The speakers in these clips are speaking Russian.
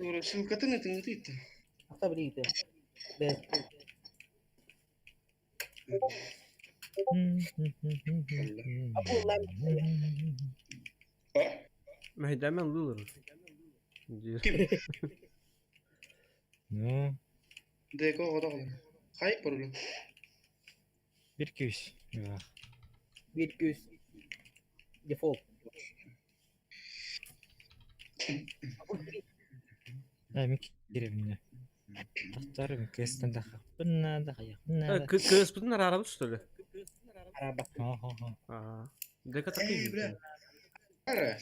Doğru. Şılkatın etini tüydü. Hatta biri gitti. Ben. Abu lan. ما هي دائما لولر Kim? No, Deko o da olur. Kayıp var oğlum. bir küs. Ya. Bir göz. Default. Ay mik girevine. Tahtar mı kestin daha? Bunlar da ya. Bunlar da. كيس بدنا عربي تشتري Araba. Ha ha ha. اه ديك Bre. تقييم Ara.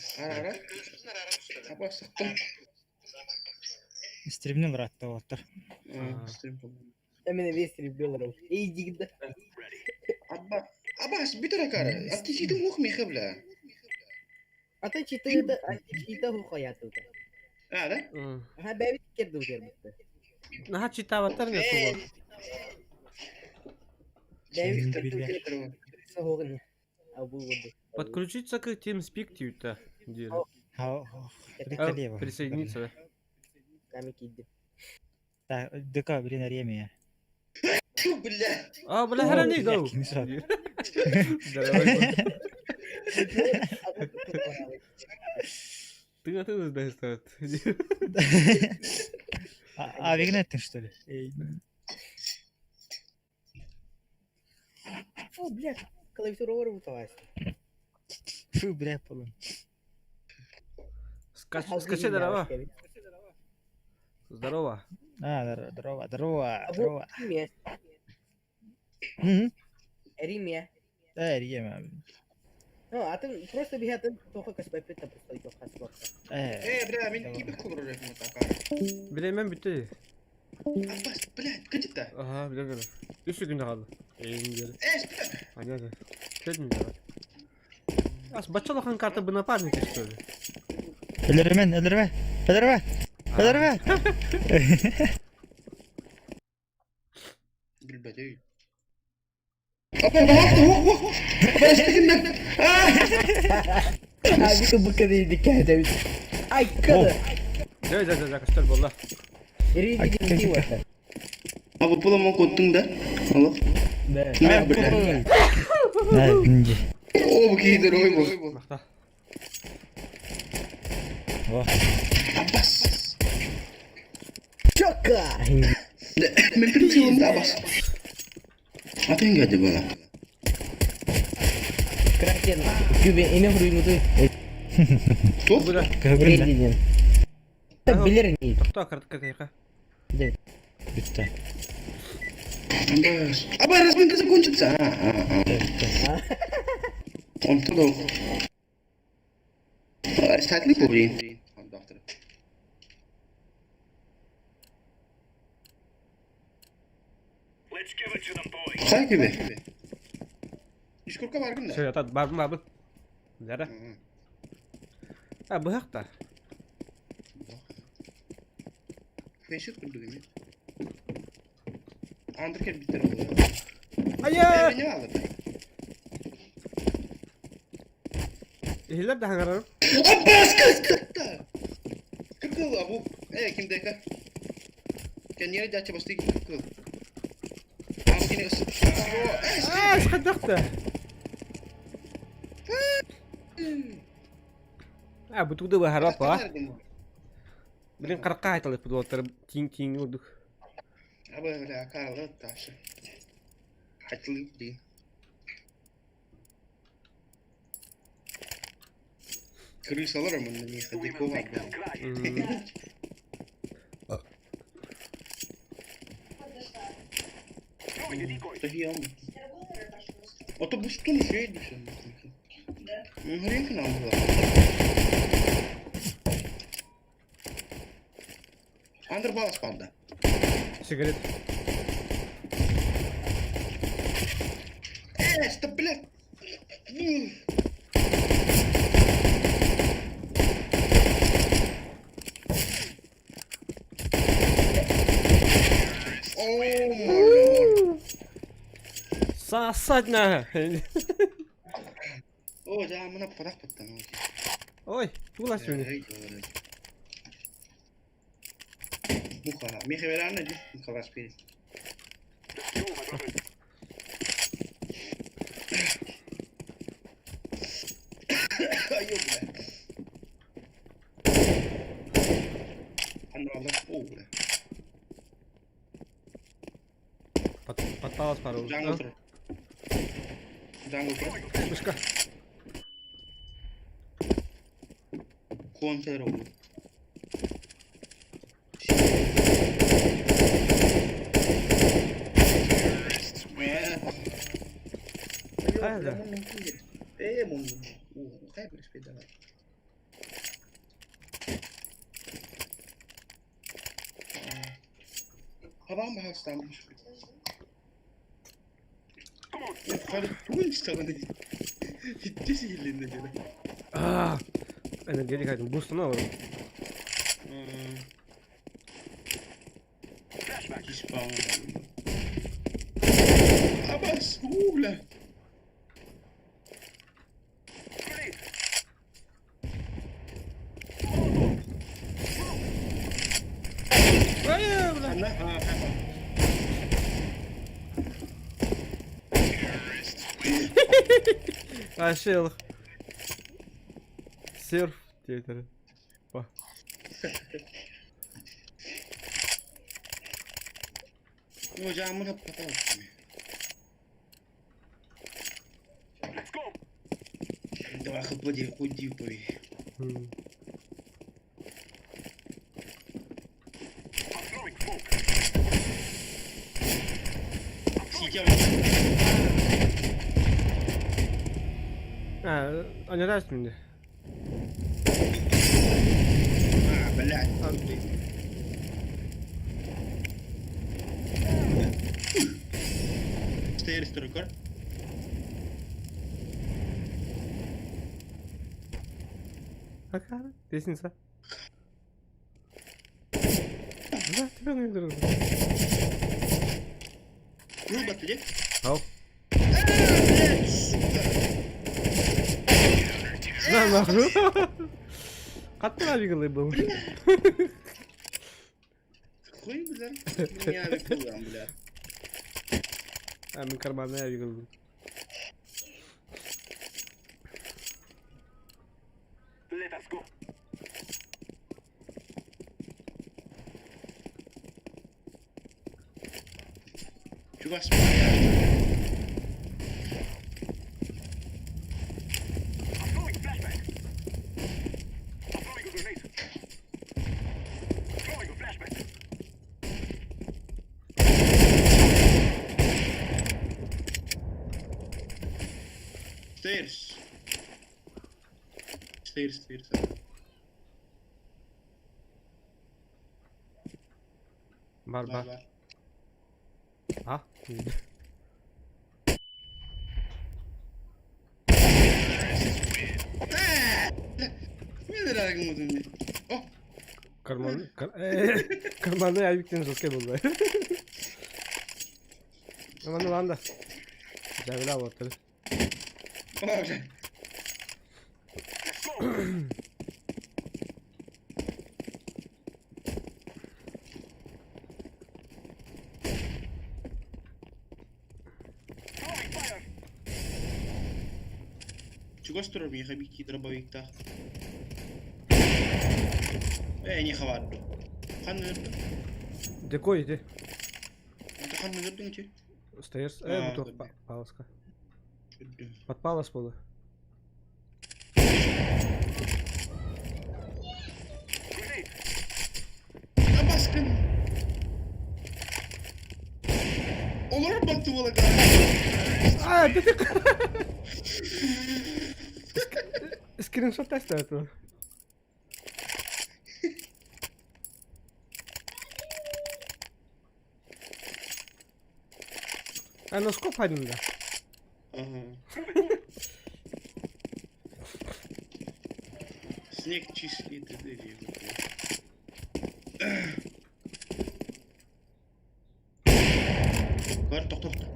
Apa sattım. Stream'ini bıraktı o otur. Hemen eve sürüyorlar o. İyi gitti. Abbas bir tane kara. Ateşi de muh mi kıbla? Ata çita da çita hu hayatı. Ha da? Ha ben bir kere de uçar bitti. نحط شي تاع وتر نسوا Ben bir Şimdi kere bile. de sahogni. Abu вуду. подключить к Team Speak Twitter Ha. Prikaliye bu. присоединиться Kami kiddi. Ta deka biri nereye mi ya? Şu billah. اه بلا هلا نيجو Kim sor? Ты ты да стоит. Abi ne ettin işte? О, блядь. Клавиатура вырвалась. Фу, бля, полон. Скачай здорово. Здорово. А, здорово. Abu Rimya. Hı? Римя. Рiem abi. Ну, а ты просто бегает, только как бы это просто идёт хасварка. Bre ben gibi kıvıracak mı takar? Bilemem bitti. Abbas billah gıcık da. Aha bilemem. 3 günde kaldı. İyi gel. Billah. Hadi. Dedim ya. As бачалахан карта бы напарник что ли? Öldürme. Billah değil. Abbas tekinden. Abi bu kadar dikkat et. Ay kadar. Да, костер والله. Ridi ginti var. Abi bulamam kottun da. Allah. Ne billah. Ha, binci. O bu kidir oy bu. Махта. Oh. Abbas. Çoka. Ben bir şey oldu Abbas. Atın geldi bana. Kraken. Güve ini huruyunu da. Top. Бля. Kabul ne? Ridi. Bilir ni. Тохта картка кайка. Bitti. Abbas. Abbas resmen kızı konuşup sa. Onta da. Statlik bu beyin. Say gibi. Discord'a vargın da. Şey tat barbun. Nere? Ha bu hakta. Feşit kurdu gibi. Undercat bitter oluyor. Hayır. Ne aldı? İhler de hangarım. Abbas kıskıttı. Kıkıl abu. Kim deka? Kendine caca bastı kıkıl. Abi yine ısıt. Aa sıkıntı. Ha bu tuh berharap ah. Bring kerkah itu lepas water ting udah. Abi öyle akarlı taşı. Hatırlayıp değil. Kırıyı salarım onu niye? Hadi kova. Tabii ama. Otobüstün şey düşün. Hırıyın kınalı var. Under balas panda. Sigaret. Stop блядь. Oh my lord. Sasat nah. Oh jangan mana parah petang. Ой, тугlas beni. Muka, mi revelan aja, muka vaspil. Ayo udah. Anu Allah, udah. Подпалась пару. Jungle terus. Jungle terus. Вышка. Counter oldu. Ada. Mundo. Kayak bersepeda lah. Havan bahaslanmış. Yukarı tuğun istemedim. Hitti sihirliğinde göre. Ah. Ben de geri kaydım. Boost'unu alırım. Hiç bağlamadım. Abbas, uğla. Hayır. Sen de? Ha, tamam. Aşağılık. Surf diye taraf. Bak. Ocağımı kapatalım. Давай ходи, повей. Сидел. Ha, oynarsın şimdi. Блядь. Stairs to Bak abi. Desin sen. Да, тебя не друг. Ну, батарея. Ау. Блядь, сука. На нахуй. Қатты абигалы был. Хуй, блядь. Меня выпилам, блядь. А, мен карманная абигалы. Чувак, Stairs. Stairs. Var. Ah. Nedir argımızın ne? Oh. Карманная абиктен жесткой был, да. Ну ладно. Жавила вот. Oh, блядь. Чего строим, я хабики дробовик-то? Не хаваду. Хан nerede? Декой иди. Это хан nerede ki? Стейрс. А, Буток да. паласка. Подпалась было. Ya baskın. Olur mu baktı bana galiba? А, да ты... Скриншот оставь этого. А ну скоп один, да. Ага. Снег чистый, ты дыри. Тоқтар.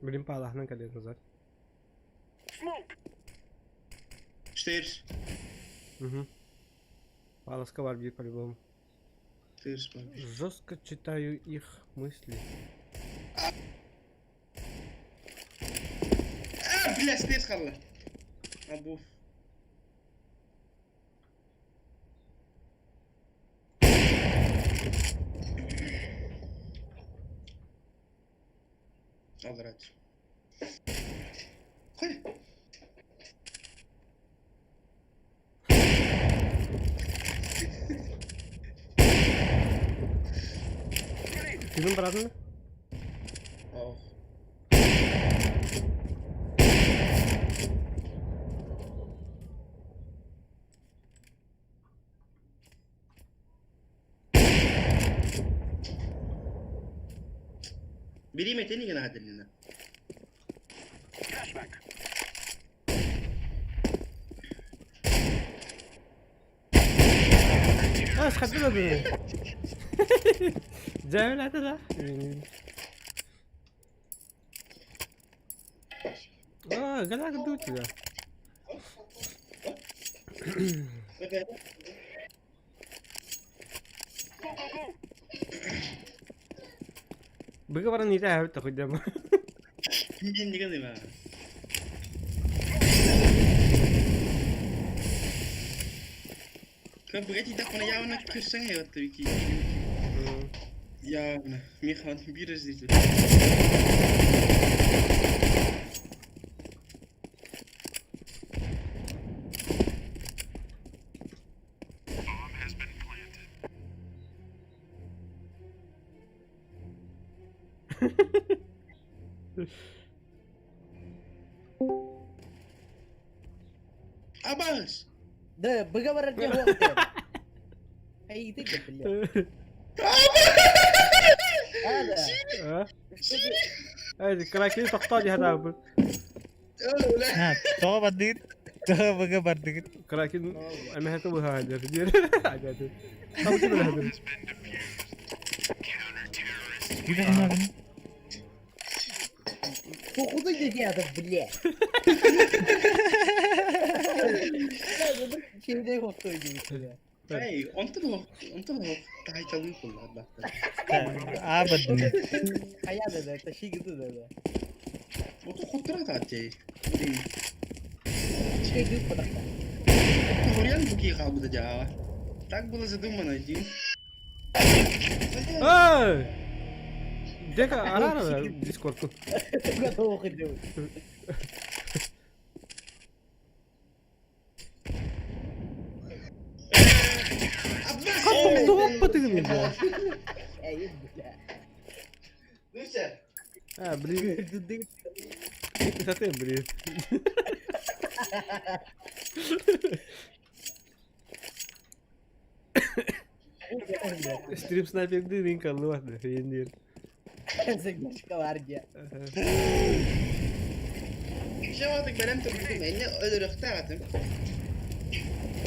Блин, по Аллах'ın kalıyor nazar. Stairs. Паласка var büyük по-любому. Stairs var. Жестко читаю их мысли. Bля, stairs kaldı. Abu. Al hadi. Koy. Film bıraktın mı? Oh. Biri meteni gene hadilina. خدنا به جاي لا لا قال لك دوت كذا بقى برا نيتها تاخد دم Hindi ka diba? Kan berarti tak pernah jauh nak kesang ya waktu itu. Ya, nah, Mihan virus itu. Abas. ده بقى برا الجو وقت اي تقدر بالله هذا هذه كراكين تحتاج هذا ها تو بديت تو بقى بديت كراكين انا هتوها هذا فيديو عجبني طب كده هذا كده هنا بن خذ يجي هذا بالله شيء ده وقت يجي كده Hey, onta da tahay çalıyor kullandı. عبدني حياة ده تشي كده ده Oto kotra da atay. شيء كده بدك Korean bu ki kabu da jawa. Tak bula sa dumana ji. اي ديك انا ديسكورد بقى هو خدوه Toppa tıkınıyor ya. ايوه بالله Neyse. Ha biri bir satayım biri. Stream sniper değil link aldı vardı. Yeni değil. زي كوارجة Şavadık ben hem tabii ki ne öyle rıhtaatım.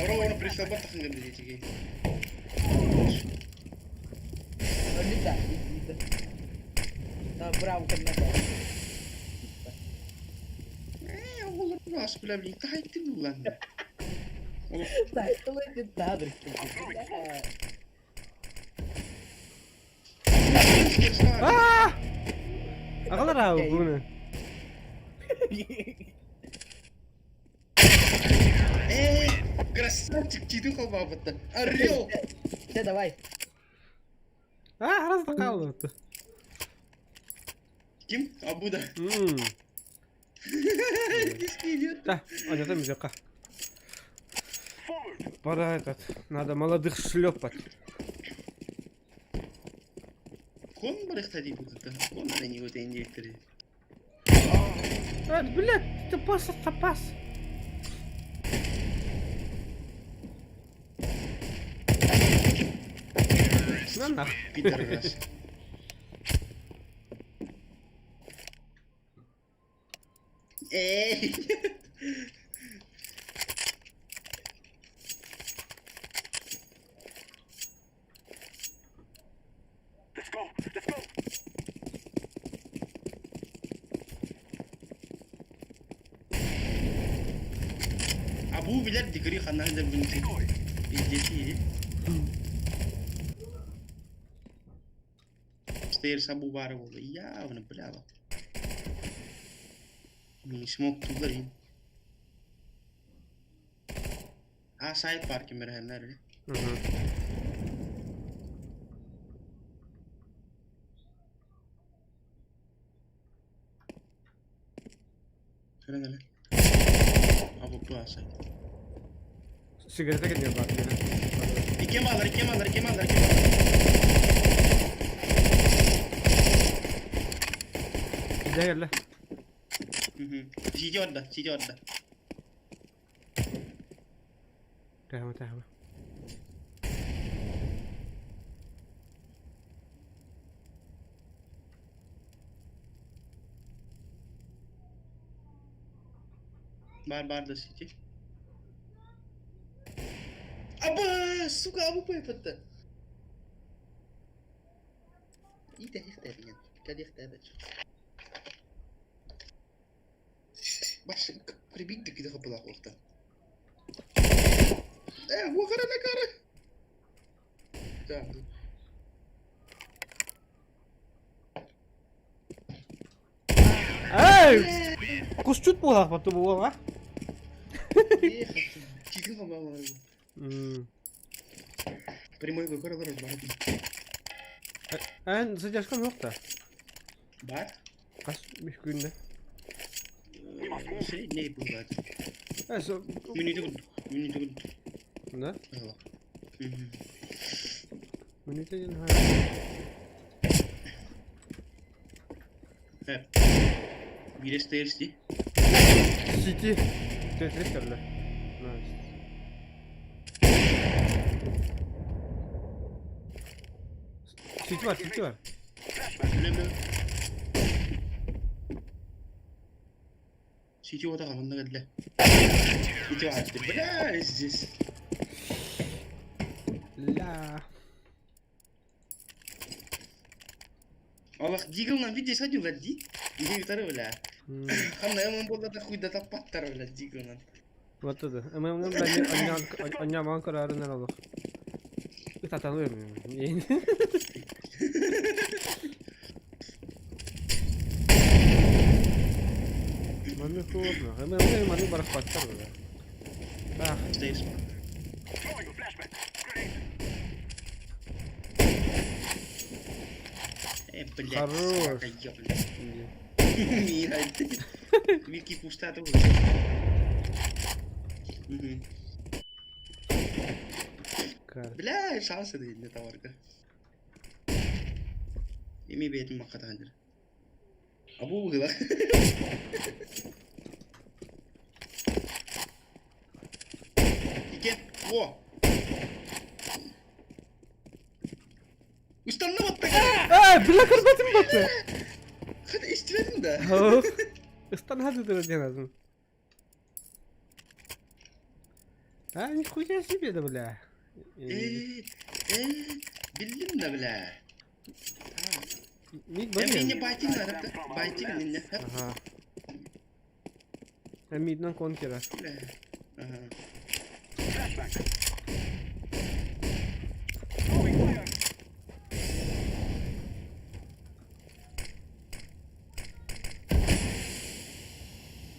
Orada onu presa batakın da bizi çekeyim. نبدأ طب برافو كنا Olur mas bile bile kahit değil lan. طيب انت هذا Aa! Akalar abi bunu. Красавчик чиtu kau bawa betul. Ario. все давай Ha harus da kaldı. Kim? Abu da. Дискидет. Да, он музыка. Пора этот, надо молодых шлепать. Кон барахтади будут, да? Кон на него ты индикторы. Блядь, ты пас, это пас. На нахуй. Пидорас. Эй! Abu bilir dikri kanalda bunu izletiyor. Stairs sabu barı oldu. Ya bunu bile bak. Smoke tuğları. Ha side park'ın merhenler öyle. Hı hı. Şöyle gel. Abu bu asay. Sigarete gidiyor bak yine. İki mallar. Gel gel. Cici orada. Devam. Bar da Cici. Aba, suka Abu yaptı. İyi de istedim. Hadi istedim. Bas pribig كده قبل وقتها. هو غير كاره. تعال. Ey! Kuscut mu lah waktu buang ah? Iya, cikin sama mama. Primo itu karo banget. Sıcakkan yok da. Var. Kaç bir günde. Şey ne bu zaten? So. Minute good. Ne? Allah. Minute yine ha. Hep. Bir stairs di. City. Tetris derler. Nice. City var. Önemli. Cici oda kamanda geldi. Cici vardı. Bla is La. Allah jiggle video saja berarti. Ini kita udah. Karena emang bola tak kuda tak pattar udah jiggle. Batı da. Ama ben annem kararından alır. Kita tanıyorum yani. Mana kurna. Emang mana barak pattar udah. Ah, Stairs. Блядь, Хорош. собака ёбаная. Мира. Вики пустота. kar. Бля, шансы да не товарка. Ими бедим макатанdır. Abu bu kadar. İki. Wo. Ustanına battı. Bila kırbatım batı. Hadi istiyorum da. Oh. Istan hadi duracağın lazım. Nихуя себе да, бля. Bildim de bile. Миг Ben böyle. yine baytım var. Baytım yine. Aha. Midden konkerar. Aha.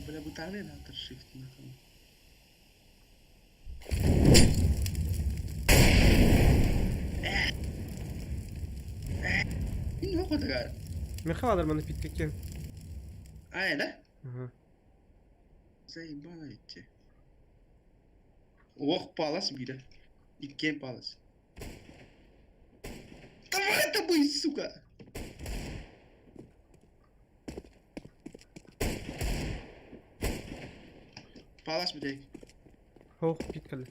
Bля, bu tane ne atır shift mi? Ne o kadar? Михайловна мене підтеків. Aynen. Ага. Заебало эти. Ох, палас бида. İkken палас. Давай тобой, сука! Палас bidak. Ho, pit kalle.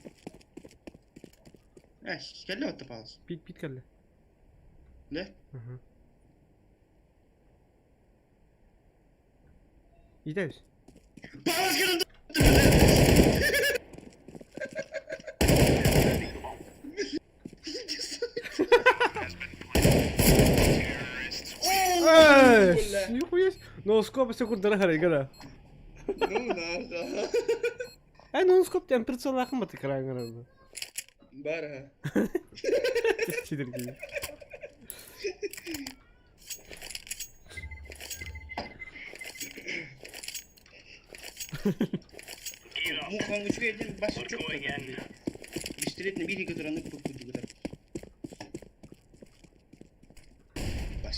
Geldi hatta palas. Pit kalle. Ne? Aha. Gideriz. Palas geldi! Нихуя. No scope se contará jarigara. No, nada. نونسكوب температура лахын баты крайнерді. Бар ha. Çidirgeyi. Muhan üçü edin başı çok kadar. Bistiretini biri götürenlik bu kudu kadar. Baş.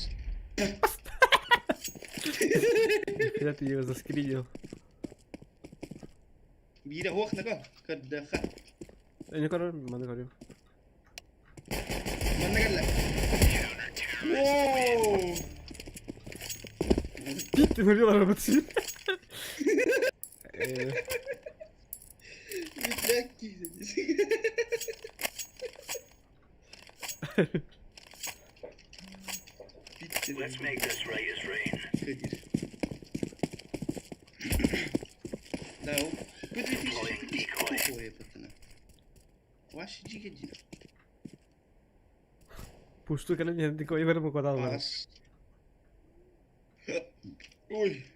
Я ты его заскринил. Biri hoş ne kadar? Kadar. Я не корю, маны корю. Bana gel lan. Wow. Пить ты налил работы. Bitlek giysiz. Bitti. Let's make this right as rain. Kadir. Да, подведись, какое пацана. Ваши джигадина. Пушту кана не кои верим кодал var. Бас. Ой.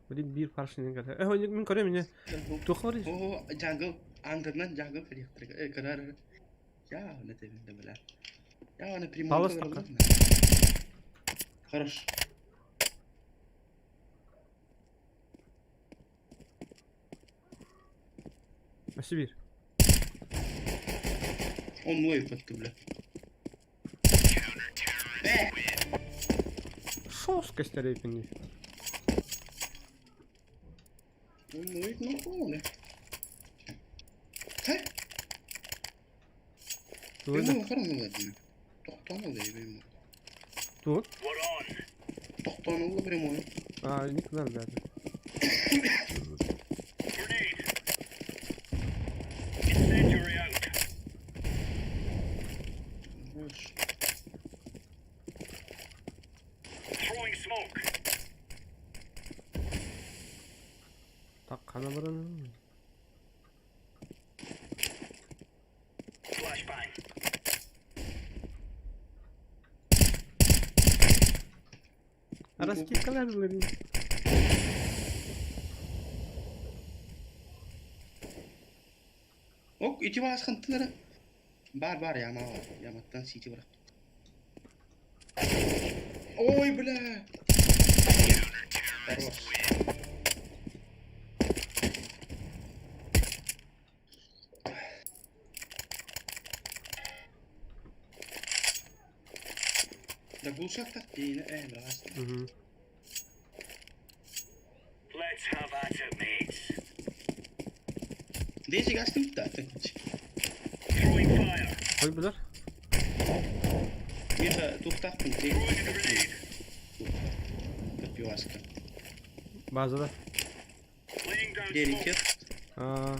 Блин, bir parçanı kadar. Oyun min koruyor mu? Tuğlar. О, jungle. Андернан jungle приехал. Карар. Я на тебе добавляю. Я на прямом. Палас пока. Хорош. Спасибо. Он мой под бля. Шоска стерепени. Он мой на поле. Хай. Тут. Benim karanlığı. Tohtanı da benim. Тут. We're on. Tohtanı da benim. А, не к нам даже. Grenade. Incendiary out. Хорош. Throwing smoke. Так, kana buranın. Flashbang. Arası kitkalarları. Ok, içi var sıkıntıları. Var ya ama var. Yamattan siti bırak. Oy bile. Хорош. Da bulsak tak yine biraz. Hı. Let's have at it, mates. Değişik açtım zaten hiç. Throwing fire. Koy bunlar. Bir de tuktaktım. Throwing a grenade. Kapıyor aşkım. Bazıda. Laying down Diğer smoke. iki. Aa.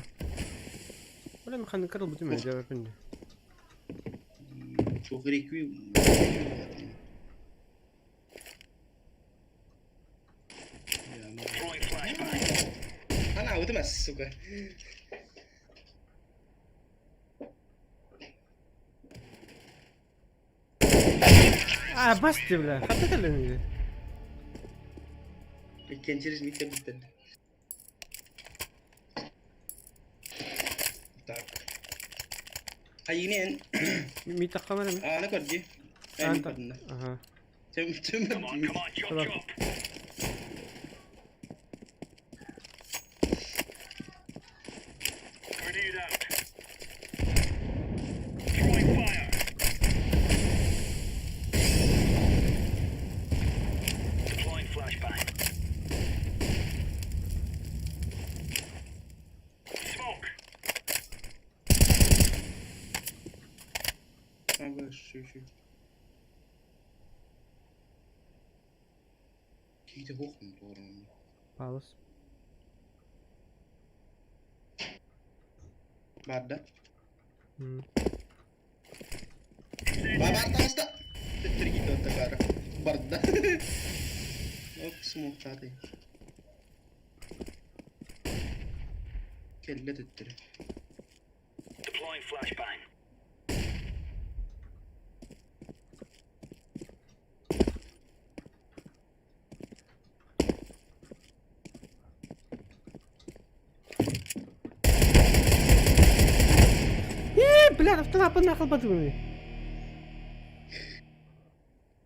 Böyle mi kanı karıl bütün mecra yapınca. Çok gerekiyor. Throwing flashbang. Ana ödemez suka. Aa bastı bile. Hatta kalın. İkinci mi bitti. Tak. Ayinen. Mi takamera mı? Ne kadar? Anta. Aha. Tüm Come on, chop Tamam. chop. Grenade out. Throwing fire. Deploying flashbang. Smoke. Kanka şu. Giydi bok mu doğru mu? Palas. Barda. Hı. Barda hasta. Tettir gitti o takara. Barda. Ok smoke tadi. Kelle tettir. Deploying flashbang. Bля, kenapa nakal batu ini?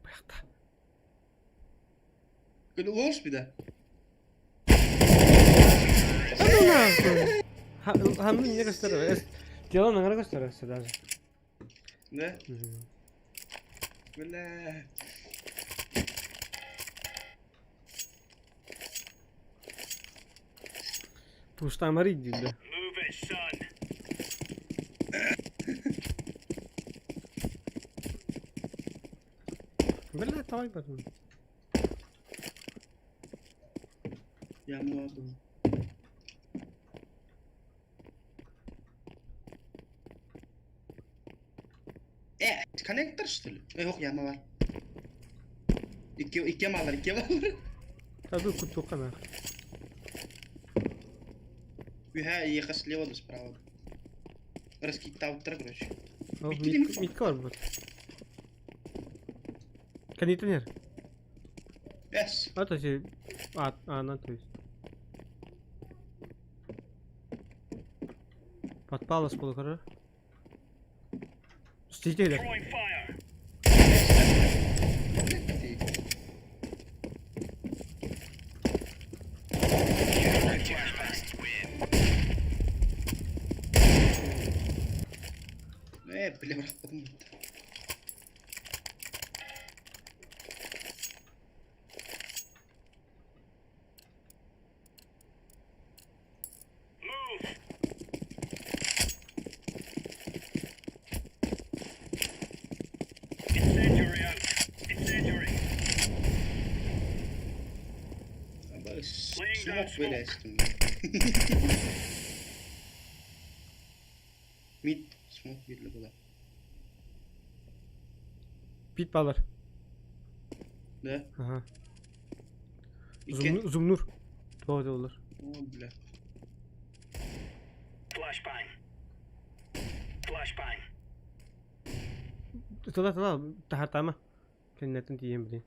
Bayakta. Böyle olmuş bir de. Aduh nakal. Hamil ini gösteriyor. Jalan nggak gösteriyor sadece. Ne? Böyle. Puştan var idi de. Move it, son. Bля, tavay batu. Yağmaladım. Connector işte. Yok yağma var. İki yağma var, iki yağma var. Tabii kutu kana. Виха ехать слева да справа. Раскидал утра, короче. Oh, Bitti mit var bu. Kan itu ner? Yes. Atau sih, anak tuh. Подпалось полукора. Стите да. Throwing fire. Бля, братан. Move. Incendiary out. Incendiary. Ama Laying down smoke böyle smoke. açtım. Mid smoke birle bu da. Pit balar. Ne? Aha. İki. Zumnur. Doğru olur. O bля. Flashbang. Flashbang. Tula, tahar tama. Kennetin diyeyim bileyim.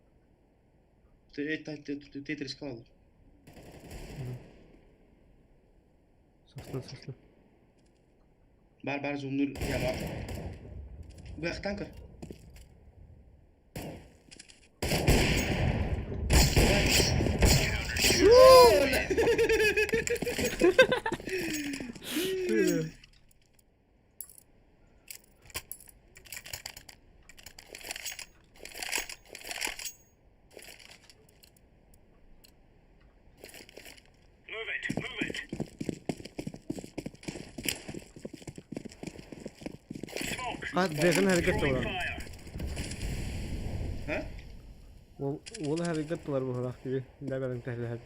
Tetris kaldı. Saslı. Bar zoom'dur yama. Bırak tanker. Move it. Move it. Smoke. Ha, derin hareket de Throwing var. fire. Ha? Oğlu hareket var bu harak gibi. Ne benim tehlike.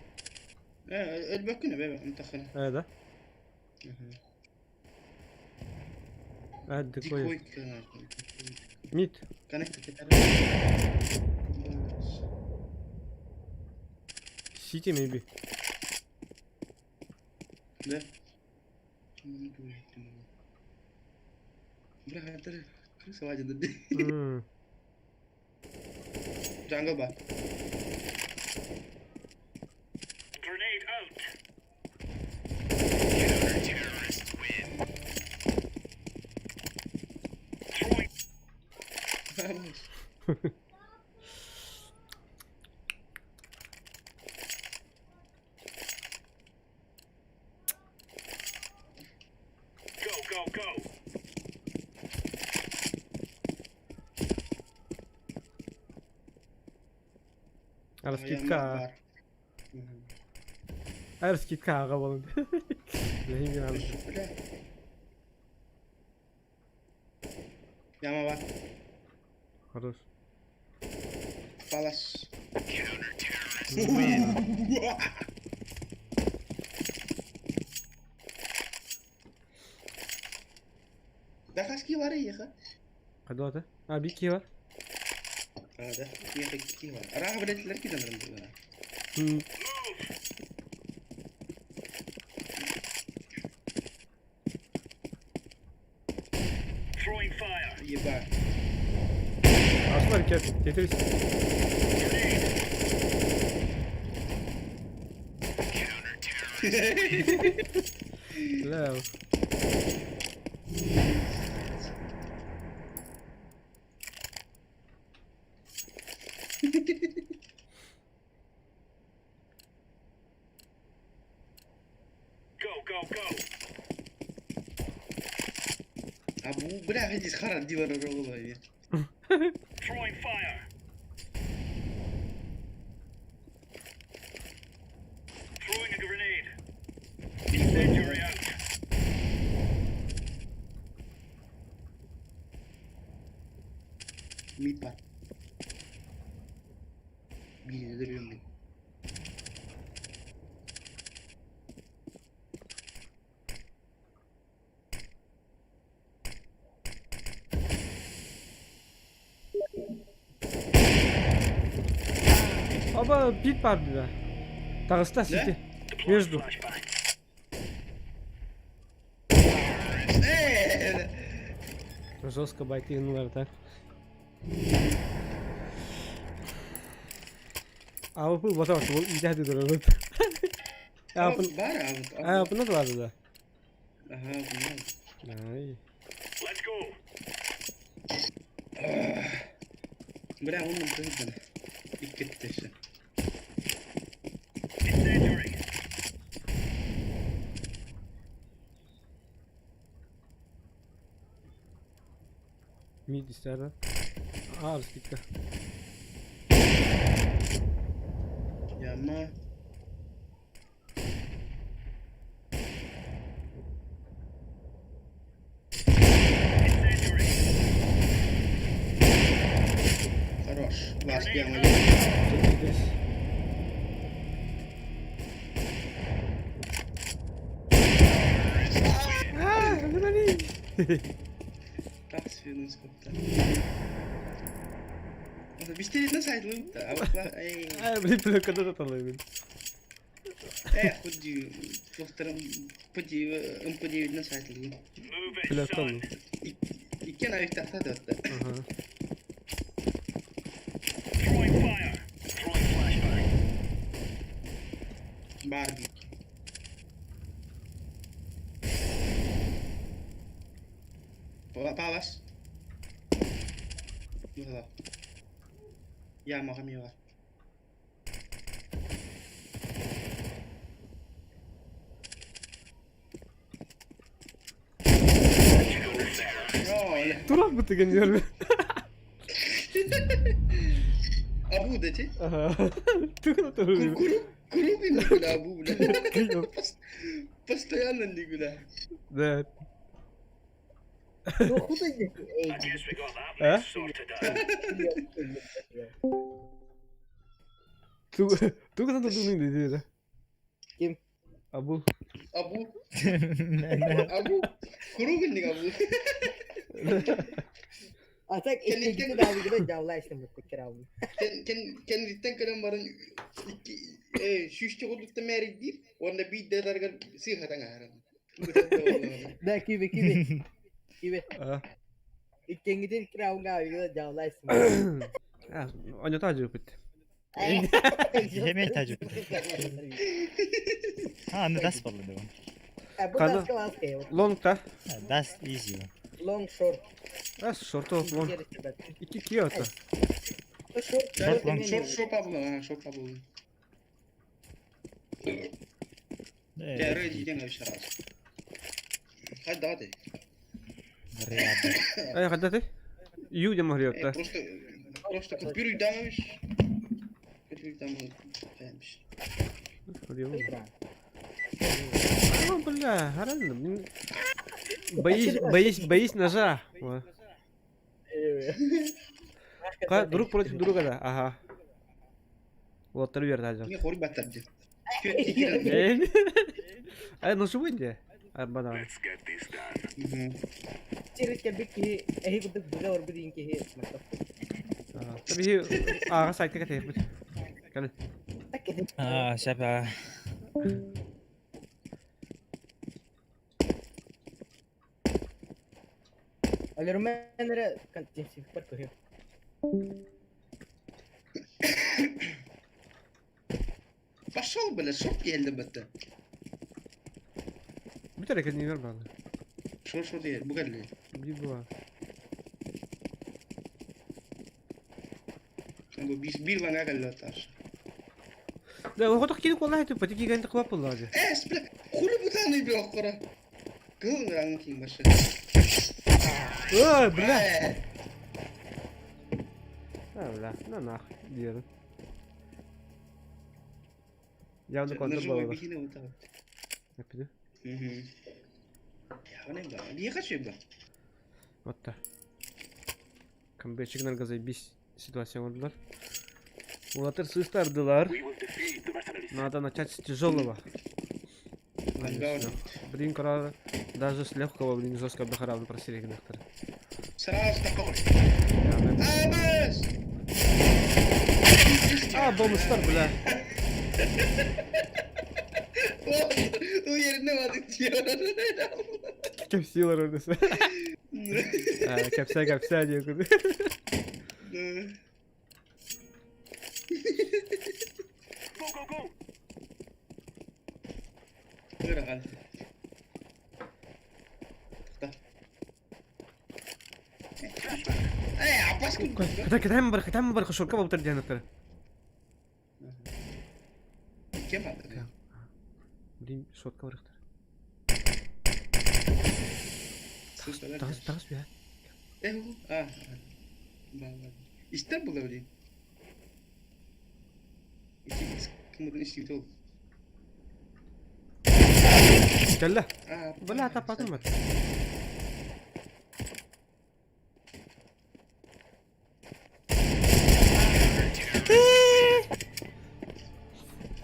الباكونه بابا متخنه. هذا. هاد ديكوي كويس. كان ميت. كانك كده. City maybe. لا. Bırak hadi. Kırsa vacı dedi. Jungle bak. Grenade out. Throwing. Go. Harus kitka. Harus kitka qabalın. Lehin abi. Yama var. Harus. Palas. ده خاص وريه خا Hadi. Ha bir iki var. هذا يا كي ورا راح بدات الكيده من Hmm. Throwing fire. يبقى Asma hareket. Tetris. La. go. Bu bırak hiç karar divara olayı. Throwing fire. Throwing a grenade. Incendiary out. Mid var. Birini de biliyorum. Aba pit var bir de. Dağısta city. Между. Flashbang. Жестко байтыгынlar так. Abi bu bata bak bu iyice de durur. Ya bu Var abi. ha bu nasıl vardı da? Aha bunlar. Ay. Let's go. Bırak onu kızdan. Dikkat taşı. Incendiary. Mid ister ha. Ağır dikkat. Yapma. Incendiary. Хорош. Last bir ama. Çok iyidir. Aaa öldü beni. Tak suyunu skopta. Bir şey nasıl ayrıldı da? Avuklar Ay bir plakada da talıyor beni. Ходи. Повтором. Поди nasıl ayrıldı? Move it, Plaka son. mı? İki навіть tahta dörtte. Aha. Throwing fire. Throwing flashbang. Barbie. Palas. Burada. Ya makam var. No, Durak mı tıkanıyor be? Abu da çek. Aha. Tıkına tarıyor. Kuru bir Nikula Abu bile. Kıyım. Постоянно Nikula. Evet. Ну, куда здесь? I guess we got that Huh? mess sorted out. Tıkına da durmayın dedi de. Kim? Abu. Abu. Abu. Kuru bir Nik Abu. Atak Kendi- ikinci daha bir de cavla işte mutlu kiravını. Kendisinden kalan barın şu işte oldukta merik değil. Onda bir de dargar sihatan ağrım. Da kibi kibi. Kibi. Ah. İkinci de kiravını abi de cavla işte. Ha, onu tacı bitti. Yemeği tacı. Ah, no, that's what we're doing. Bu Kana- da kıvaz ki. Long da. That's easy. Long short. Ha short of long. Gerisi bak. 2 ata. Short. Short, long, Şop abla ha şop abla. Ya reji diyeceğim abi şaraz. Hadi hadi. Рядом. Ay hadi hadi. Yu de mahri yotta. Просто купюру дамаешь. Купюру там фэмш. Hadi yavrum. Ama bля, herhalde. Боись ножа. Друг против друга да. Ага. Вот тервер тажа. Не хори батарdı. Ay nasıl bu ince? Ay bana. Let's get this done. Çirik ke bir ki ehi kudu buga or bir inki he मतलब. Tabii ki ağa sayıkta katayım. Gel. Tak ke Ah, siapa? Allora menere kan jinsi per ko he. Пошел, бля, шоп geldi battı. Bir tane kendini ver bana. Şu değil, bu geldi. Bir bu var. Bu bir bana geldi atar. Да, вот так кинь коллай ты, потики гэнт клап булады. Спля. Хули бутаны бёк кора. Гыл ранг ким башы. Ой, бля. Бля. А, бля, на нахуй, деру. Явно контр Наживой было. бихине утал. Yapıyor. Ya o ne be? Niye kaçıyor bu? Вот так. Камбэчик нарга заебись ситуация oldular. Улатыр сыстардылар. We will defeat the mercenaries. Надо начать с тяжелого. Ангауна. Блин, кора даже с легкого, блин, жестко бахаравны просили доктор. Сразу такого. Yani... Абас! Aa bonuslar bile. O yerine vardık diyor. Kepsiyorlar oradası. Kepse diyor kız. Go, go, go! Buyur bakalım. Abbas kim? Kita hem bar khashur ka bautar janat kara. Kim aldı? Блин, шотка варыхтар. Sus söyler. Тагыз бе. Bu. Bağladım. İstanbul'da öyle. Kımırın işlikte oldu. Kella. Bala tapakın mı?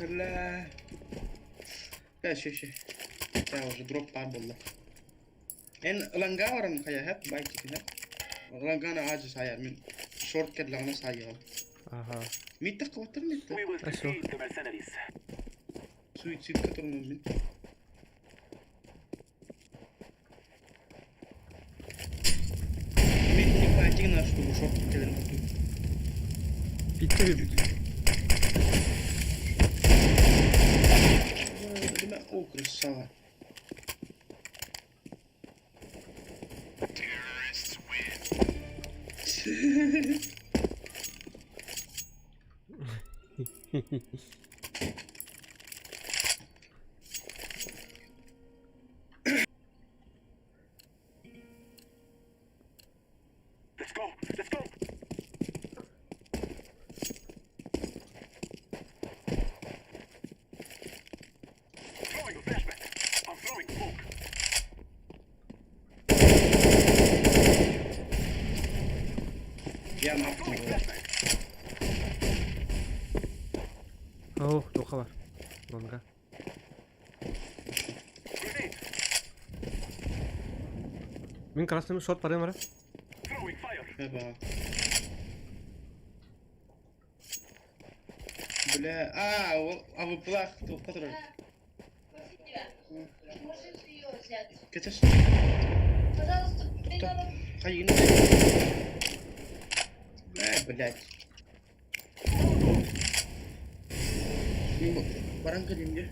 لا لا شي уже дроп пабулла эн лангаорын кая хап байчикин лангана ажы саяр мен шорт кедлана саяр Ага. митте кватыр митте We will Хорошо. defeat the mercenaries. суицид которым мен мен не патик на что шорт кедлен Bitti mi? Demek o krısava. Let's go, let's go! Throwing a flashback. I'm throwing smoke. Ya ne yaptın ya? Oh, doka var. Longa. Grenade. Min krasnım shot parayım var. Throwing fire. Ya bak. Бля, а вы плах, который... Можешь ее взять? Качаш? Пожалуйста, ты надо... Hayır. Блядь. Barang kedim dia.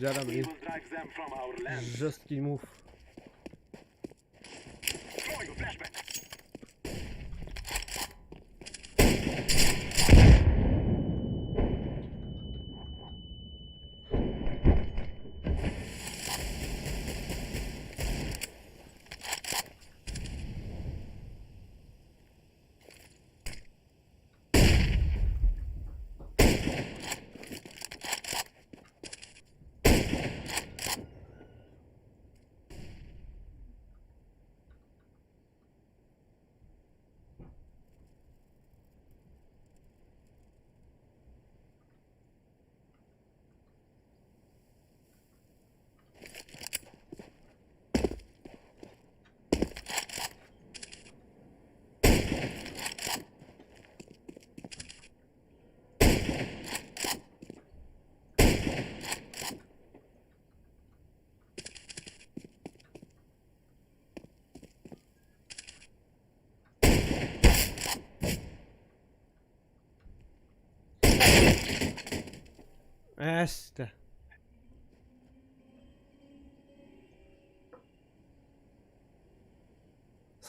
Jara We блин. will drive them from our land. Жесткий мув. Throwing a flashback.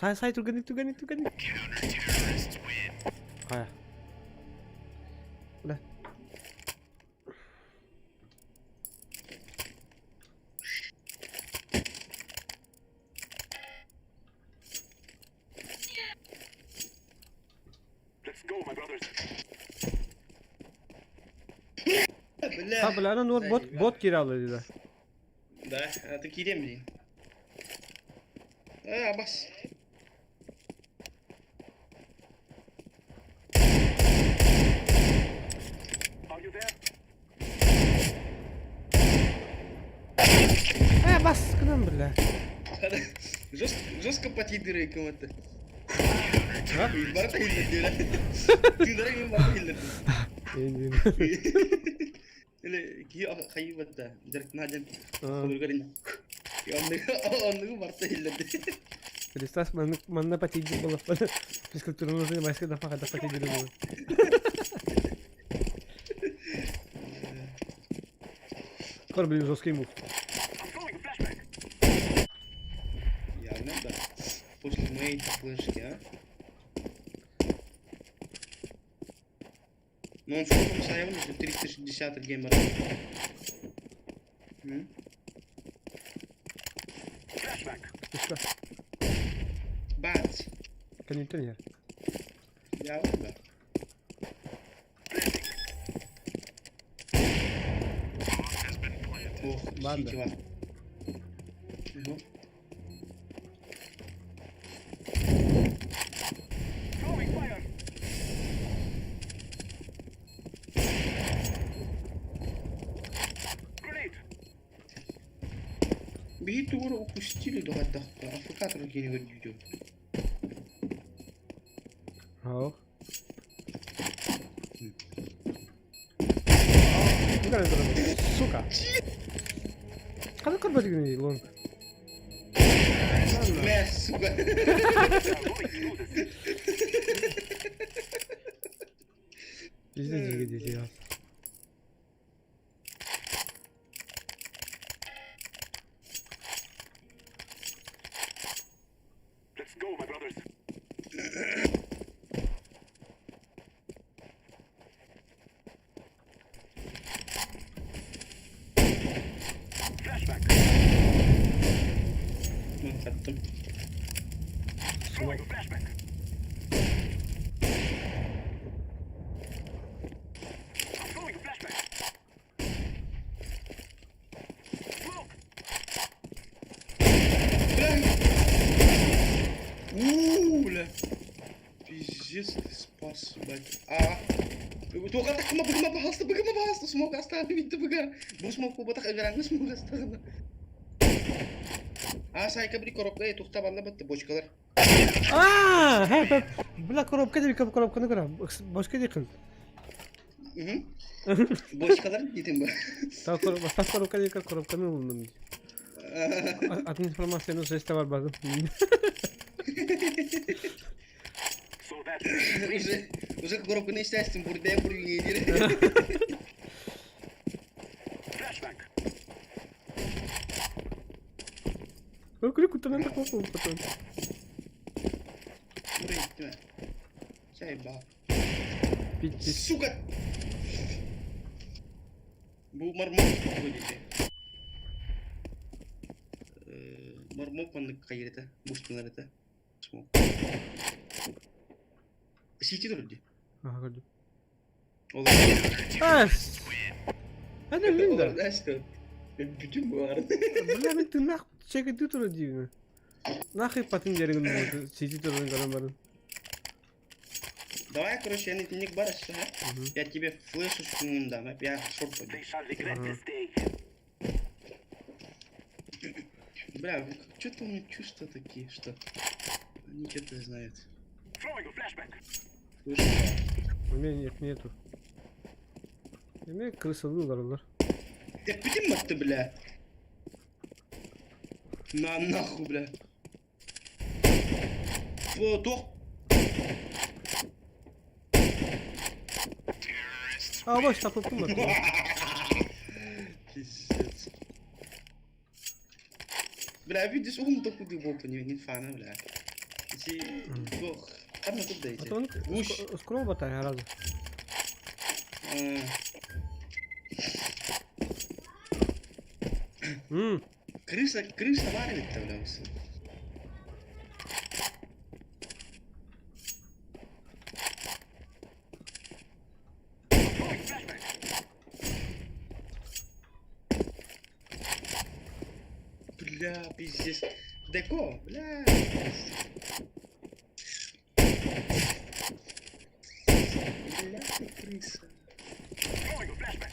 Say Turgani. Kaya. Udah. Let's go, my brothers. بالله Ha bana nur bot kiraladılar. ده تكيد منين بس Are you there? Bas kınam billah. هذا جوست كباتي ديري كمت Ha? مرة هيل ديري تقدر مرة هيل İyi. اللي كي خيبت درك نادم Aa. قولين يوم مرة هيل Kristas mana patidi bola. Fisikulturun uzun başka defa kadar patidi bola. Korbi Zoski move. I'm throwing a flashbang. يا نبدا بوش المي تفلش يا Non so come sai, non so triste di shot il gamer. Flashbang. İşte. Bad. Kan you turn here? Ya valla. Oh, Ben şey de. ki var. Hı. Throwing fire. Grenade. Бейте ура упустили до отдохта. АФК какие-нибудь видео. Oh. Bukan itu. Suka. Kalau korban gini long. Mes, сука. Now going through this. Bizde cigi dizi ya. Let's go, my brothers. Flashbang. Ben kattım. Throwing a flashbang. I'm throwing a flashbang. Smoke. Ля. Пиздец, ты спас, блядь. Только так бегама, пожалуйста, смог оставить, видите, бега. Бу смог кубатак агрангы смог оставить. Sayka bir koropkaya tukta balla battı boşkalar. He, bula korupka değil, korupkanı kıram. Başka değil kız. Boşkalar gidin bu. Basta korupka değil, korupkanı bulundum. Atın informasyonu seste var bakın. So that Уже коробку не istersin burada buraya yedir. flashbang. Öyle kutudan da korkun kutudan. Buraya gitti mi? Şey bak. Bitti. Сука! Bu marmok böylece. Marmok bandık kayırıda. Boşkunlarıda. Smok. Siti durdu. Aha gördüm. Olur. Es. Hadi Olur bilmiyorum. da işte. Bütün bu arada. Bula bir tırnak çekti turu diyor. Nahı patin yerin oldu. Sisi turun karambarın. Давай, короче, я на бар ага. Я тебе флешу скину дам, я шорт пойду. They shall regret this day. Бля, что-то у меня чувства такие, что они что-то знают. Throwing a flashbang. Слышишь? У меня нет, нету. У меня крысолы onlar. Ты почему ты, бля? На нахуй, бля. Фото. Aa boş tapıp mı? Пиздец. Бля, видишь, ум такой глубокий, не фана, бля. içi yok. Anlatıldı da içi. Потом Уж. скрол батай сразу. Крыса var ya tabii olsun. Бля, пиздец. Деко, бля. Бля, ты крыса. Throwing a flashbang.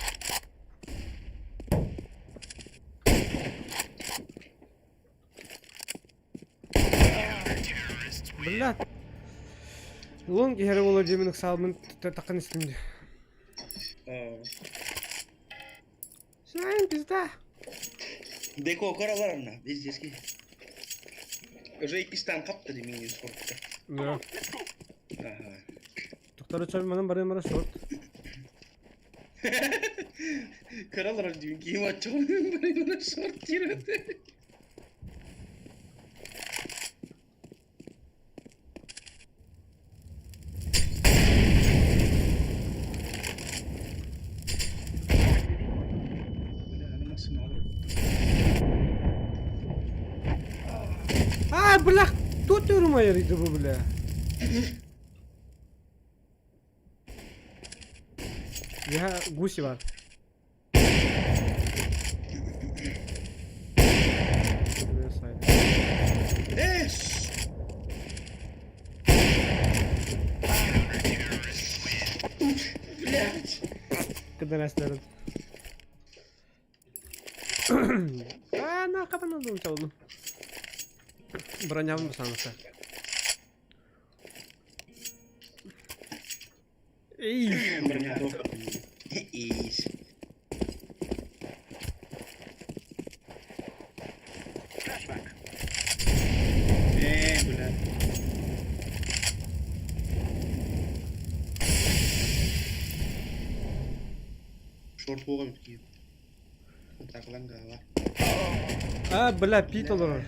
Блядь. Лонги хері болу жемінік салмын тақын істімді. Сайн пизда. Деко кораlarına diyeceğiz ki. Уже iki tane kaptı demin sortta. Да. Aha. Тоқтар ұчармадан бара шорт. Karalar diyor ki maç olmuyor böyle bana short yürüdü. Böyle animasyon alır. А, бля, кто ты румайырыйды bu бля? Ya гуси var. Buraya saydım. Eş! Блядь! Kadar esnerim. На капан oldu çaldım. Bırakacağım mı sanırsa? Ey! Eş! Flashbang. Блядь. Шорт болған кейін. Takılan var. А, бля, пит olur.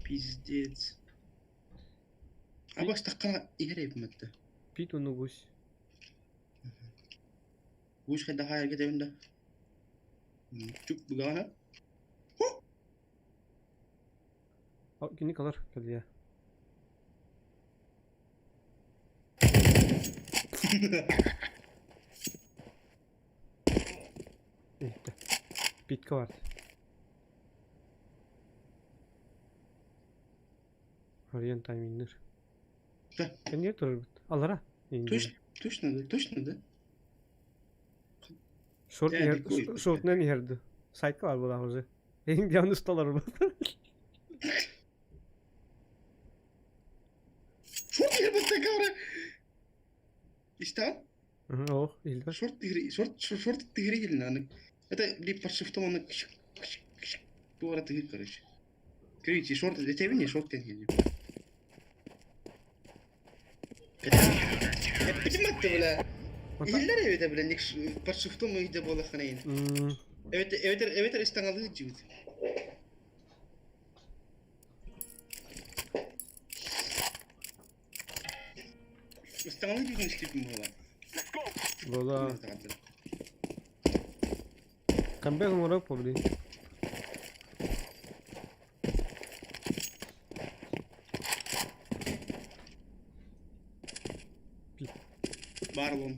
Пиздец. А бak takana ileri yapmadı. Пит onu гусь. Bu iş kadar hayal gidelim. Çok bu gana. Günlük alır geldi ya. Gitti. Bitki vardı. Arayan timinler. Heh. Ben niye durur? Allara. Точно да? Short Yani yer, koy. short ne yerdi? Site var bu da hoca. Benim yanlış dolar bu. Шорт я вот такая. İşte Oh, ildir. шорт тигрилин аны. Это ли под шифтом он bu arada tигр короче. Короче, шорт для тебя не шорт тянет. Это почему это бля? İller evet de bile под шифтом мы иде было хранить. Evet istangalı cüt. İstangalı cütün istipim bula. Bola. Камбек морок побли. Barbon.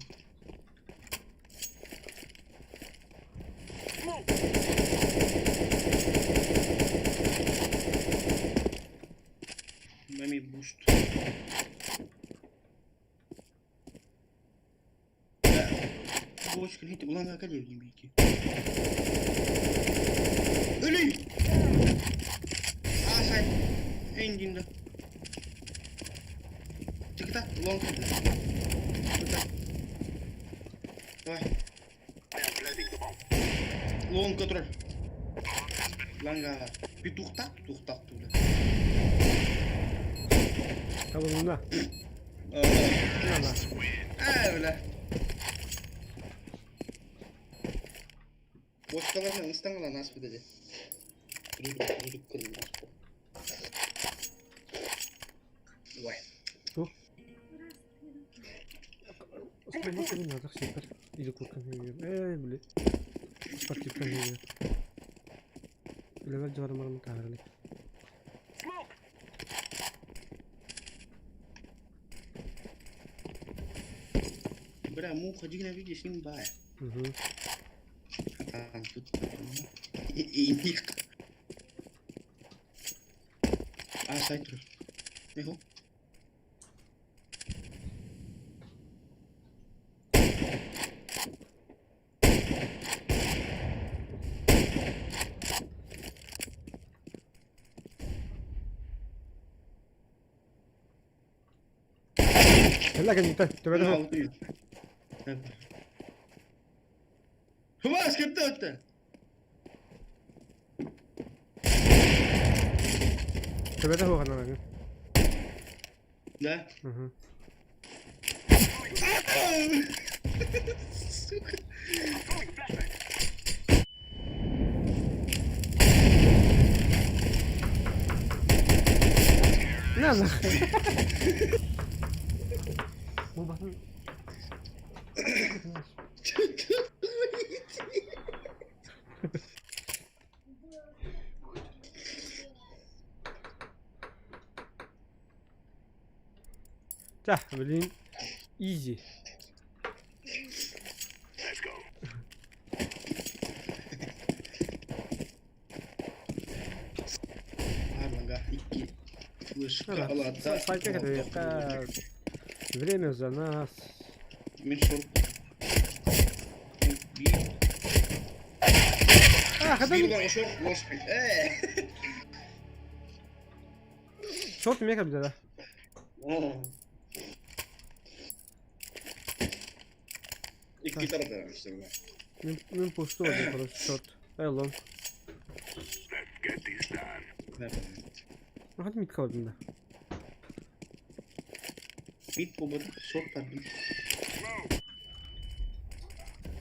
Mami boost. Boşkun hiç ulan hakikaten evliyim belki. Öleyim. Aa sen. En dinde. Çık da ulan kırdı. Давай. I am planting the bomb. Лон контроль. Ланга. Петух-так туда. Tamam bunda. Öyle. Boşkalarına İstanbul'a nasip edecek. Duduk kırılmaz. Ой. Останова се назах супер. Или куркан хейгер. Блин. Спортивкан хейгер. Левел жавар марам таарали. Smoke! Bra mu khajina video sing ba. Tut. Ini. Sai terus. Eho. Hela kan inte. Det var det. Vad ska du ta? Det var det hur han var. Да. Сука. Throwing flashbang! Ne lan? Bu bakın. Tah, bilin easy. Let's go. Арланга 2. Вышка Ладно, файка это время за нас. Меньше. Когда не еще ложкой. шорт мега да. İki tarafı işte bu. Мен пустой просто шорт. Лонг. Let's get this done. Ne yapalım? Hadi mid kaldım da. Mid bobadı, short tadım. Smoke!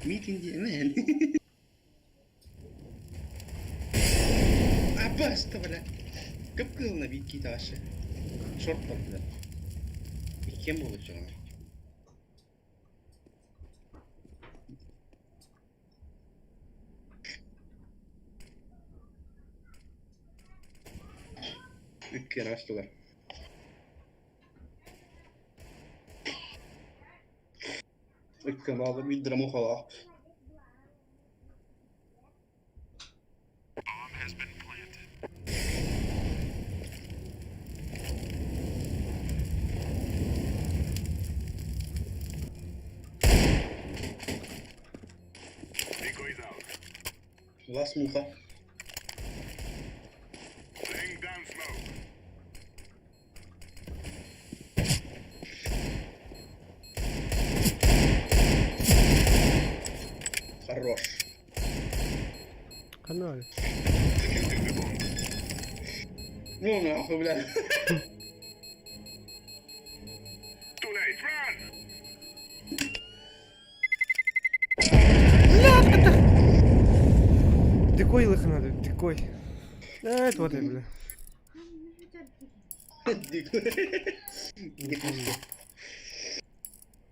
Mid indi ne yani? Basta böyle. Kıpkırılığına bir iki taşı. Short tadı. İkiye mi olacak ona? İki kere açtılar. Kanalı bir drama falan. Decoy is out. Вас муха. Laying down smoke. Хорош. Канал. Ну нахуй, бля. Too late, run! Дикой их надо, дикой. Это вот бля.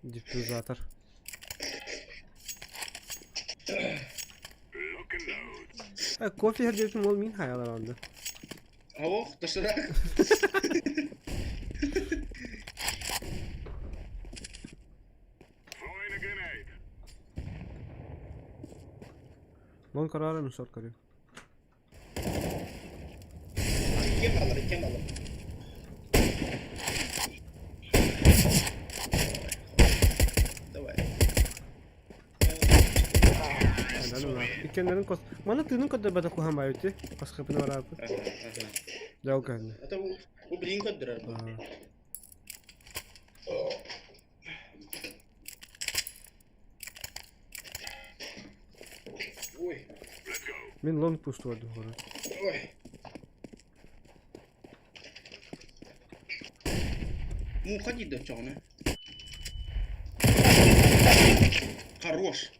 Диффузатор. Lock and load. Кофе herdesin ol min hayalandı. Hava dışarı. Throwing a grenade. Lon kararı mı short karıyor? Kim alır, kim alır? Давай. Anladın mı? İkenlerin kos. Mana tının kadar bada kuhan bayıtı. Kas kapını var abi. Ага, ага. Jauh kan. Это у Блинка драться. Ой, Let's go. Min long push vardı orada. ой. Ну, ходи до чёрна. Хорош.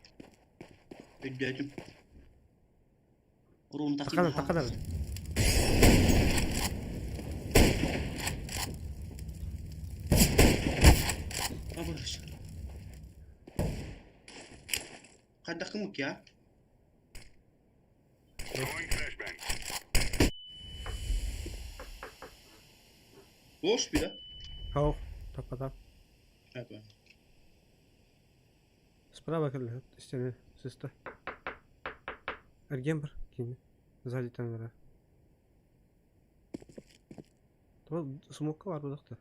Ты дядю. Рун так. Takana takana. Kadda kımık ya. Throwing flashbang. Boş bir de. Hau. Tapada. Evet. Справа кіл стене сестры. Эрген бір кейін. Сзади тәңірі. Смокка var burada.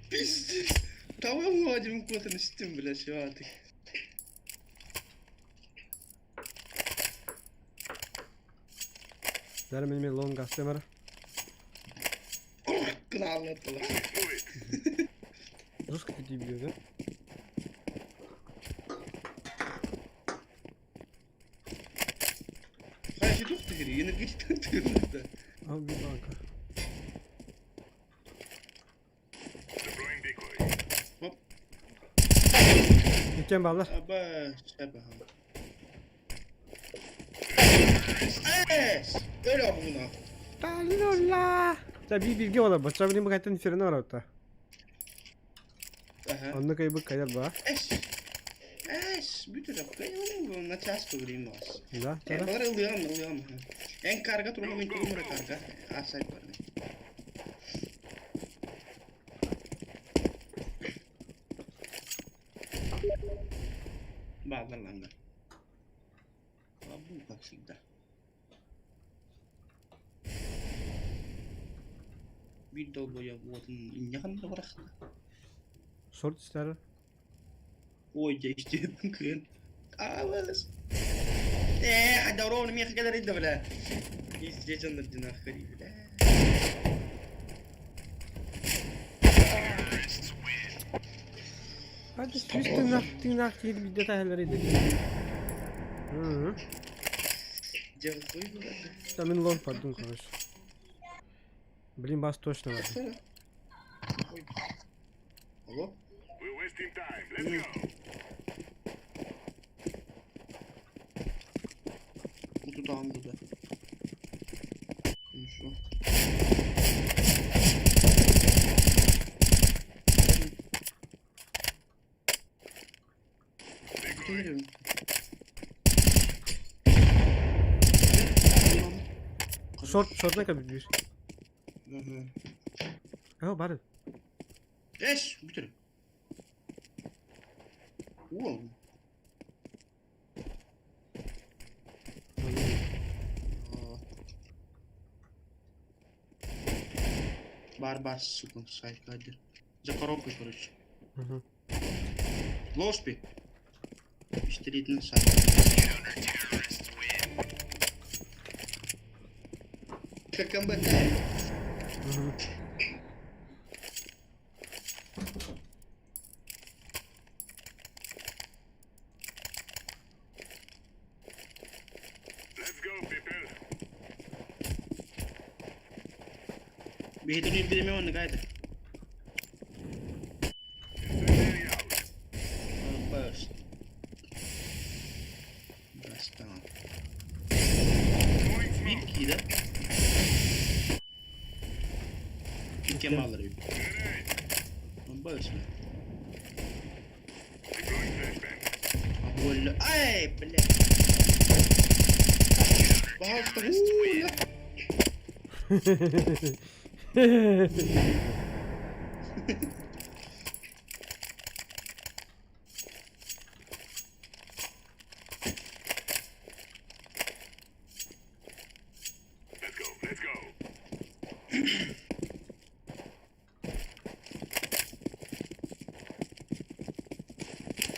Pis. Tamam mı hacım kotunu içtim bile şu artık. Ver benim long gastemer. Kına anlattılar. Rus gidiyor biliyor. Hayır şu çok tıkırı. Yine geçten tıkırdı. Abi bir banka. Deploying decoy. Hop. Gideceğim bağlar. Aba. Şaba. Es. Öyle buna. Dallola. Ya bir bilgi var. Bacca benim kayıttan freni var orada. Aha. Onda kaybı kayar ba. Es. Es. Bütün dakika yolun na ças kıvrayım var. Da. Tara. Bunlar ılıyor ama. En karga turma ben kurumura karga. Asay var. Bağlar lan. Bu bak şimdi. Bir dal boya bu yakında bıraktı. Sort ister. Oy geçti kıyın. Ağız. دوروني ميخ قدر يده ولا يجي جنة الجناح قريب لا Hadi tırnak değil bir detayları edelim. Hı. جاب طيب ولا Tamin long pardon konuş. Блин, бас точно var. Алло We're wasting time. Let's go. Bu da anladı. Şu. Gelirim. Short ne kadar bir. Oh, bari. Eş, bitir. Oğlum. Бар, сука, сайка один. За коробкой, короче. Hı. Лошпи. Пиштеритный сайт. Как МБТ. Hı. Let's go, people. Беседуем перемен, гайда. Incendiary out. Бэш. Достал. Throwing smoke. Битки, да? Битки малые. Grenade. Бэш. Deploying flashbang. Больно. Ай, блядь. Пожалуйста. Let's go. Let's go.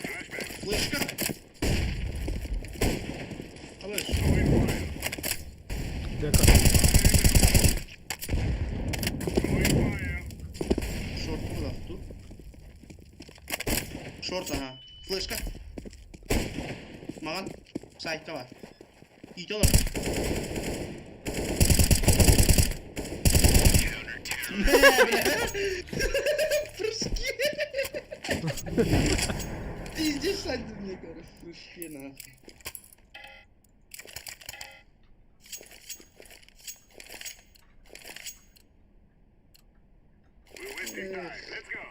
Flashbang. Флешка. Алеш. Throwing fire. Deka. Throwing fire. Шорт куда тут? Шорт, ага. Флешка. Маған сайтта бар. Ит алар. Прыжки. Ты здесь садил мне, короче, прыжки нахуй. We're wasting time. Let's go.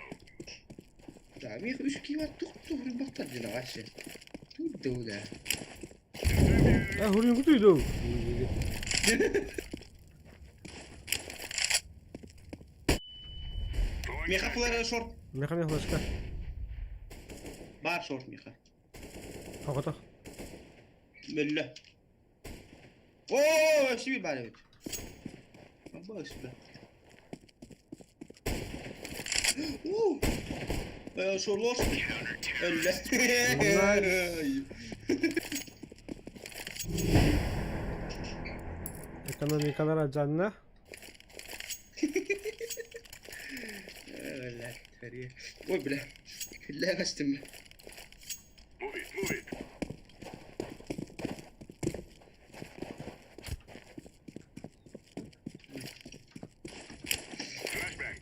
Да, Мих үш ки var tuttu baktar dina aşağı. Tuttu da. Hurun kutuydu. Miha fulara short. Mekan yaklaşık. Bar short Miha. Hakata. Bella. Oo, şimdi bari evet. Bak işte. Short lost. Öyle. Ekonomikalar canına. Öyle. Feriye. Oy bile. Külle kaçtım ben. Move it, move it. Flashbang.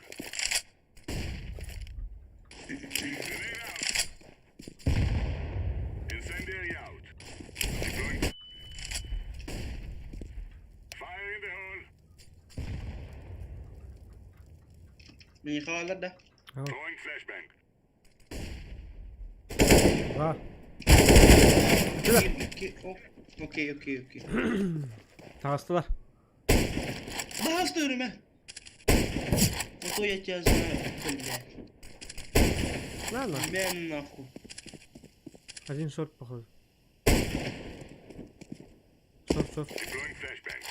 Grenade out. Incendiary out. Deploying. Fire in the hole. Miha alır da. Throwing flashbang. Ha. Okey. Tağıstılar. Daha istiyorum ha. Oto yatacağız ha. Lan lan. Ben nahu. Один шорт, походу. Шорт. Deploying flashbang.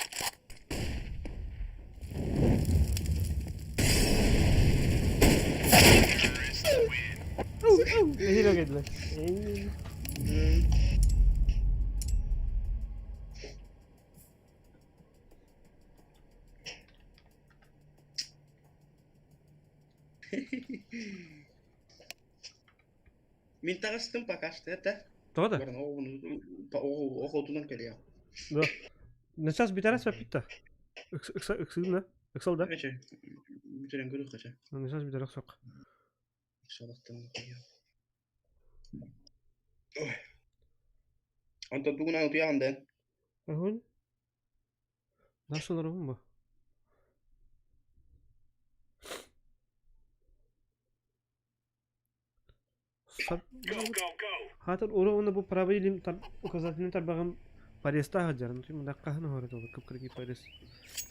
Hile geldiler. Minta kastım pakastı da. Doğru da. Barang o otudan geliyor. Да. На сейчас bir tane bitti. Iksın da. Iksal da. Kaçı. Bitiren görü kaçı. На сейчас bir tane sok. Şabattan geliyor. Anta duguna utuya anden. Ahun. Nasıl olur bu? Go, go, go. Hatta onu bu правый указательный тарбаган Пареста хаджар. Ну тем даккахан хорот olur. Kıpkırık Paris.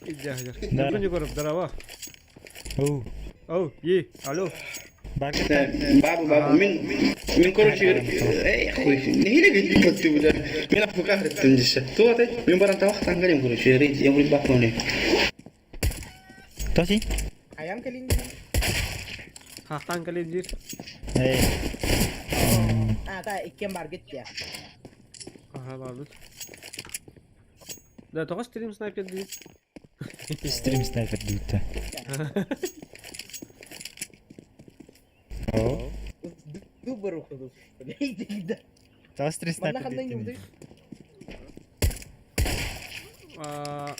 İddia hajar. Да. Ne görüp darava. Oh. Oh, ye. Alo. Barket. Babu min korоче ey خوي نهيله قد يكتب ده من ابو كهر تنجش تو ده من برا وقت انغريم korоче ريت يوم باكوني Tosi? Ayam kelinci. Haktan kalecir. Eh. Kak ikian market ya. Aha vardı. Da toğa stream sniper değil. Stream sniper dute. Oh. Du baru kudus. Tidak. Ta stream Mana sniper kan dute. nyudu.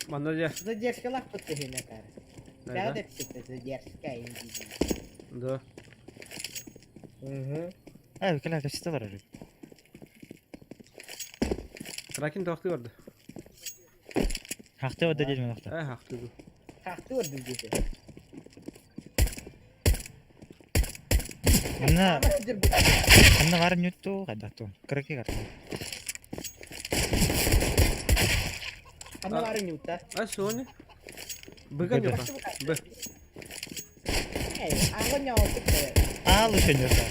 Mana ya? Sejar sekolah putih nak kan. Saya Nerede? ada putih sejar kain gitu. Da. Ah, kala kaçta var öyle. Kraken toğtu vardı. Hakta o da değil mi hakta? Haktıydı. Haktu ada gitu. Anna, Sejar bu. anna var nyutu kada tuh. Kereke kada. Anda baru nyuta. Soalnya. Bukan Beda. yok. Be. Aku nyautuk deh. Ah, lu senyota.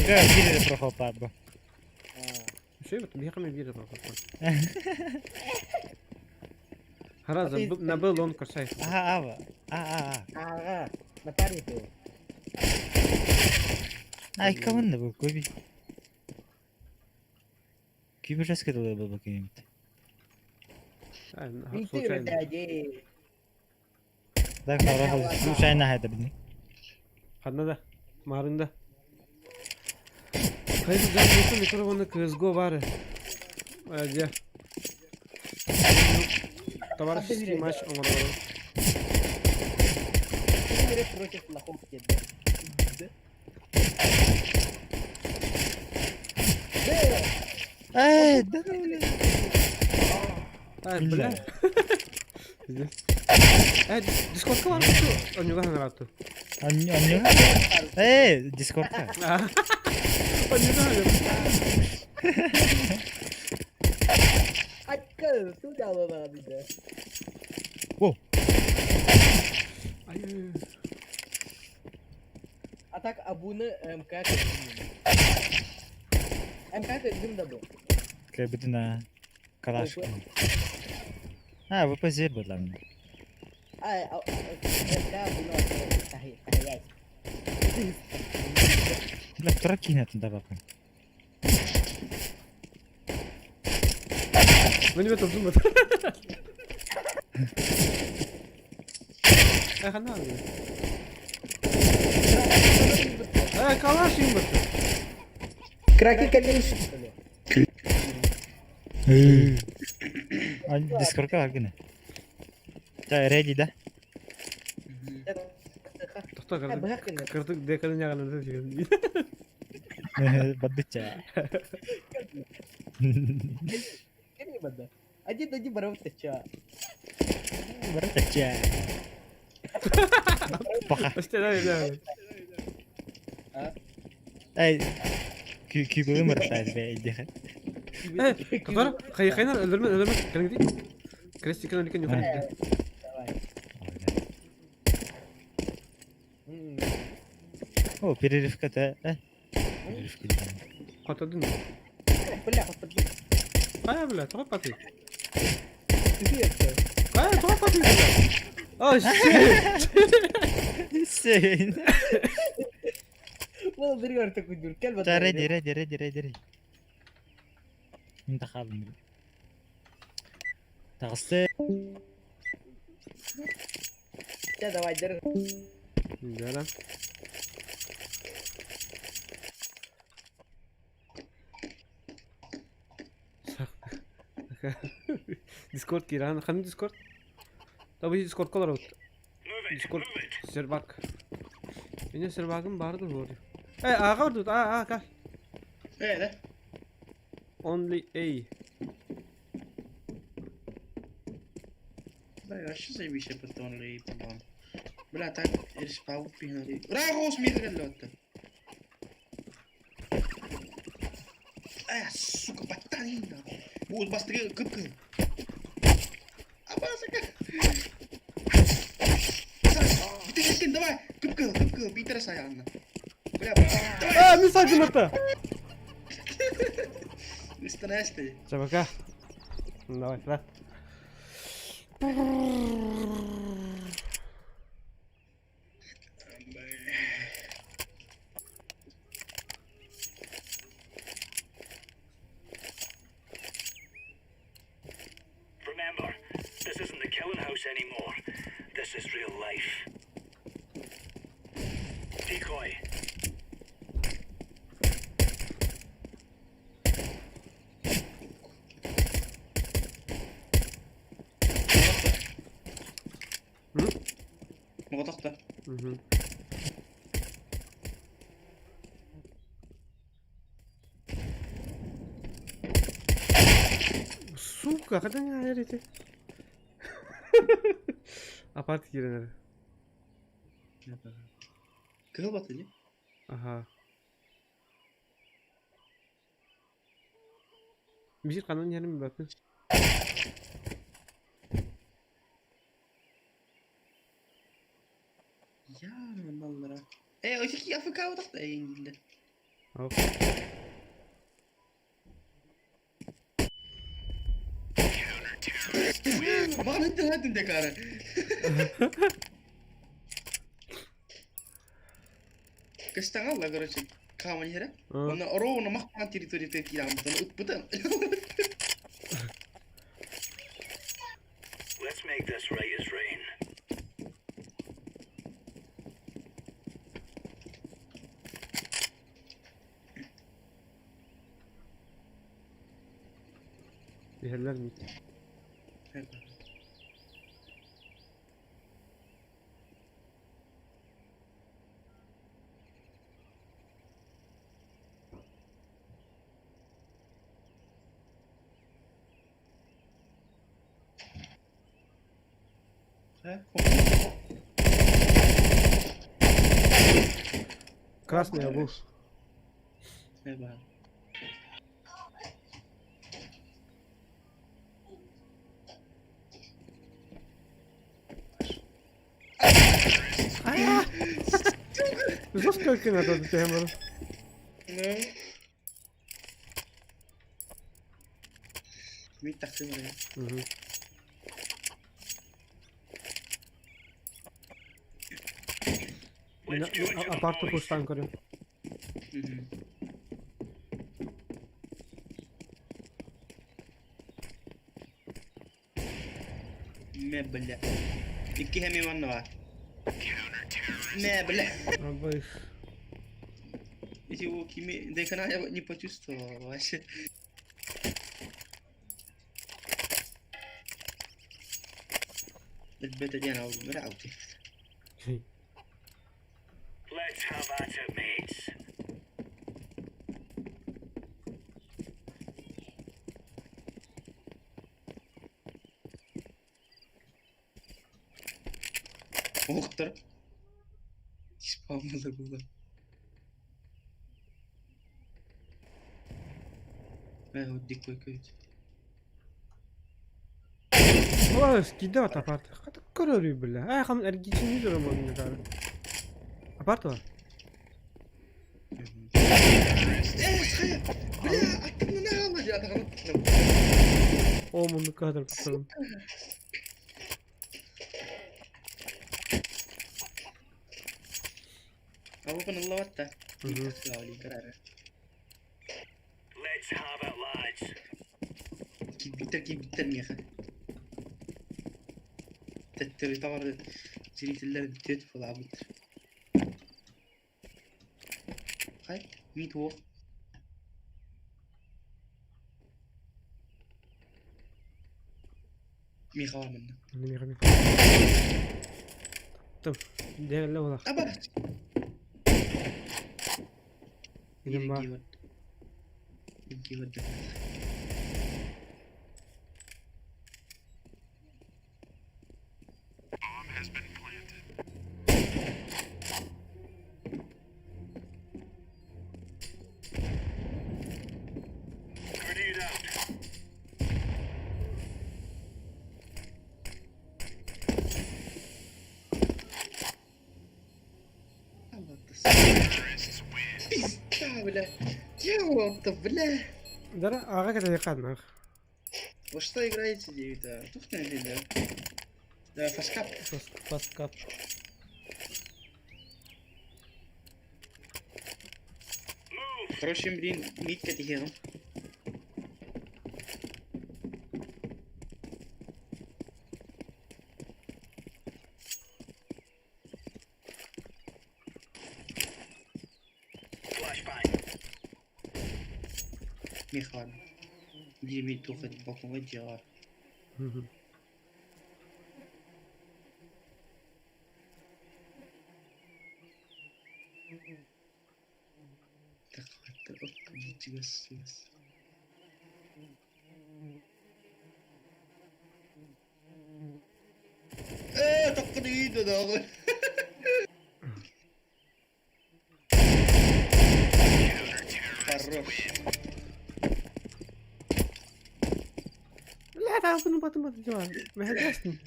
Gak, gini deh prohopa bro. Şey bak, bir yakın bir bak. Haraz, ne böyle on kaçay. Ah, apa? Depan itu. Ay, kaman da bu kobi. Kimi raske dolu bu bakayım. Itu Случайно. udah aja. Dak nora случайно hayda bini. Hadna da. Marında. Hayır, ben mikrofonu kızgo var. Aja. Товарищеский матч Омарова. Ini proses lakukan gitu. Da öyle. Бля. Discord var mı? Он не знаю, 안녕. 디스코드. Akıl, sudah baba bir de. Wow. Ay. Atak abunu MK kestim. MK kestim da bu. Kayak betul na. Kalas. Bu pasti berlam. Ay, MK abunu tahi tahi. Bila terakhir na tanda apa? Beni tutun mu? Kan abi. Kalah şimdi bak. Kraki kendini Discord ka lagi na. Ready dah. Tuh kan. Kırtık dekalın yakalını diyor. Badut ya. Ini benda. Aji baru teca. Baru saja. Baka. İşte öyle. Kübü mü rafayız be indi. Katar kayakaylar öldürme. Kan gidiyor. Klasik kan diken yukarı gitti. Oh, pilih Rifkat ya. Rifkat. Katadın mı? Belah pergi. Kaya bile, çok pati. Itu ya. Kaya çok pati. Oh shit. Insane. Well, dari orang kudur. Kel betul. Ready. Minta kalın. Taksı. Ya da wajar. Jalan. Discord kira, kan Discord. Tabii Discord kolay oldu. Discord serbak. Yine serbakın vardı bu arada. Ağa vardı. Ağa kal. Ne? Only A. Bem, eu acho que esse bicho é pra tão ali, tá bom. Bela, tá, eles pagam o pino ali. Ragos, mira que lota. Ai, açúcar, batalhinda. Boas, basta que kıpkı. Apa sakın. Bitin, давай. Kıpkı, bitir sayağını. Bela, давай. Mesaj mata. Istanaste. Çabaka. Давай, да. Remember, this isn't the killing house anymore. This is real life. Decoy. Mogotakta. Сука, когда не орете? Апарт girenler. Kıhıl batıyor. Aha. Bir şey kanın yerine mi bakın? Ya mallara. O iki AFK otakta İngilizce. Hop. Bak ne diyorsun tekrar. Kestang Allah короче. Kawan hera. Ona oro na makpan teritori te kiam to utputan. Let's make this right as rain. Bir yerler mi? Красный был. Eba. Жестко кино до тема. No. Mi taksim oraya. Апарту куштан көрөм. Me bela. İki hem iman var. Me bela. Абай. Если его хими... Да я не почувствовал вообще. البيت دي انا مرعوتي. Let's have at it, mates. Muhtar. Spamladı burada. وديك كويس. خلاص كده апарт. Ката көрөри биле. Хам эргичин жүрөм онун дары. Апарт бар. Бля, attım ne alma ya da kanıtladım. О, мунду кадр кутурум. Abu kan Allah watta. Mhm. Lali karara. Let's have it, lads. Ki bitter mi ya? Tattırı tamam. Zilitler bitiyor falan bitter. Hay, mi tu? Mi khawa minna. Ними хами. Тым. Дегеле була. Abar. Идем бар. Bilgi ودك. Grenade out. Allah tasın. Pista bile. Ya what бля. Дара ага кете якадна. Во что играете, девита? Тухнем видео. Да, фаскап. Паскап. Короче, блин, митка тихо. Flashbang. Михан. Дими тухать боком дела. Так, это ничего себе. تقليد ده хорош. لا تعرف انه بطل جوال. ما هدشني.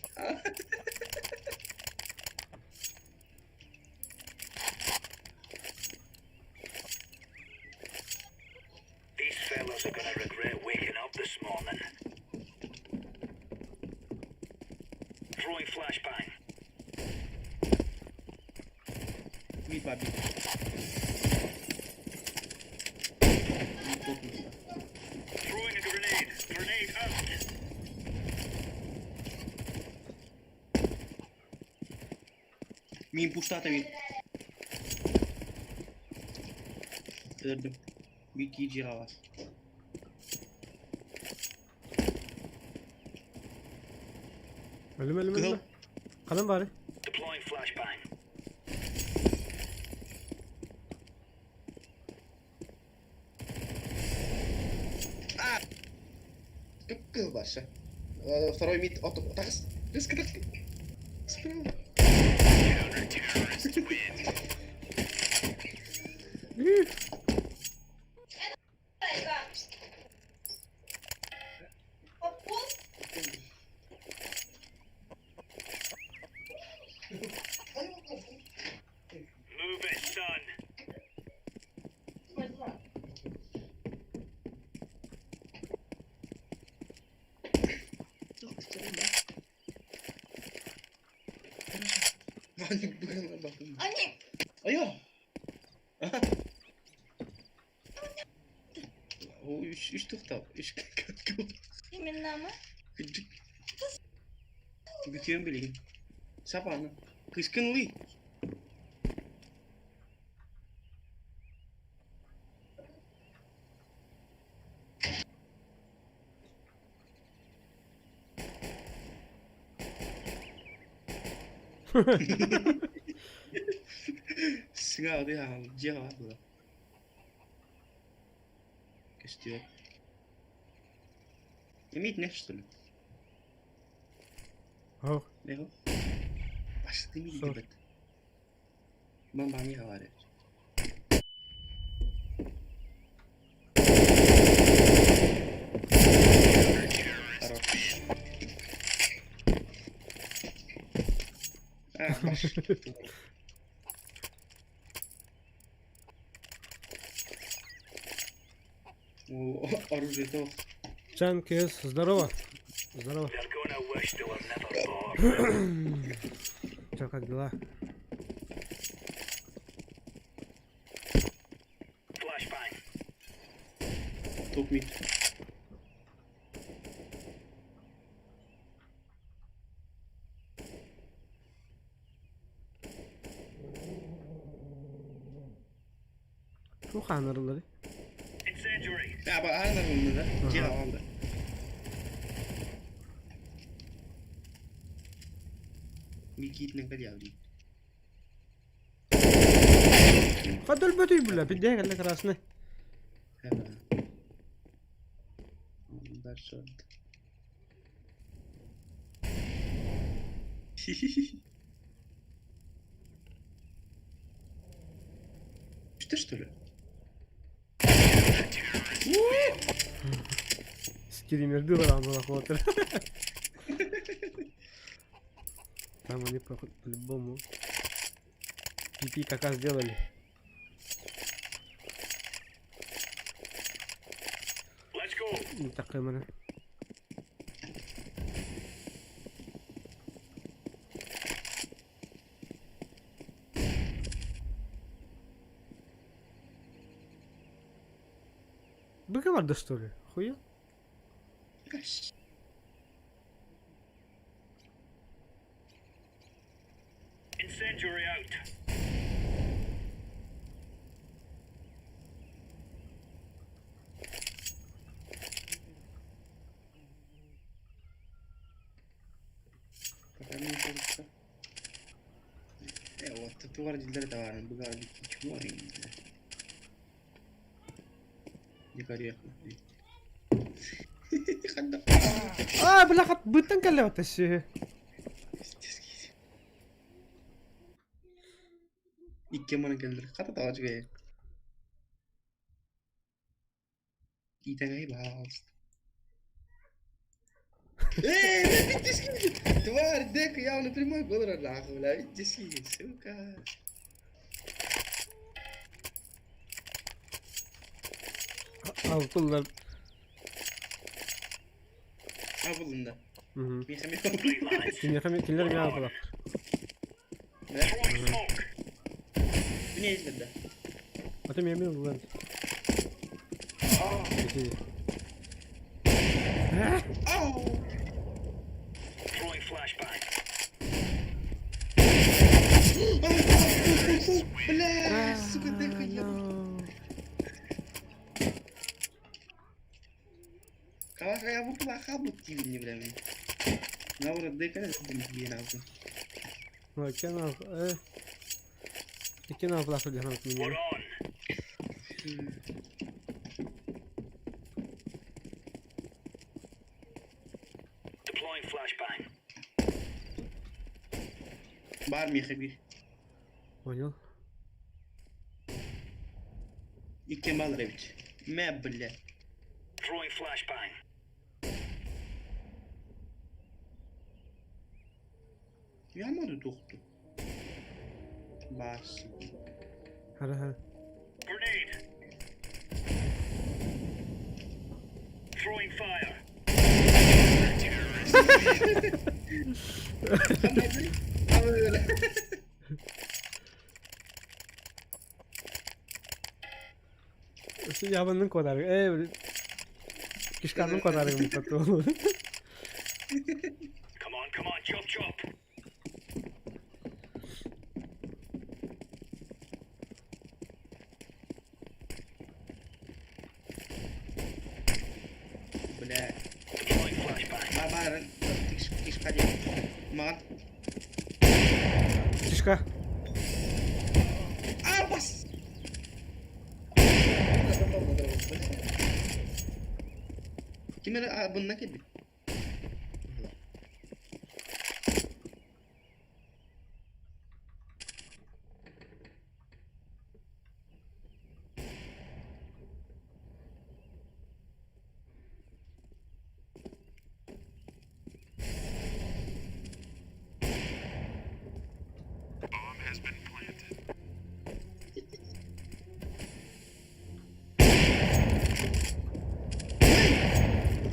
These fellas are gonna regret waking up this morning. Throwing flashbang. Мид баби. Throwing a grenade. Grenade out. Мин пустата мид. Öldüm. Bir giyici hava. Ölüm ölüm Kıl. ölüm. Kalın bari. Deploying flashbang. Кыл баша. Второй мид. Так, резко так. Справа. Anne bugün bakın. Anne. Ayo. Aha. O üç tukta. Üç kakao. Kimin namı? Küçük. Bitiyorum bileyim. Siapa anu? Kıskın uy. Singa dia dia apa? Kestiyor. Emit ne istiyorsun? Oh. Ne o? Pasti mi Sor. debat? Bambani havare. Ah, baş. О, оружие то. Чан, Кес, здорово. Здорово. They're gonna wish they were never born. Чё, как дела? Flashbang. Топ мид. Şu kanarları. Incendiary. Ya bak aynen bunu da. Dia aldı. Bir gitne kali avdi. Fadol betul bulla, pideh kalla kerasne. Hemen. Bunlar sordu. Что ли? Скримерды var amına koyayım. Там они по-любому пипи кака сделали. Let's go. Не такая mana. Быковарда что ли? Хуя? Incendiary out. Bakalım ne olursa. O tatuar dilleri de var. Bu kadar bir kim var ya. Yukarıya. Hadi. Ah, belakat butang kalau atas. İkke mana gelir. Kata tawa juga ya. Kita ngai bahas. Тварь, дека явно прямой гол нахуй, бля, иди сюда, сука. Avkullar. Ha bulundu. Mhm. Bir hemen Kimler bir avkullar. Throwing smoke. Bu ne izledi? Atam yemin bulan. Au! Throwing flashbang. Бля, сука, дека я. Kalau kayak buku bakal bukti ini berarti. Nggak udah deh kan dia nafsu. Makan apa? İki avkullar kılıyor hanım We're minyak. on. Deploying flashbang. Var mı bir? Понял. İki mal revç. Meble. Throwing flashbang. Yağmadı doktu. Bas. Hadi hadi. Grenade. Throwing fire. Ama öyle. Yamanın kadar. Kişkanın kadar mı patron? Come on, chop chop. Bля. Deploying flashbang. Makan. Kis aja. Makan. Kişka. Pas. Gimana bununla gibi?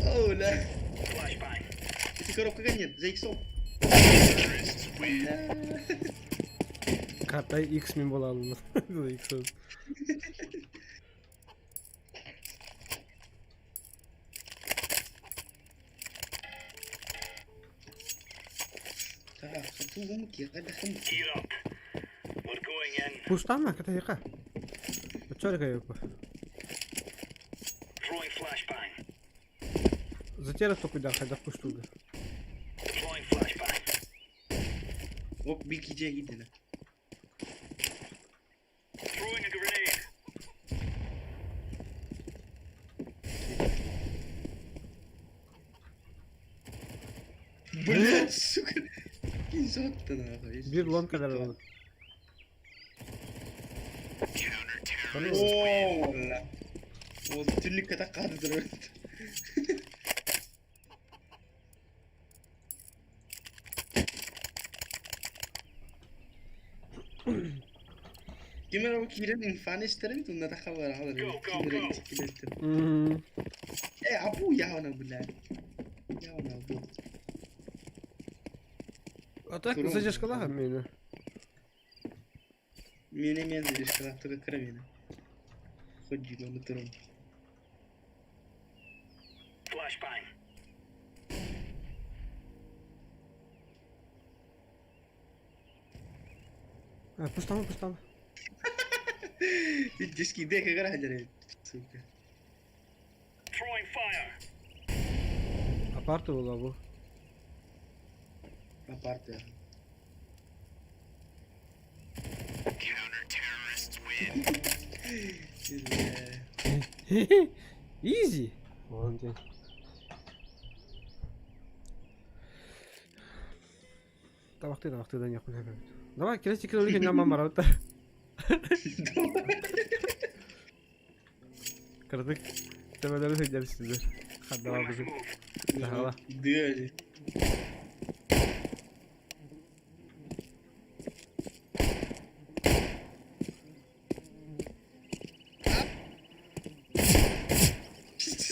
Oh lah. Flashbang. Siguro ka ganyan, Zayxo. Kartay X min bola alınır. X oldu. Tak, satu gua kira dah sembuh. Gear up. We're going in. Pustan mı? Kata yaka. Çare kaya yok. Throwing flashbang. Затем только да, когда пуштуга. Deploying flashbang. Oh, bir gece gidelim. Throwing a grenade. Блядь, сука. Кинзот-то нахуй. Bir lon kadar oldu. Oh lah. Oh, tünlük kadar kaldı. Gimana bu kiran infan isterim tu nada kabar hal Go, go, kiran go. isterim. Hmm. Abu ya ona bulan. Ya ona bu. А так задержка лага меня. Mene men diriş kadar tıka kıra beni. Ходи, onu turun. Flashbang. Пустама, пустама. Diski de kagar hajar. Suka. Throwing fire. Апарты была bu. Aparte. Easy. Молодец. Давай, да нехуй. Давай, крестик улика няма мараута. Kırdık. Temeleri söyleyeceğiz size. Hadi devam bizim. Daha. Diyor.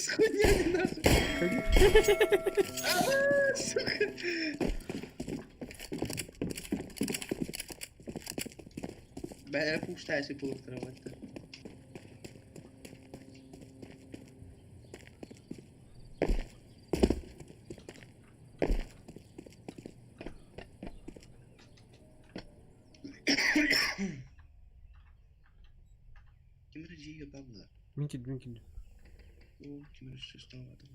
Сходняли нахуй. Сука. Ben pusztál się poloktrować. Kim reagiye Pablo? Минкин. O kim reagiye stavadı?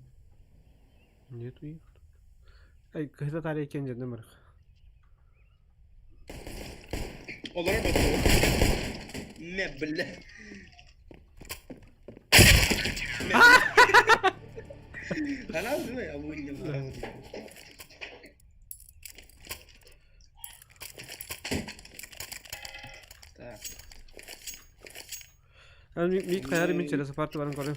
Нету их. Ай, когда тарih кенже номер. Onlara bak. Ne bile. Hala mı ya bu yıllar? Так. Мид каяр мид через апарты барын көрем.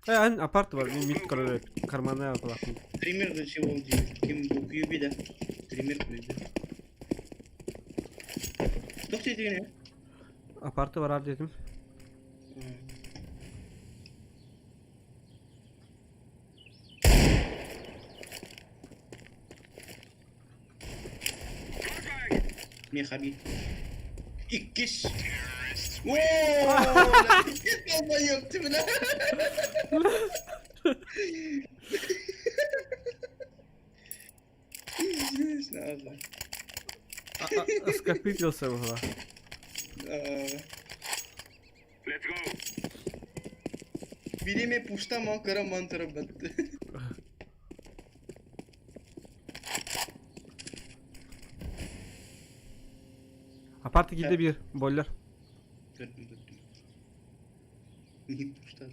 Ан апарты бар, мен мид көрем. Карманына алып. Тример да чего делать? Kim bu QB de. Trimmer koydu. Çok şey değil. Апарты var dedim. Ne habi? İkiş. Wooo! İkiş olmayı yaptı mı lan? Ne Allah. Скопытился уже. Let's go. Biri me pushta ma kara mantra battı. Apart 2'de 1. Boiler. Gördüm. Niye pushta?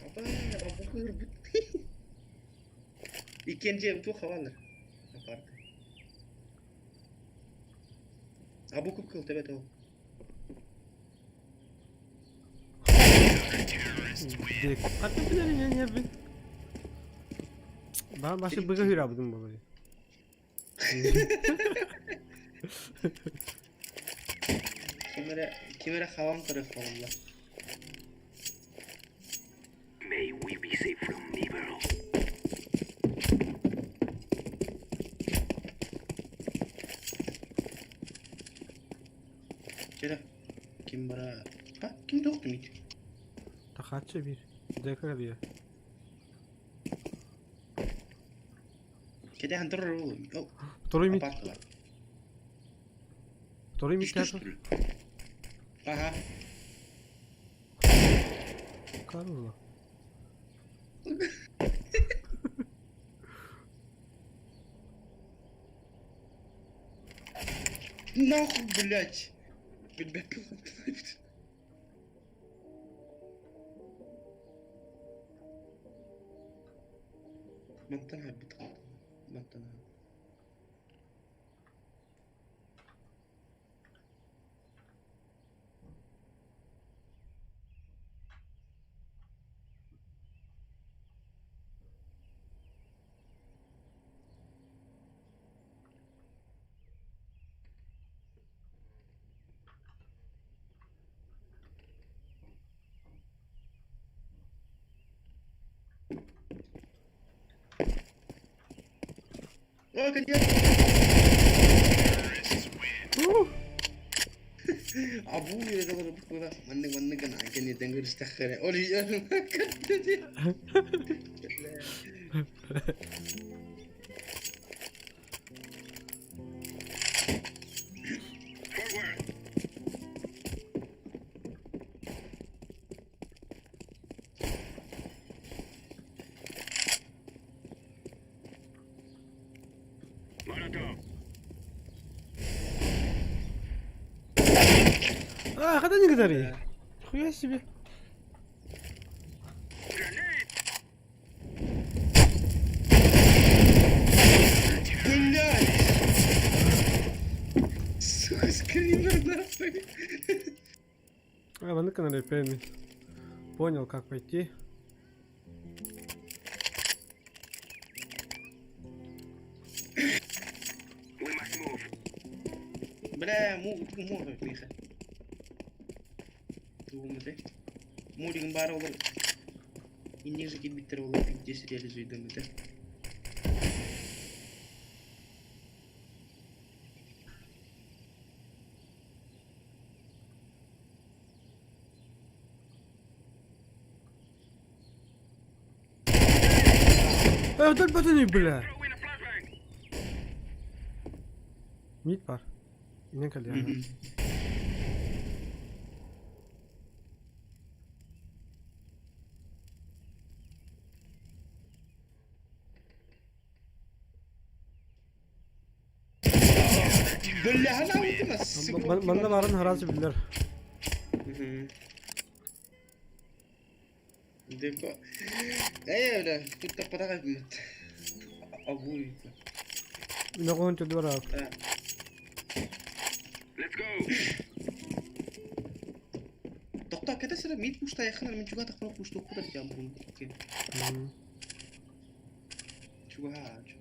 Apa hırbıt. İkinci ev çok havalı. Apart. Abu kup kıl evet o. Direkt. Hatta bir tane yani ben. Ben başka bir hür yaptım babayı. Kimere havam tarafı valla. May we be safe from evil. Kira. Kim bara? Ha? Kim doktu hiç? Takatça bir. Dekar diye. Kede hantar oğlum. Oh. Второй мид. Apart var. Второй мид Düştü кажется. üstüne. Aha. Карла. Нахуй, блядь. Ребята, Мантана битва. Мантана. Oh, kanya. Abu yere kadar bu kadar. Manne kan agen yetengar istakhare. Oli ya. Forward. Molotov. Когда не гори? Хуя себе. Grenade. Блядь. Сука, скример нахуй. Ну-ка на репейми. Понял, как пойти. We must move. Бля, му виха. Туумде. Муригин бары олар. Инне же килбиттер олар биддеси реализуйдымды. Дай пацаны, бля. Throw in a flashbang. Мид бар. Ne kalıyor? Бля, она утма. Bana varın harazi bilirler. देखो öyle tutta para kaybettim. Abu. Ne konuşuyor duvar abi. Let's go. Doktor كده سنة 100 بوشتا يا اخي انا من جواتك خلاص بوشتا كده جنبهم كده شو هاج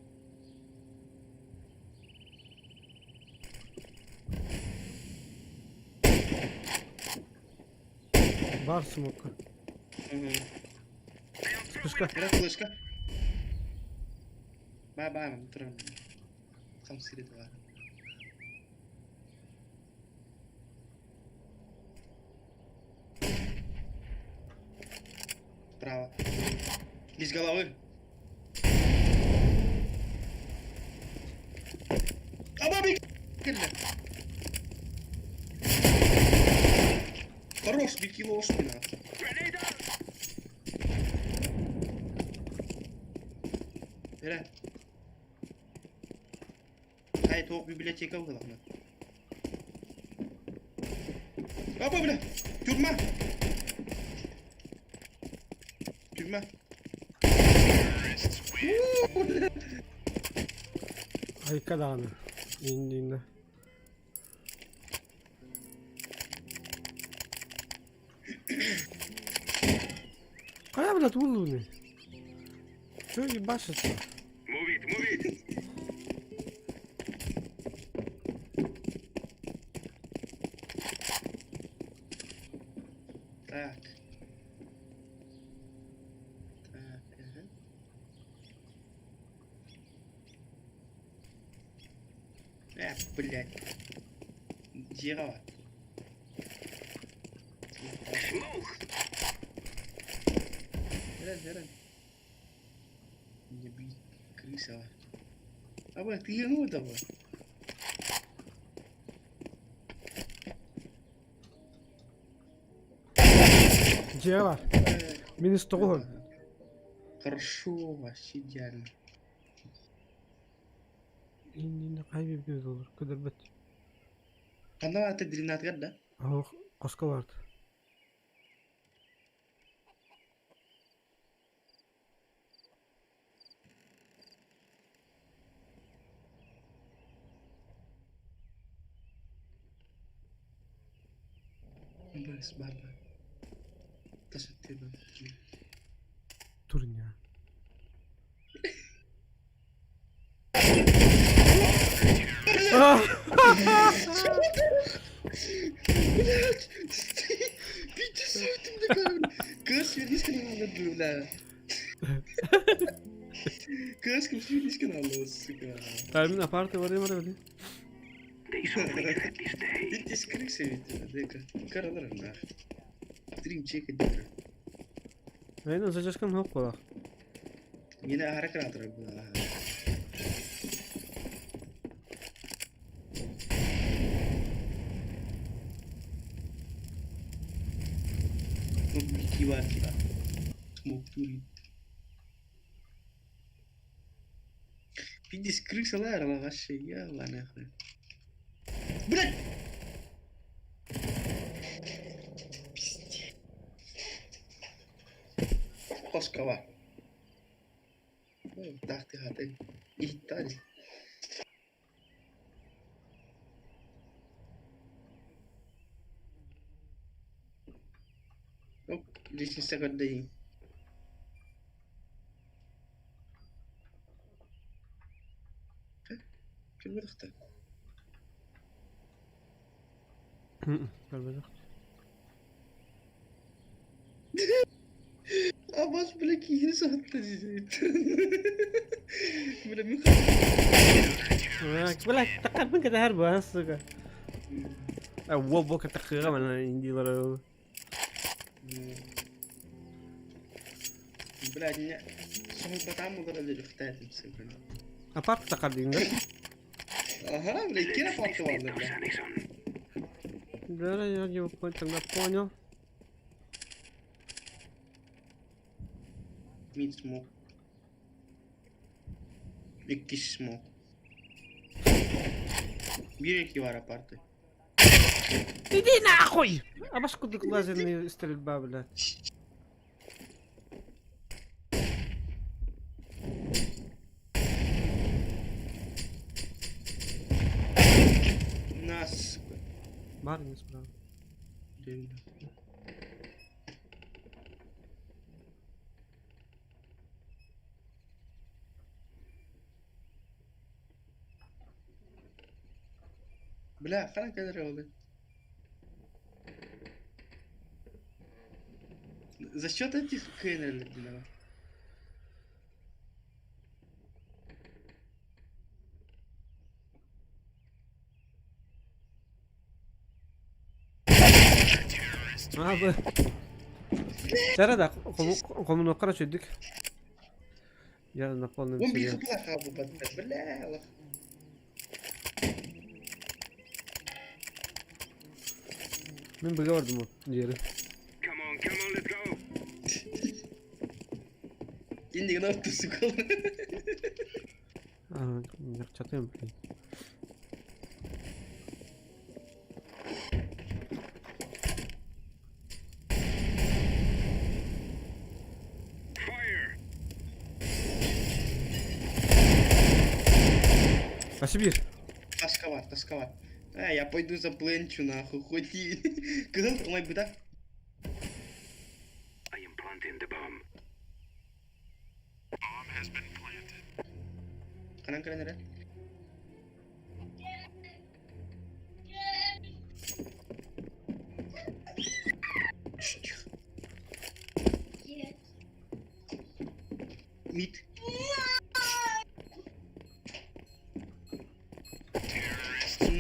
Var smoke. I am Пушка. Era флешка. Бай, турам. Сам сирет var. Справа. Без головы. Абабик! Хорош, бикило спина. Era. Hayır, tavuk biblioteka bu kadar. Apa bile? Türkme. Türkme. Ayıka dağını. İndiğinde. Kaya bile tuğlu ne? Şöyle başlasın. Move it. Так. Так, ага. Блядь. Дерево. Зря. Не бить крыса. А вот ты ему давай. C var. Minus 9. Хорошо, вообще идеально. İndiğinde kaybediyoruz olur. Kadar bet. Она это дренат, да? Oh, koska vardı. Бэс, баба. Teşekkür ederim. Durun ya. Ah! Блядь! Пить сутим такая. Кэш, вернись к каналу, бля. Кэш, вернись к каналу, сука. Termin apartı var ya var öyle. Пить скрыся ведь, дека. Каралар на. Стрим чекать, дека. Aynen sıcakkan hop var. Yine hareket atır bu. Kiva. Smoke turi. Пиздец, крыса ларла вообще, я нахуй. Блядь! Пиздец. Хоскова. Так ты гады. Италия. Oh, 10 second day. Kim bıraktı? Görmedim. Abbas bile kihini sattı. Bile mi Bırak takar ben kadar her bahas suka. Bu katakıra mana indi var. Блядь, меня самый потому говорили в тайтем сегодня. Apart takar dinde. Ага, блядь, кина факты валды, блядь. Gara ya yo tengah ponyo. Mid smoke. İki smoke. Bir iki var aparte. Иди нахуй! А баш куда глазенный стрельба, блядь. Нас. Барни справа. Дивно. Бля, хана kadar oldu. За счет этих кеннелей, бля. Abi. Cara da komun okara çözdük. Ya napalm وين bir şey. بيخبط لك ابو بدل بالله والله. Ben bıga vardım o diğeri. Come on, let's go. عندي نقطة سكر. Çatıyorum. Fire. Kaçı bir? Таска var. Я пойду за пленчу нахуй, ходи. Кызым, ой, буда. I am planting the bomb. Kanan nere? Mid.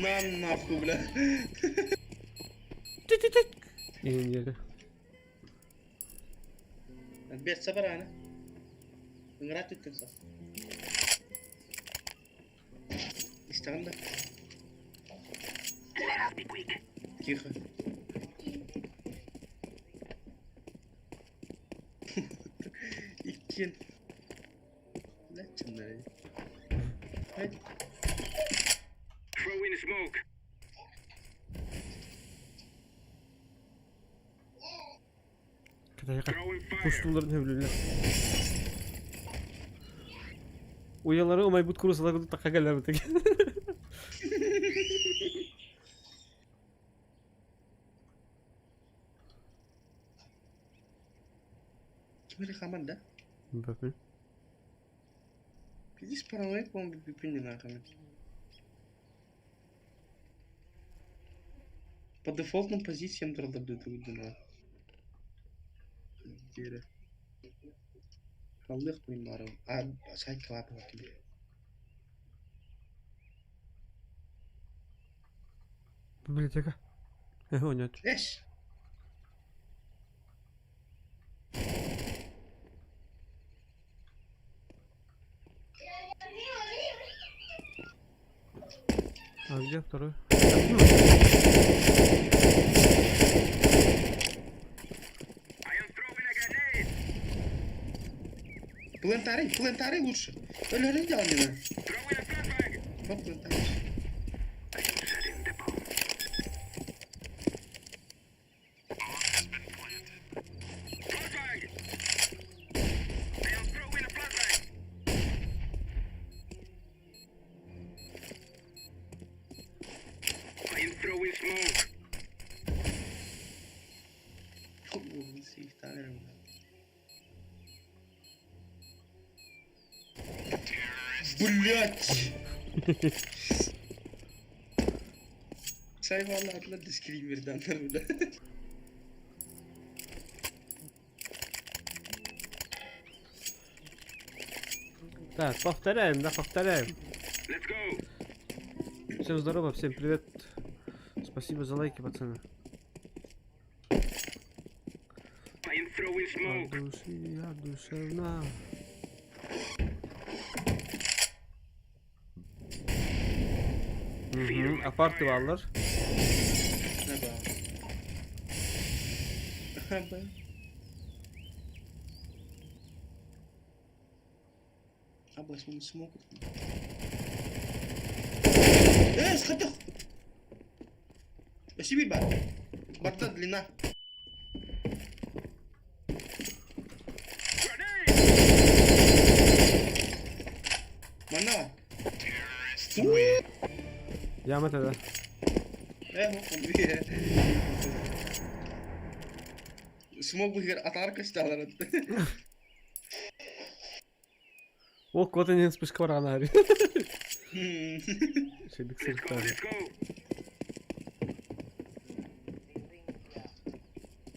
Нам нахуй, бля. İyi yeri. Без собрана. Играть тут тенса. Истанда. Be quick. Тихо. İkin. Ne çınları? Hadi. Throw in smoke. Kadaya Throwing fire. Koştuların hevlüyle. Uyaları umay but kurusu da taka geller bitek. Kim rekaman da? Bakın. Pedi paranoia com o pipinho na cama. По дефолтным позициям трудно. Где? Халдых примаров. Сайт клапа тебе. Библиотека. Oynuyor. Эш! А где второй? I am throwing a grenade. Плентарий лучше. Öyle делал меня. Throwing a flashbang. Вот плентарий. I am setting the bomb. Flashbang. I am throwing a flashbang. I am throwing smoke. Sí, está bien. Блять! Sayfalarla diskrimin birdenler bile. Так, повторяем, да, повторяем. Let's go. Всем здорово, всем привет. Спасибо за лайки, пацаны. I am throwing От smoke. души, я душевна. Apartı varlar. Ne be? Ne be? Або если не смогут. Сходи! Спасибо, бат. Бата длина. Grenade. Манава. Yamet ede. Смог бы атарка стала. O kotenin spışkı var ana abi. Şeylik Let's go. sırtlar. Let's go.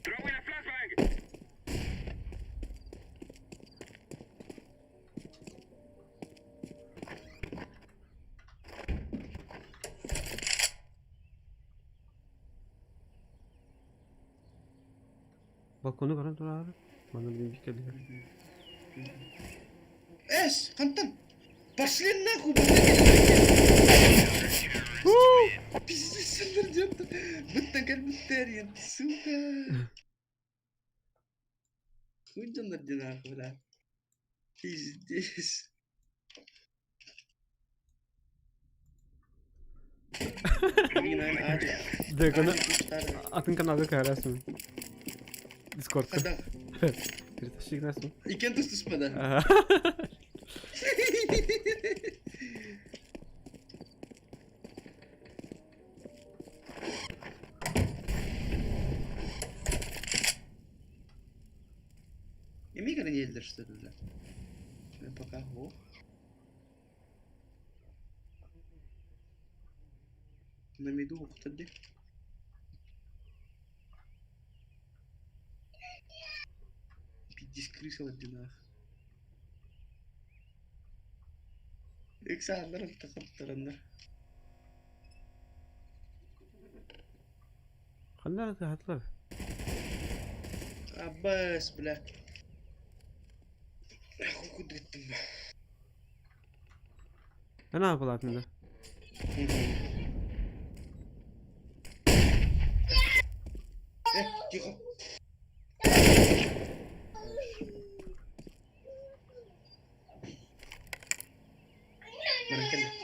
Throwing a flashbang. Balkonu karan dur abi. Bana bir şey geliyor. Es, kantan. Пошли нахуй, Пиздец, сандердёнда. Быттан кальбуттерин, сука. Хуйдёндар нахуй, бля. Пиздец. Блин, Адя. Dekana Адя, кустары. atın kanalı kahrasın. Discord'da. Kada. Bir taşık nasıl? Икен тустус пада. Эмигры не ездишь, что ли, бля? Я пока, о. На меду уктады. Пиздец, крыса в одинах. Эксандр, тахаптарандыр. Kanlar rahatlar. Аббас, бля. Нахуй куда ты, бля? Ne yapalım aklında? Тихо. Маракель.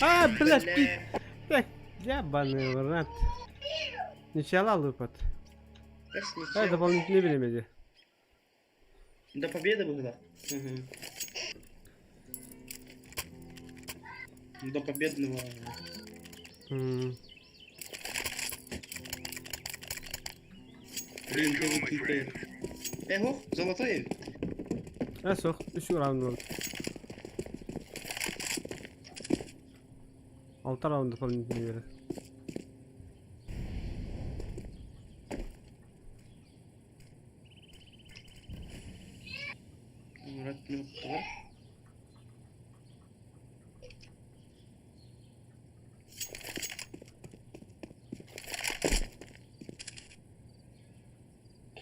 А, блядь, Бля. пи... Так, ебаный в рот. Начала лупат. А, дополнительное время. До победы было. До победного. Блин, ты какие-то. Ого, золотой. Сох, 3 round oldu. 6 round falan göre. Murat ne yaptı lan?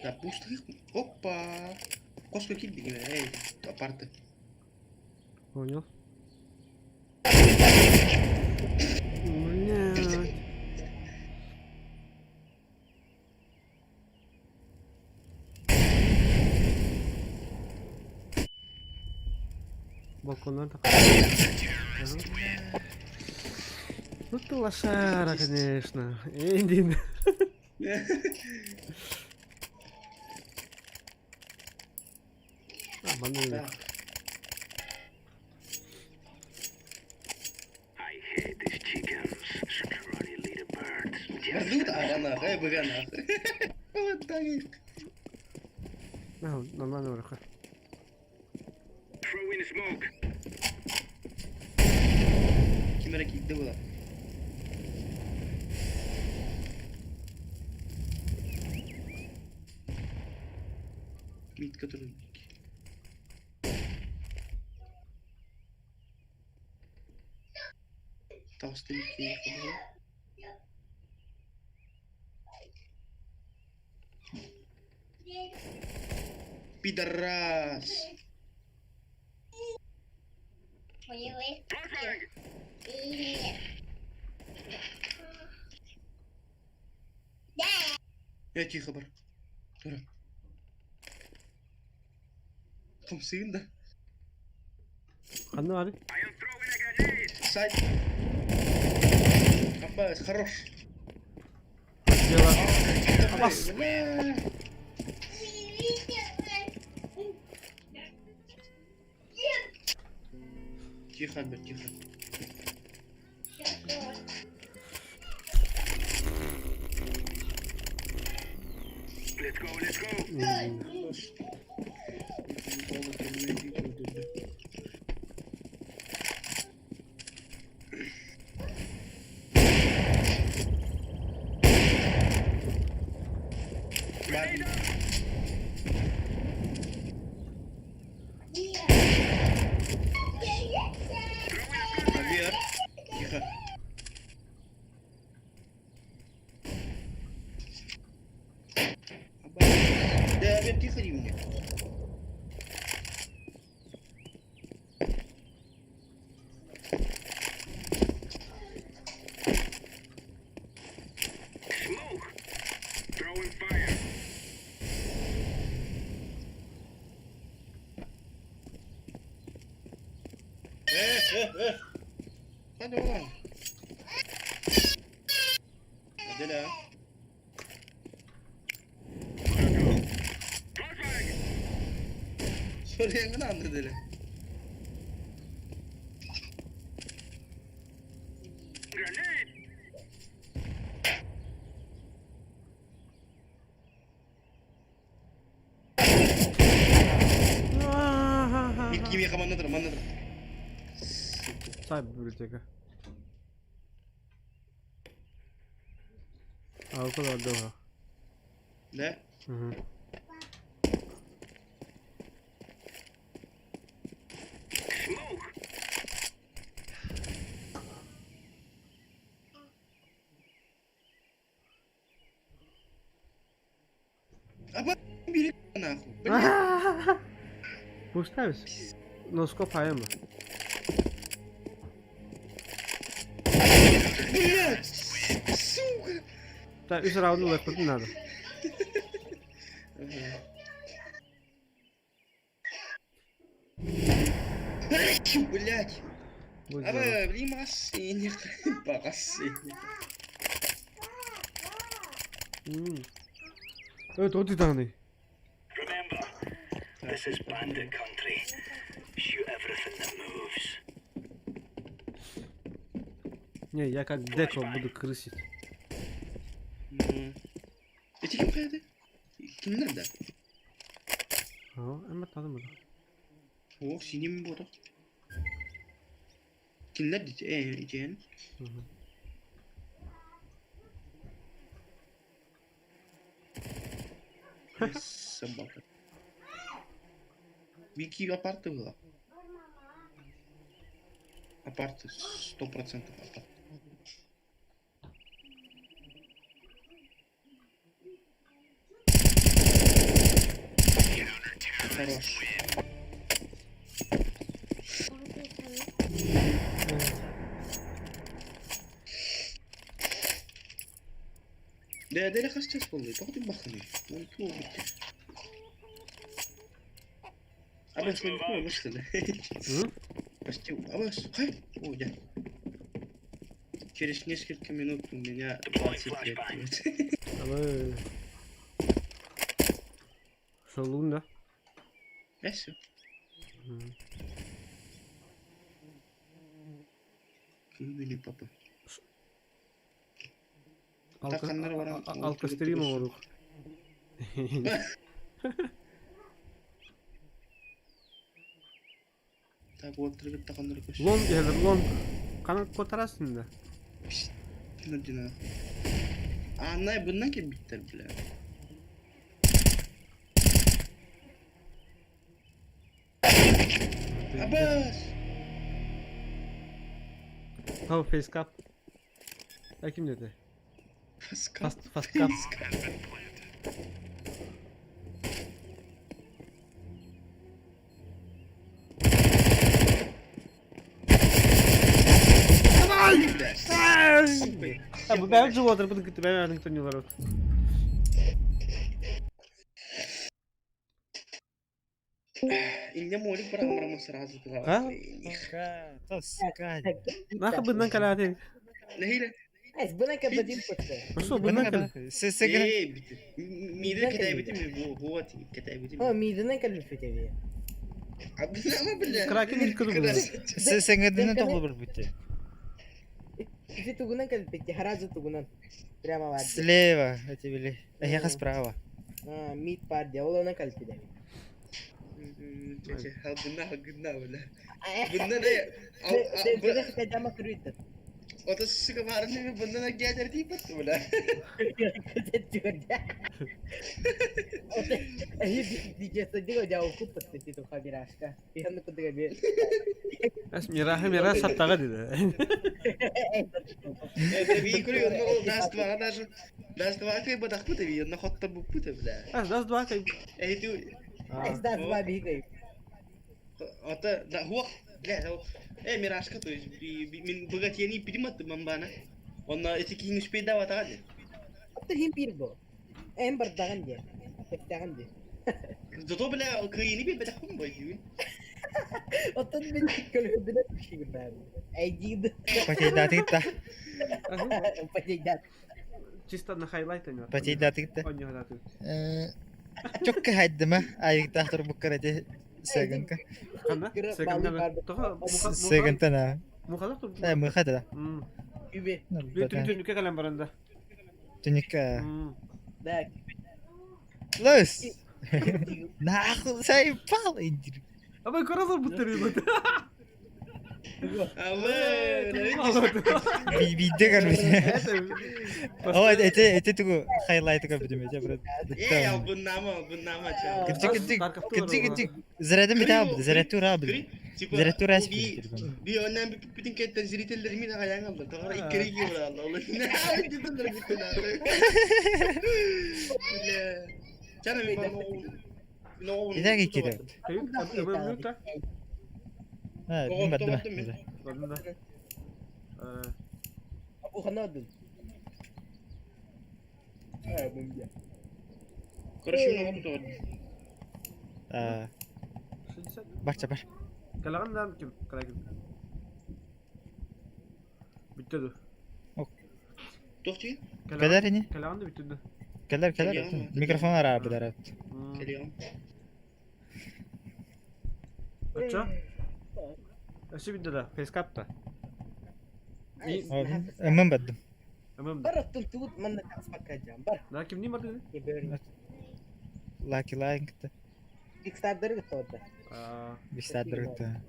Да пусто их. Опа! Коско кидди gibi. Ey, aparte. Понял. Блядь. Балконlarda Ну ты лошара, конечно. Эндин. А, банально. Так. I hate these chickens. Scrawny little birds. Мордут, ага, нахуй, быга нахуй. Вот так их. Нормально вроха. Throw in smoke. Kimere kilitli bu da. Mid götürün. Tavsiye bir falan. Пидорас! Я тихо, бар. Дура. Komşuyum da. Kandı var. I am throwing a grenade. Сайт. Аббас, хорош. Дела. Аббас. Тихо, Альберт, тихо. Let's go, let's go. Хорош. Var. Javier. Hija. Да, опять тихо, мне. Smoke! Throwing fire. Hadi ulan. Hadi la. Soruyan kan anladı la. Grenade! İlk gibi yakamandadır, mandadır. Cyber biblioteca. O kadar da var. Ne? Hı hı. Smoke! Apa biri aku. Puształeś? No skopałem. Блядь! Сука! Tak, już round lekko nie nada. Блядь! Будь Aba, здоров. beli masih bakasih. Evet, o tane. Remember, this is bandit country. Shoot everything that moves. Nie, я как деко буду крысить. Эти kim kaydı? Kim nerede? Aa, ama tanıdım bunu. O sini mi bu da? Kimler dedi? Cen. Hı hı. Собака. Вики апарты была. Апарты, 100% апарты. Хорош. ده خلاص تصل تاخد بخلي ممكن bitti. Abi şöyle bir koy başladı. Hı? Почти. Абас, хай. О, да. Через несколько минут у меня 20 лет будет. Ama... Solunda. А всё. Кыбили папа. Takanları var ama- Alkıştırayım mı onu? Так, вот трыгып такандар көш. Long gelir, long. Kanat kotarasın da. Şunu dina. Anlay bundan ki bitter bile. Abbas. Tamam, face cap. Ya kim dedi? Faska. Fast cap. Ya bu ben животер, буду говорить, тебя никто не ловит. İnce molik bırakmamı sırası kılar. Ha? Тоска. Naka bundan kalatin. Nehile. Guys, bundan ka badin putte. Nasıl bundan kal? Сесегэр bitti. Mide kadar bitti mi bu? Bu ati kadar bitti mi? Oh, midden ka lufite vi. Abi ama bile. Kraken ilk kılı bu. сесегэрдэн тоглобор бүтээ. Isi tugunan ka lufite, harazı tugunan. Прямо в отдел. Слева, эти били. А я справа. Мид par dia, wala na kalpide. Bunlar bunlar böyle. Bunlar ne? Deve ka jama kruita. Oto sıkı var ne bundan gelir deyip attı bula. Kaset juga dia. Oke, di jasa juga jauh kupet di situ Kabiraska. Ihan ketika dia. Es mirah sattaga dedi. Tabii kuruyor o das var ki badak bu tabii yanına hatta bu tabii. Es das dua kay. Itu Estás mais bem. ata da huwa لا هو ايه ميراش كتو من بغت يعني بدمت من بانا قلنا اتكي مش بيدا وتغادي Oke, himpir go. Bertangan dia. Bertangan dia. زتو بلا كريني بي بدهم بيجون Oke, ben kalau benar sih benar. Ajid. Pacayda kita. Pajak. Чисто на хайлайт они. Pacayda kita. Onyo halatu. Çok kahaydı mı? Ayık tahtur bu karate segan ka. Kana? Second na. Toka Segan ta na. mukhalaf to. Mo khada da. Ibe. Tünü ke kalan baranda. Tunik ka. Dah. Los. Na ako say pal indir. Ama karazor butları bu. ama Video kan bir. Oh ete tu highlight ka video meja bro. ايه يا بالنامه Kecik. Zaradım bir tane. Zaratu rabı. Zaratu ras. bir önden bütün kent tenziritleri mi ayağın aldı. Sonra ikkeri gibi Allah Allah. Ne yapıyorsun da gittin abi. Canım no. Bir dakika kira. Hayır, ama minuta. Ha, bin badım. Baranda. Aku kenal. Bum dia. Karışım ne oldu? Ah, baş baş. Kalagan lan kim? Kalagan. Bitti dur. Dokti? Kadar ini. Kalagan da bitti dur. Kadar. Mikrofon var abi der. Geliyorum. Aça. Aşı bitti da. Facecap da. Emem badım. Tamam. Barat tentu mana tak sepakat jam. Bar. Daha kim ni vardı? Ibe. Laki kita. Kickstarter gitu ada. Bisa derita.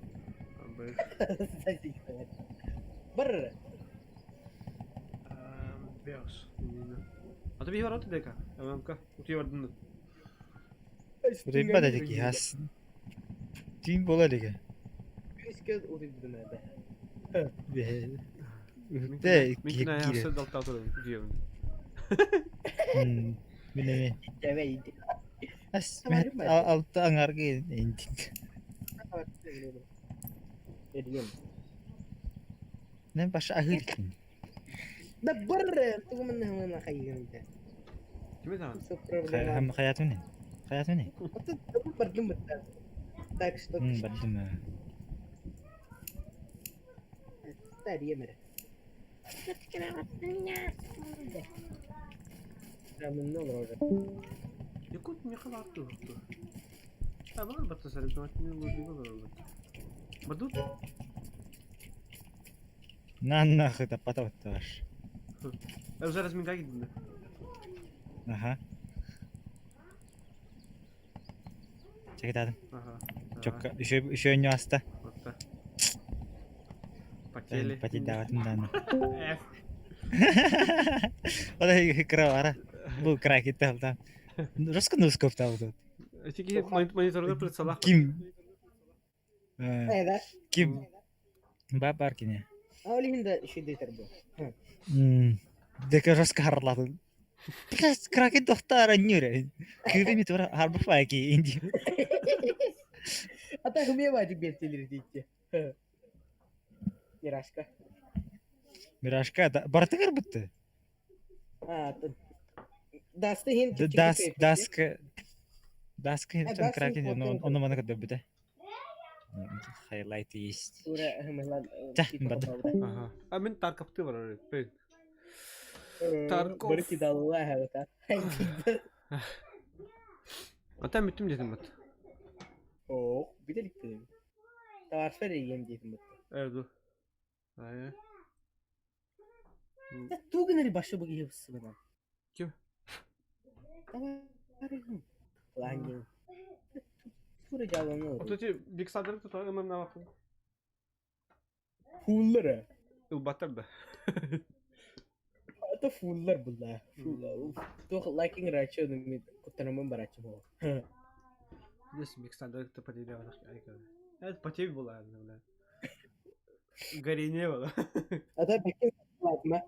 Bar. Beos. Atı bir var atı deka. Tamam ka. Utuyor vardın. Riba dedik ya. Tim bola deka. Keşke udah benar. De Mikna ya gire. sel dalta atıyor. Utuyor. Bine. Cewek itu. As altta angar ge intik. Edian. Ne baş ahir. Da bar. Tu mana kayak gitu. Kime zaman? Hem hayatı ne? Hayatı ne? Itu berdum betul. Teks Badım. tadi ya mereka. Ramen no orada. Yakut ne kadar attı? Tamam battı sarı tomatını vurdu da oldu. Badut. Nanna khita pata var. Zaraz mi kay gidin. Aha. Çek dedim. Aha. Çok şu önce hasta. Batta. Pakeli. Pati davatından. F. O da kira var. Bu kira kita altan. Terus kan nuskop tahu. Çünkü monitörde plat salah. Kim? Dah. Kim? Babar kini. Awalnya hindi siya dito terbo. Deka terus keharlatan. Terus kira kita dokter nyure. Kita itu harus pagi ini. Atau humiya wajib biar cilir dice. Miraska. Miraşka da bartakar bitti. Dasta hin. Daska hepten kraken onu bana kadar bitti. Highlight ist. Ura hamalan. Cah, badı. Aha. Amin tarkaptı var öyle. Pek. Baru kita Allah harus. Hatta bittim dedim bat. Oh, bir de likte. Transfer edeyim dedim bu. Evet o. Hayır. Tu göneri başa bu gibi sıvıdan. Kim? Lanjut. Sudah jalan lu. Otoci bilgisayarları tutar hemen ne yaptın? Cooler. Batar da. Это фуллар bunlar. Tuh liking racun ümit. Kutanamın baracı bu. Здесь Мексикан это потерял. Это потеря была, наверное. Горение было. Ata bekle atma.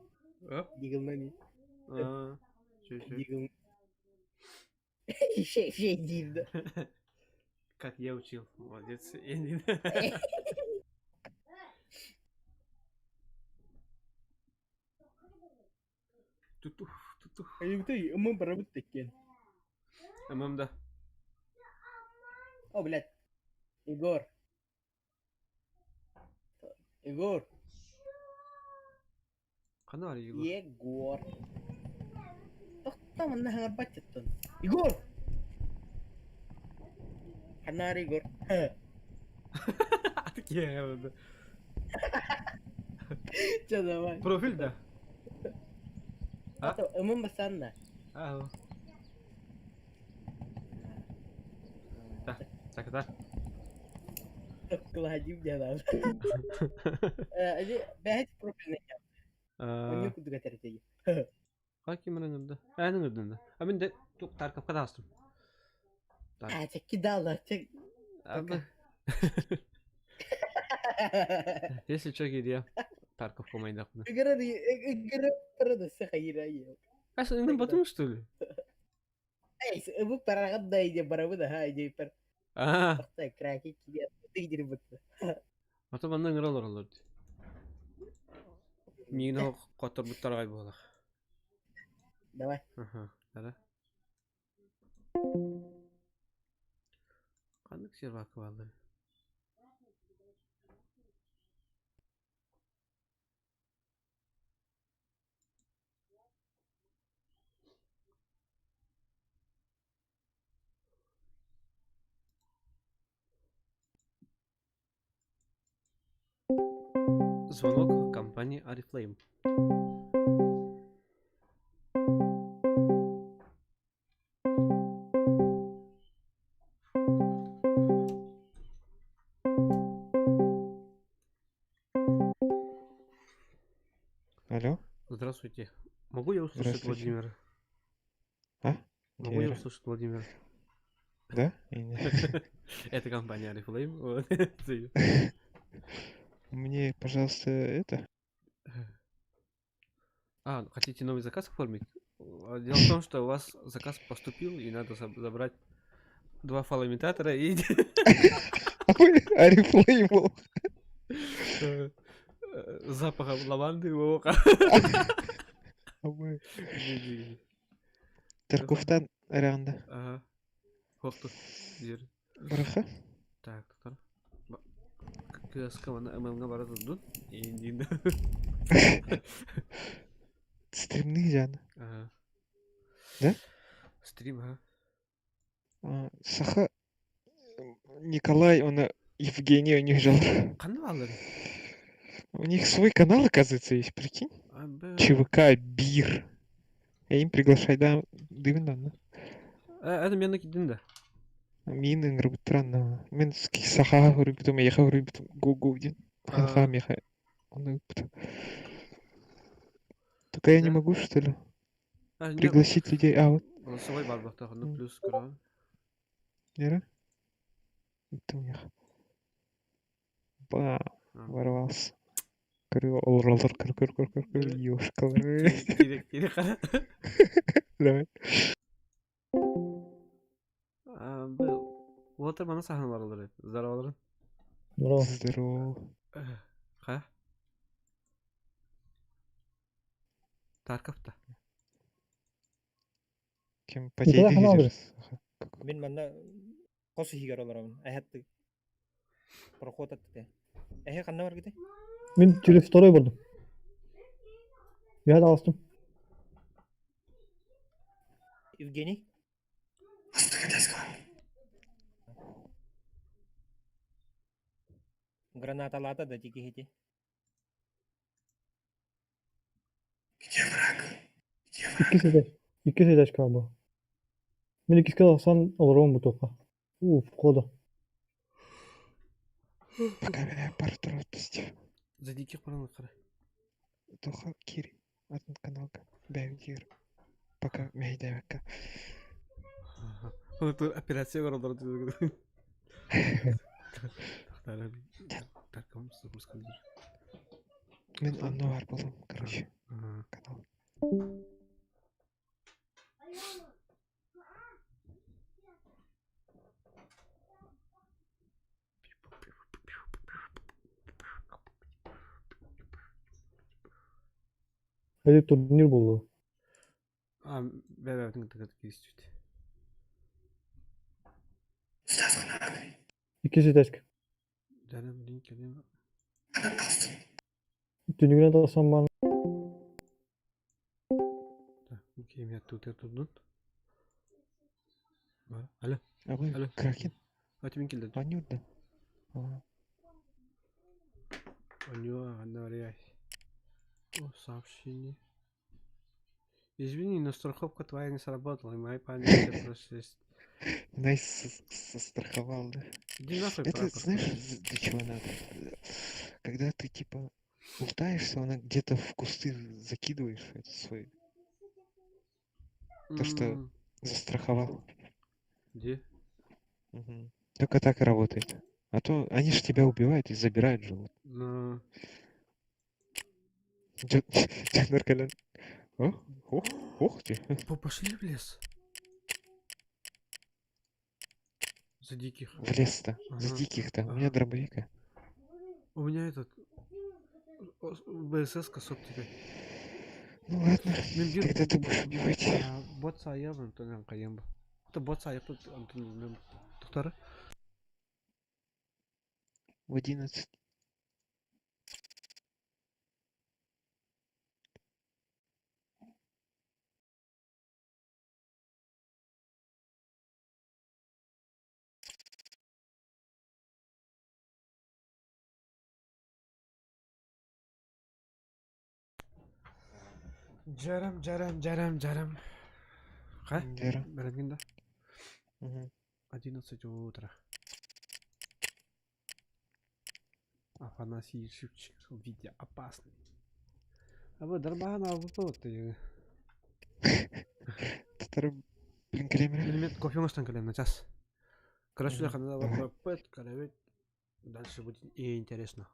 Оп. Yıkılma ne? А, чё. Yıkılma. Şey değildi. Как я учил. Молодец. Тутух. Ayıp değil. Ama para bittik. ММ, да. О, блядь. Егор. Егор. Қандай бар Егор? Егор. Тоқта мында хаңар бачыттын. Егор. Ханар Егор. Такие вот. Че давай. Профиль, да? Ато ымын басанна. А, так. Кладим дядам. Ади бәһәт профилне. Онны кудуга тәртеги. Каким рынында? Әнің үрдінде. А мен де таркапқа да астым. А, чекки дала, чек. Если что, я таркап комайын дақпын. Игры парада сахайра ел. А что, инде батым, что ли? Эй, bu paragat da ide barabı da ha ide par. А, Bakta kraki kidi tigdir bıktı. ата бандан ырал оралар. Мигне котор буттаргай болак. Давай. Аха, да. Кандык сервак балды. Звонок компании Oriflame. Алло? Здравствуйте. Могу я услышать Здравствуйте. Владимира? А? Могу я Тера. услышать Владимира? Да? Это компания Oriflame. Вот. Мне, пожалуйста, это... А, хотите новый заказ оформить? Дело в том, что у вас заказ поступил, и надо забрать 2 фалоимитатора и Oriflame был. запахом лаванды в ухо. Тарковтан арағында. Ага. Хоқты. Жер. Браха? Так, тұтар. Кіосқа мана ММ-ға барады дұн. Енді. Стримный жаны. Ага. Да? Стрим, ага. Саха Николай, он Евгений у них жил. Қандай балдар? У них свой канал, оказывается, есть, прикинь. ЧВК Бир. Я им приглашаю, да, дымдан. Это мен кидин да. Мен ыңғыр бұттыран. Мен саха көріп бітім, аяқа көріп бітім. Го-го ден. Ха-ха, меха. Оны бітім. Только я не могу, что ли, пригласить людей. А, вот. Голосовой бар бақтағы, ну плюс құраған. Нера? Бітім меха. Бам. Ворвался. Көрі, олралар, көр, ёшкалар. Керек қара. Давай. Бұл отыр мана сахналар олар. Здорово. Здорово. Қа? Тарковта. Кем потейді кезерсіз. Мен манда қосы хигар оларамын. Әхәтті проход атты. Әхе қанда бар кете? Мен через второй болдым. Я алыстым. Евгений? Гранаталата да тики хити. İki sedaş kaldı. Ben ikisi kadar alsan alırım bu topa. Koda. Пока меня аппаратура отпусти. За диких параны қара. Тоха Кири. Атын каналга. Бәйгер. Пока мәйдәвәкка. Это операция городора dedi. Таком запускали. Мен анна бар болдым, короче. Ага. Канал. Hadi турнир болды. А, бәбәтің тігіп кестейді. 2 сетәшкі. Дәрім линк келем. Түнігінен тасам бар. Так, кемия тут тұрдың. Алло, Абай, Алло. Кракен. атымен келді. Ванюрда. Ага. У него говоря. О, сообщение. Извини, но страховка твоя не сработала, и моя память просто есть. Найс застраховал, да? Иди нахуй, Это, прапор. знаешь, для чего надо? Когда ты, типа, лутаешься, она где-то в кусты закидываешь это свой. То, что М, застраховал. Где? Мгм. Только так и работает. А то они же тебя убивают и забирают живот. Ну, Джанар Колян. Ох ты. пошли в лес. За диких. В лес-то. За Ага, диких-то. У ага. меня дробовика. У меня этот БСС-ка сок тебе. Ну ладно. Мен бир Когда ты будешь убивать? бот сайып антон кайым. Это бот сайып антон туктары. В 11. Жарам. Ха? Вера. Берегинда. Мгм. 11 утра. Афанасий Шевчик в виде опасный. А вы дарбана выпотые. Татары, блин, кремер. Элемент кофе на час. На час. Короче, Мгм. когда Давай. выпот, когда дальше будет и интересно.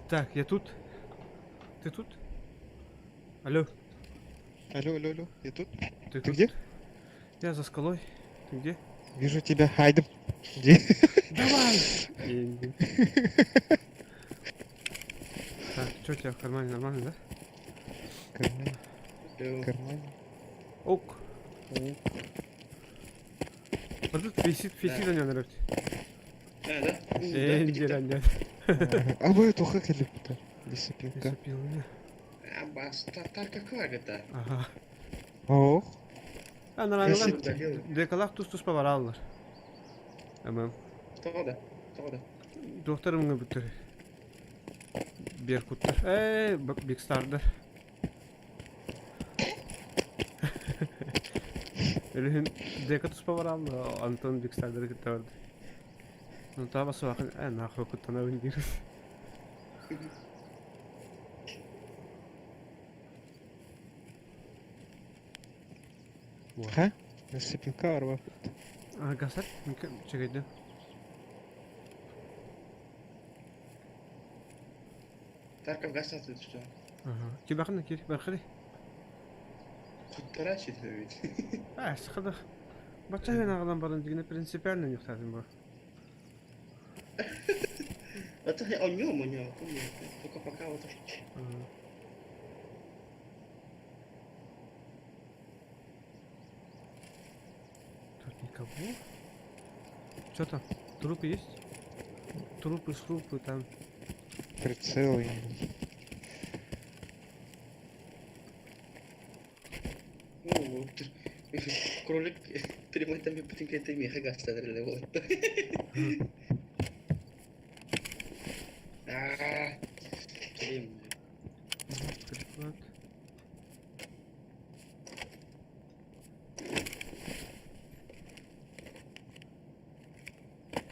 Так, я тут. Ты тут? Алло, Алло, я тут. ты Ты тут? где? Я за скалой. Ты где? Вижу тебя, Хайдем. Где? Давай! Так, что у тебя в кармане? Нормально, да? Карман, Йоу. карман. Ок. Вот тут висит на нервте. Да? Эндерanya. А вы это как или кто? Дисциплинка. Disiplinnya. Bas, какая это? Aha. Ох. Analarlar Disiplinka. dekalak tuz pavarallar. Tamam. Toda. Doktorumga bitir. Berkutlar. Bak Big Star'da. Ölühün deka tuz pavarallar. Anton Big Star'da gitardı. Ну та вас вахан, нахуй кутана виндирус. Ха? Дисциплинка арба. Гасат, чекайdı. Tarkov gaz atıyor işte. Ki bakın ki bakın. Kuttara şey tabii. Sıkıdık. Bakça ben ağlan barın digine prinsiperle yükseldim bu. Это я он нём, только пока вот. Тут никого. Что там? Трупы есть? Трупы, шрупы там. Прицел и... Ну, кролик перемотами потенциально меха гasta для вот. Блин. Прихват.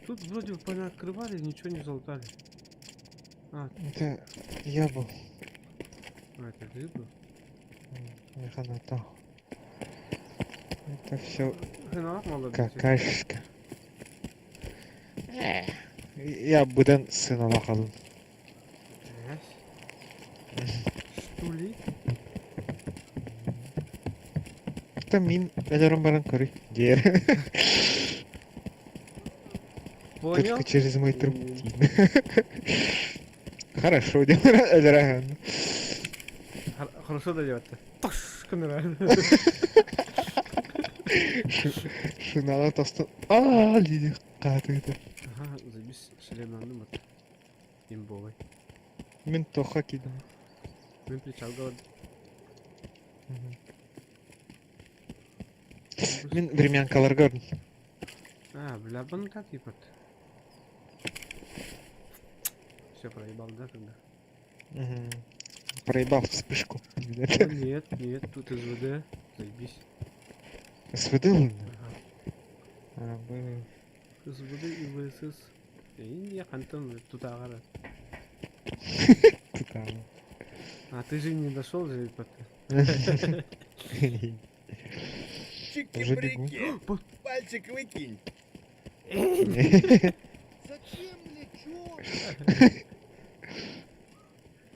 Тут вроде бы открывали, ничего не залутали. Это я был. Это ты был? Механата. Это все Хреновак молодец. какашка. Я будан сына лахалым. Что ли? Это мин, элером баран кори. Дер. Понял? Только через мой труп. Хорошо, элераган. Хорошо дает-то. Тош, камера. Шинала тостан. А, лиди. Катыды. Ага, забись шлеманным от имбовой. Мен тоха кидам. Мен причал говорит. Мен времянкалар көрдім. Бля, банка типа. Все проебал, да, тогда? Проебал вспышку. Нет, тут СВД. Заебись. СВД лунна? Ага. СВД и ВСС. Я Антон тут агара. А ты же не дошел же, типа. Уже бегу. Пальчик выкинь.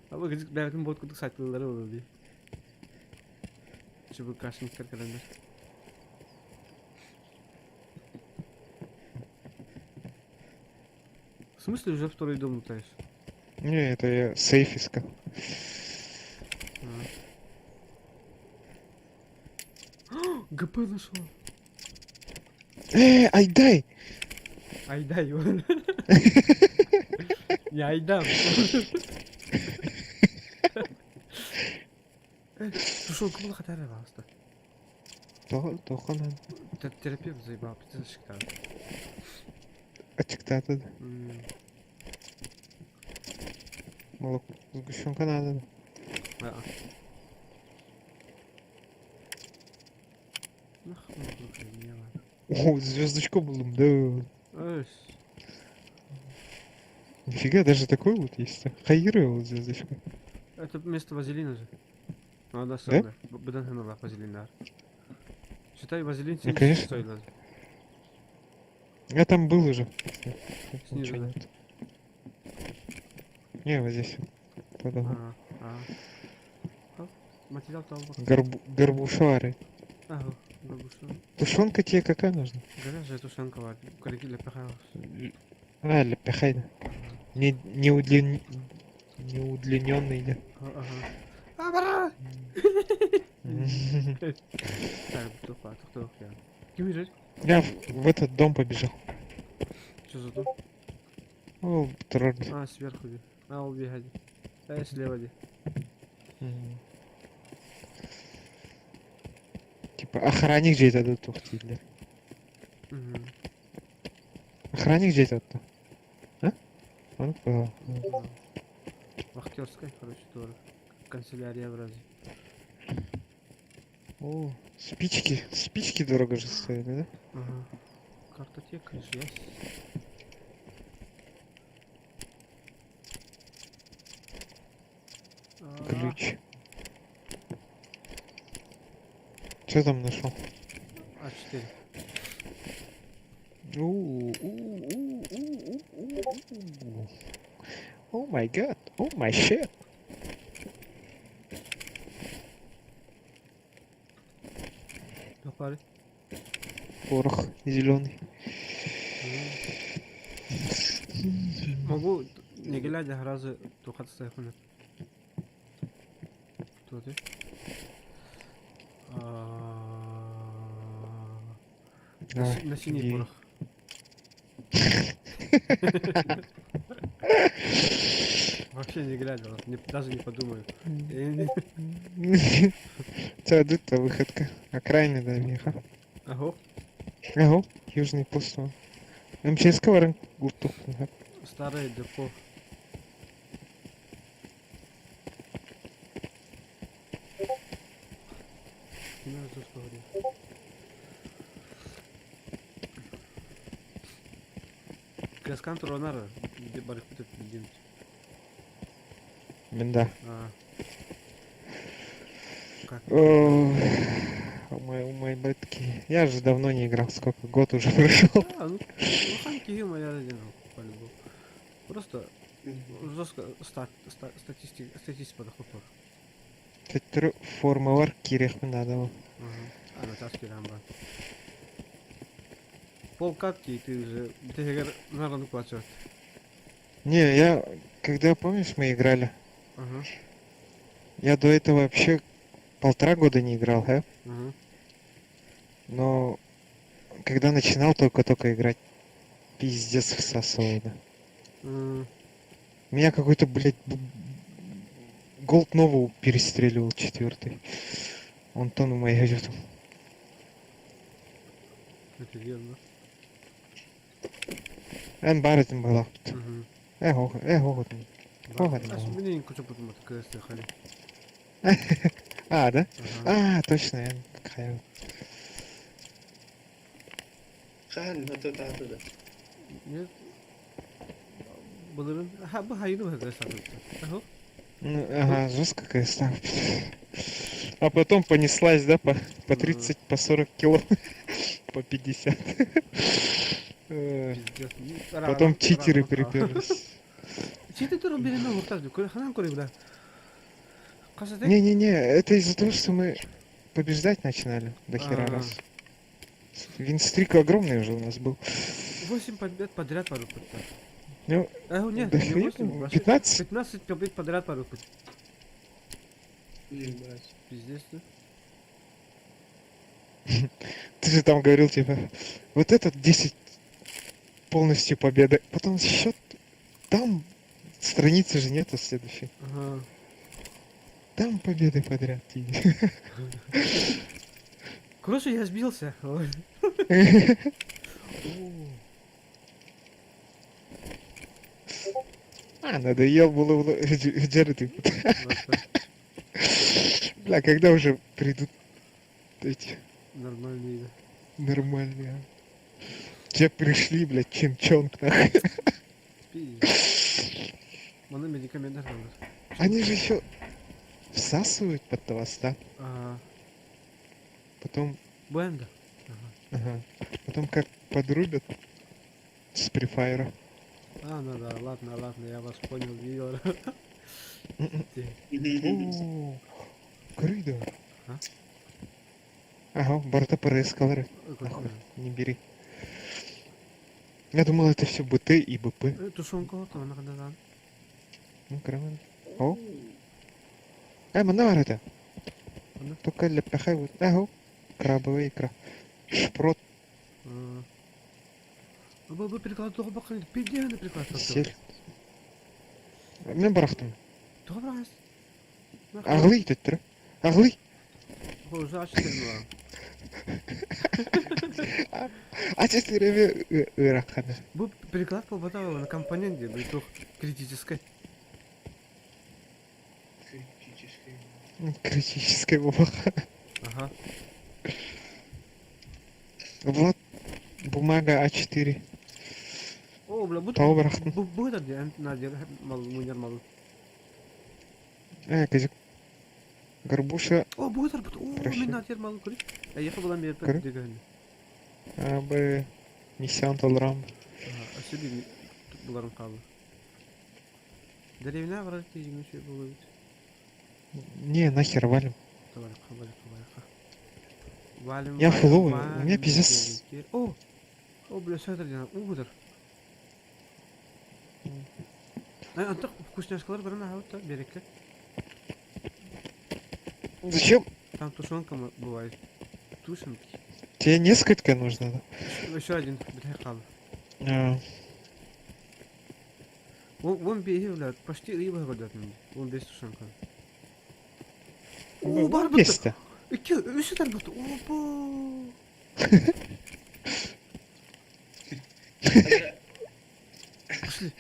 А вы belki bot kutu saklıları olur diye. Çubuk karşımızda kalanlar. В смысле уже второй дом лутаешь? Не, это я сейф искал. ГП нашел. Айдай! Айдай его. Не айдам. Слушай, кому хатара баста? Тоха надо. Терапевт заебал, пиздец шиктал. Ачыктады. Молоко. Сгущенка надо. Нахуй не надо. О, звездочку булым, да. Ой. Нифига, даже такой вот есть. Хайры вот звездочка. Это вместо вазелина же. Ну да, Да? сам. Будан ханала вазелина. Считай, вазелин Ну, конечно. стоит даже. Я там был уже. Снизу, Ничего да? нет. Не, вот здесь. Под углом. Материал там вот. Горбушары. Ага, бабуша. Тушенка тебе какая нужна? Говяжья тушенка варит. Коллеги лепехал. А, ляпяхай. Не удлиненный, да? Ага. А, бара! Так, тупо, кто я. Кем бежать? Я в этот дом побежал. Что за то? О, тролль. А, сверху иди. А, убегай. А, я слева иди. Мгм. Типа охранник где-то тут ухтили. Мгм. Охранник где-то тут. А? Он понял. Вахтерская, короче, тоже. Канцелярия в разе. О, спички дорого же стоили, да? Ага. Картотека, жесть. Ключ. Что там нашел? А4. О май гад, о май щет. Попали. Порох зеленый. Могу, не глядя, разы тухать с телефона. Кто ты? На синий Ей. порох. Вообще не глядя, вот, даже не подумаю. Это выходка. Окраины домиха. Ага. Ага, южный пустой. МЧС коварен гурту. Старое депо. Не знаю, что говорю. Крескан Туронара, где барихут это делать. Да. Как? О мои бэтки. Я же давно не играл, сколько год уже прошел. Ну ханки Гилма я один по-любому. Просто жестко статистика подохопор. Формалар кирих надо. А на таски рамба. Полкатки и ты уже наверное плачет. Не, я, когда, помнишь, мы играли, Ага. я до этого вообще 1,5 года не играл, Ага. но когда начинал только играть, пиздец всасывал, да. Меня какой-то, блядь, Голд Нову перестреливал 4-й. Он тону моей газету. Офигенно. Барретин была. Ого. А мне кучу потом это квесты хали. А, да? Ага. А, точно, я хотел. Хан, это да. Нет. Было бы хайду это самое. Ага. Ну, ага, жестко квеста. А потом понеслась, да, по 30, по 40 кило, по 50. Потом читеры приперлись. Читеры робили на уртазу, ханан бля. Не-не-не, это из-за того, что мы побеждать начинали до хера раз. Винстрик огромный уже у нас был. 8 побед подряд пару путь. Ну, Нет, да не 8, 15? 15 побед подряд пару путь. Блин, блядь. Пиздец, да? Ты же там говорил, типа, вот этот 10 полностью победы. Потом счет там страницы же нету следующей. Ага. Там победы подряд. Короче, я сбился. А, надоел было где ты? Бля, когда уже придут эти Нормальные. нормальные? Те пришли, блядь, чемчонг нахуй. Пиздец. Можно медикаменты надо. Они же еще всасывают под толста. Ага. Потом, Бенда. ага. Потом как подрубят с префайра. Ну да, ладно, я вас понял, Виор. О, коридор. А? Ага, бортопорезкалоры. Нахуй, не бери. Я думал, это все БТ и БП. Тушенка вот она когда. Ну, кроме. О, мана бар это. Ана? Только для пяхай вот. Ага, крабовая икра. Шпрот, Баба переклад того бака, пидяна переклад. сель. Мен барахтым. Добра. Аглый тетір. Аглый. Уже açtırma. Ачестыреме ыракхана. Bu переклад попадал на компоненте, блин, критической. Критический. Критическая бумага. Ага. Вот бумага А4. О, бля, Тау бырақтым. bu da diye nadir mal muyar mal. Козик. Горбуша. О, bu da bu. O, Хорошо. men nadir mal kuri. Я была мер Куры? поддиган. Абы. Нисян толрам. Ага, а сюда буларım kaldı. Деревня вроде тегин şey было. Не, нахер валим. Давай. Валим. Я фуловый, у валим, меня пиздец. О, бля, сетер дена. Угудер. Антық вкусняшкалар бірін ағауытта, берекке. Зачем? Там тушенка бывает. Тушенки. Тебе несколько нужно, да? Еще один, бля, қалды. А, Он бейгивлер, почти рыба гадат менде. Он без тушенка. О, бар бұты. Есть-то. Үкі, өсітер бұты. Опа.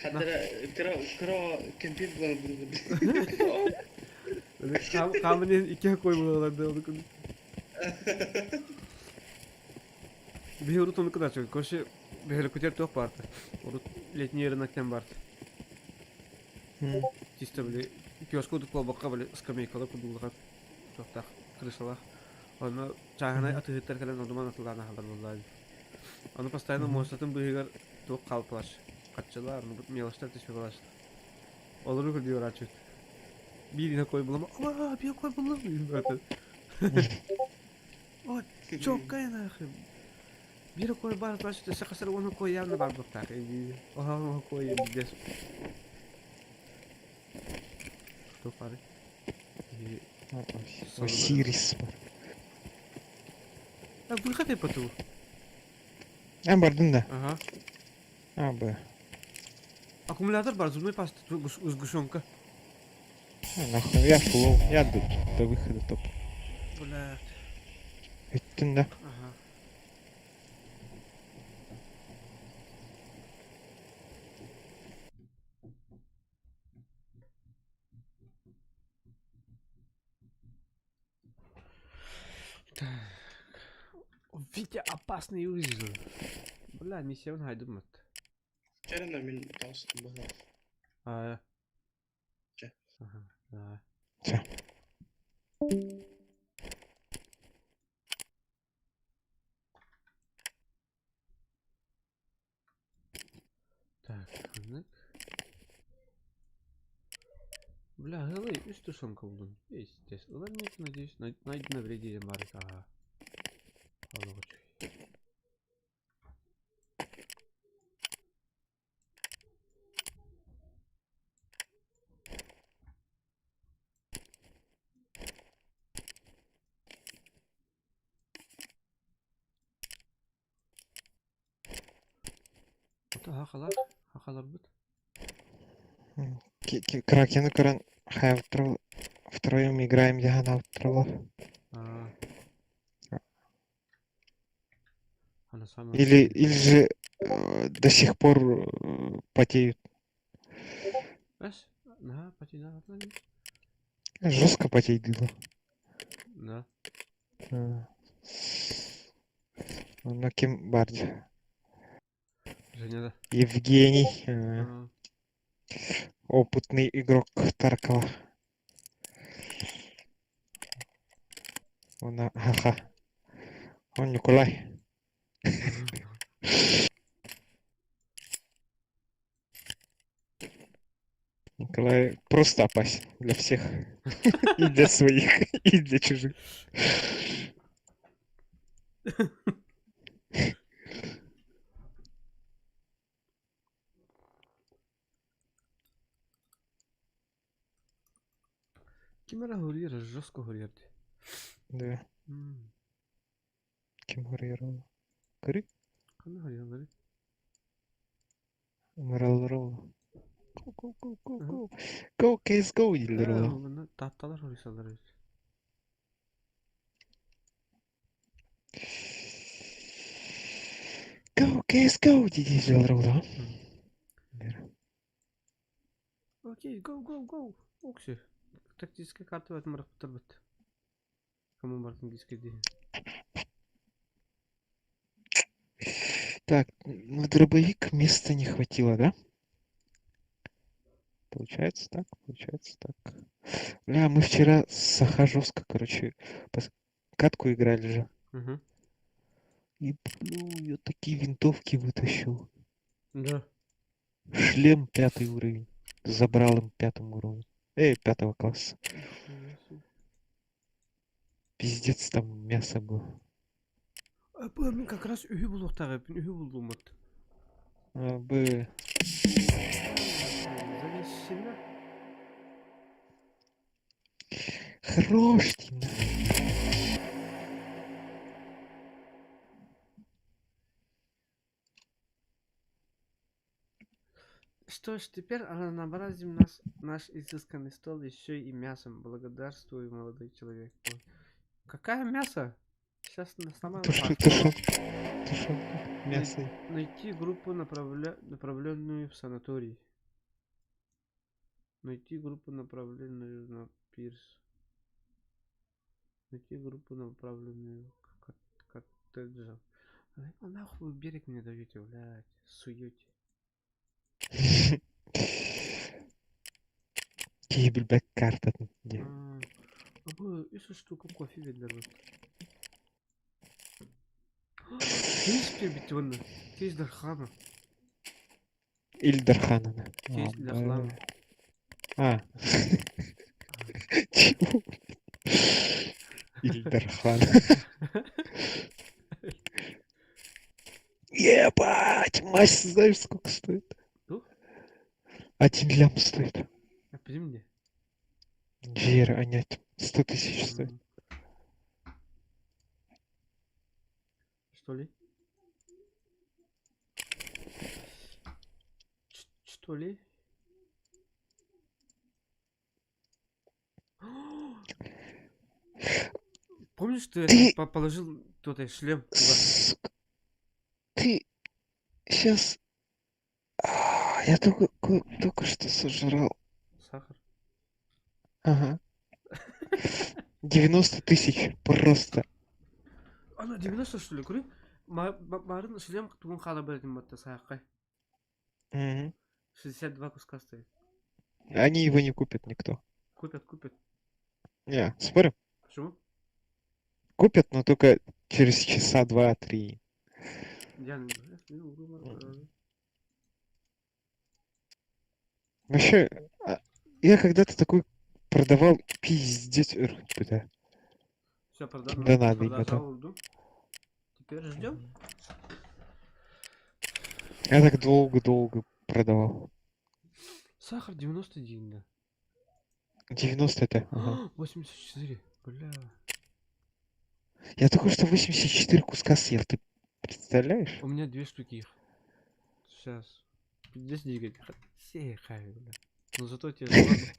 Hatta kro kempir var burada. Қамынен ике қой болаларды оны күн. Бейру тоны кыда чөй. Көші бейру көтер тоқ барды. Ору летний рыноктен барды. Чисто біле киоско ұдық болбаққа біле скамейкалы күдулыға тоқтақ крышалақ. Оны чағынай атығыттар кәлен одыман атылғаны қалар болдайды. Оны постоянно мостатын бұйығар тоқ қалпылаш. Қатшылар, мелаштар түспе балашты. Олары күрдей ора чөт. Birine koy bulama. Aa, bir koy bulamıyorum zaten. Aa, çok kaynak. Bir koy var başta sakasar onu koy yanına var bak tak. Oha onu koy des. Кто пары? Осирис. А выход и потом. Бардын да. Ага. Абы. Аккумулятор бар, зубной паста, сгущенка. Нахуй, я фулов. Я до выхода топ. Блядь. Өттін да. Ага. Так. Витя опасный узел. Бля, миссия он хайдумат. Kerana min tavsiyem bu. А. Че? Ага, да. Че? Так, ханık. Бля, голы, üst тушенка buldum. Есть здесь. Ulan нет, надеюсь, найдено вредили Марик. Ага. Алло, чуй. Это хахалар бут. Кракену көрін втроем играем яғана втрола. Она самая... Или же до сих пор потеют. Эс? На, почти да, отвали. Жестко потеет было. Да. На кем барди? Женя, да. Евгений. Ага. Опытный игрок Таркова. Он, ага. Он Николай. Николай просто опасен для всех. И для своих, и для чужих. Кимера гурьера жестко гурьерди. Да, кем гурьерова. Кыры? Кана гурьер. Мэрэл. Go. Go, case go, Дилдерла. Бuna tattalar horisalar öz. Go, case go, Дилдерла. Окей, go. Окси. Тактическая карта в этом рапорт. Кому Мартин Гиски день. Так, на дробовик места не хватило, да? Получается так. Бля, мы вчера с Саха жестко, короче, катку играли же. Угу. И, я такие винтовки вытащил. Да. Шлем 5 уровень. Забрал им 5 уровень. 5 класса. Пиздец, там мясо было. А ben как раз ühü buluqtaq hepin ühü buldum at. Бы. Зависимо. Хорош, Дина. Что ж, теперь разнообразим наш изысканный стол еще и мясом. Благодарствую, молодой человек. Ой. Какая мясо? Сейчас на самом Тушенка. Мясо. Найти группу, направленную в санаторий. Найти группу, направленную на пирс. Найти группу, направленную к коттеджам. А нахуй вы берег мне даете, блядь, суете. Кибельбек карта. А вы, если штука кофе ведлербет. Кейс пербитонна. Кейс Дархана. Ильдарханана. Кейс Дахлана. Чего? Ильдархан. Ебать! Мазь, знаешь, сколько стоит? Ну? 1 лям стоит. А при мне? Джейра, а нет. 100 тысяч стоит. Что ли? Что ли? Помнишь, что я положил тот шлем туда? Сука. Ты сейчас... Я только что сожрал. Сахар. Ага. 90 тысяч. Просто. Ана 90 что ли? Кури? Марын шлем тугун хала бердим матта сахай. 62 куска стоит. Они его не купят никто. Купят. Не, спорим? Почему? Купят, но только через часа 2-3. Я не знаю. Вообще, я когда-то такой продавал пиздец. Да. Все, продал. Да надо, готов. Теперь ждем. Я так долго продавал. Сахар 91, да. 90 это. Ага. 84, бля. Я только что 84 куска съел, ты представляешь? У меня 2 штуки их. Сейчас. Здесь двигать. Все хай, бля. Но зато тебе...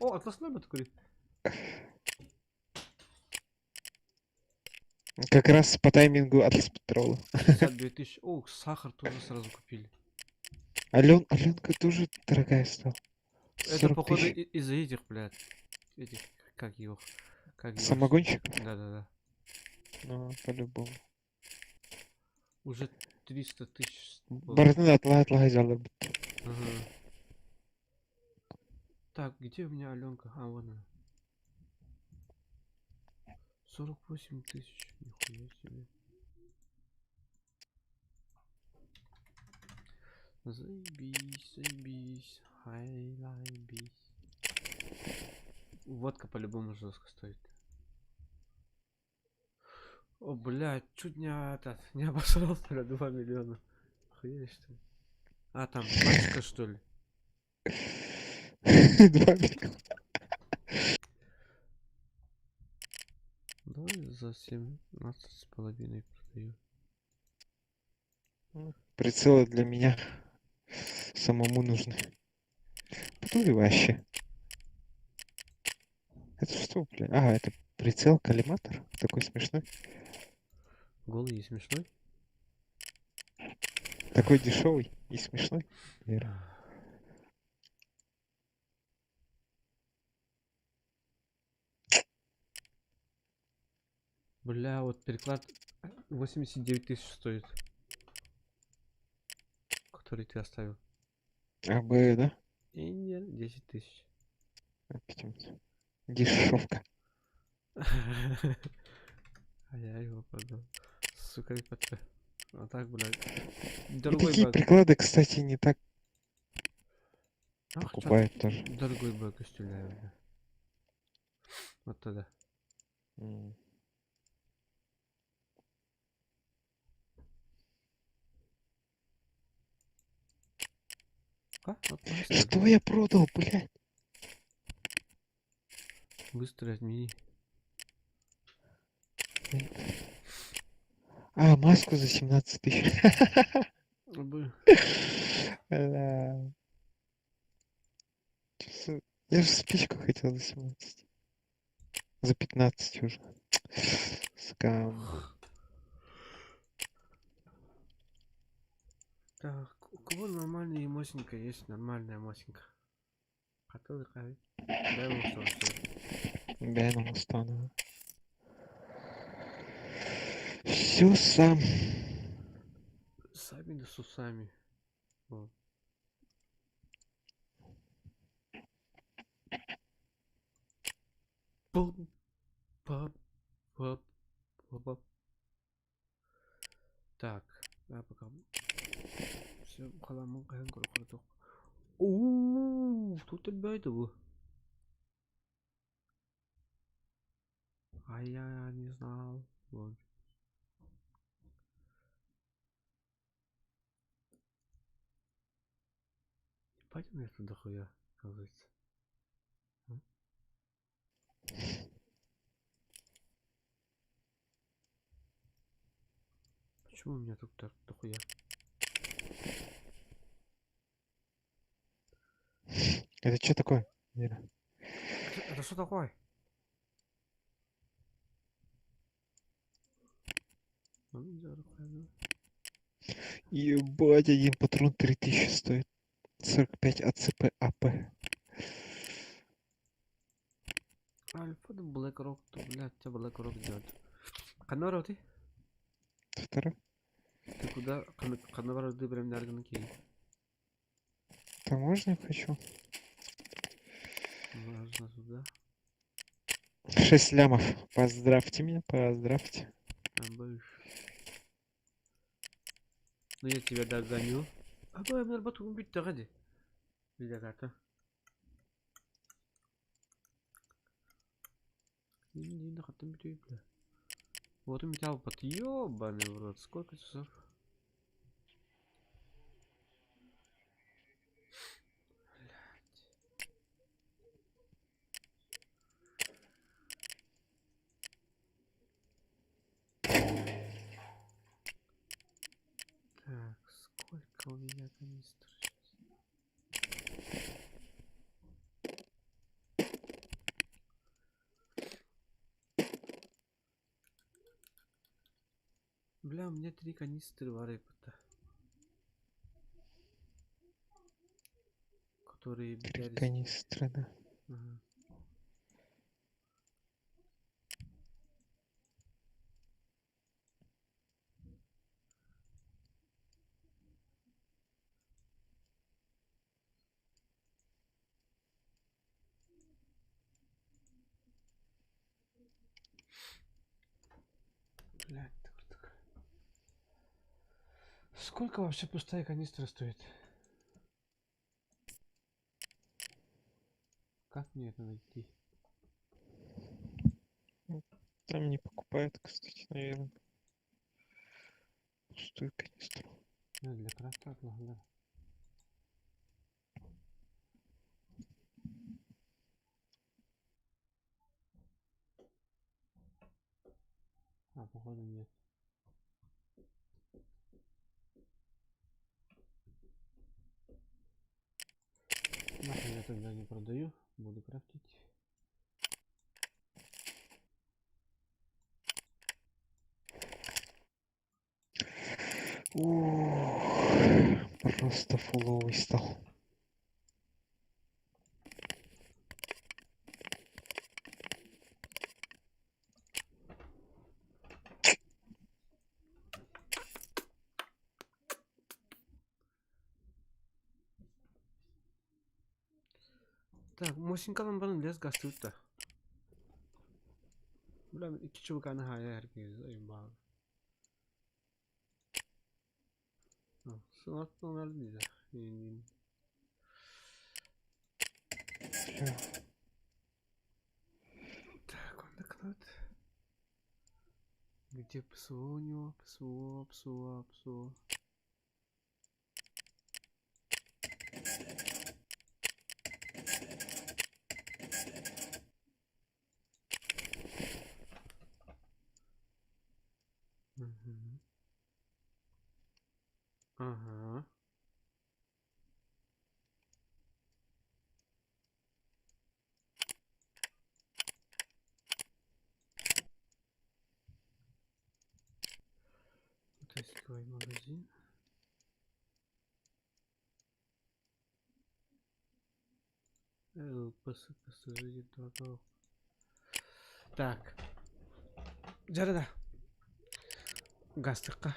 О, атласной бы такой. Как раз по таймингу Атлас Петрола. 62 тысячи. О, сахар тоже сразу купили. Аленка тоже дорогая стала. Это походу из-за этих, блядь. Этих, как его? Самогонщик? Да. Ну, по-любому. Уже 300 тысяч. Бардын отлагай жалыр. Ага. Так, где у меня Аленка? А, вон она. 48 тысяч. Нихуя себе. Заебись. Хайлайбись. Водка по-любому жестко стоит. О, блядь, чуть не не обосрался, бля, 2 миллиона. Охуели, что ли? А, там, пачка, что ли? 2 миллиона. Давай за 17,5 продаю. Прицелы для меня самому нужны. Подуй вообще. Это что, бля? А, это прицел коллиматор? Такой смешной. Голый и смешной? Такой дешевый и смешной. Вера. Бля, вот переклад 89 тысяч стоит. Который ты оставил. АБ, да? И нет, 10 тысяч. Опять. Дешевка. А я его продал. Сука, и ПТ. А так, блядь. И Дорогой такие баг. приклады, кстати, не так Ах, чё покупают ты тоже. дорогой баг стреляю, бля. Вот тогда. М. А? Вот быстро. Что я продал, блядь? Быстро отмени. А, маску за 17 тысяч. Бы. Бля. Я же спичку хотел за 17. За 15 уже. Скам. Так, у кого нормальная мосинка есть? Нормальная мосинка. Который кайф. Дай ему что стоит. Беном стану. Все сам. Сами да с усами. Вот. Пум, пап, пап, пап. Так, я пока все халамын кайын курдук. Ооо, тут опять его. А я не знал. Вот. Пойдем я туда хуя, оказывается. А? Почему у меня тут так дохуя? Это что такое? Вера? Это что такое? Ебать, один патрон 3000 стоит. 45 АЦП АП. Альфа да Black Rock, то, блядь, тебя Black Rock делать. Канора ты? Второй. Ты куда? Канора ты прям на кей. Таможню хочу. Можно туда. 6 лямов. Поздравьте меня, поздравьте. Там больше. Ну я тебя догоню. А давай мне работу убить-то ради. Видя-то. Не нахуй ты бля. Вот у меня опыт. Ёбаный в рот. Сколько часов? Так, сколько у меня канистр сейчас? Бля, у меня 3 канистры варепота. Которые 3 бегали. канистры, да. Ага. Блядь, так. Сколько вообще пустая канистра стоит? Как мне это найти? Там не покупают, кстати, наверное. Пустую канистру. Для крафта отлагали. А, походу нет. Нахуй я тогда не продаю, буду крафтить. Ух, просто фуловый стал. Так, Мосинка ламбанın лес гастырта. Бля, iki çubuk ana haya herkes ayın bağlı. Sınav onlar değil. Так, он доклад. Где ПСО у него? ПСО. Мгм. Ага. Тестовый магазин. Пассажир добавил. Так. Жарада. Гастырка.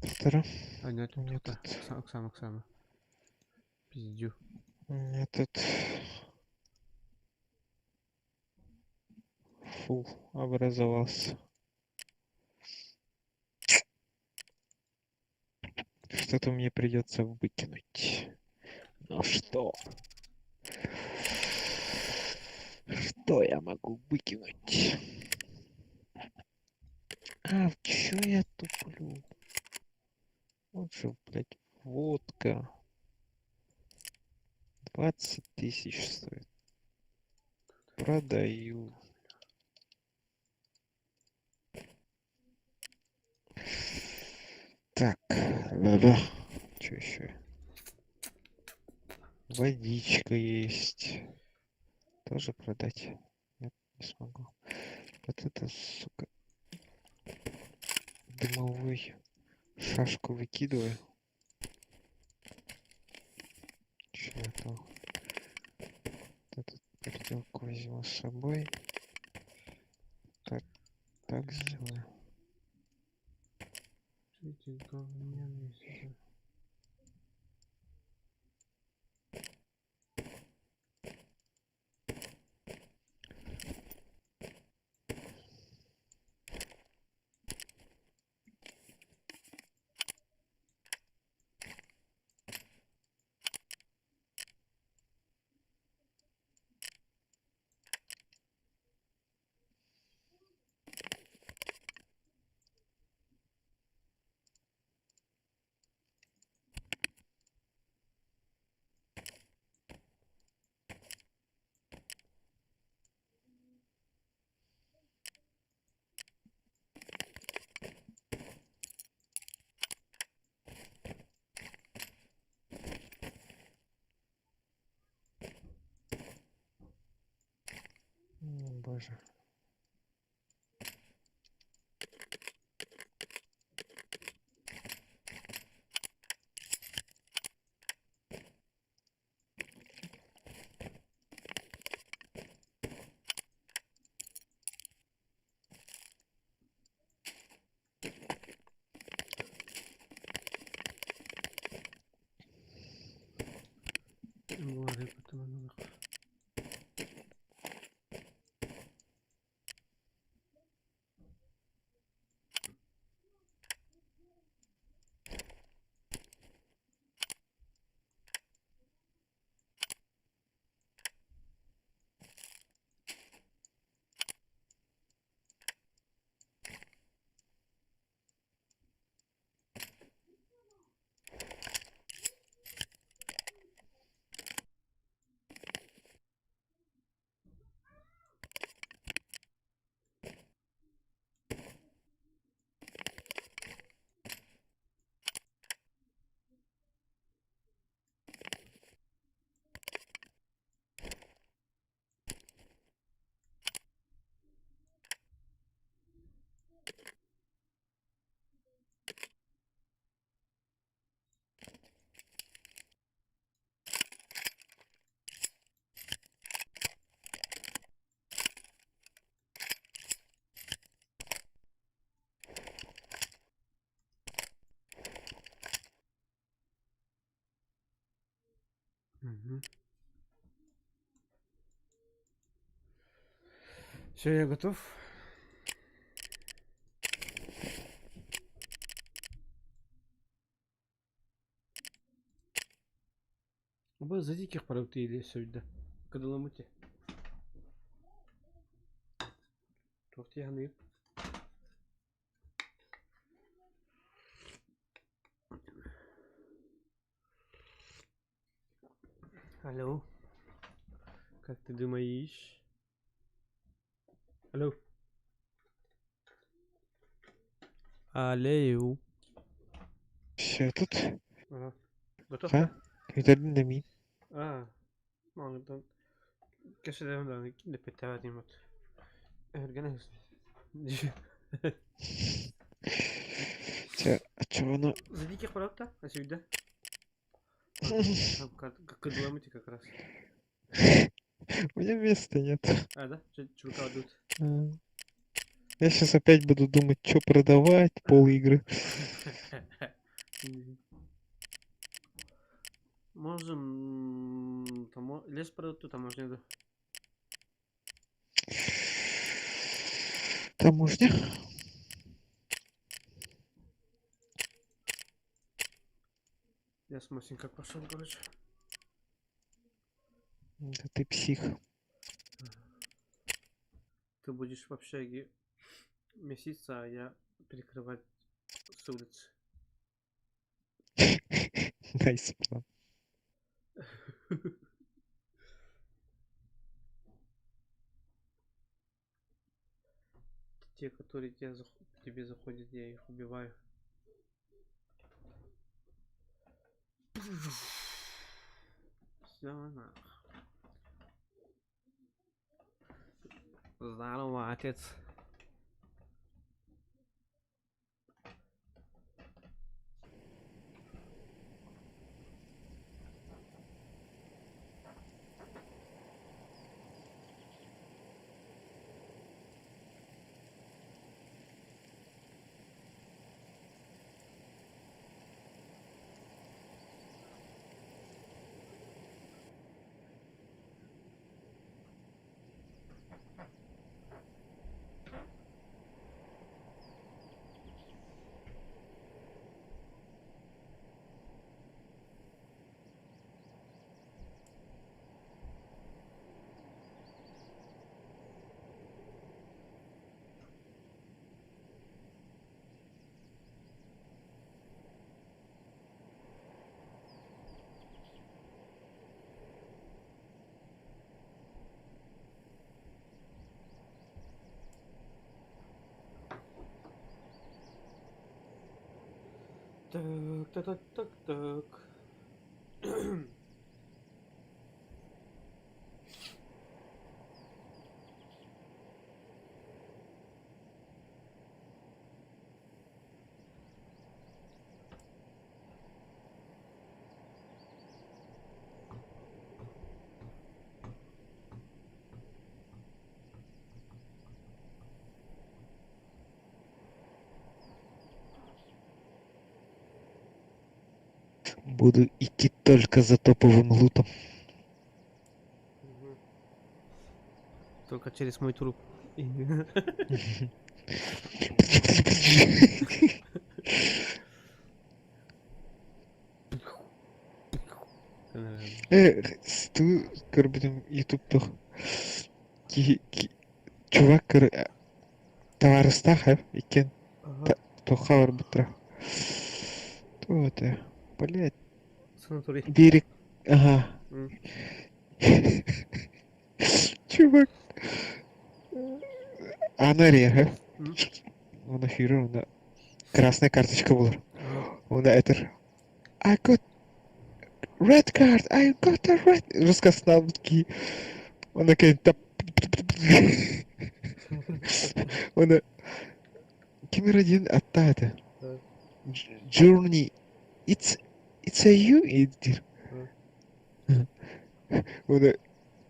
Доктора? А нет, Нет, тут Оксана. Пиздю. этот фул образовался. Что-то мне придется выкинуть. Ну что? Что я могу выкинуть? А, чё я туплю? Вот же, блядь, водка. 20 тысяч стоит. Продаю. Так, да-да. Что еще? Водичка есть. Тоже продать? Нет, не смогу. Вот это, сука, дымовой. Шашку выкидываю. Че это? Вот эту переделку возьму с собой. Так сделаю. Эти говняные сюда. Боже. Var ya, потом оно Все, я готов. Вы за диких порог или сюда? Кадыламыте. Торт яны. Алло. Как ты думаешь? Алло. Алло. Все тут. Ага. Готов? А? Да? Виталин на ми. Ну, да. Кеше да не питава имат. Гана. А чё оно? За диких порог-то? А сюда? Кадыламыте как раз. У меня места нет. Да? Чувака идут. Я сейчас опять буду думать, что продавать, пол игры. Можем... Лес продать тут, а можно не. Таможня. Я с Мосин как пошел, короче. Да ты псих. Ты будешь в общаге месяца, а я перекрывать с улицы. Найс план. Те, которые тебе заходят, я их убиваю. Все, нах. Здорово, отец. Так. Буду идти только за топовым лутом. Только через мой труп. Сту көрбүдүм ютубтук чувак товарыстах экен тоха бар бутра. Вот, блять, Санаторий. берег, ага. Чувак, анария, он эфирі, онда красная карточка болар. Онда айтыр, I got red card, I got a red. Русскасын алып ки. Онда кейін тап. Онда Кемер один атта это. Journey. It's a you, идир. Онда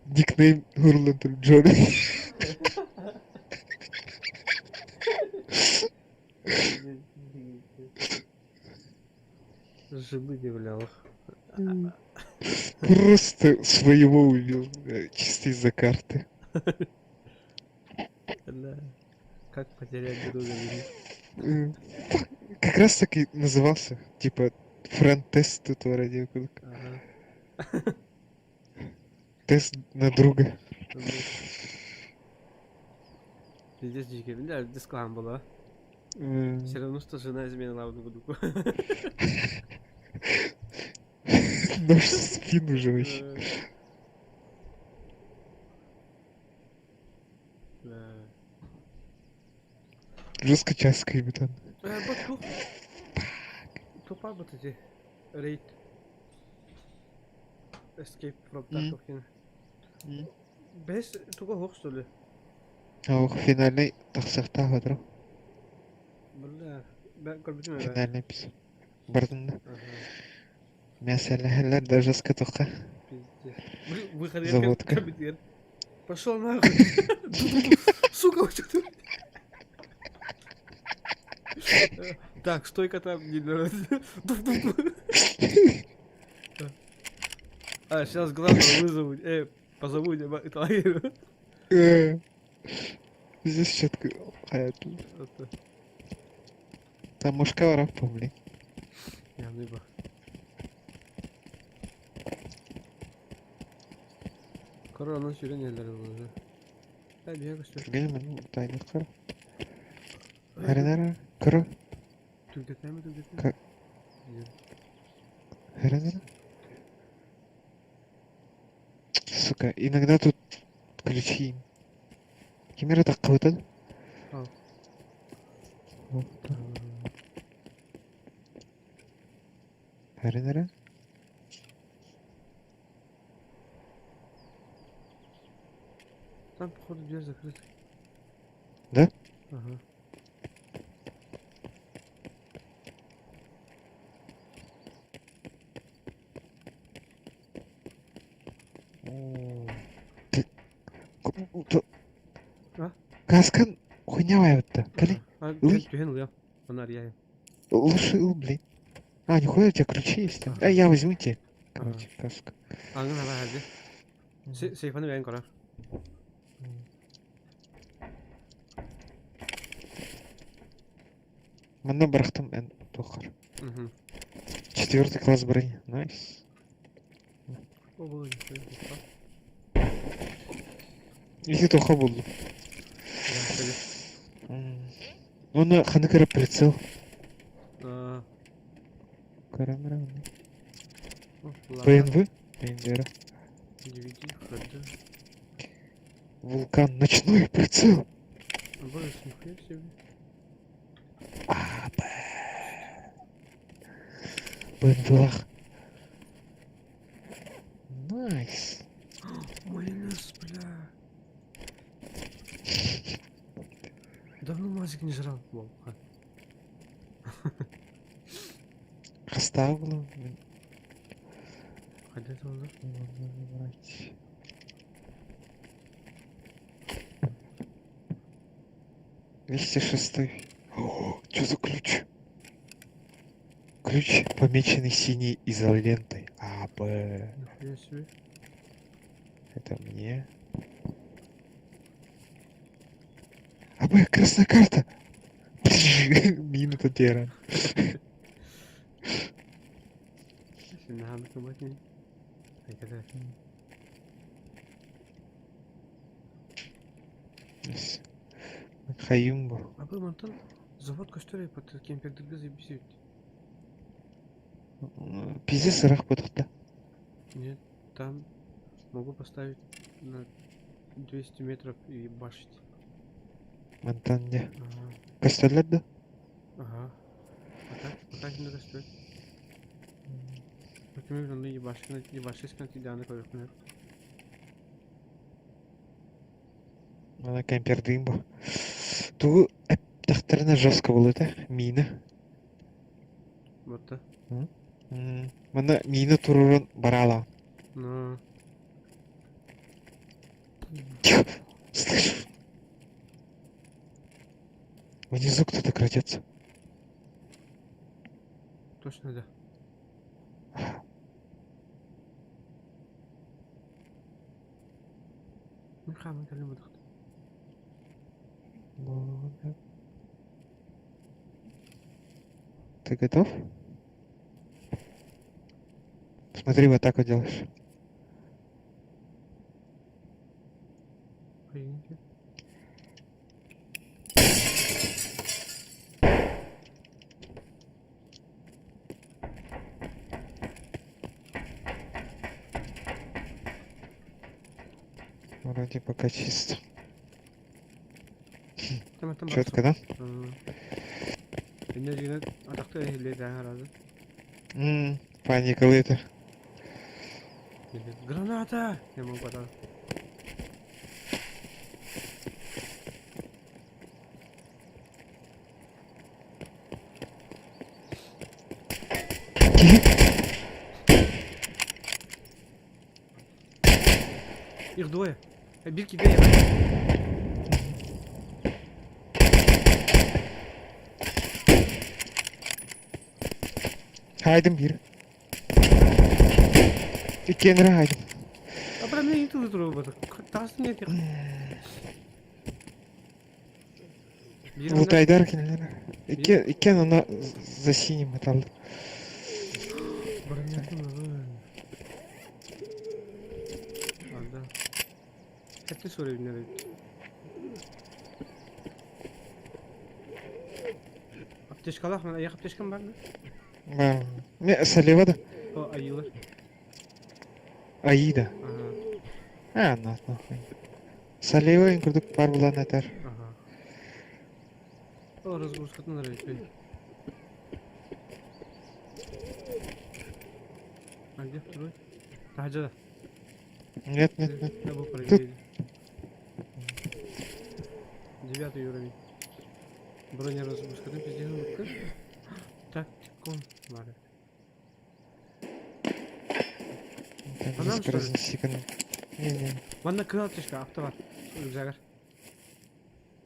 никнейм хурлан тұр, Journey. Жибы являл. Просто своего убил, чисто из-за карты. Да. Как потерять друга, блин. Как раз таки назывался, типа, френд-тест тут вроде как. Ага. Тест на друга. Ну, пиздец дикий. Бля, дисклам была. Все равно, что жена изменила одну дуку. Нож в спину же вообще. Жестко часто капитан. Бату. Тупа вот эти. Рейд. Escape from Tarkov. Без только лох, что ли? А ух, финальный тахсахта хатро. Бля. Ben көрбүтүм эбе. Финальный эпизод. Бардында. Ага. Мәсьәләләр дә жестко тока. Пиздец. Выходи Заводка. компьютер. Пошел нахуй. Сука, вот это. Так, стойка там не нравится. А, сейчас главного вызовут. Позову тебя это лагерь. Здесь четко hayatlı. Там мушка var помни. Я ныба. Корона сүйренелер уже. Бия көстөр. Gelin tayını kır. Herенера, кыр. Түгдетеме, түгдетеме. Как? Herенера. Сука, иногда тут ключи. Кемера так кылытады. Ал. Herенера. Там, походу, дверь закрыта. Да? Ага. А? Каскан хуйня ваятта. Кали? А, Уй. тюген ул, я. Фонарь я. Лучше, блин. А, нихуя, у тебя ключи есть. А, я возьму тебе. Короче, каска. Аңын ала хәлде. Сейфаны бәйін корар. Мына бырақтым ән тоқыр. Угу. 4 класс брони. Найс. О, было нихуя. Изи тоқа болды. Оны қаны кіріп прицел. Камера. БНВ? БНВ. DVD, HD. Вулкан. Ночной прицел. Больше нихуя себе. БНВ-лах. Найс. Майонез, бля. Давно мазик не жрал. Волка. Оставлю. Хотя это он, да? 206. О, что за ключ? Ключ, помеченный синей изолентой. АБ. Нихуя себе. Это мне. АБ, красная карта. Минута тера. Şimdi hamle bakayım. Arkadaş. Хаюмбо. А был Монтан завод костюрей под кемпердерге забесит. Пиздец, сырах потухта. Нет, там могу поставить на 200 метров и башить. Монтанде. Ага. Костеллер, Ага. Пока не растет. Bakayım onu iyi başka silahını koyuyor. Она кемпер дымбо. Ту тахтарына жестко было, да? Мина. Вот да. Мына мина турурун барала. Но Слышь? Внизу кто-то крадется. точно да. Ну хамы калим выдох. Ну, да. Ты готов? Смотри, вот так вот делаешь. Охренеть. Вроде пока чисто. Там Четко, да? Энергия атақты әйелдерді арады. Паника это. Граната! Я могу подать. Их двое. Bir gidiyor ya. Haydim bir. İkinci haydim. А про меня не тут робот. Тас нет. Вот Айдар келер. Икен она за синим металл. Anda. Hep soruyor nereye. Apteşka var mı? Ayak apteşkan var mı? Не, слева да? O ayılar. Аида. Aha. Нахуй. Слева им курдук бар булан айтар. Ага. O разгрузка нравится. А где второй? Тахаджада. Нет. Я был Тут. проверить. 9 уровень. Броня разгрузка. Там пиздец. Тактикон. Ладно. Анам что ли? Не. Bana kıl atışka apta var. Rüzgar.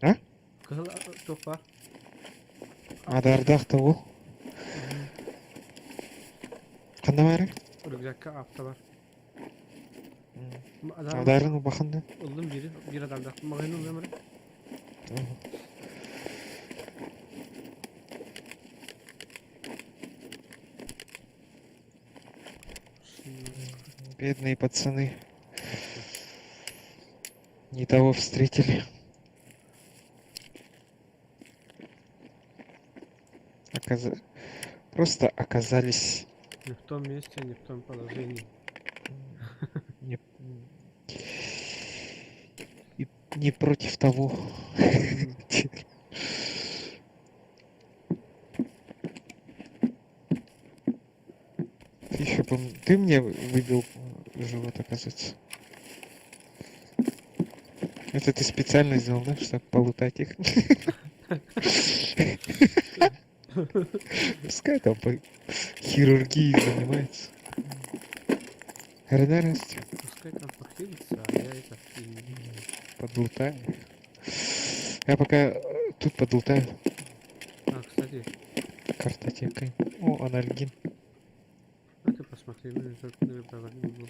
Ha? Kıl çok var. Адардах того. Кандай бары? Rüzgarka apta var. Адарын бахында. Oldum bir adamda. Mağayın ömrü. Бедные пацаны. Не того встретили. Просто оказались Не в том месте, не в том положении. не, не против того. Еще ты мне выбил живот, оказывается. Это ты специально сделал, да, чтобы полутать их? Пускай там по хирургии занимается. Радость. Пускай там похилится, а я это Подлутаю. Я пока тут подлутаю. А, кстати, Картотекой. О, анальгин. а ты посмотри, ну я только не выбрал, не буду.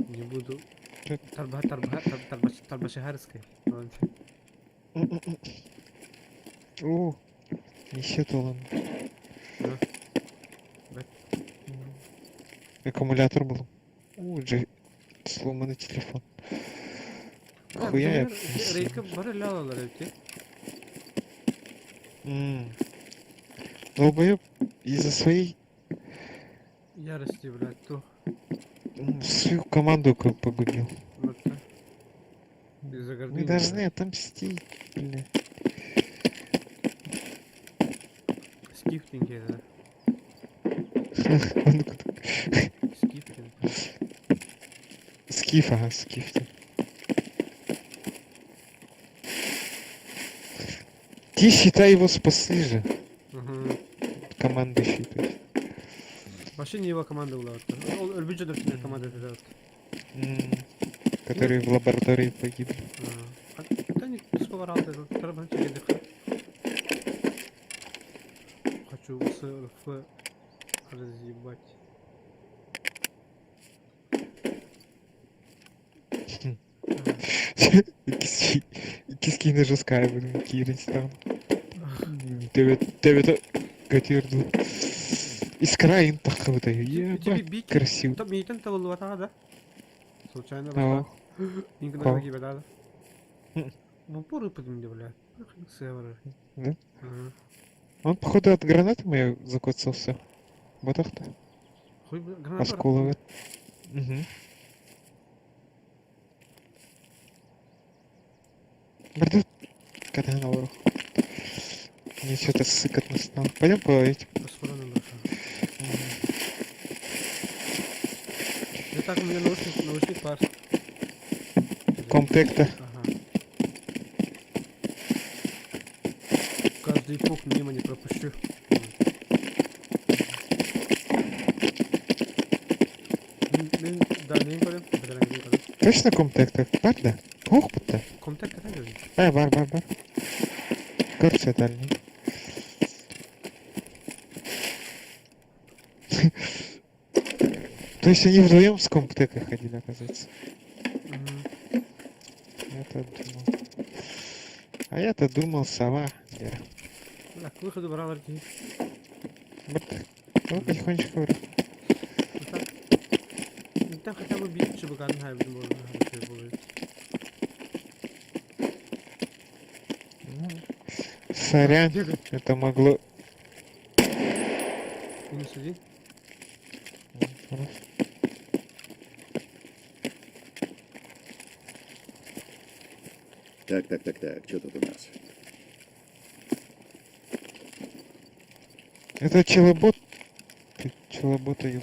Не буду. Чё? Тарбашихарской. О, еще талант. Да. Аккумулятор был. О, же сломанный телефон. Хуя я. Рейка бары лалалар эти. Долбоёб из-за своей Ярости, блядь, то. свою команду погубил. Вот так. Из-за Мы гордыни. должны отомстить, бля. Скифтинг это. Скифтинг. Скиф, ага, скиф. Ты считай его спасли же. Ага. Команды считай. Вообще не его команда была. Он Өлбүчө дөртүнө команда это. Который в лаборатории погиб. Да не споварал это. Тарабанчик едет. Хочу СРФ разъебать. Икис кине жесткая будем кирить там. Тебе көтерді. Искра ин тақырбыта. Ебать, бить. красиво. Там митен тавылу атаға да. Случайно Ау. баста. Инка Ау. на кибе да. Ну, поры поднимди, блядь. Север. Да? Он, походу, от гранаты моей закоцался. Вот так-то. Хуй, гранату. Осколок. Угу. Барды, когда на ворох. Мне что-то сыкотно стало. Пойдем по этим. Посфороны браша. Я так, у меня наушник пас. Комплекта. Ага. Каждый пук мимо не пропущу. Да, не говорю. Точно комплекта? Барда? Ох, будто. Контакт это говорю. Бар. Горцы дальний. То есть они вдвоем с комптека ходили, оказывается. Я-то думал. А я-то думал, сова. Вера. Да, к выходу брал арки. Вот. Ну, потихонечку говорю. Вот так. Ну, там хотя бы бить, чтобы гаден хайб можно будет. Сорян, Бегай. это могло... Минус один. Так, что тут у нас? Это челобот. Ты челобота ему.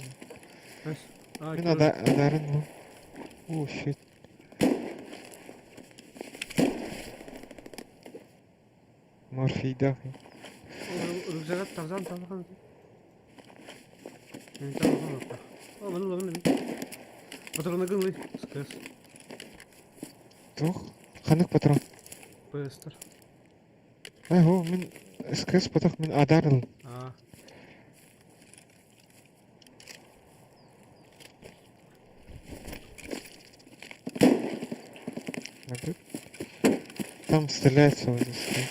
Найс. А, Мне кило. надо ударить. О, щит. Морфий, да. Рюкзак Тарзан. Не Тарзан отта. О, bunu. Патроны гынлый. СКС. Тух. Ханық патрон. Пестер. Айго, мен СКС патақ мен адарыл. А. Там стреляется вот здесь.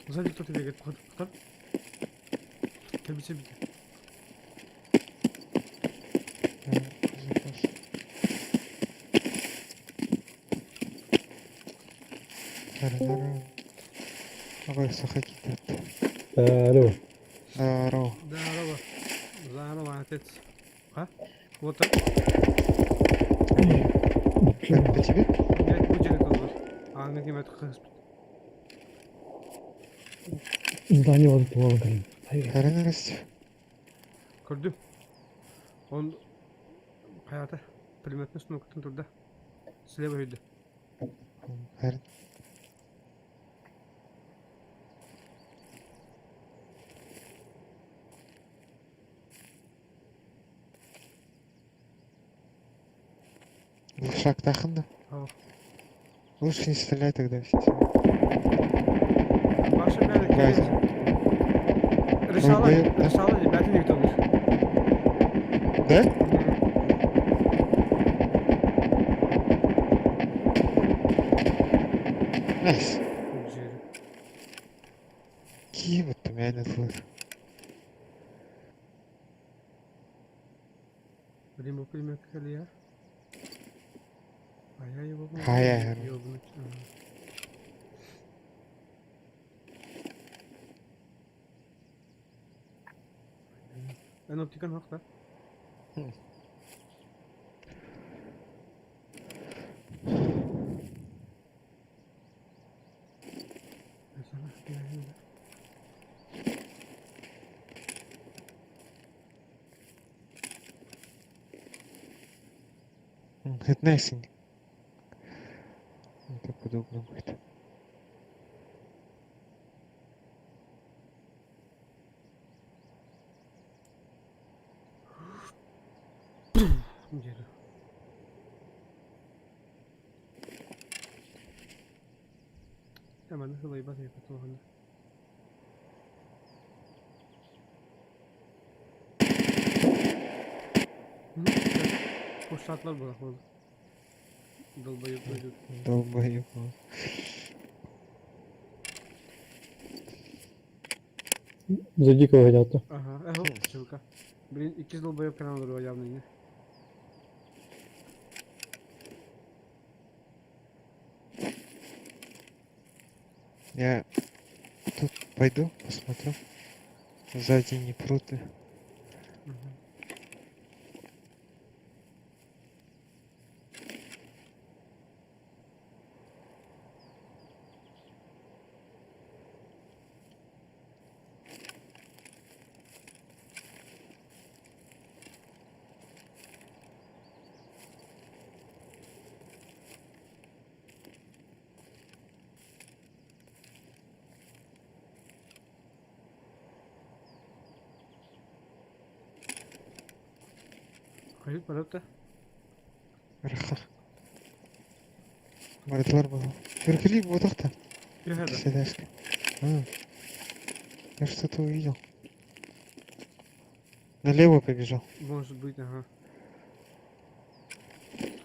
Сзади кто-то бегает. Кто? Бейте. Давай, сахаки. Алло. Здорово. Здорово. Здорово, отец. А? Вот так. Как по тебе? Я будем это. А, на кем это хаспит? Здание вот полагаю. Харина расти. Көрдүм. Он каята пулеметный снуктун турда. Слева үйдө. Харин. Шаг тахында. Ау. Лучше не стреляй тогда. Башы бәрі Кайсы? Решала, Ой, да? ребята не готовы. Да? Найс. Киев там я не слышу. Либо пулемет Илья. А я его могу А я ёбнуть. Ага. Оптика ног, да? Это найсенько. Так удобно будет. Где-то. Hemen hılayı batayı patlamanı. Koşatlar bırakmadı. Долбоёб пойдет. Долбоёб. За дикого хотят. Ага, эго, чувака. Блин, иkiz долбоёб канал дуру явно не. Я тут пойду, посмотрю. Сзади не пруты. Hayır, баракта. Раха. Мордвар был. Перекли вот так-то. Я это. Седашка. Я что-то увидел. Налево побежал. Может быть, ага.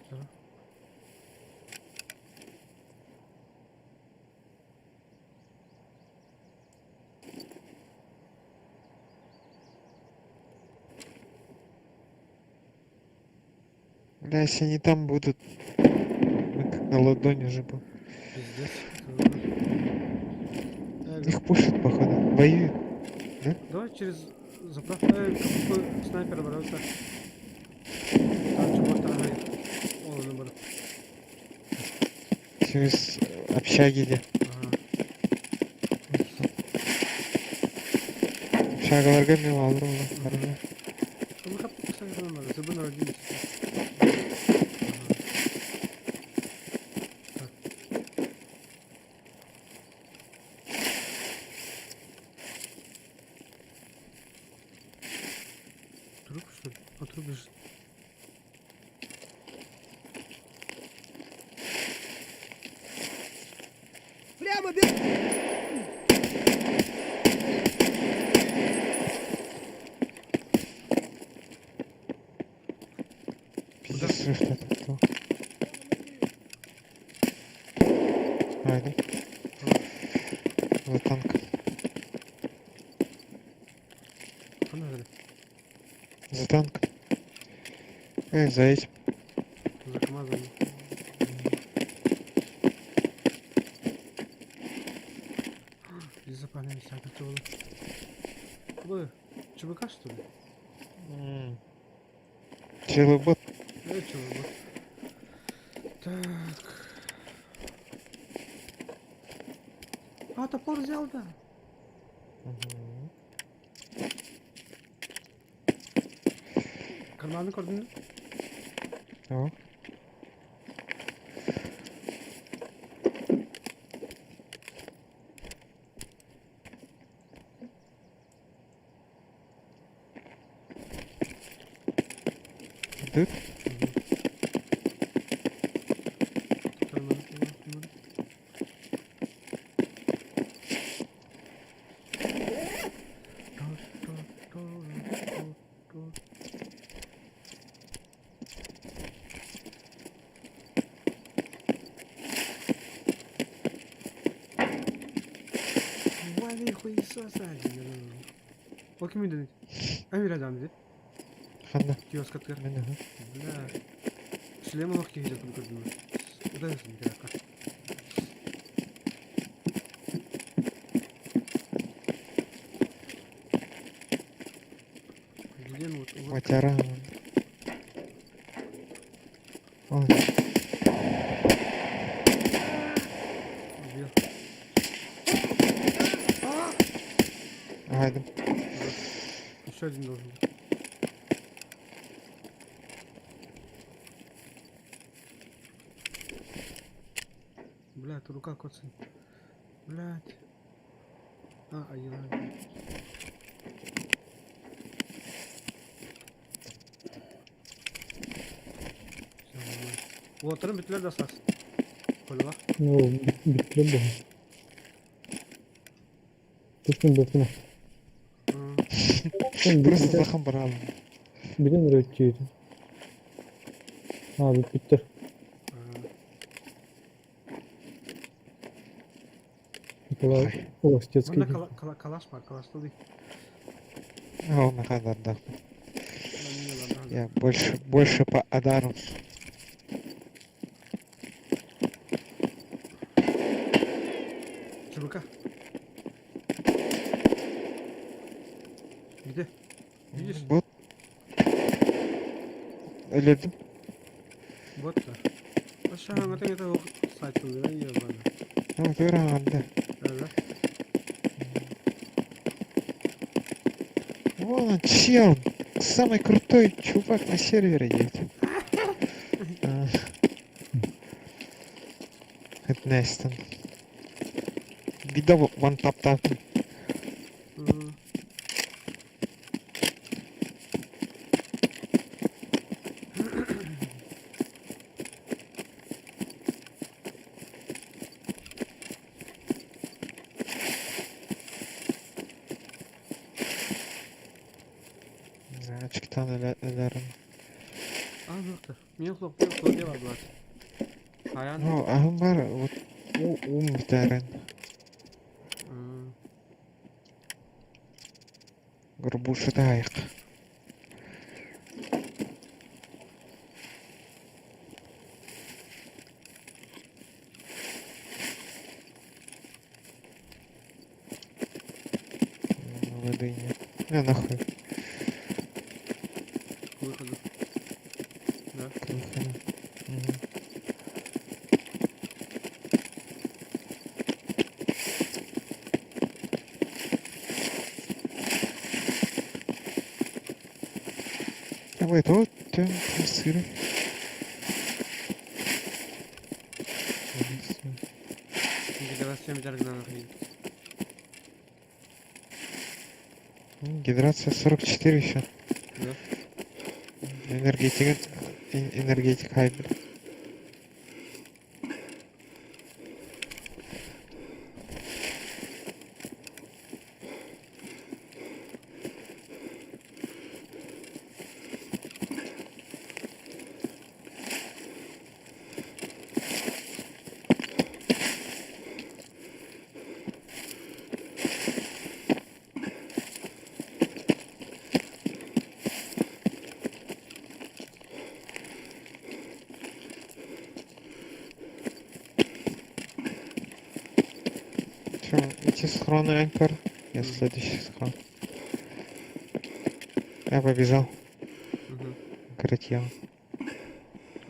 Да. Бля, если они там будут, мы как на ладони уже был. Пиздец. Их пушат, походу. Воюют. Давай через заправку. Снайпер баракта. Там чего торгает. О, набор. Через общаги где. Ага. Общагаларга мен алырым да. Карага. Bunu kapatmak sanırım var. Zıbın öldüğünüz. Труп, что ли? А труп бежит. Пиздец, что это кто? Айда. За танком. Понадали. За танком. За этим. За КамАЗом. Biz zapanemi sakatçı oğlum. Bu ЧВК, что ли? Челый бот. ЧВК. Так. А, топор взял, да. Карманы көрдің бе? О. Тут? Карманы. Вали хуесоса. О ким үйден? Әмір адам деді. Ханна. Киоска тыр. Мен ага. Бля. Шлемы лох кейді күн көрдім. Удайсың керекқа. Блин, вот. Матяра. Ой. Убил. Айда. Еще один должен быть. Блядь, рука коцает. Блядь. А я. Все нормально. Вот, бітлер да сас. Қойла. Ну, биттер бұл. Tutun böpüne. Sen Просто bir захам барам. bilin rötçüydü. Abi bitti. Nikolay Ой. Уластецкий. Bunda kalaş var, kalaşta değil. О, надо, да. Ben niye lan daha? Я больше по Адару. Çubuk'a. Gide. Видишь? Вот. Өледім. Вот da. Aşağı hangi tane o saytılıyor ya bana. Ну, көрағанды. Öyle. Вон он, чел. Самый крутой чувак на сервере есть. Это Нестон. Видал вон тап-тап. Hı. Açıktan ölerim. Aa yoktu. Yok diye var bu artık. Hayan. О, ahım var. Вот. Bir tane. Hı. Горбуша дайық. Воды нет. Нахуй. К выходу. Да. К выходу. Мгм. Давай, вот, там, сыр. Гидрация медаргна нахрен. Гидрация 44 еще. Да. Энергетик хайбер. Че, эти схроны Анькор? Я следующий схрон. Я побежал. Угу. Крытье.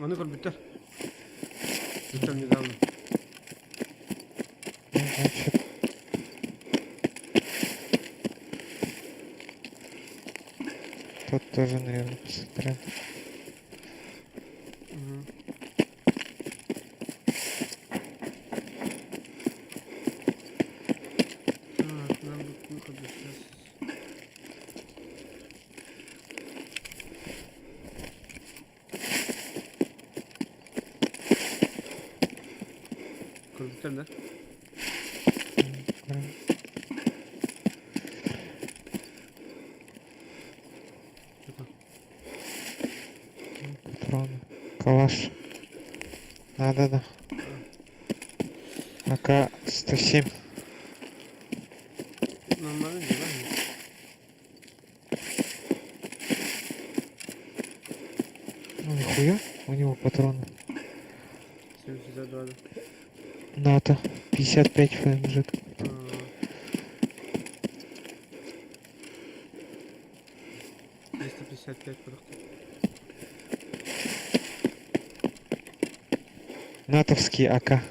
Onu kır bitir. Bitir недавно. Ну, значит. Тут тоже, наверное, посмотрел. Угу. Так, нам бы к выходу сейчас. Kır bitir de. Что-то. Патроны. Калаш. Да. АК-107. Нормально дела. Ну, нихуя. У него патроны. 762, да. НАТО. 55 ФМЖ. А, 355 продуктов. Натовский АК.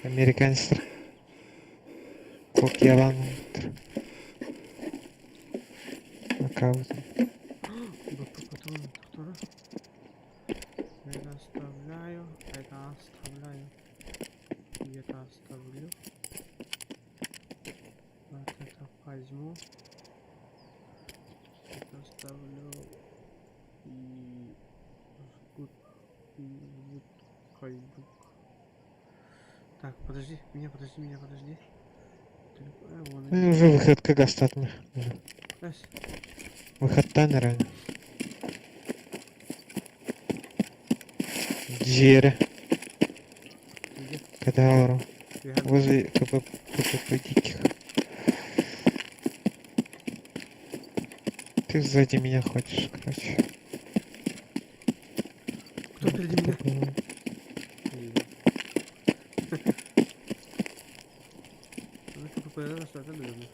Американец. Кок Ялан. АК вот. БП патроны, которые. Это оставляю. И это оставлю. Вот это возьму. Это оставлю. И жгут. И вот хайдук. Так, подожди, меня подожди. Вон Ну, уже выходка гастатны. Ась, Выходта, наверное. Джере. где? Кадавру. Бегай. Возле КПП диких. Ты сзади меня хочешь, короче. Кто впереди меня? Попробуем. Ну, КПП, да, что это, наверное.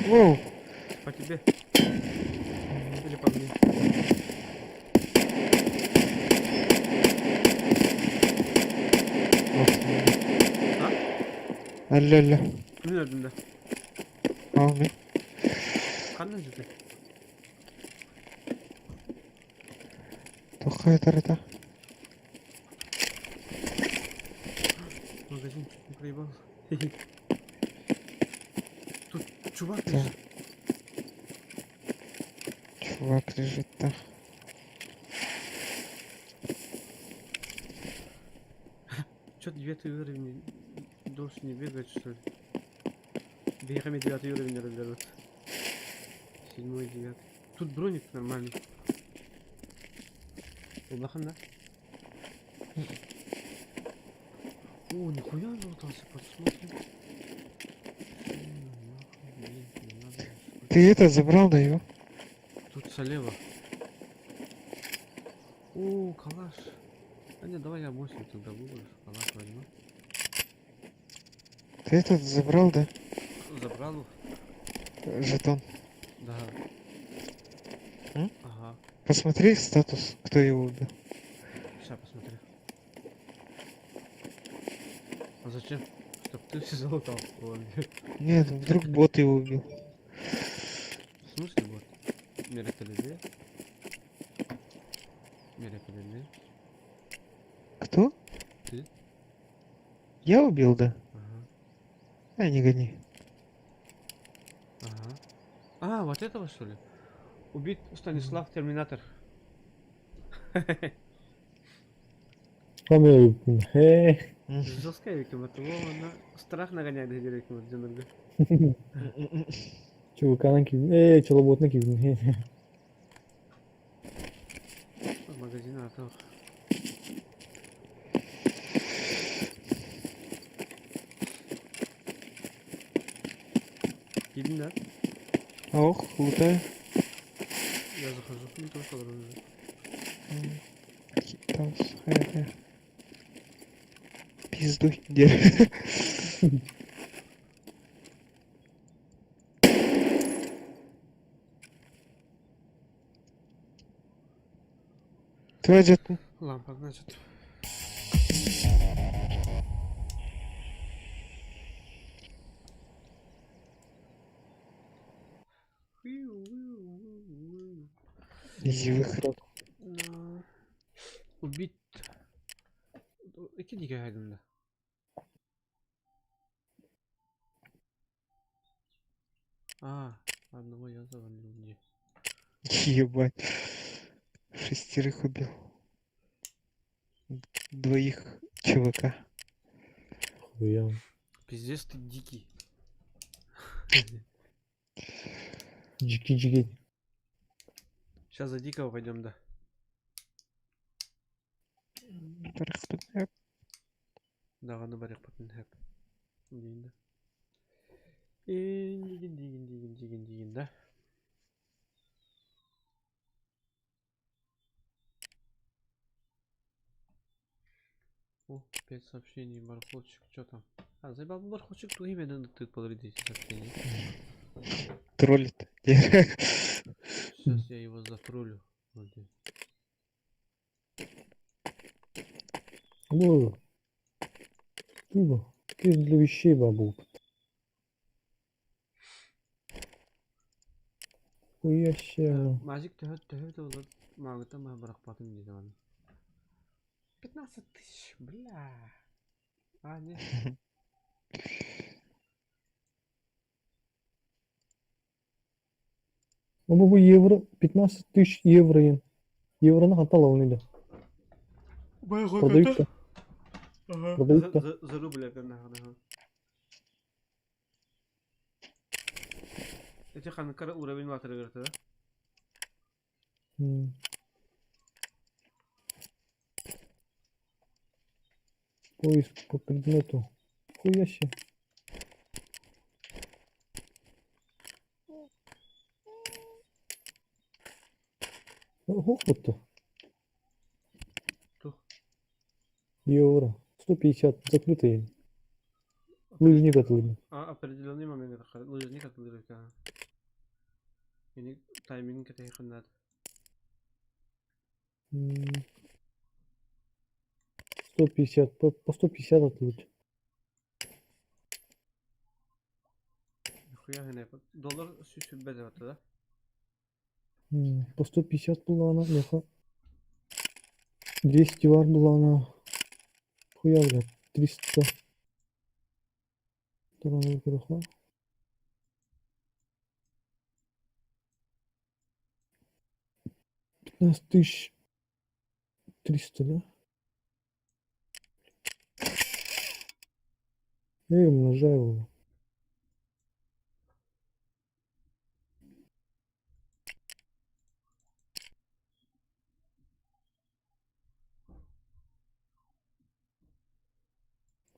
Воу! По тебе. Или по мне. Алло. Кім өлдіңді? Ал мен. Қандай жүрді? Тоқай тарата. Магазин чуть не проебал. Тут чувак Да. лежит. Чувак лежит там. Чё 9 уровень? Дольше не бегать, что ли? Бегами 9 уровень разберут. 7, 9. Тут броник нормальный. Улахан, да? О, нихуя залутался, посмотри. Не надо. Ты это забрал, да, его? Тут слева. О, калаш. А нет, давай я 8 тогда выброшу. Калаш возьму. Ты этот забрал, да? Забрал его? Жетон. Да. М? Ага. Посмотри статус, кто его убил. Сейчас посмотрю. А зачем? Чтоб ты все залутал. Ладно. Нет, вдруг бот его убил. В смысле вот? Мерекалиде? Мерекалиде? Кто? Ты? Я убил, да? Ага. А, не гони. Ага. А, вот этого что ли? Убит Станислав Терминатор. Камеру. Хе. Жесткая виким, это на страх нагоняет где виким от Динерга. Чувакана кибин. Чолоботна кибин. Хе. Магазин атал. Идем, да? Ох, лутаю. Я захожу. Ну, тоже подороже. Там, хай. Пиздуй, где? Твой жетон. Лампа, значит. Изи выход. Убить. İki dike haydında. Одного я завалил где. Ебать. 6 убил. 2 ЧВК. Хуя. Пиздец, ты дикий. Джики. Сейчас за дикого пойдем, да. Дағаны барық патын хэп. Дейін да. Деген, да. О, 5 сообщений, бархотчик, что там? Заебал бархотчик, то именно ты подойди эти сообщения. Троллит. Сейчас я его затроллю. Вроде. Ну. Ты для вещей бабу. Хуяще. Мажик төхөт олар маңыта ма быракпатын дейді аны. 15 тысяч, бля. А, не. Ama bu euro 15 тысяч евро yen. Евроны хатал алынды. Бай Продают да. Продают да. За рубль әпен ағына. Эти ханкара уровень ватыры көрді, да? Поиск по предмету. Хуяще. Ого, вот-то. Тух. Евро. 150. Закрытые. Лыжник отлынды. А, определенный момент это лыжник отылыр екен. Yeni timing kete yakınladı. 150. По 150 отлыть. Nихуя гene. Dolar süsübbe de batı da. По 150 была она, леха. 200 var была она. Хуя, блядь. 300. Сторону перехла. 15 тысяч 300, да? Я умножаю его.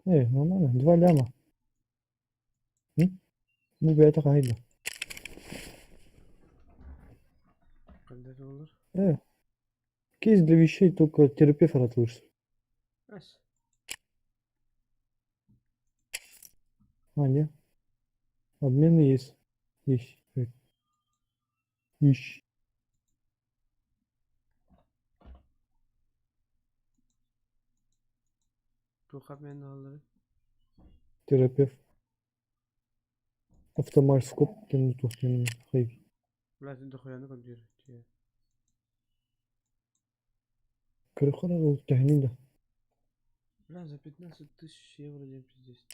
Нормально. 2 ляма. Ну, это кайда. Когда же olur? Кейс для вещей только терапевт отлышится. Ась. А, нет. Обмены есть. Есть. Ищ. Тух обмен alır. Терапевт. Автомальскоп тянут tuhten hayır. Блядь, дохуяны компьютер. Кырыхара ол тәһнин да. Бля, за 15 тысяч евро дем пиздец.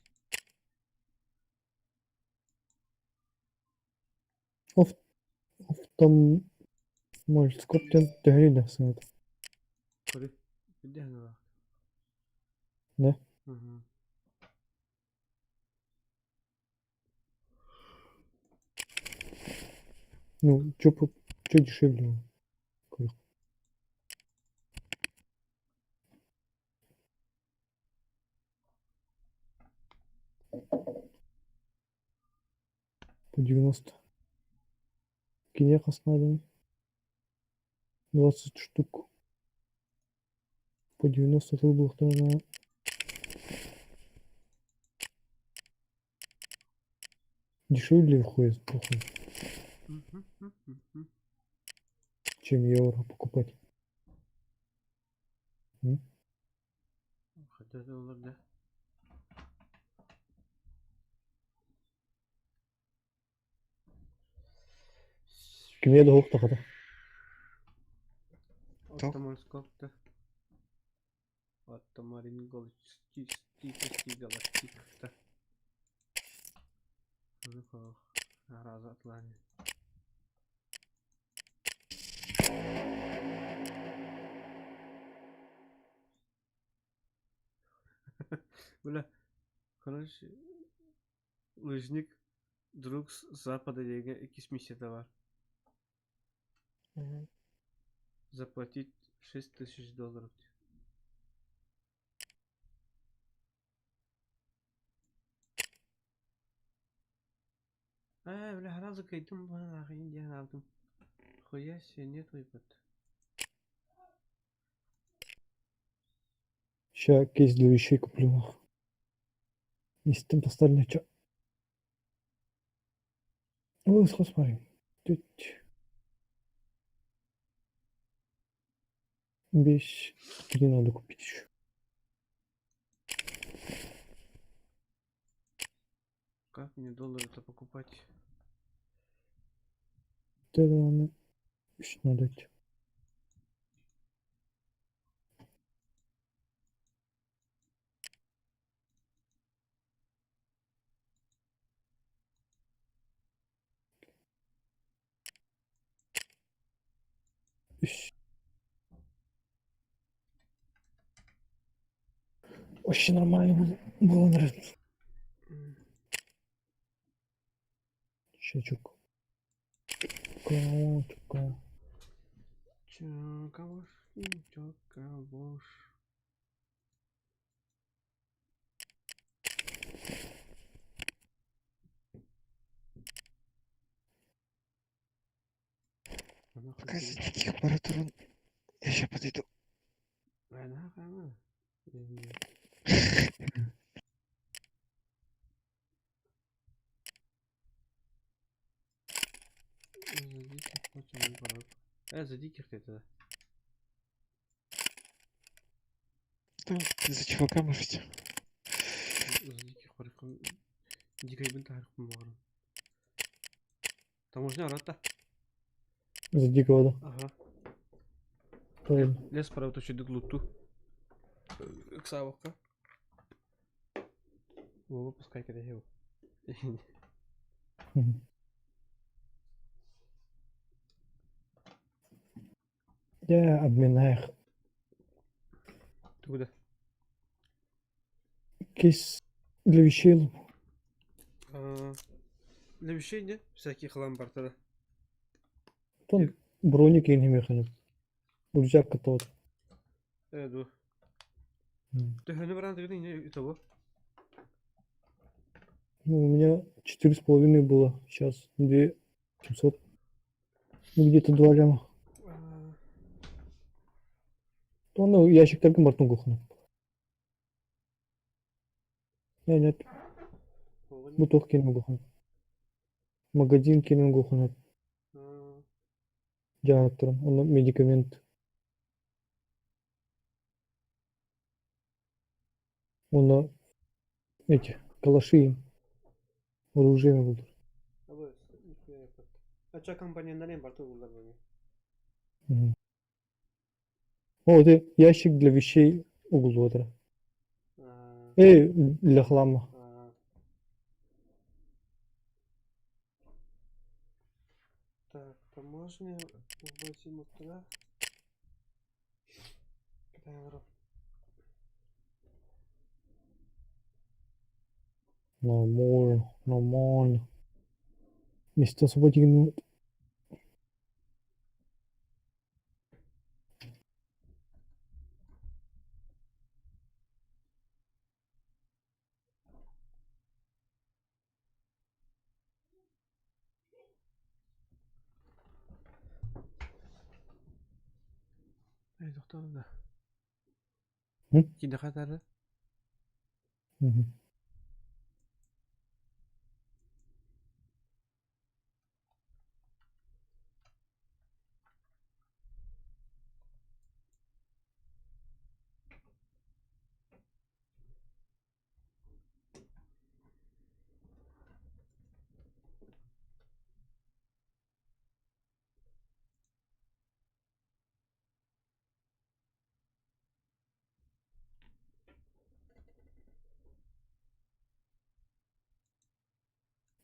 Автомальскоп тәһнин да сынат. Кори. Где она var? Да. Угу. Ну, чё дешевле? Кырых. По 90. Кинех надо. 20 штук. По 90 рублей на. Дешевле входит, похуй, чем евро покупать. Хотя это olur da. Кимия да хоқ тақада. Автомальскопта. Автомаринголистический галактикта. Раза атлани. Бля, короче, лыжник друг с запада деген 2 миссияда var. Заплатить $6000. Бля, раза кайдым бана ағайын деген алдым. Хуя себе нет выпад. Ща кейс для вещей куплю. Если там поставлю чё. Ой, смотри. Вещь. Где надо купить еще? Как мне доллары-то покупать? Теганы 304. Üç. Вообще нормально было нравится. Щечок. Чука. Чакавош, чакавош. Ана Пока хәзер. за таких пара турун я ща подойду. Ана кана. За диких это. Ну, за чувака можете. За диких париком. Дикой бен тарих морон. Таможня рата. За дикого, да? Ага. Правильно. Лес пора то чудик луту. Ксавока. Во, пускай когда его. Мгм. Я обминаю Туда. кейс для вещей. Для вещей не всякий хлам бартада. Тон броник и не механик. Рюкзак тот. Эду. М. Ты хрен вариант не и того. Ну, у меня 4,5 было. Сейчас 2 700. Ну, где-то 2 ляма. То ну, ящик только мартын кухня. Нет, буток кинем кухня. Магазин кинем кухня. Жанаттырым. Оны медикамент. Оны эти калаши оружие булды. Ача компанияда не барту булар бу. Мгм. О, это ящик для вещей угол отра. Для хлама. Так, таможня в 8 утра. Кадров. Нормально. Место освободим. Ай, доктор да. М? Кинде хатары. Мгм.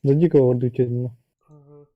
За дикого орду тебе. Ага.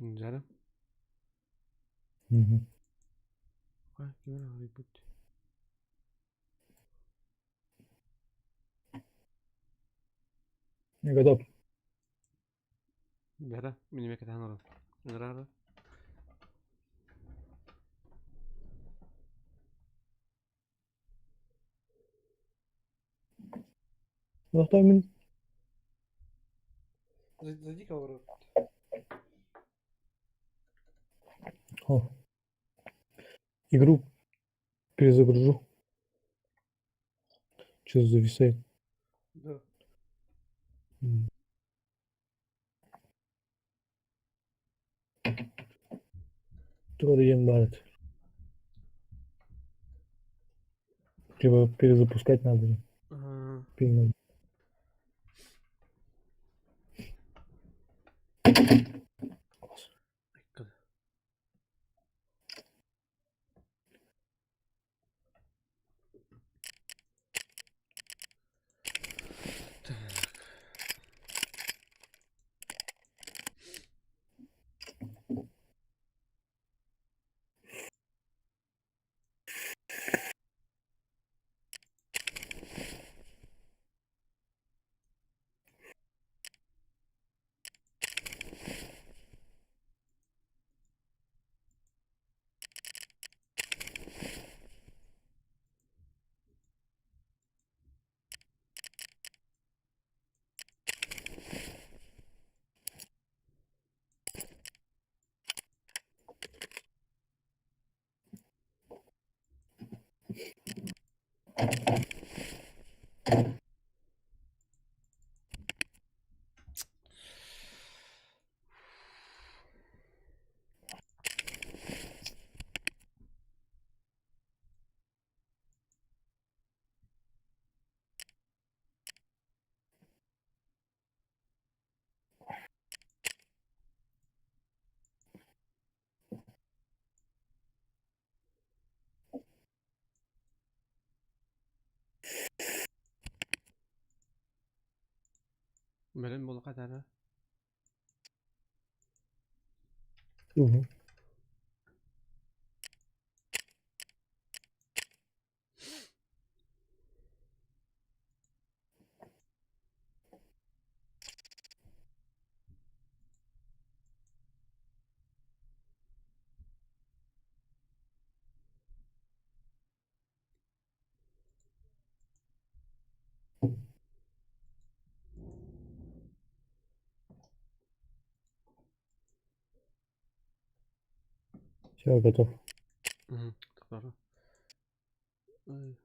Жарым. Мгм. Ой, gimana ribut. Я готов. Jara, minimnya kita ngoro. Ngerara. Зато мен Зайди кого. О, игру перезагружу. Что зависает? Да. М. Теория барит. Либо перезапускать надо. Ага. Пинг. Aikka. Belen bola kadar. Угу. Все, готов. Угу. Doğru. Ay.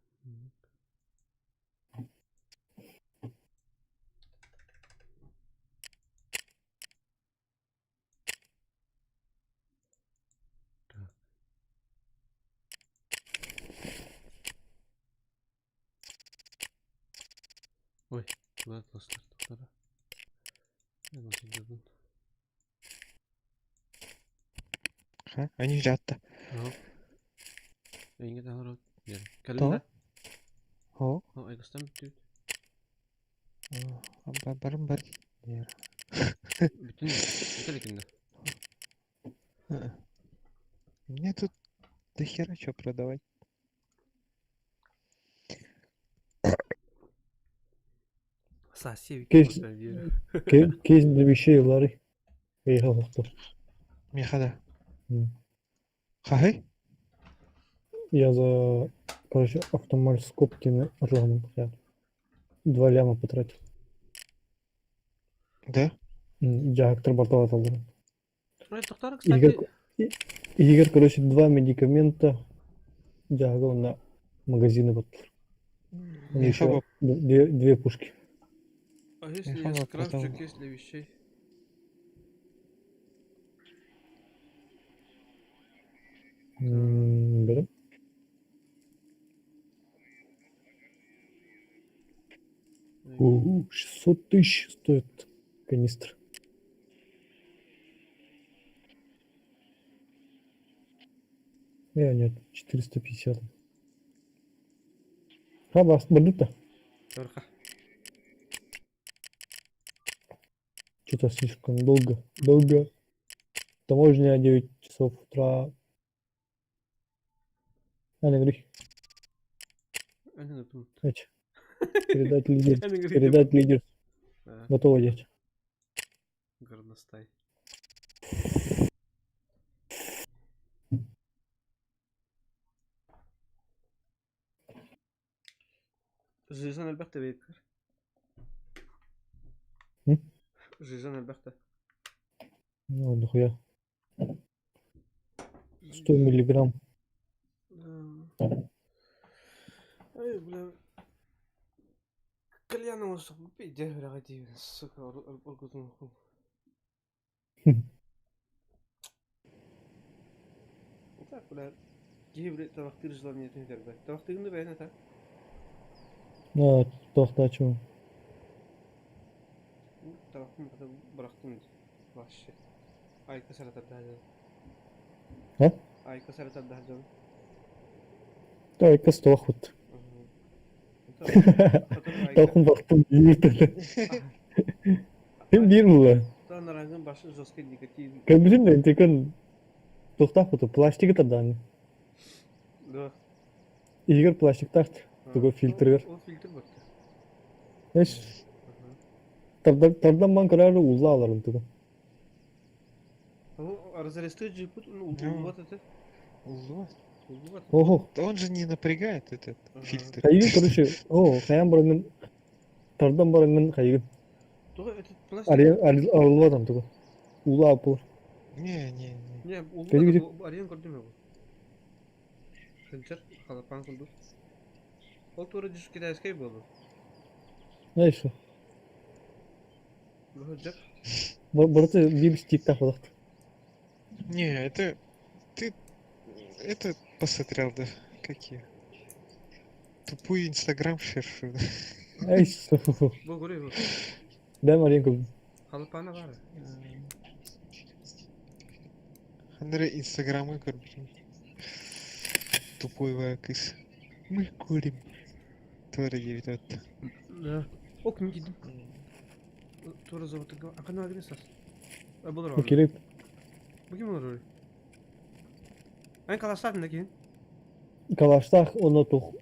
Ой, куда достар? Doğru. Ben nasıl dedim? Ha, они жатты. Ага. Engin ağır. Gel. Kalın То? da. О, Ha, aygıstan bitti. барым бар. Bütün bitelikinde. Мне тут до хера что продавать. Сасевик. Кейс, кейс для вещей Лары. Поехал авто. Мехада. М. Хахай? Я за, короче, автомаль с Копкина ржаным 2 ляма потратил. Да? Жак тырбаталат алдым. Ой, доктор, Егер, кстати. егер, короче, 2 медикамента жагы на магазины вот. Еще две пушки. А если Меха я вот скрафчу потом- кейс для вещей? Берем. 600 тысяч стоит канистра. Нет, 450. Хаба, бандута.Örka. Что-то слишком долго. Таможня 9 часов утра. Анегри. Önünü tutun. Эч. Передать лидер. Önünü Передать лидер. Ha, Готово, дядь. горностай. Жизан elbette bekler. Hı? Жизан elbette. Ну, нахуя. 100 миллиграмм. Ay bula. Кальяном olsa bir de öyle hadi. Sıkı orguzun. Tak bula. Gibi tabaktırıcılar niyetini der be. Tabaktırını beğen ata. А, тоқтачу. Tabaktım kadar bıraktım. Vahşi. Ay kasar atar daha canım. Ha? Ay kasar atar daha canım. Да, и костохут. Тахын бақтым бейіртілі. Hem bir mi? Tanrı'nın başı жесткий никотин. Как bileyim de tekan toxtaq foto plastik tadan. Да. Игер пластик тахт. Туго фильтргер. O filtre baktı. Эш. Тардан ман карары улла аларым туго. O разрастет пут, ну, вот это. Улот. Вот. Ого. Да он же не напрягает этот Ага. фильтр. Хайгын короче. О, хаян барангын. Тардан барангын хайгын. То этот пластик. Арылып адам туго. Улла апыл. Не. Не, Кәдімгі- у Ариен көрдім я бұл. Хэнчер, халапан кылды. Ол туры жүз китайский болды. Эш. Бұл жеп. Барысы бир стик тахылык. Не, это... Ты... Это посмотрел, да? Какие? Тупой инстаграм шерфы. Эш. Бұл көрей бұл. Ben arayın kızım. Халапаны бар. Андре инстаграмы көрмüşüm. Тупой вакыс. Мы курим. Твори девять от. Да. О, кім кидім. Туры заводтың. Ақын агрес сас. Бұл ұры. Керек. Bu kim olur öyle? Ben kalasladın da ki. Калаштах оны тух.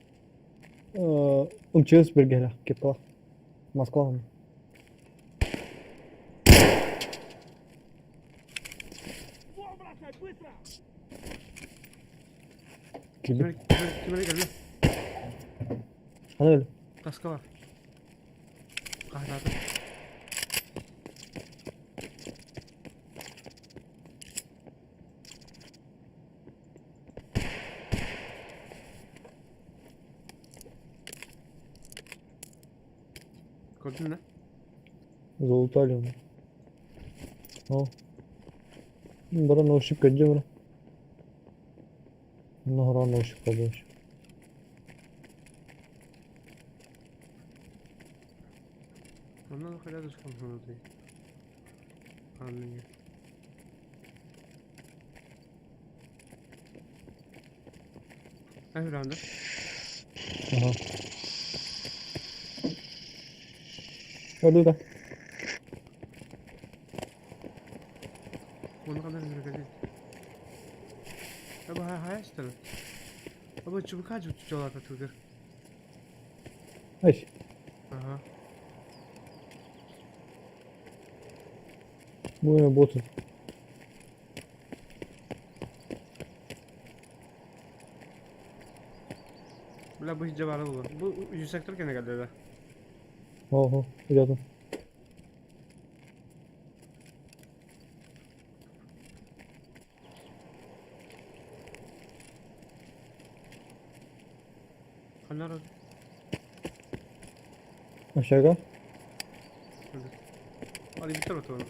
МЧС бергеле кепла. Москва. Gibi. Kime geldi? Hani öyle. Kaska var. Kahradı. Gördün mü? Залутали onu. О. Бара ношик каджа бара. Нахара ношик каджа. Ondan da kadar düşkün sonra değil. Anlayın. Ay randa. Ага. Hadi da. Onu kadar üzere geldi. Ama hay işte. Ama çubuk kaç uçuyorlar da Türkler. Ay. Aha. Bu ne botu? Bula bu hiç cevabı bu. Bu 100 sektör gene geldi öyle. Oho. Rядом. Kanlar oldu. Aşağıda. Hadi bitir bakalım.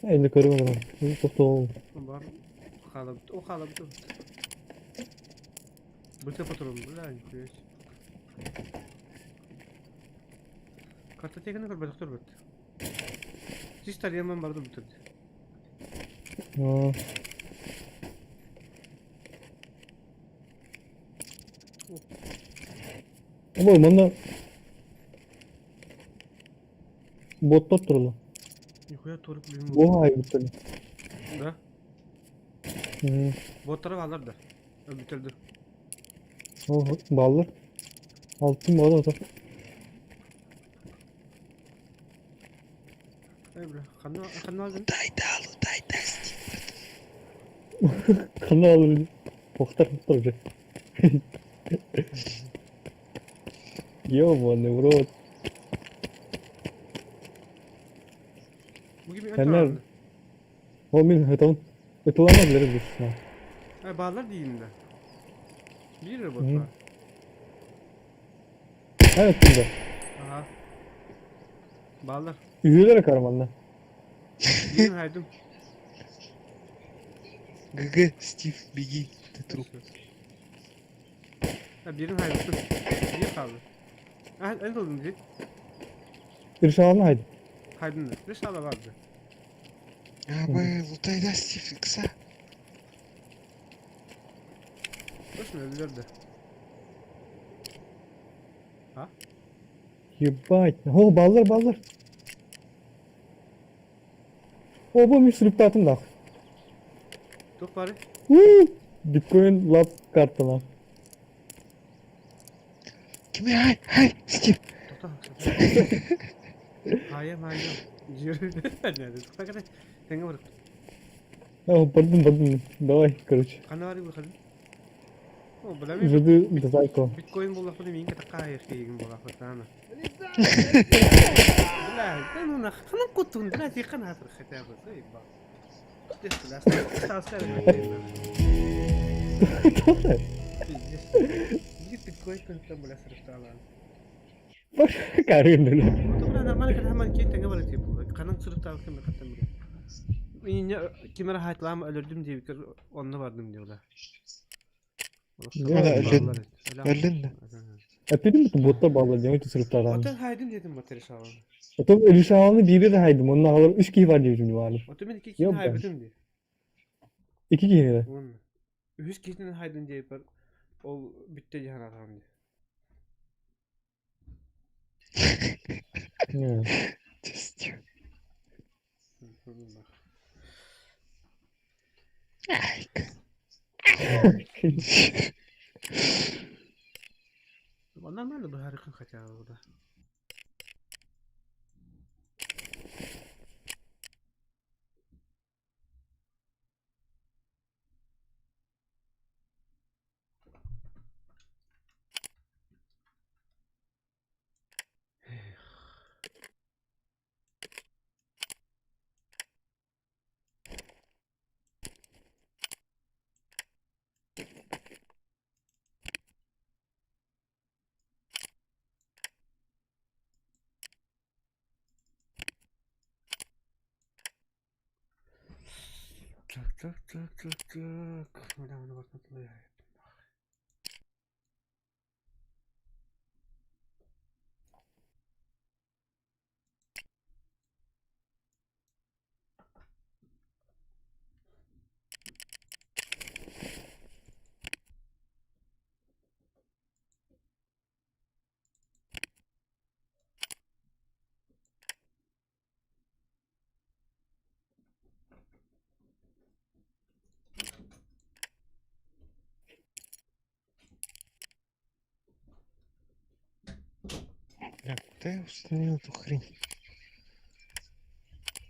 Elini kırmadım. Bu tohtu. Var. Hala bitti. O hala bitti. Bitti patron. Bula yükleyiş. Kartotekini kır doktor bitti. Siz tarayan ben barda bitirdi. Aa. Ama bana bot turlu. Yukarı torup bilim bu. Bu hay bitti. Da. Hı. Botlara varlar da. Bitirdi. O ballar. Altın bal atar. Bre. Kanı aldın. Kanı alır. Pohtar hocam. Yo man bro. Bu gibi Sen ön nerede? O min heton. Etulanlar biliriz biz. Ha. Ha bağlar diyeyim de. Bir Hı. bot var. Evet burada. Aha. Bağlar. Üyelere karmanla. Birin haydım. ГГ, Стив, беги, ты труп. Ha birin haydım. Bir kaldı. Ha en oldun diye. İrşalanla haydi. Haydın da. Bir sağda vardı. Абы, лутай да, Стив, икса. Boşuna öldüler de. Ебать. О, балдар. О, bu sürüp dağıtım da. Top bari. Bitcoin lab kartı lan. Кими, ай, Стив. Tota. Hayır. Nerede? Tota kadar. Tenge bırak. О, pardon. Давай, короче. Kanı var bu kadın. O bulamıyor. Жады дизайко. Bitcoin bulak bunu mingi takka hayır kiyim bulak sana. Bilahi ben ona kanım kutun biraz yakın hatır khitabı sayı bak. Destek tasar Git Bitcoin kan bulan sırf alan. Bak karın dulu. Otomatik normal kan hemen ki tenge balik yapıyor. Kanın sırf talkın da kattım bile. İnya kimera hayatlam ölürdüm diye bir onda vardım diyorlar. Ya, Öldün mü? Dedim mi botta bağlayacağım hiç sürüp dağıtım. Otel haydim dedim materyal sağlam. Otom Elişahan'ı biri de haydım. Onun ağları 3 kişi var diye şimdi var. Otel iki kişi Yok ben. haydım diye. 2 kişi de. Onun. 100 kişinin haydım diye yapar. O bitti cihan adam diye. Ya. Стив. Bak. Ondan ben de bu harika kaçar orada. Çak. Udah mana bakma tuh ya. Бля, куда я установил эту хрень?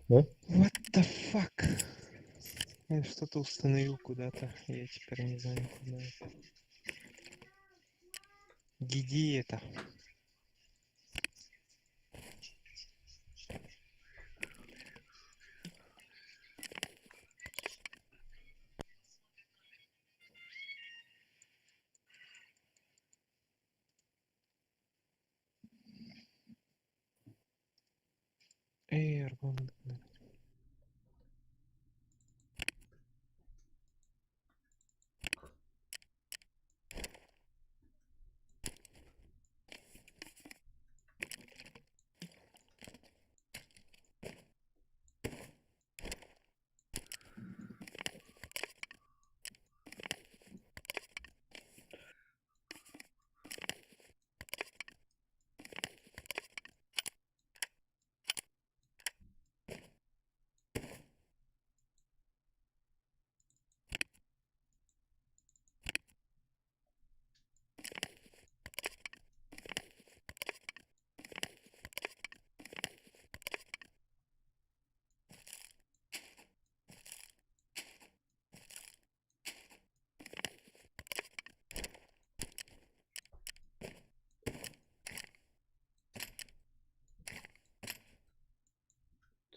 Да? What the fuck? Я что-то установил куда-то. Я теперь не знаю, куда это. Где это? Эй, аргумент.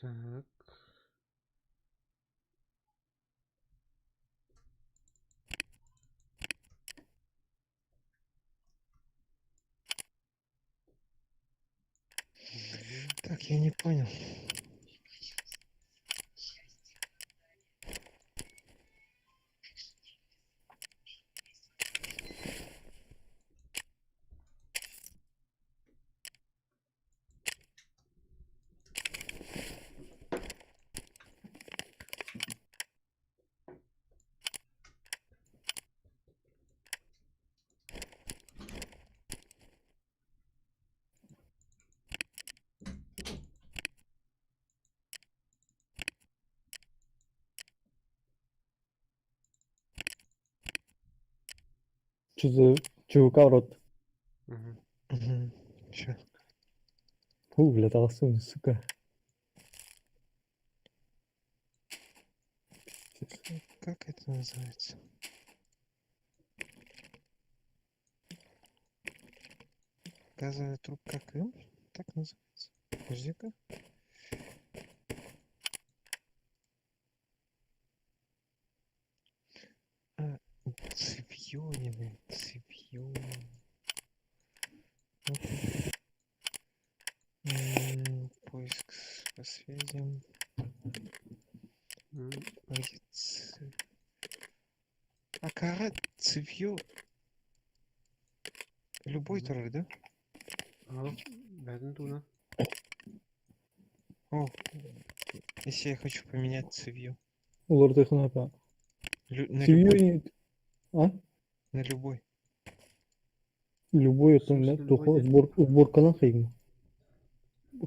Так. Так, я не понял. Что за ЧВК, рот? Мгм. Угу. Чё? Фу, влетался вниз, сука. Как это называется? Газовая трубка Крым? Так называется. Подожди-ка. А, цевьёнины, цевьё. Поиск по связям. М, Где Акара, цевьё. Любой трой, да? Ал. Бәдін туна. О, если я хочу поменять цевьё. Лорд Эхнапа. На Севью любой. не... А? На любой. Любой это смысле не любой тухо дед? сборкадан кыйын.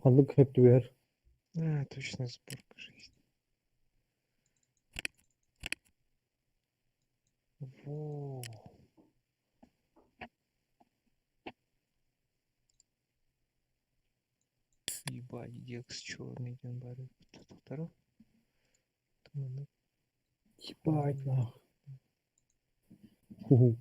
Хандык хеп түбер. А, точно, сборка жизни. Во. Ебать, декс черный гембары. Второй. Ебать, нахуй. Ху-ху.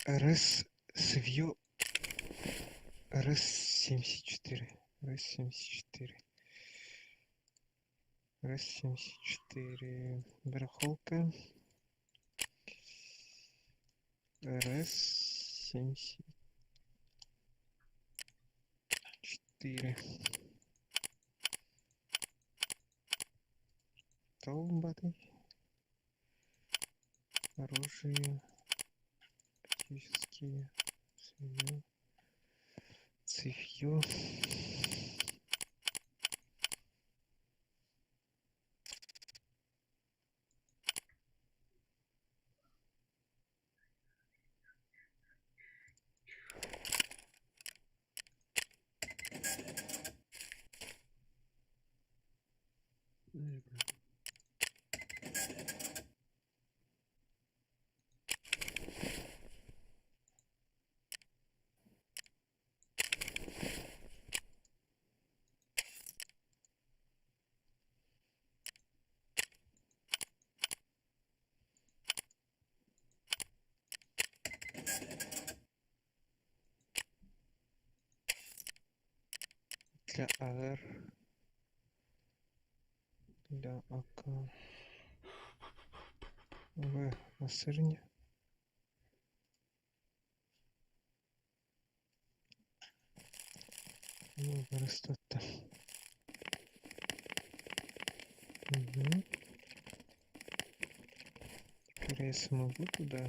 РС Свью РС-74. РС-74. РС-74. Барахолка. РС-74. Толбаты. Оружие. Физические. Свью. Цифью. Ой, бля. Для АР. Для АК. В на сырне. Ну, растут-то. Угу. Теперь я смогу туда.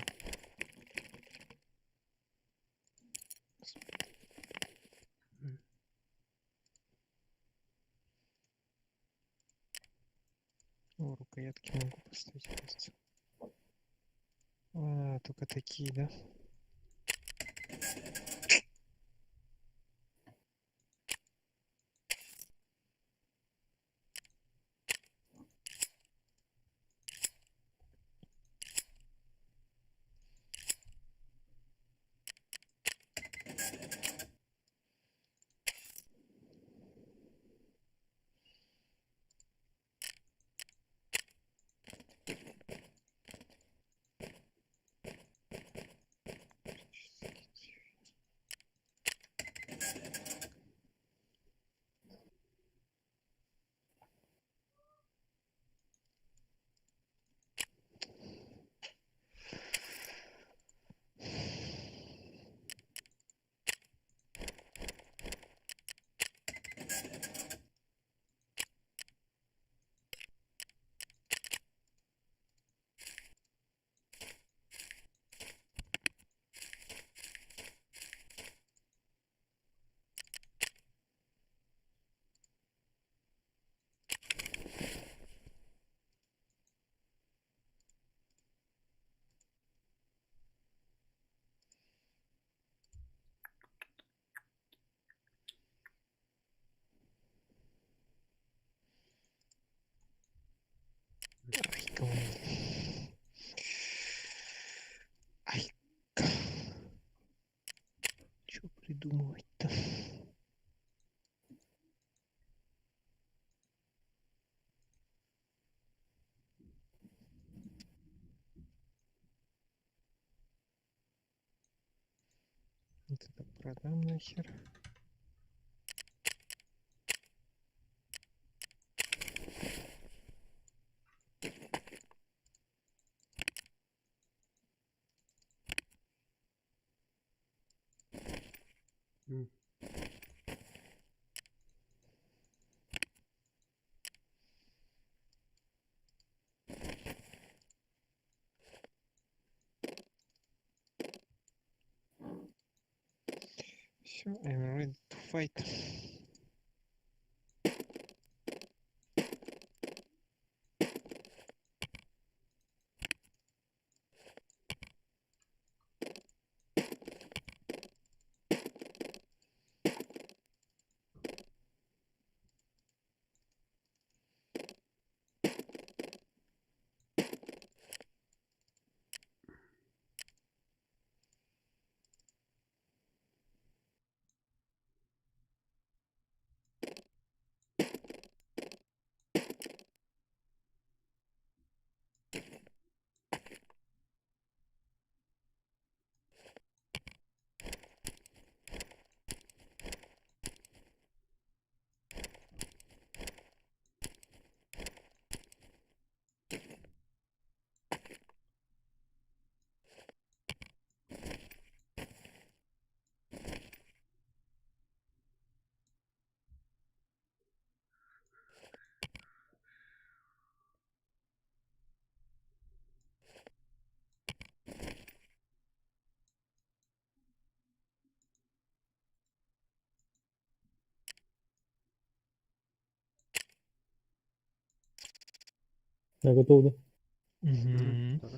О, рукоятки могу поставить, кажется. А, только такие, да? придумывать-то? Вот это продам нахер. М. Все, I'm ready to fight. Я готов, да? Мгм. Так.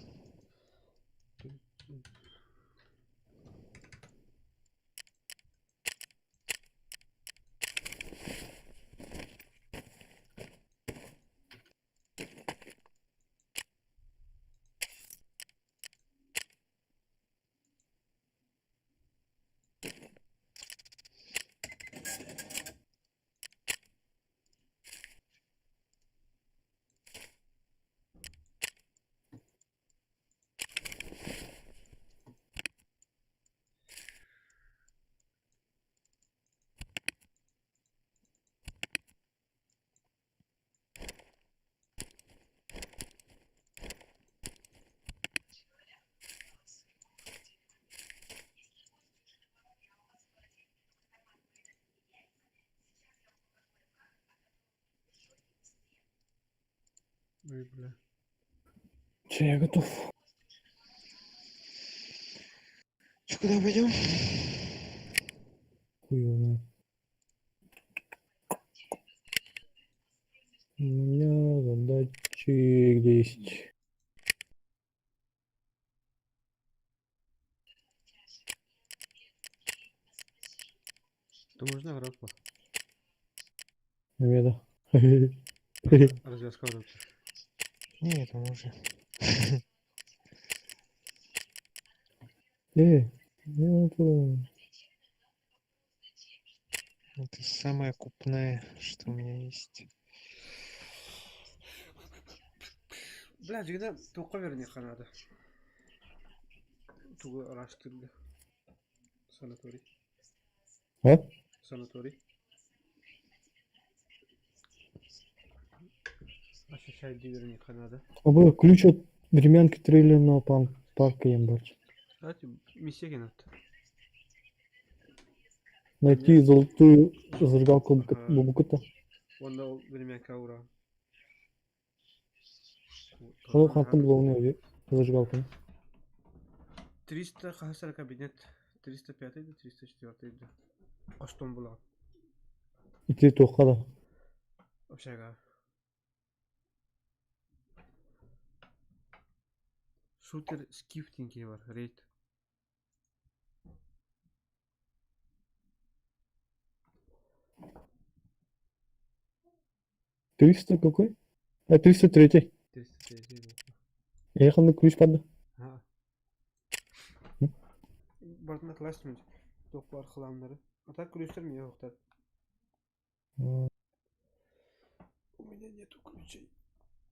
Ой, бля. Че, я готов. Чё, куда пойдем? Хуй его знает. У меня задачи 10. То можно играть по. Меда. Развязка вроде. Не, там уже. Я готов. Это самое купное, что у меня есть. Бля, жигда тука верни Канада. Туга раштырды. Санаторий. А? Санаторий. Ощущай верни Канада. Абы ключ от времянки трейлерного парка ебать. Кстати, миссия генат. Найти золотую зажигалку Ага. Бубукута. Онда время каура. Ол хаттым бұл оны зажигалка. 300 хасар кабинет. 305 да 304 да. Астон була. Ити тоққа да. Общага. Шутер скифтинги бар. Рейд. Триста какой? 303. 303. Яқында ключ падды. Ага. Бардына классмент. Doklar kılamları. Atak kulüçler mi yok da? Hmm. O menen yetu kulüçey.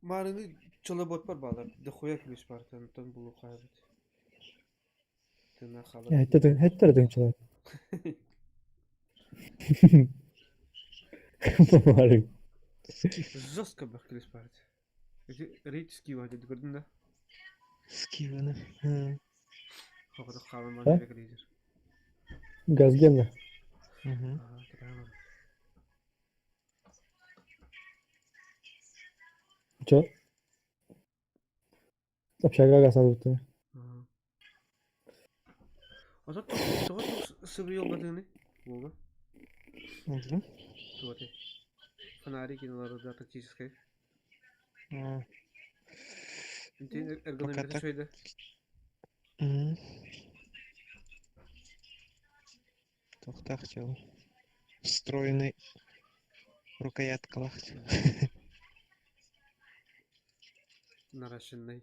Marını çola bot var bağlar. De koya kulüç var. Tanıtan bulu kaybet. Tına kalır. Hette de çalar. Var. Жестко бах kulüç var. Rate ski var dedi gördün de. Скиваны. Hı. Havada kalan var Ha? direkt raider. Gaz gelme. Hı hı. Aha, tamam. Çal. Общага газ алды. Aha. O zaman çok sıvı yol badığını. Bu Hı. вот и фонарики на тактической. Hı. Эргонометрия так. şöyle. Hı. Тоқтақ чел. Встроенный рукояткалах. Наращенный.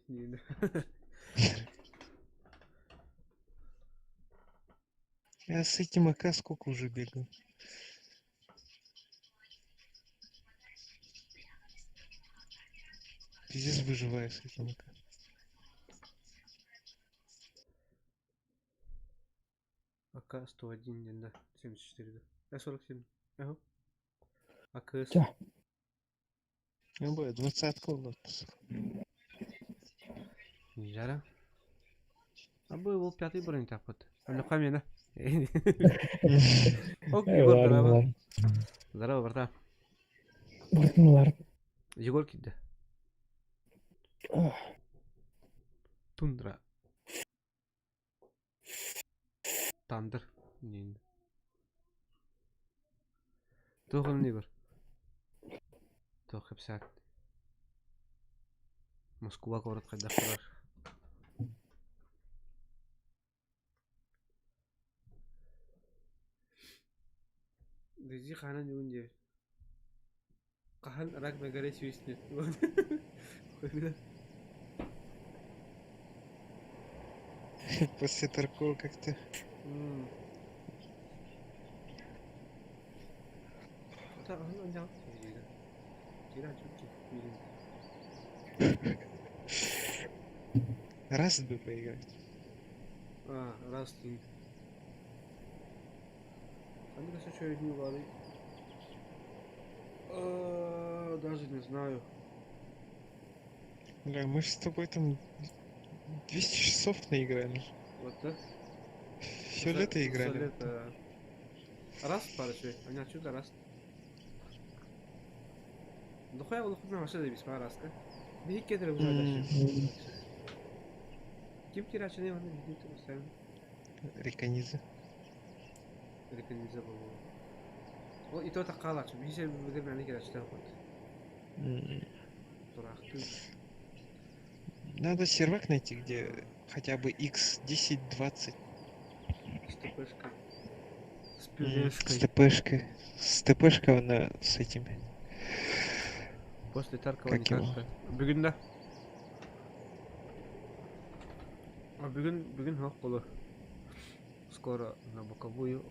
Я с этим АК сколько уже бегаю. Пиздец выживаю с этим АК. АК-101 да, 74 да. 47. Ага. АК. Ча. Ну, бой, 20-ка лотос. Жара. А был пятый бронь так вот. А ну камена. Окей, вот здорово. Здорово, брата. Бартынлар. Егор кидді. Тундра. Тандыр. Нейді. Тоғын Егор. Тоқ хепсат. Москва город қайда тұрар. Дези қанан өңде. Qahan rag megare süsnet. Koyda. После такого как-то. Да, он взял. Кира чутки. Раз бы поиграть. А, раз ты. А мне кажется, что я не вали. Даже не знаю. Бля, мы же с тобой там 200 часов наиграли. Вот да? Все лето играли. Все лето. Раз парочек, а не отсюда раз. Да хуя было хоть на машине весьма раска. Да и кедры уже дальше. Ким кирача не ваны видите постоянно. Рекониза. Рекониза было. О, и то так калач. Бише выгодно не кирача там вот. Турахты. Надо сервак найти, где хотя бы X10-20. С ТПшкой. С С пюрешкой. ТПшкой. С ТПшкой она с этими. После Таркова не Как его? так-то. Бүгін да. А бүгін хоқ болу. Скоро на боковую.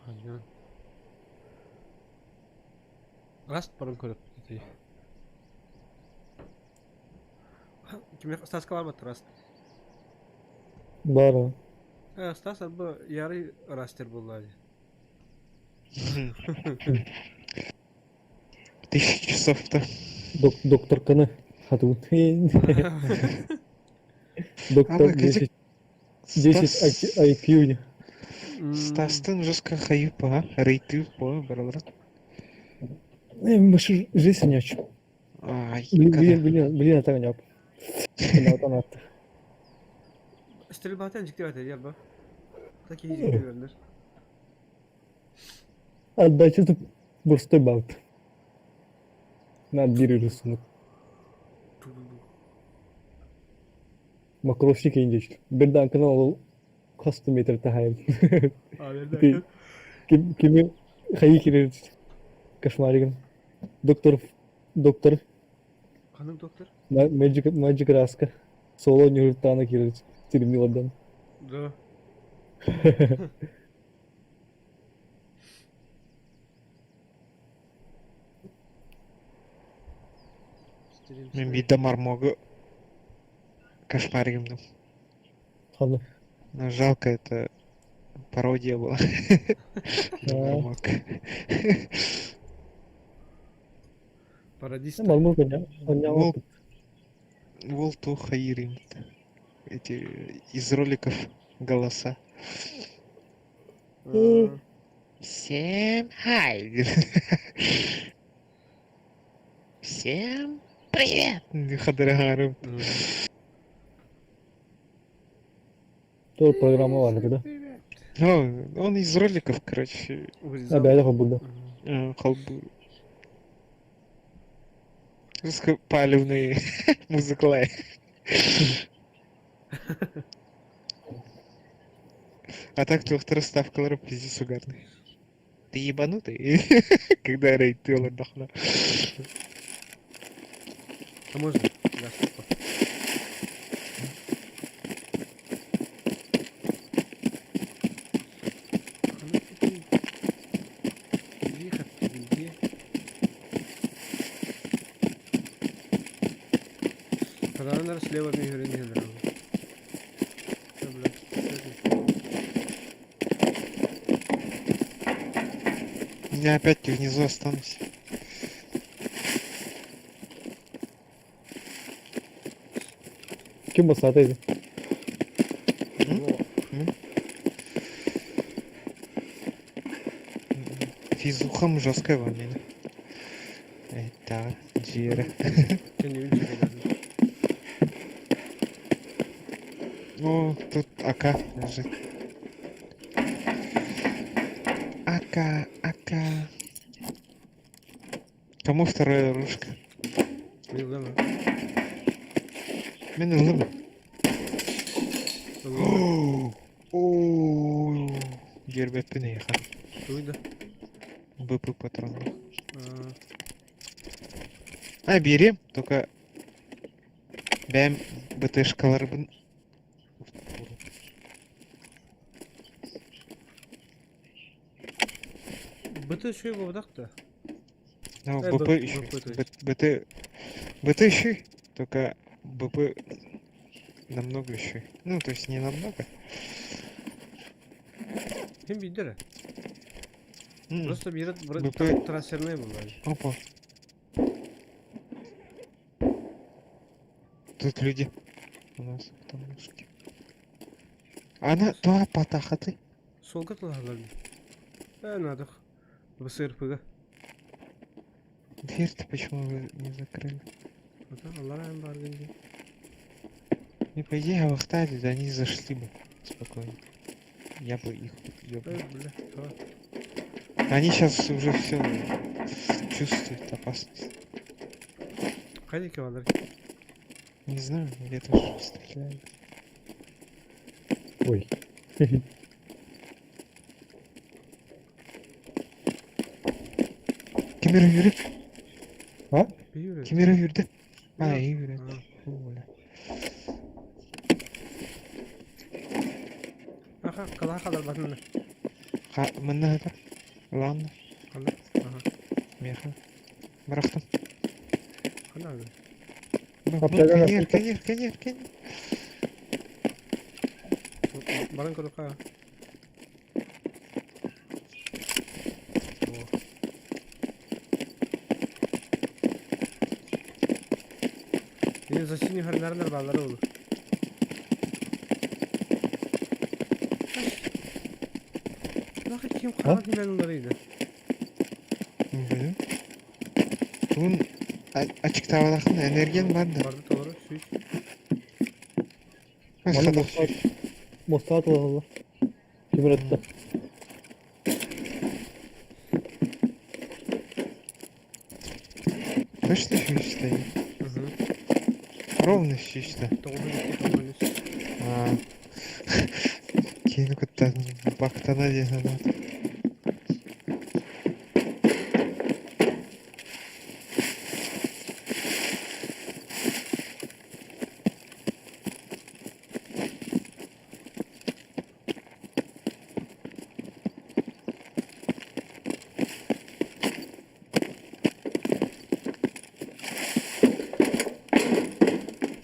Aynen. Rast barın koyup gidiyor. Kimler Staska var mı Rast? Бар. Stas bu yarı Raster bulladı. 1000 часов-то. Доктор Каны. Хату. Доктор А, 10 Стас- IQ. Стастың жесtka хайып, а? Рейтив по, баралар. Başı жизнь aç. Ай, Блин, это не ап. Канат. Stilbaten ciddi var ya bu. Такие ciddi görünür. Отдача тут пустой балт. Надо бери рисунок. Makroşik ince. Birden kanal ol. Custom meter tahayım. Abi Kimi hayı kirir. Kaşmarigim. Doktor. Kanım doktor. Magic Raska. Solo yurttağına kirir. Stilimli oradan. Da. Мен вида мармогу кошмаригімдім. Hanı. Но жалко, это пародия была. На мармок. Парадист. Malmur kanya. Вол... Волту Хаирим. Эти из роликов голоса. Всем хай. Всем привет. Хадрагарым. Doğru programı vardı bir de. Ну, он из роликов, короче, Ha ben de burada. халбу. Палевные музыклай. А так второй ставка пиздец угарный. Ты ебанутый? Когда рейд ты отдохла. А можно? Да, что? Когда она слева мне говорит, не нравится. Я опять внизу останусь. Kim basataydı? Физухам жесткое волнение. Это Джира. Ну, тут АК лежит. АК. Кому второе оружие? Мен ылым. Ооо. Гербеппин яха. Туйда. БП патрон. А, берем, только бәм БТшкаларыбын. БТ что его вдох-то? Ну, Б- БП БП, еще. то есть. БТ еще, только БП намного еще. Ну, то есть не намного. Кем бидер? М, Просто бирет вроде БП. трассерные бывали. Опа. Тут люди. У нас там мушки. Она два патахаты. Сол катылалар. Надо. ВСРПГ. Дверь-то почему вы не закрыли? Аллах бар генде. И по идее, авахтали, да они зашли бы спокойно. Я бы их ёбнул. Бля, то. Они сейчас уже все чувствуют опасность. Ходите, Валер. Не знаю, где-то же стреляют. Ой. Кемера yürü. Бирет. Кемера yürüdü. Ha Yok. iyi yürü. Ha. Öyle. Аха, кала калар батында. Мына да. Ладно. Кала. Аха. Меха. Бырақтым. Кала. Аптаға Конер. Баран көрөкка. За синим харнарнар балары olur. Нахи ким қалатын ben onlarıydı. Bunun açık tavadakın enerjiyen vardı. Vardı doğru, su iç. Bana Mossad var valla. Kim üretti? Точно еще стоит? Hı hı. ровно işte. 9-2. Ha. Кейін күттен бақтана дейін ана.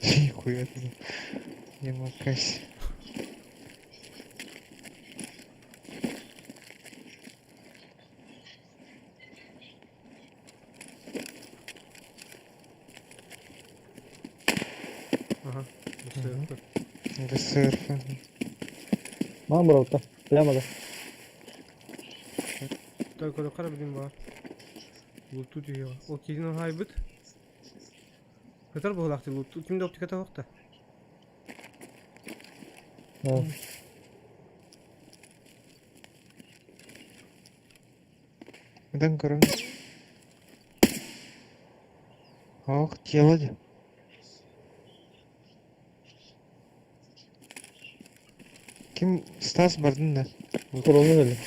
Нихуя ты. Не макайся. Aha. Nasıl? Да серфа. Var mı burada? Bilemedim. Так, коли карабін бар. Луту дүйе. О, кейден хайбыт. Катар бұғылақты луту. Кімді оптиката вақты? Ha. Neden görün? Oh, делали. Kim Stas bardın da? Sorunu verin.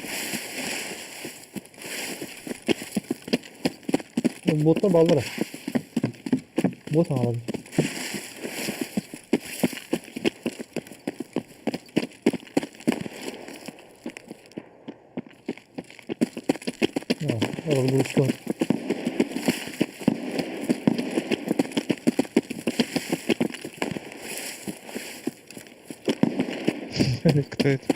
Botla bağlara. Bot ağladı. Ya, orada buluştu. Кто это?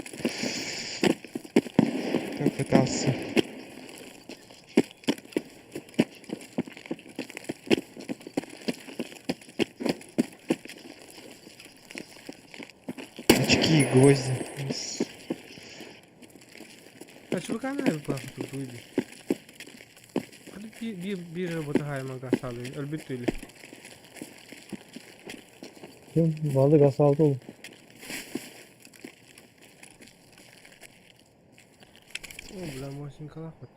Кто пытался? Очки и гвозди. Kaç bakalım ne bu bakı duydu. Hadi bir robota hayma gaz sağlayın. Elbette öyle. Kim? Vardı gaz aldı oğlum. O bilen maşin kalak bat.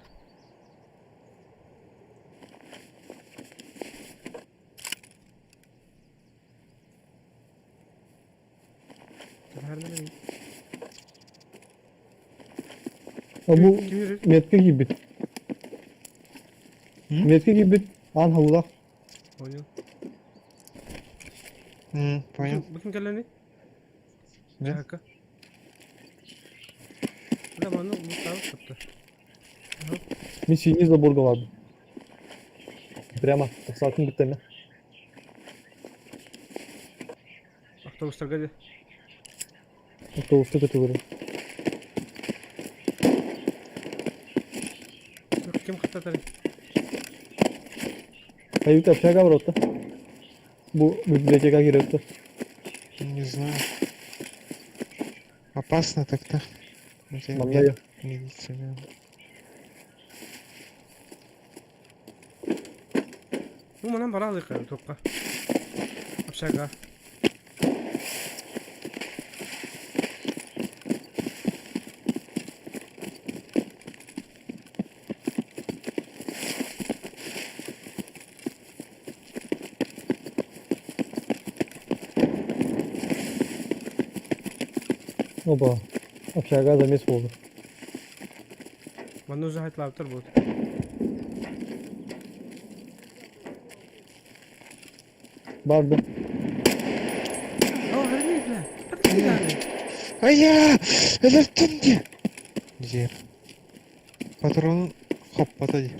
Her ne bileyim. Ha bu Kim yürü? metka gibi. Metka gibi. An havula. Oynuyor. Понял. Bakın kelleni. Ne? Çaka. Da bana mutlaka çıktı. Bir şeyiniz de burada vardı. Прямо. Sakın bitti. Avtobüsler geldi. Otobüste götürüyorum. Kim katladı? Hayır, общага var orada. Bu biblioteka giriyordu. Не знаю. Опасно так-то. Vallahi. Медицина. Bu bana para aldık ya topka. Apşaka. Oba. Общага замес oldu. Bana uzak lavtar bu. Vardı. Aa her neydi lan? Hadi yani. А я! Это где? Где? Патрон. Хоп, подойди.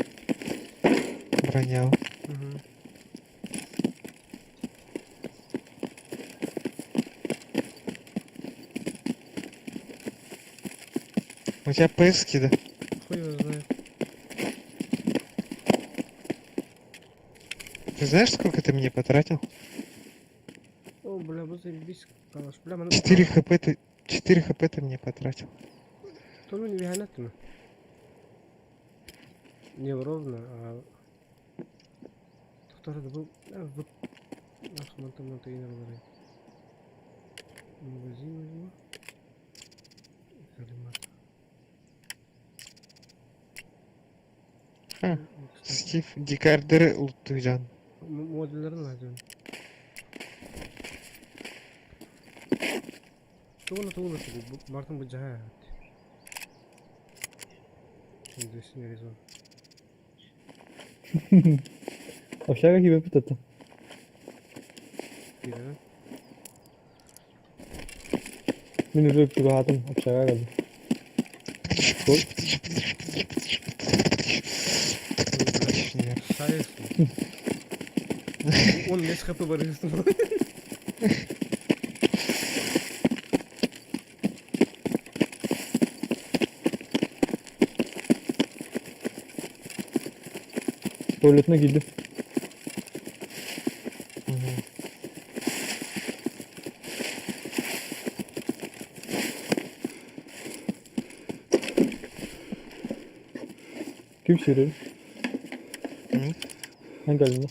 Броня. Hı hı. У тебя пески, да? Хуй его знает. Ты знаешь, сколько ты мне потратил? О, бля, bu zajebiście kalasz. Bля, bana 4 хп ты... 4 хп ты мне потратил. to beni bir ihanet mi? Nie równo, a... Doktora da bu... Bu... Nasıl mantam to inne var. Magazin mi? Kalimat. Ha, Steve, дикардеры ултуйдан. Modellerin var canım. Tuğla tabii. Martın bu caha. Şimdi siniriz o. Aşağıya gibi bir tatlı. Bir de. Beni röp gibi hatım aşağıya geldi. Sayesinde. Onun ne kapı var üstüne. Tuvaletine girdim. Kim sürüyor? Hı? Hangi halinde?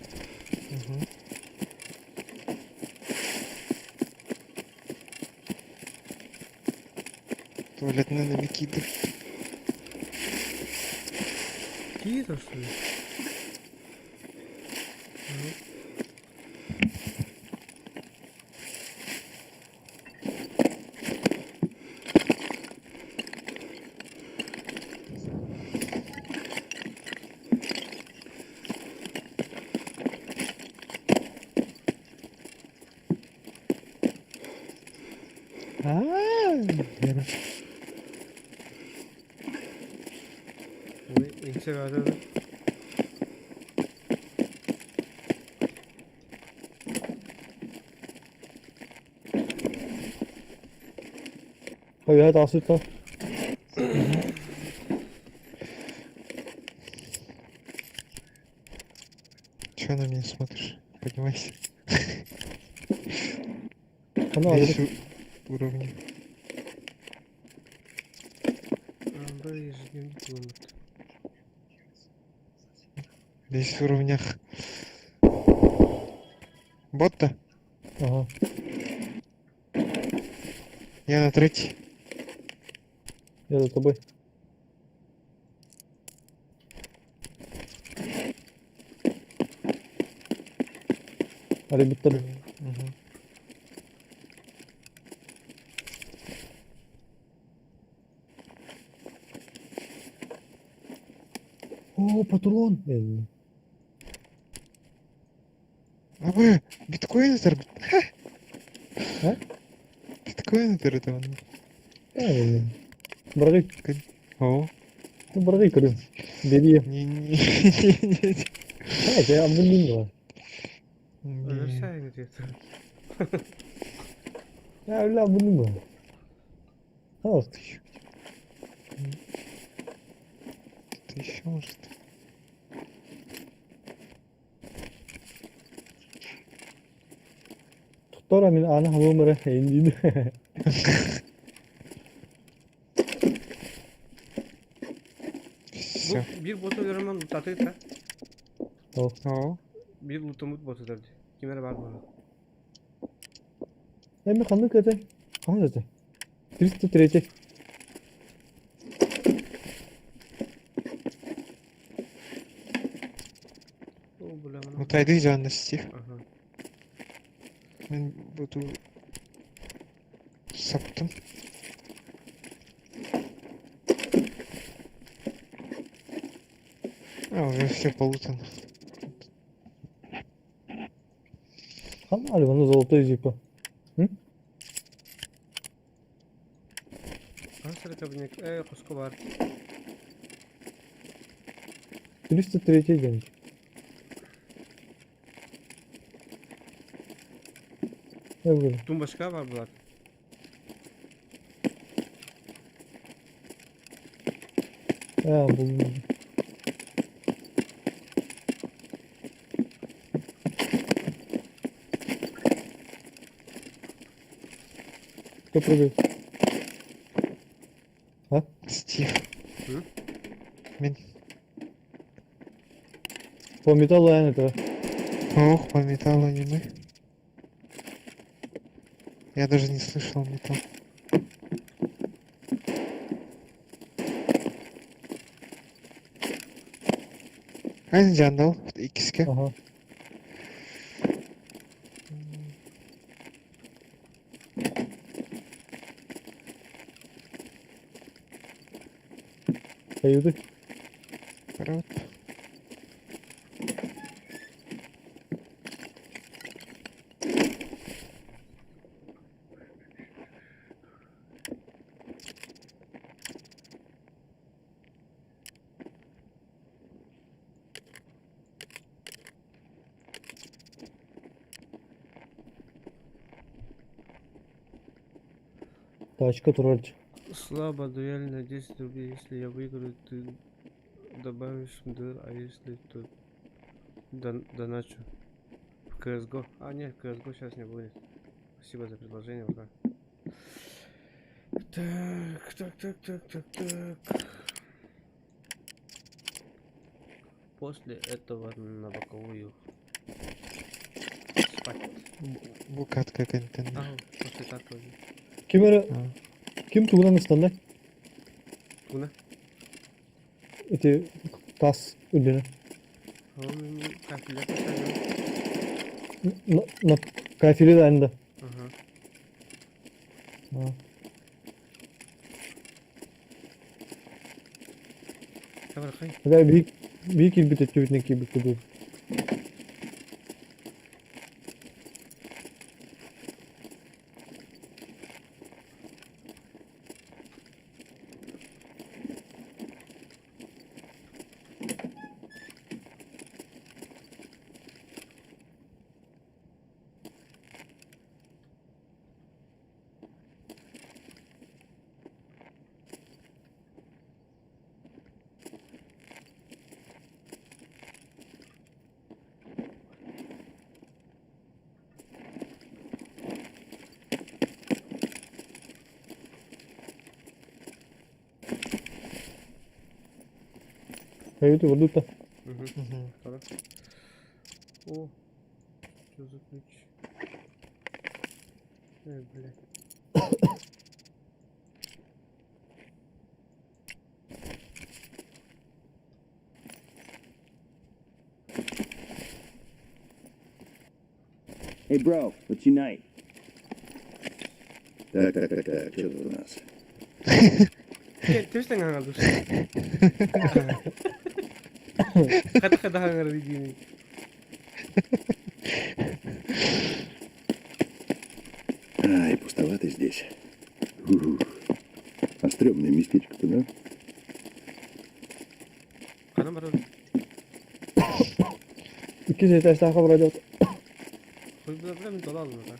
Tuvaletinden de bir giydim. İyi dostum. Yani. Bu ince vardı. Hadi asıl kal. Чё на меня смотришь? Поднимайся. Sana Весь aldık. уровни. Anda ежедневник вымыт. Весь в уровнях. Ботта? Aha. Я на третий. Ya da тобой. Hadi bitti. Мгм. Oo patron. Abi Bitcoin atar. He? Bitcoin atar это он. Yani. Bırakayım. О. Bırakayım kırıyorum. Deliye. Не. Hayır ya bunun değil var. Öyle şey mi diyorsun? Ya öyle bunun var. Tamam. Это еще может. Tuttora min ana hamamara indiydi. Все. Bu bir botu göremem tatıysa О. bir lutumut botu derdi. Kimere var bunu? Hem de kanlık öte. Kanlık öte. Birisi titreyecek. O bulamam. Mutaydı canlı Steve. Aha. Ben botu saptım. А, уже все полутано. Kanlı bana zolta yüzük var. Ansara kabinet. Kusko var. Birisi titreyecek yani. Ne böyle? Tüm başka var bular. Ya buldum. Кто прыгает? Стив. Hı? По металлу я этого. Ох, по металлу аниме. Я даже не слышал металл. Aynı Candal. İkisi. Aha. Sayıldı. Карабат. Тачка туральчы. Слабо дуэль на 10 рублей. Если я выиграю, ты добавишь дыр, а если то доначу. В CSGO. А, нет, в CSGO сейчас не будет. Спасибо за предложение, пока. Так. После этого на боковую. Спать. Bu katka контент. А, после такого. Kim öyle? Kim tuğlan ıstanda? Куна? Eti tas ödene. Он капля поставил. Na kafili de aynı. Ага. Ha. Давай, хай. Hadi büyük ilbit etti bütün gibi kudu. Haydi vurdu da. Угу. Хорошо. О, что за ключ? Блядь. Hey, bro, what's your night? Так, что тут у нас? Ты что нggak ngalus? Kata-kata nggak gini. Ай, пустовато здесь. Ух. А стрёмное местечко-то, да? Karena baru İki taş daha vuracak. koy bela minta lalu kan.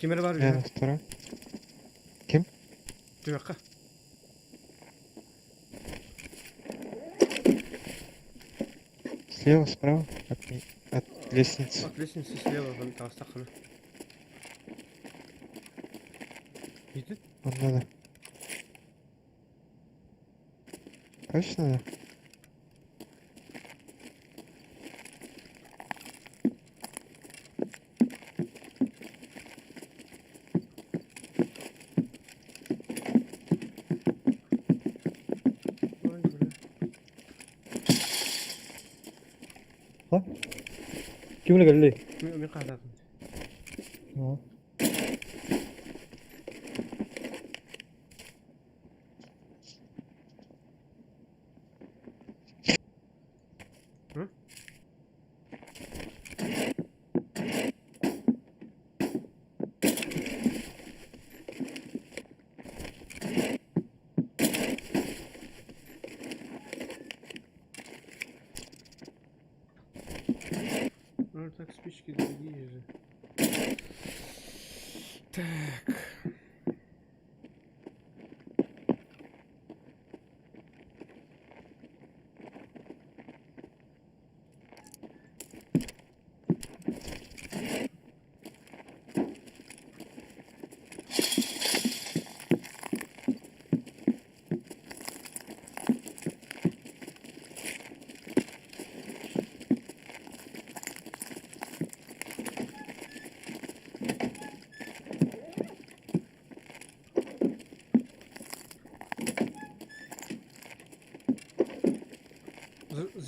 Kimere var Я ya? на втором. Тюрка. Слева, справа. От лестницы. От лестницы слева вон та стахана. Иди. Вон надо. Точно надо? Ой, бля. Ha? Kimle geldi? Min qadadım. Ha. Hı? Ну так спички другие же. Так.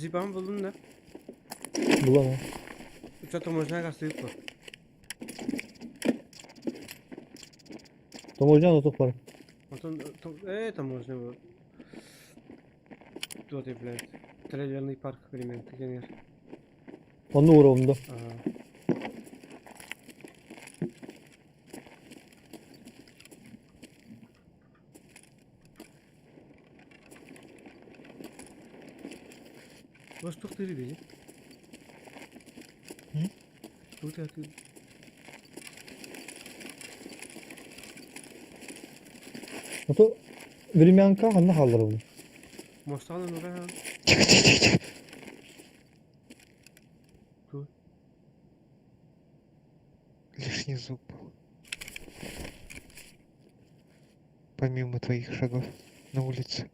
Zibam buldun da. Bulamam. Uça tomojuna gastayıp var. Там hocam da toplarım. Потом, таможня вот. Тут и, блядь, трейлерный парк времен, например. Onun uğramında. Ага. Восток ты видишь? Тут я тут. Ото Времянка ханна халдыр bunu. Мостанын уран. Тихо, тихо, тихо, тихо. Тут. Лишний звук был. Помимо твоих шагов на улице.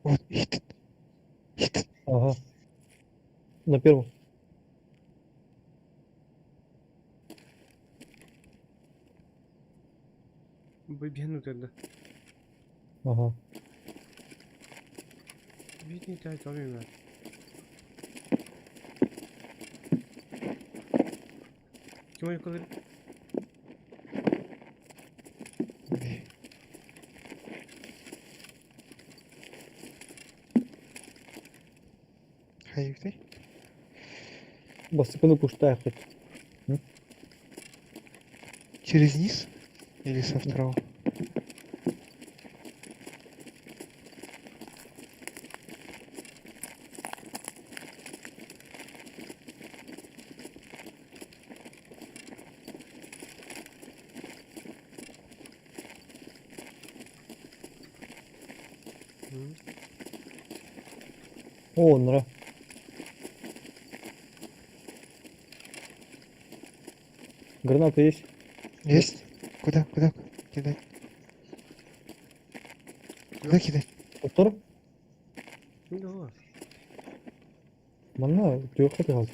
Вот, едет. Едет. Ага. На первом. Бегну тогда. Ага. Видни тай томина. Ким yukarı? Не. Hayır. Басыкыны пуштаях хоть. Через низ? Или со второго? О, нра. Граната есть? Есть? Куда? Куда? Кидать? Куда кидать? Повтор? Да. Манна, трёх хотел.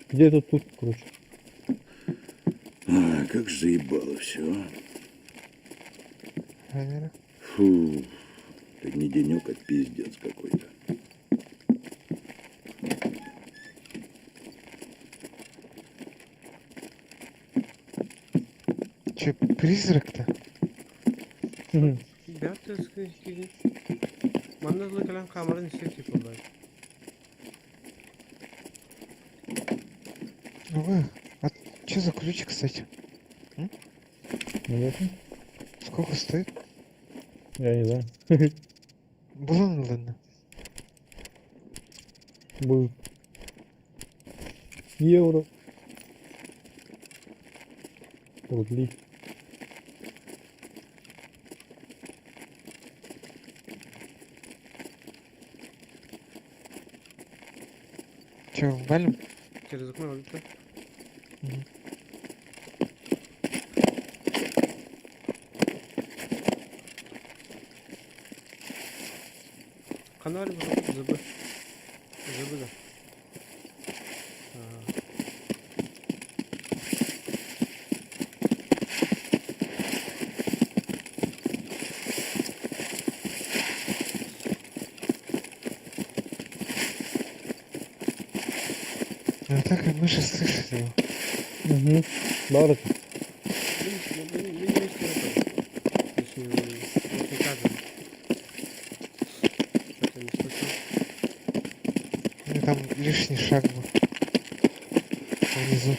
Где это тут, короче? А, как же заебало все. Наверное. Фу. Это не денек, а пиздец какой-то. Че, призрак-то? Мгм. Бятты скрыть. Манда злой калан камерын сети побай. А что за ключик, кстати? Понятно? Сколько стоит? Я не знаю. Было, ну ладно. Был. Евро. Рубли. Че, валим? Через окно валюта. Канал зубы. Зубы да. Ну так и мы же слышали его. Угу. Бар это. Ну там лишний шаг был. Внизу.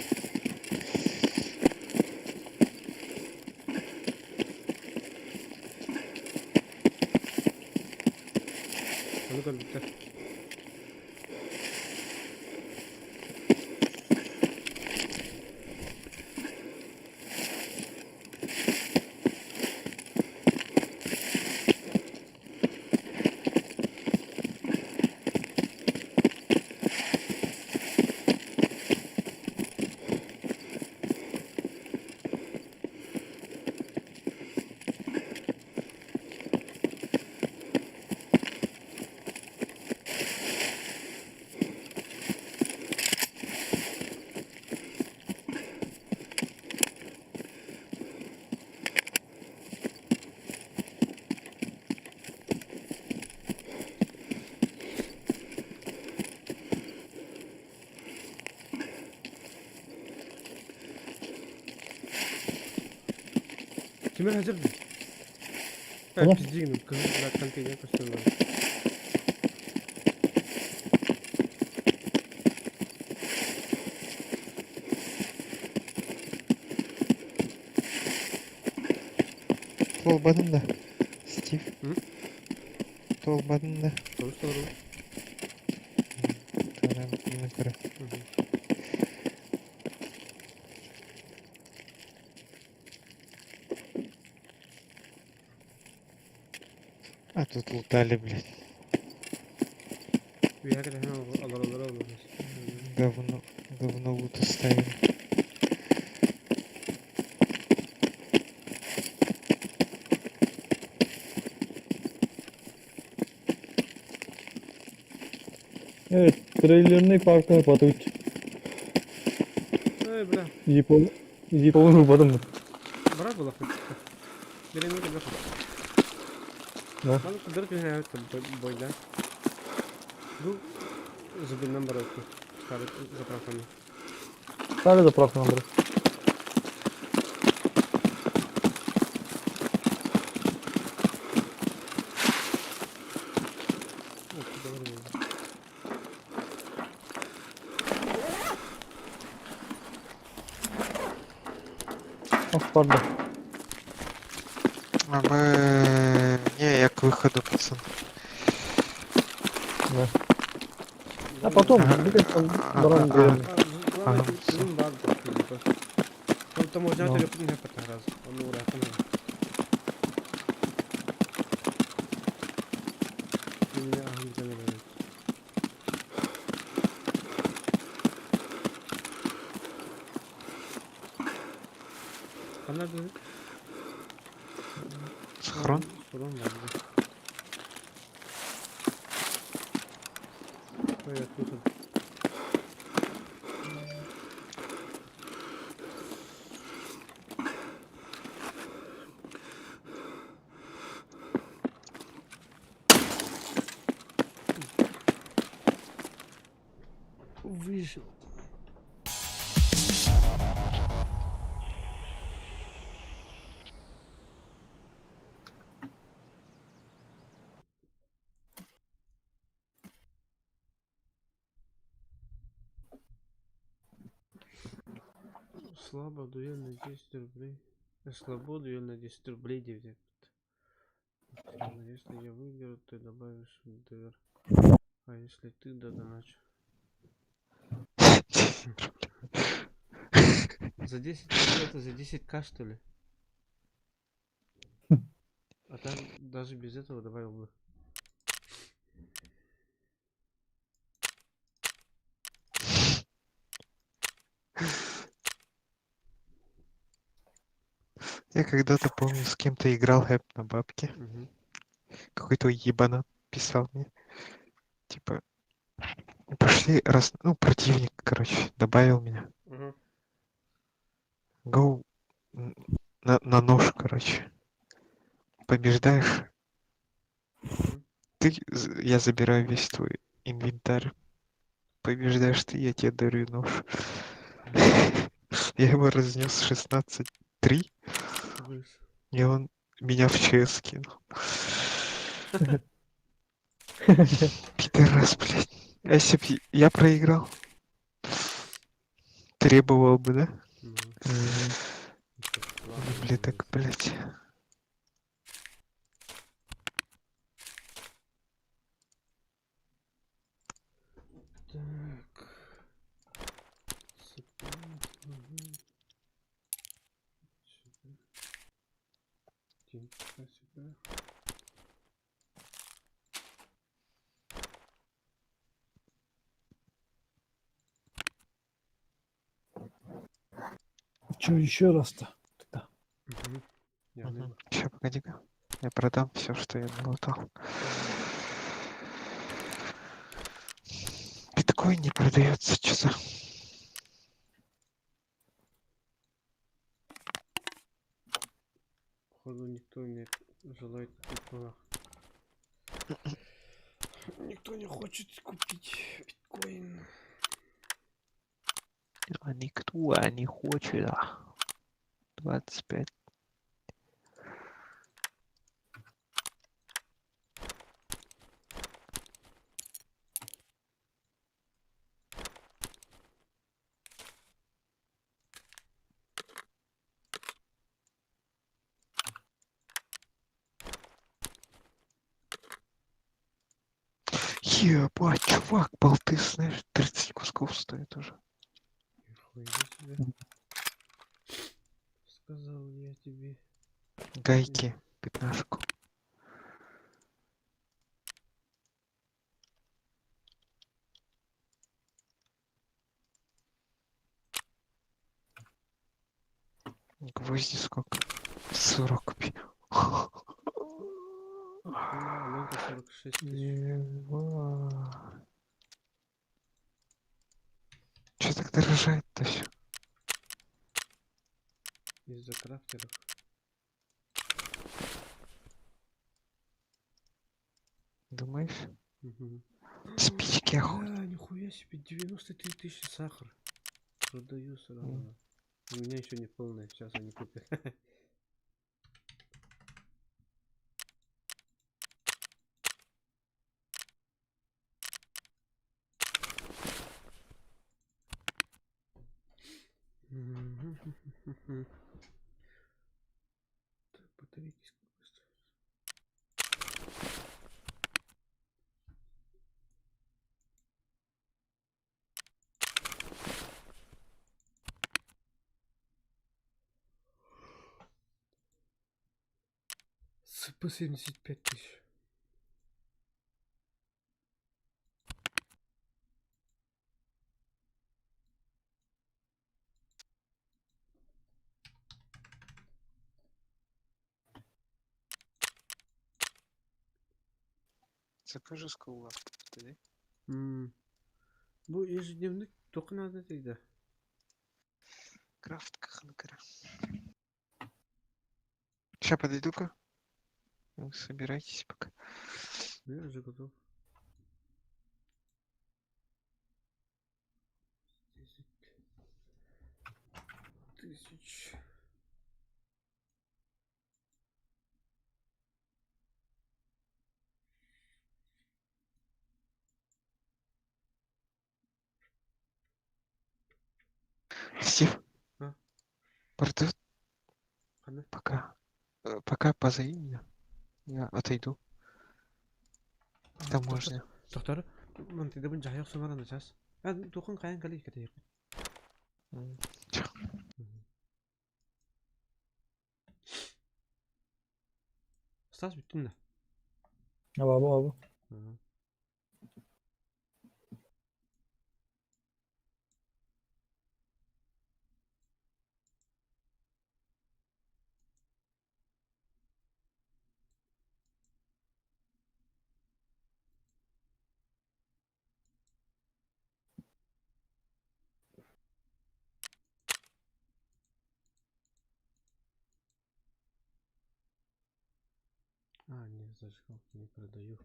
Kimler hazır? Tamam. Ben pizdiğim. Kızım bıraktan kıyıya koşturuyorum. Olmadın da. Steve. Hı? Olmadın da. Sonuç doğru. Tamam, yine göre. А тут лутали, блядь. Bir yere kadar hemen alır. Говно лут оставили. Evet, trailerını parkına Patovic. Ey bırak. Jeep'u vurmadın mı? Bırak bu lafı. Nereye ne kadar? Ne? Bana kıdırık bir hayat boyunca. Bu zıbından bıraktı. Çıkarıp zaprakanı. Ставлю заправку на брат. Ох, пардon. А мы... Не, я к выходу, пацан. Да. А потом, будет там баран делаем. Главное, bizim var bakıyor. Там уже это не хапать раз. Он уратан. Меня ангелы. Она говорит. Схрон? Схрон, да. Ой, откуда? Выжил. Слабо дуэль на 10 рублей. Слабо дуэль на 10 рублей 9. Если я выиграю, ты добавишь ДР. А если ты, да доначу. За 10 рублей это за 10к, что ли? А так даже без этого добавил бы. Я когда-то, помню, с кем-то играл хэп на бабке. Какой-то ебанат писал мне. Типа, пошли раз... Ну, противник, короче, добавил меня. Гоу на нож, короче. Побеждаешь. Я забираю весь твой инвентарь. Побеждаешь ты, я тебе дарю нож. Я его разнес 16-3. И он меня в ЧС кинул. Пидорас, блядь. А если б я проиграл? Требовал бы, да? Блин, так, блядь. Так. Сюда. Че еще раз-то? Сейчас, погоди-ка. Я продам все, что я налутал. Биткоин не продается, что за... Походу никто не желает купить. Никто не хочет купить биткоин. А никто не хочет, да. 25. Ебать, чувак, болты, знаешь, 30 кусков стоит уже. Нихуя себе. Сказал я тебе. Гайки, пятнашку. Гвозди сколько? 40 купи. Аленка 46 тысяч. Че так дорожает-то все? Из-за крафтеров. Думаешь? Угу. Спички охотно. Бля, нихуя себе, 93 тысячи сахар. Продаю сразу. У меня еще не полная, сейчас они купят. Так, батарейки сколько стоят? По 75 тысяч. Закажи скула. Bu ежедневник только надо тогда. Крафт каханкара. Сейчас подойду-ка. Вы собирайтесь пока. Я уже готов. 10 тысяч. Стив. А? Продает. Ладно. Пока. Пока позови меня. Я отойду. Там можно. Доктор, мантыйда бун жайық сомаран час. Тухын қайын кали кетейік. Чё? Стас біттін да. Абы. Не, зажигалки не продаю.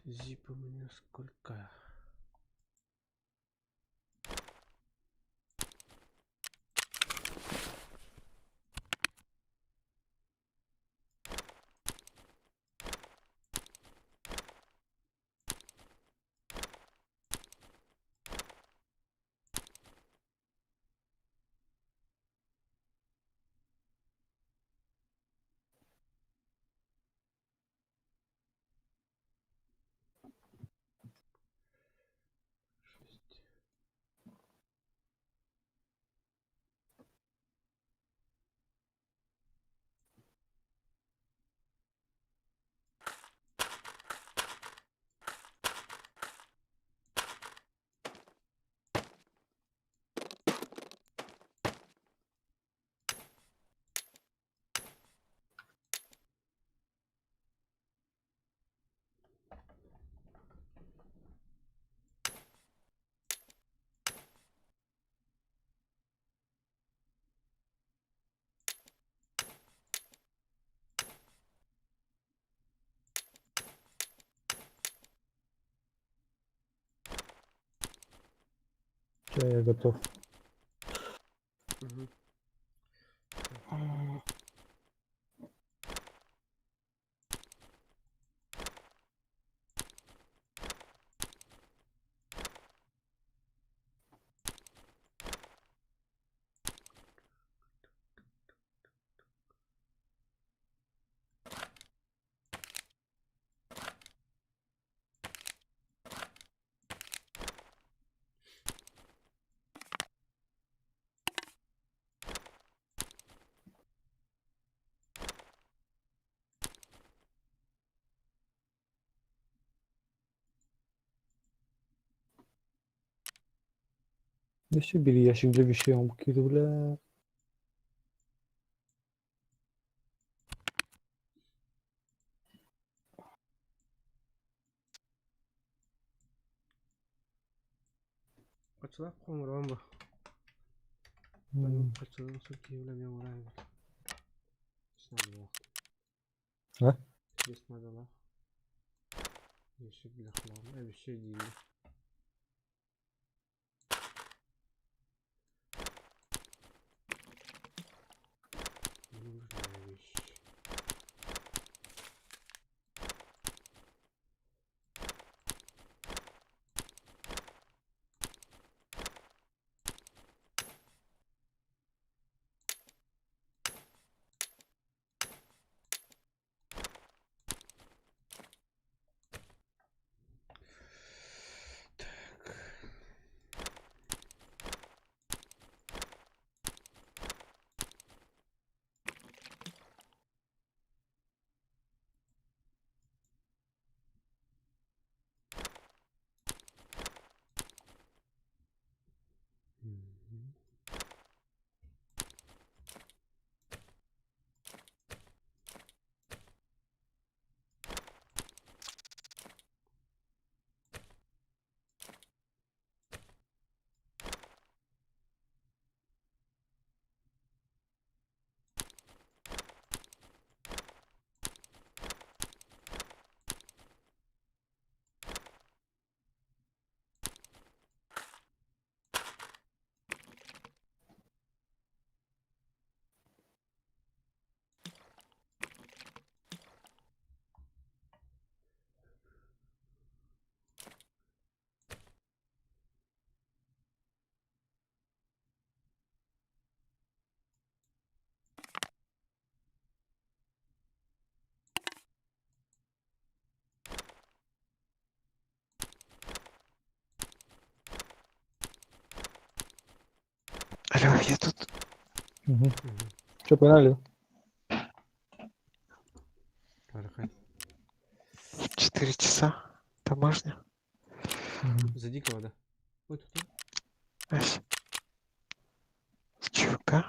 Зип у меня сколько? Все, я готов. Угу. Neyse bir yaşında bir şey olmuş gibi bile. Kaçılar konuram bu. Hmm. Benim kaçılarım Türkiye bilemiyorum oraya. Bismillah. Ha? Bismillah. Yeşil bilaklarım. Bir şey değil. Neymiş? Алло, я тут. Hı. Çok önemli. Harika. 4 часа. Домашняя. За дикого, да. Ой, тут я. Ась. Чука.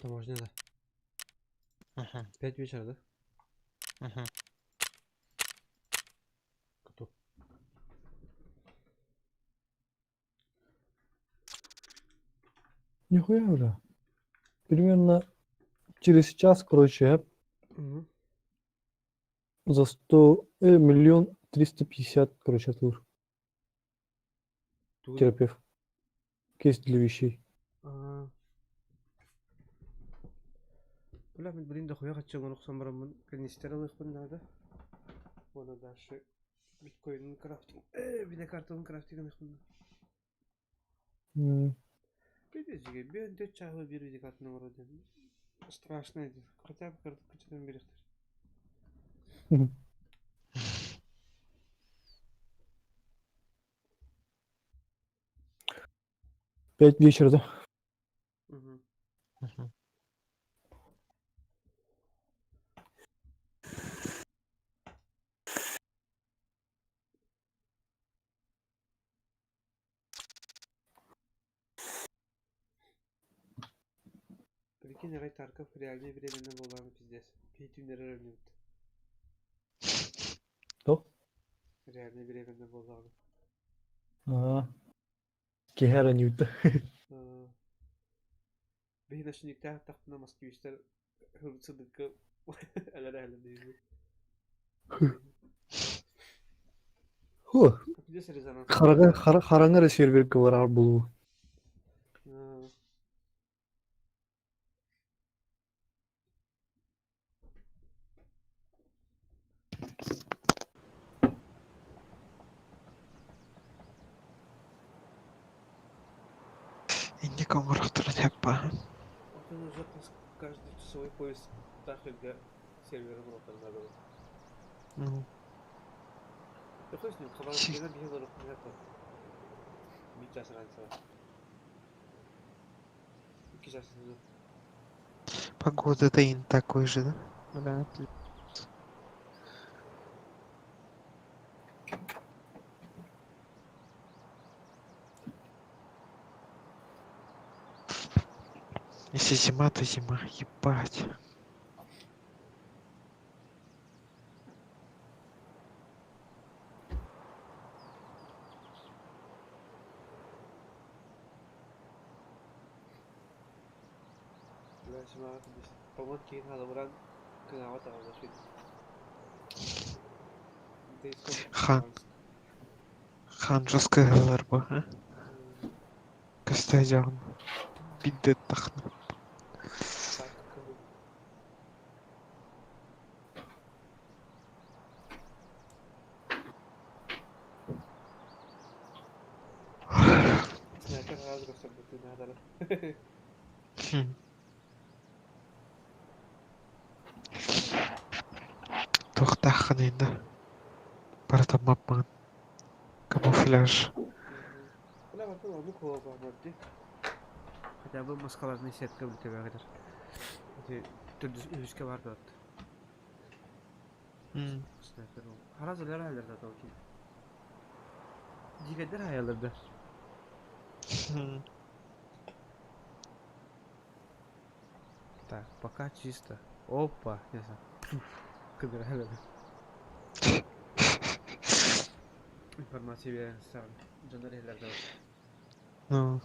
Таможня, да. Угу. 5 вечера, да? Угу. Готов. Нихуя бля. Примерно через час, короче, Угу. за 100 миллион 350, короче, тур Тут. терапевт. Кейс для вещей. Бля, мен блин да хуя каччан онуксан барамын. Канистер алыхпын да. Оны дальше биткоин крафтинг. Видеокартаны крафтинг алыхпын. М. Видите, ben de çahı bir видеокартаны вроде. Страшно это. Хотя бы карту качадан берехтер. Мгм. Пять вечера, да? Угу. Угу. Прикинь, Рай Тарков реальное временно было пиздец. Пейтюнер равнит. Кто? Реальное временно было. А. Кехера Ньюта. Бейн ашник тах тахтына москвичтер хырцыдыкка алар değil. Ху. Пиздец резонанс. Хараңа сервер var бұл. Никому рахтырын хаппа. Вот он уже каждый часовой поезд тахельга сервера блока надо. Ну, Какой с ним? Хабар Си- бина бігало рухнято. Мій час ранцева. Який час не погода-то и не такой же, да? Да. Если зима, то зима. Ебать. لا اسمع بس طولت كين هذا وران كنا عوضة على شيء. Хан жестко говорил, а? Костян. Пидет тахна. Снайпер разгров событий надо. Тохтахан инде. Паратамапман. Камуфляж. Бля, вот он ну кого помогти. Хотя бы маскаларный сетка у тебя говоришь. Эти тут üskə vardı hatta. Sniper ol. Harazlar hayallarda da okey. Diğerler hayallarda. Так, пока чисто. Опа, я сам. Камера hayallarda. İnformasiya veren sağ canlar hayallarda var. Ну.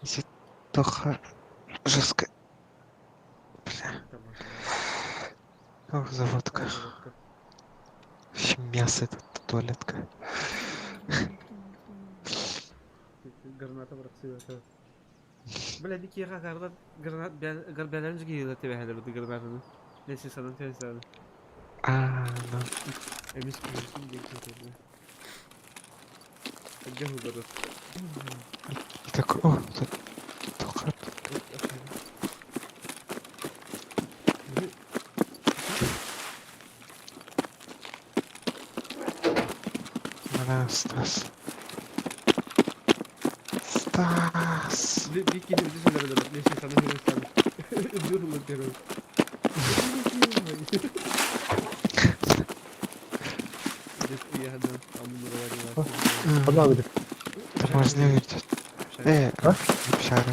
Если Тоха жестко. Бля. Tamam. Ох, заводка. Заводка. Мясо это туалетка. Граната бıraksıyor. Бля, дикие гарда гранат гарбелен гийле тебе hayallarda granatını. Neyse sana tezahür. А, ну. Emis kıyısın diye çekiyor. Где выборы? И такой, о, Тоха. Стас. Стас. Дикие люди söylemeden neyse sana hırıstanır. Durma diyorum. Дикие adam amınları var. Куда говорит? Можно не увидеть. А? Шара.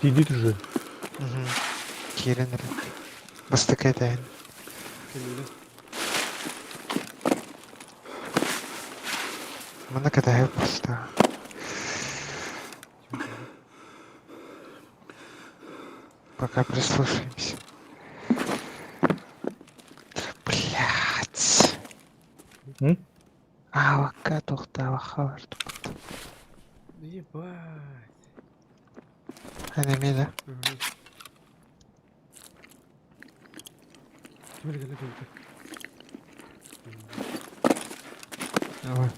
Сидит уже. Угу. Киренер. Бастакайдайн. Мана катаю просто. Пока прислушаемся. Блять. Авака тухтава хавард. Ебать. Enemy да? Давай.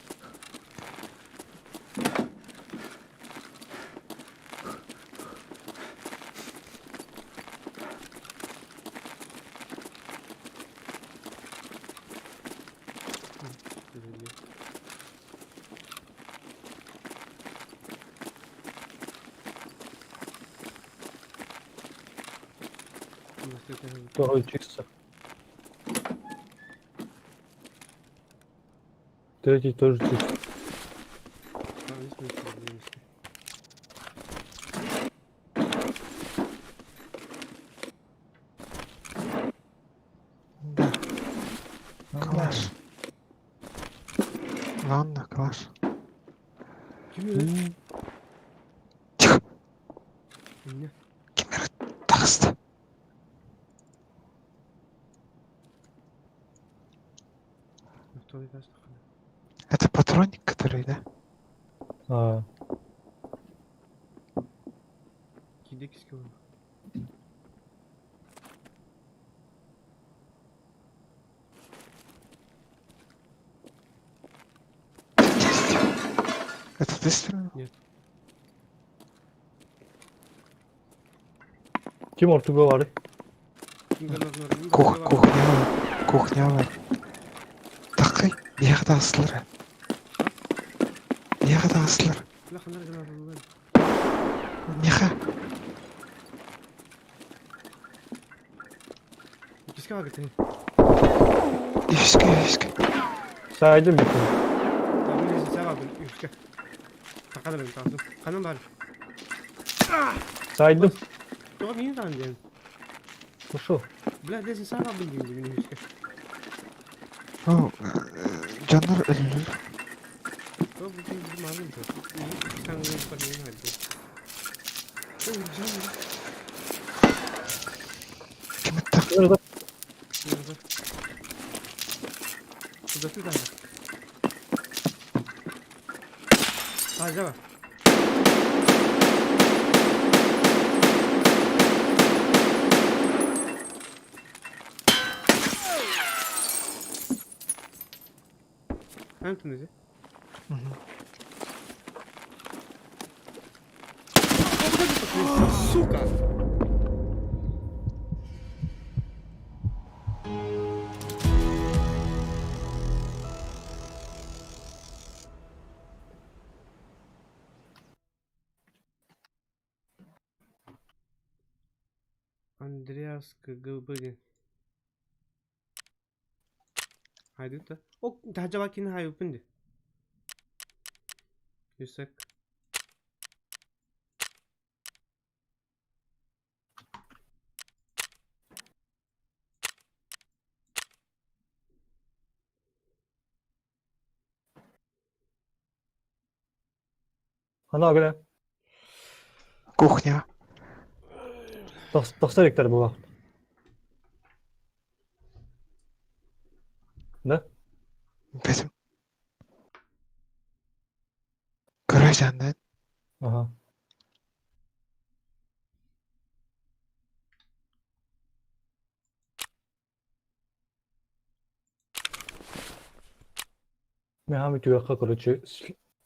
Второй чисто. Третий тоже чисто. Да. Класс. Ладно, класс. Тихо. Кемер таст. Это патронник, который, да? А, Кидекский он. Это ты стрелял? Нет. Kim ortuga var? Кухня var. Тақай, яғда асылыр. Яғда асылыр. Неға? Киске var gittin. Үйіске. Saydım bütün. Tamam neyse sen aldın. Kisке. Takada benim tarzım. Kanım var. Saydım. Yok niye lan diyelim. Şu. Bля, neyse sen aldın diyeyim benim kisке. О, жанар өлілер. Yok bu bizim malum çok. Sen onu yapamayın hadi. Кім аттақ? Burada. Burada siz daha. Hadi bak. Hangi neyse? Сука! Андреас КГБ. Haydi da. O acaba kini hay upindi. Yüksek. Ana göre. Кухня. Dostlar ekler bu. Ne? Bizim. Garajdan. Aha. Мехами тюряка, короче,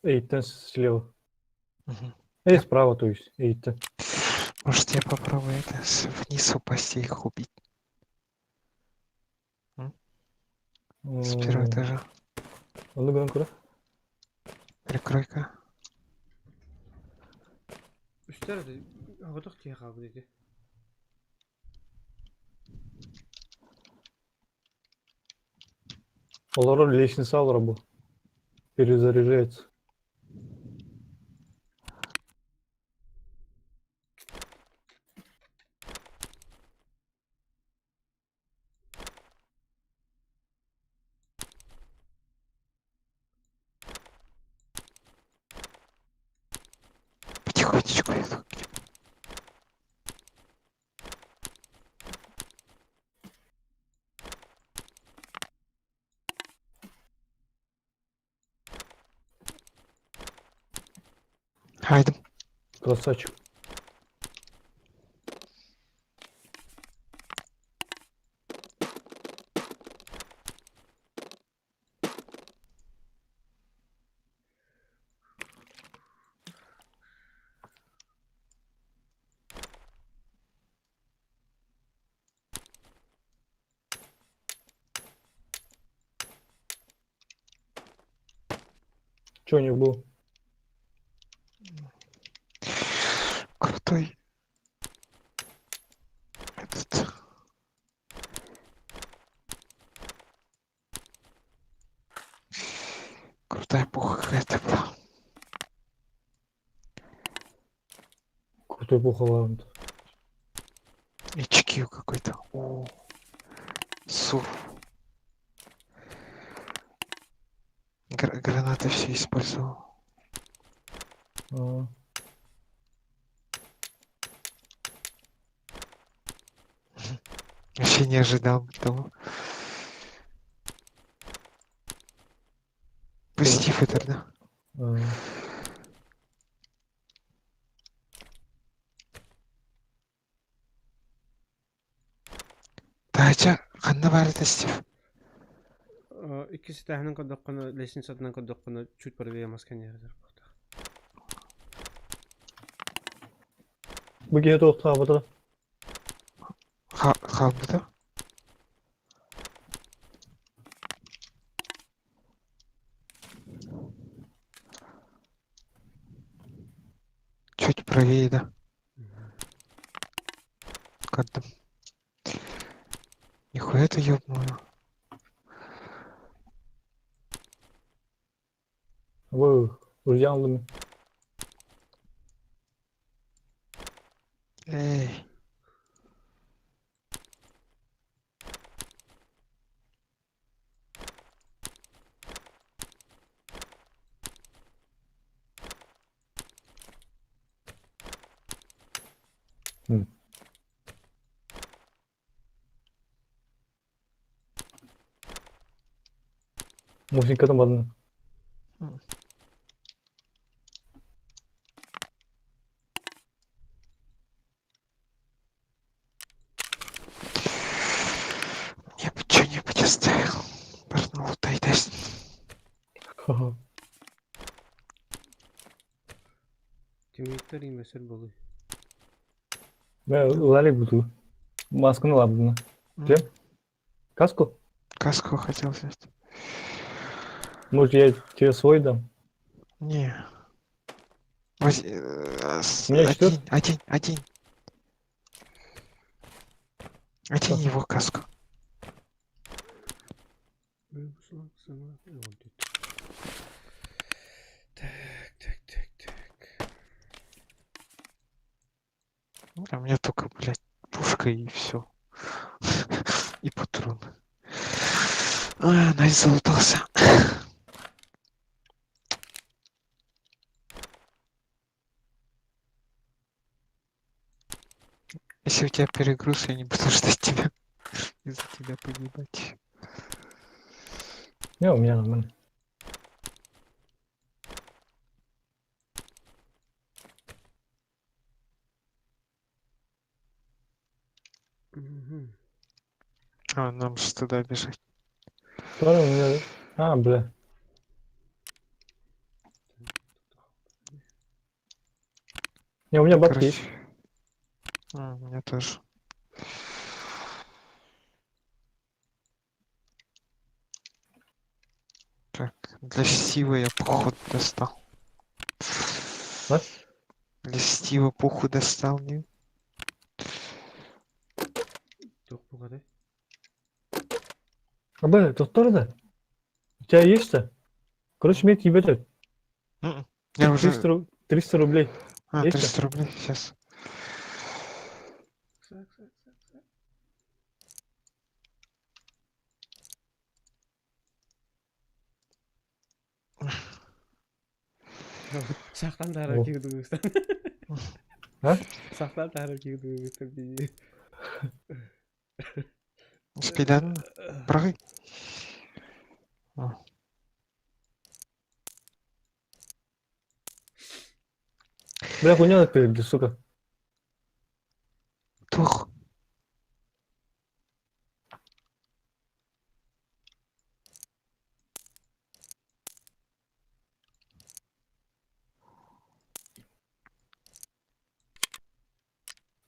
эйттен слева. Справа, то есть, эйттен. Может, я попробую это вниз упасть и их убить? С первого этажа. Onu ben kura. Прикрой-ка. Üstler de havada diye kabul dedi. Оларо лестница алра bu. Перезаряжается. Потихонечку иду. Haydi. Красавчик. Чё у них был? Крутой. Этот. Крутая пуха какая-то была. Крутой пуховант. И чекил какой-то. О, сур. Гранаты все использовал. А. Вообще не ожидал того. Позитив это, да? А. Кача, қанда бары да Стив? İkisi tähänen koddoqqana, lesin satынан koddoqqana чуть правее масканердер. Bu gene doktor havada. Қалбыда? Чуть правее, да. Каддам. Нихуя ты ёбнула. Bu vuracağım mı? Эй. Musika'dan badın. Я бы что-нибудь оставил. Пырнул тайдас. Тимейтler iyi mesel bolu. Ben ulaylı budu. Maskını aldım. Чем? Каску? Каску хотел взять. Может, я тебе свой дам? Не. У меня что? Один. Один его каску. Так. А у меня только, блядь, пушка и все. И патрон. Найс залутался. Если у тебя перегруз, я не буду ждать тебя. Из-за тебя погибать. Не, у меня нормально. Нам же туда бежать. Тоже у меня... А, бля. Не, у меня бабки есть. У меня тоже. Так, для Стива я поход достал. А? Для Стива пуху достал, не? Yok bu kadar. А, бля, доктор, да? У тебя есть-то? Короче, мне тебе это... Я уже... 300 рублей. А, Есть 300 рублей, сейчас. Saklan taraf girdiğimizden. Ha? Saklan taraf girdiğimizden diye. Спидан, прыгай. Бля, хуйня напереди, сука. Тух.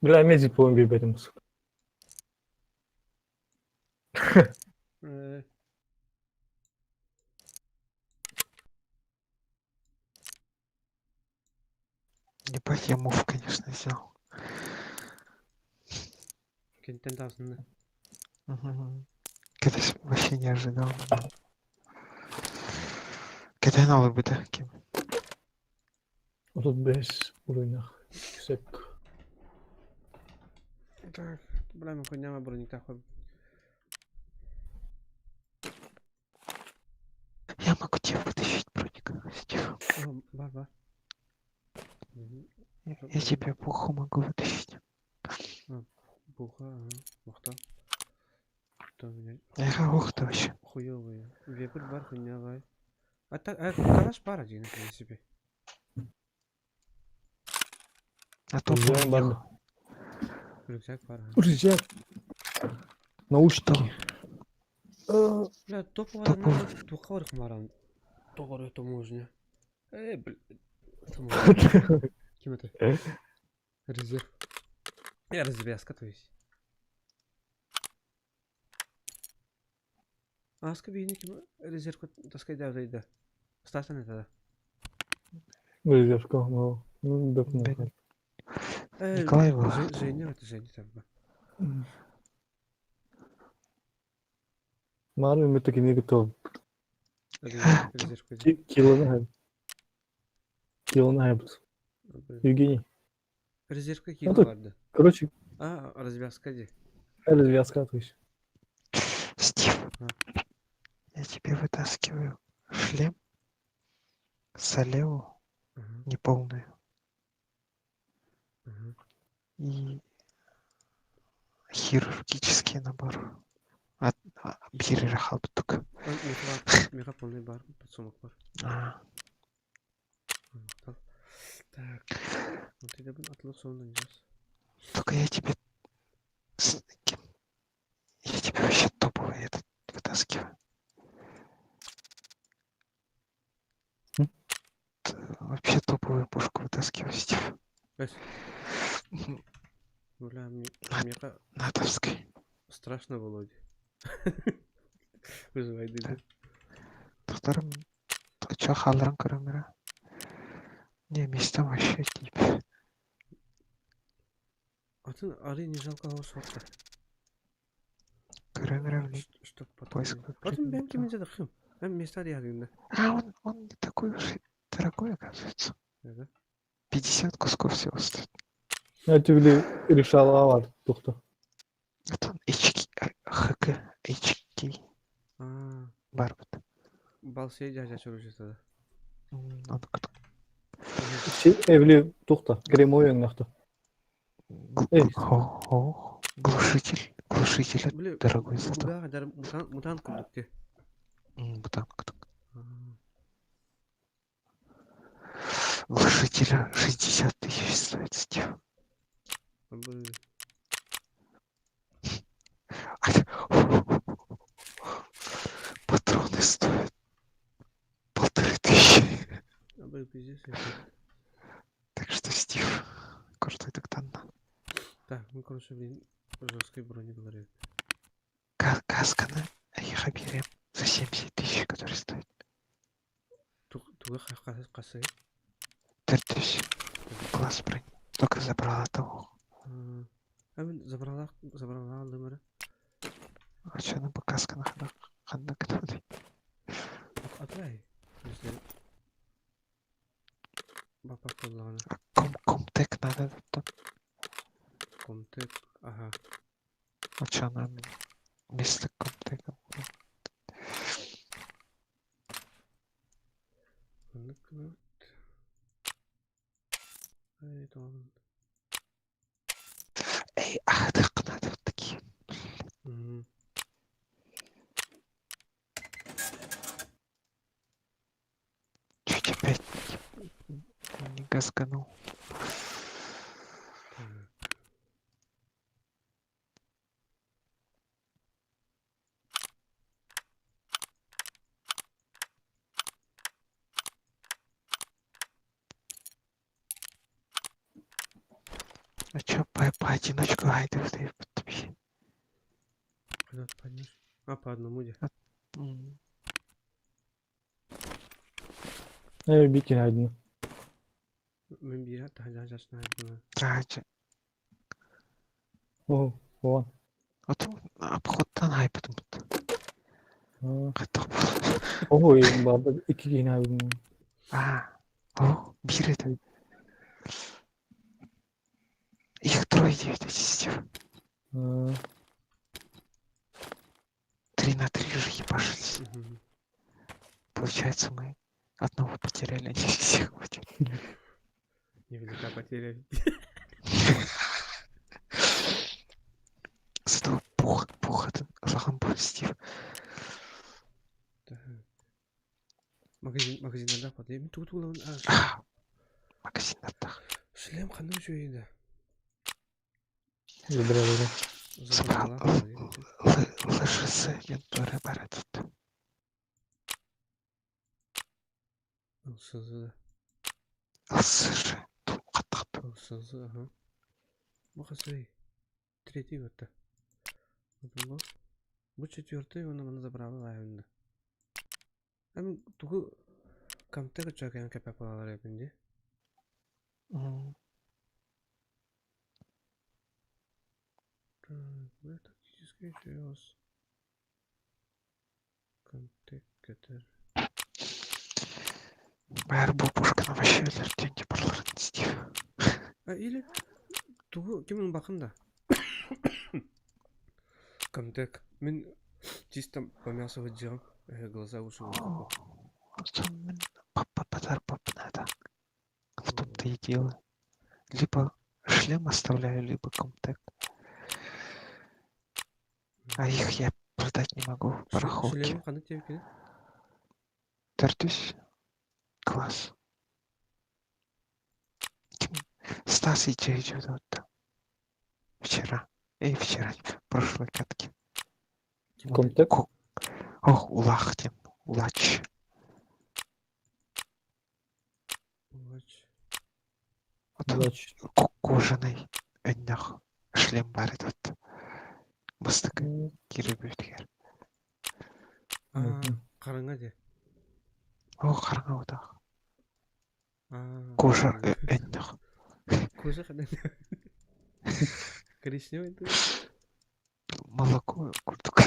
Бля, мези по умби бедем, сука. Ебать, я мув, конечно, взял. Kentten de aslında. Когда вообще не ожидал. Когда я новый бы таким. 35 уровнях. Yüksek. Так, проблема конями бронік ходить. Я могу тебе вытащить броник, Стив. Бар. Я тебе пуху могу вытащить. Буха, ага, махта. Я ухта вообще. Хуёвые. Вепрь бар, хуйня вай. А так, калаш бар один, в принципе. А то Рюкзак бар. Рюкзак бар. Рюкзак. Наушники. Бля, топовый. Топовый хмаран. Топовый таможня. Бля. Таможня. Кем это? Резерв. Развязка, то есть. А, скобейники, резервку таскать давайте. Ставьте на это. Резервка. Ну, да, ну. Николай был. Женя, это Женя там. Мары мы таки не готовы. Резервку. Кило Евгений. Резервка Ну, кино vardı. Короче, Развязка где? развязка, то есть. Стив, я тебе вытаскиваю шлем, солеву неполную и хирургический набор. Бир рахалбутук. Мегаполный бар, подсумок бар. Так, ну ты бы отлов сонно не жас. Только я тебе вообще топовый этот вытаскиваю. Вообще топовую пушку вытаскиваю, Стив. Бля, мне натовской. Страшно, Володя. Вызывай дыды. Вторым, чё халран камера? Не, местом вообще тип. А ты, Ари, не жалко голосоваться? Камера Чтоб потом... поиск. Потом бэмки меня задохнем. Места рядом. Он не такой уж и дорогой, оказывается. Да? 50 кусков всего стоит. Я тебе решал авар, тухта. Это он HK. Барбат. Балсей дядя чуруши тогда. Evli тухта, кремовый нахта. Глушитель дорогой зато. Да, мутант кубдукте. Мутант. Глушителя 60 тысяч стоит, Стив. Патроны стоят 1500. Так что, Стив, крутой тогда. Так, ну короче, блин, жесткой брони говорят. Каска на Хабире за 70 тысяч, который стоит. Туга касы. 3000. Класс брони. Только забрала того. Забрала лымыры. А что на каска на хана кто-то? Атлай. Если... Бапа коллана. Комтек надо там. Комтек, ага. А что нам вместо комтека? Эй, так надо вот такие. Чуть опять не газганул. А чё по одиночку гайды выдают по тебе? Когда ты поднешь? А, по одному где? Бики найдено. Мен бира тажа жасна айдына. Тража. О, вон. А то обходтан айпыт мыт. Ого, бабы, iki kişi найдено. О, биры это. Их трое 9 Стив. 3 на 3 же ебашились. Получается, мы одного потеряли, они всех потеряли. Невелика потеря. Зато пух это жахам Стив. Магазинlarda подъем. Тут улан. Магазинlarda. Шлем қандай жүйеді? Забрали. Забрала. Лжецы янтары бары тут. Ылсызы. Лжецы. Кат-кат. Ылсызы, ага. Бахасай. Третий вот-то. Вот. Bu четвертый, он она забрала лайвында. Ами тугу камтага чакан капа палалар эпинде. Так, тактический шлёс. Контек кетер. Бәрі бұл пушканы вообще өлерден барларын істейді. Или тугу кимнин бакында. Комтек. Мен чисто по мясу выделал. Глаза уши. Мен папа надо. В том-то и дело. Либо шлем оставляю, либо комтек. А их я продать не могу в барахолке. Шлем каны тевкене? Тартусь. Класс. Стас и Джей идет вот там. Вчера. Вчера. В прошлой катке. Комтек? Ох, улахтем. Улач. Улач. Кожаный өннөх шлем бар этот. Мыстык кире бөтгер. Караңга де. О, караңга отак. Кожа өннөх. Кожа кадан. Коричневый ты. Молоко куртук.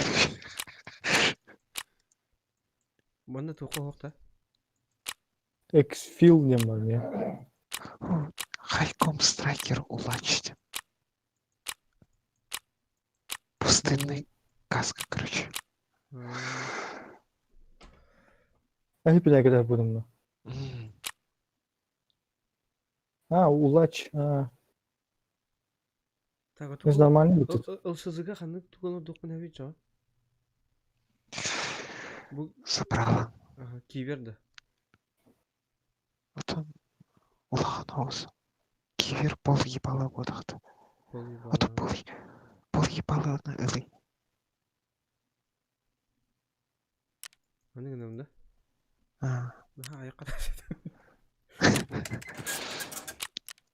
Банда тоқы оқта. Эксфил не бар не. Хайком страйкер улачить. Пустынный каска, короче. Ай, бля, когда будем. Улач. Так, Это нормально будет? Ылсызыга ханы туганы докун әбит жа. Забрала. Киверді. Вот он улахан ауыз. Кивер пол ебалы бодықты. Вот пол ебалы оны ылый. Аны гынамда? Аяққа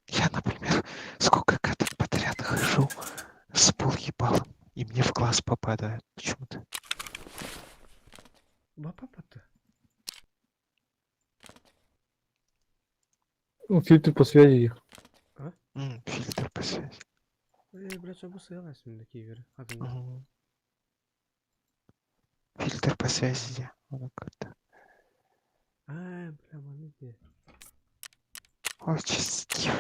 Я, например, сколько каток подряд хожу с полъебалом, и мне в глаз попадает почему-то. Бапа-то? Фильтр по связи их. Фильтр по связи. Я, блядь, что бы сыйлась мне кивер. Фильтр по связи. Бля, маленький. Очень стив.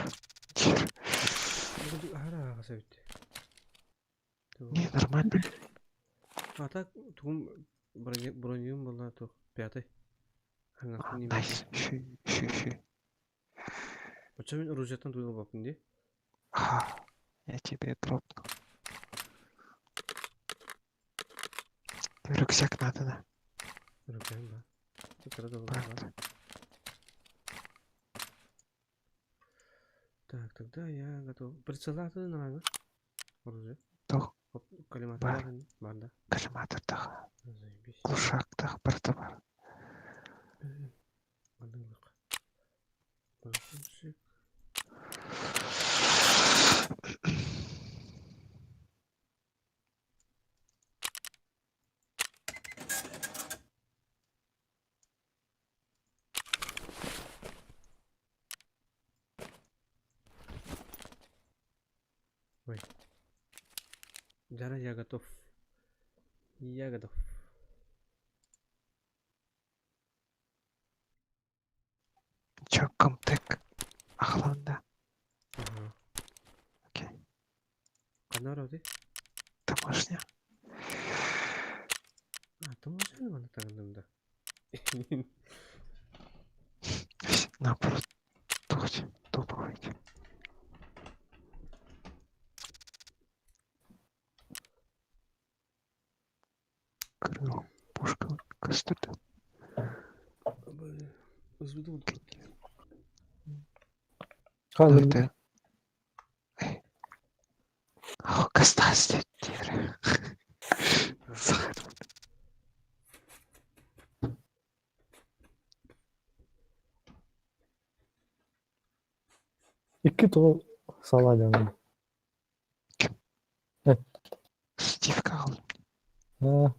Не, нормально. А так, тугум бронюм была то пятый. Найс, щи. Почему ружьятан дуйла бапын де? Я тебе дропну. Рюкзак надо, да? Рюкзак, да. Так, тогда я готов. Прицелаты нормально. Оружие. Тох. Коллиматор. Бар, да. Коллиматор, да. Заебись. Глушак, да, бар. Адылық. Баршик. Ой. Дара, я готов. Я готов. Чё, комтек? Ахланда. Окей. Қандай рауды? Домашняя. Домашняя мана тағындымда. Наоборот. Топовый. Крыл. Пушка. Кастета. Звуду Ханыр. Кастас. то салады аны. Стив Каул.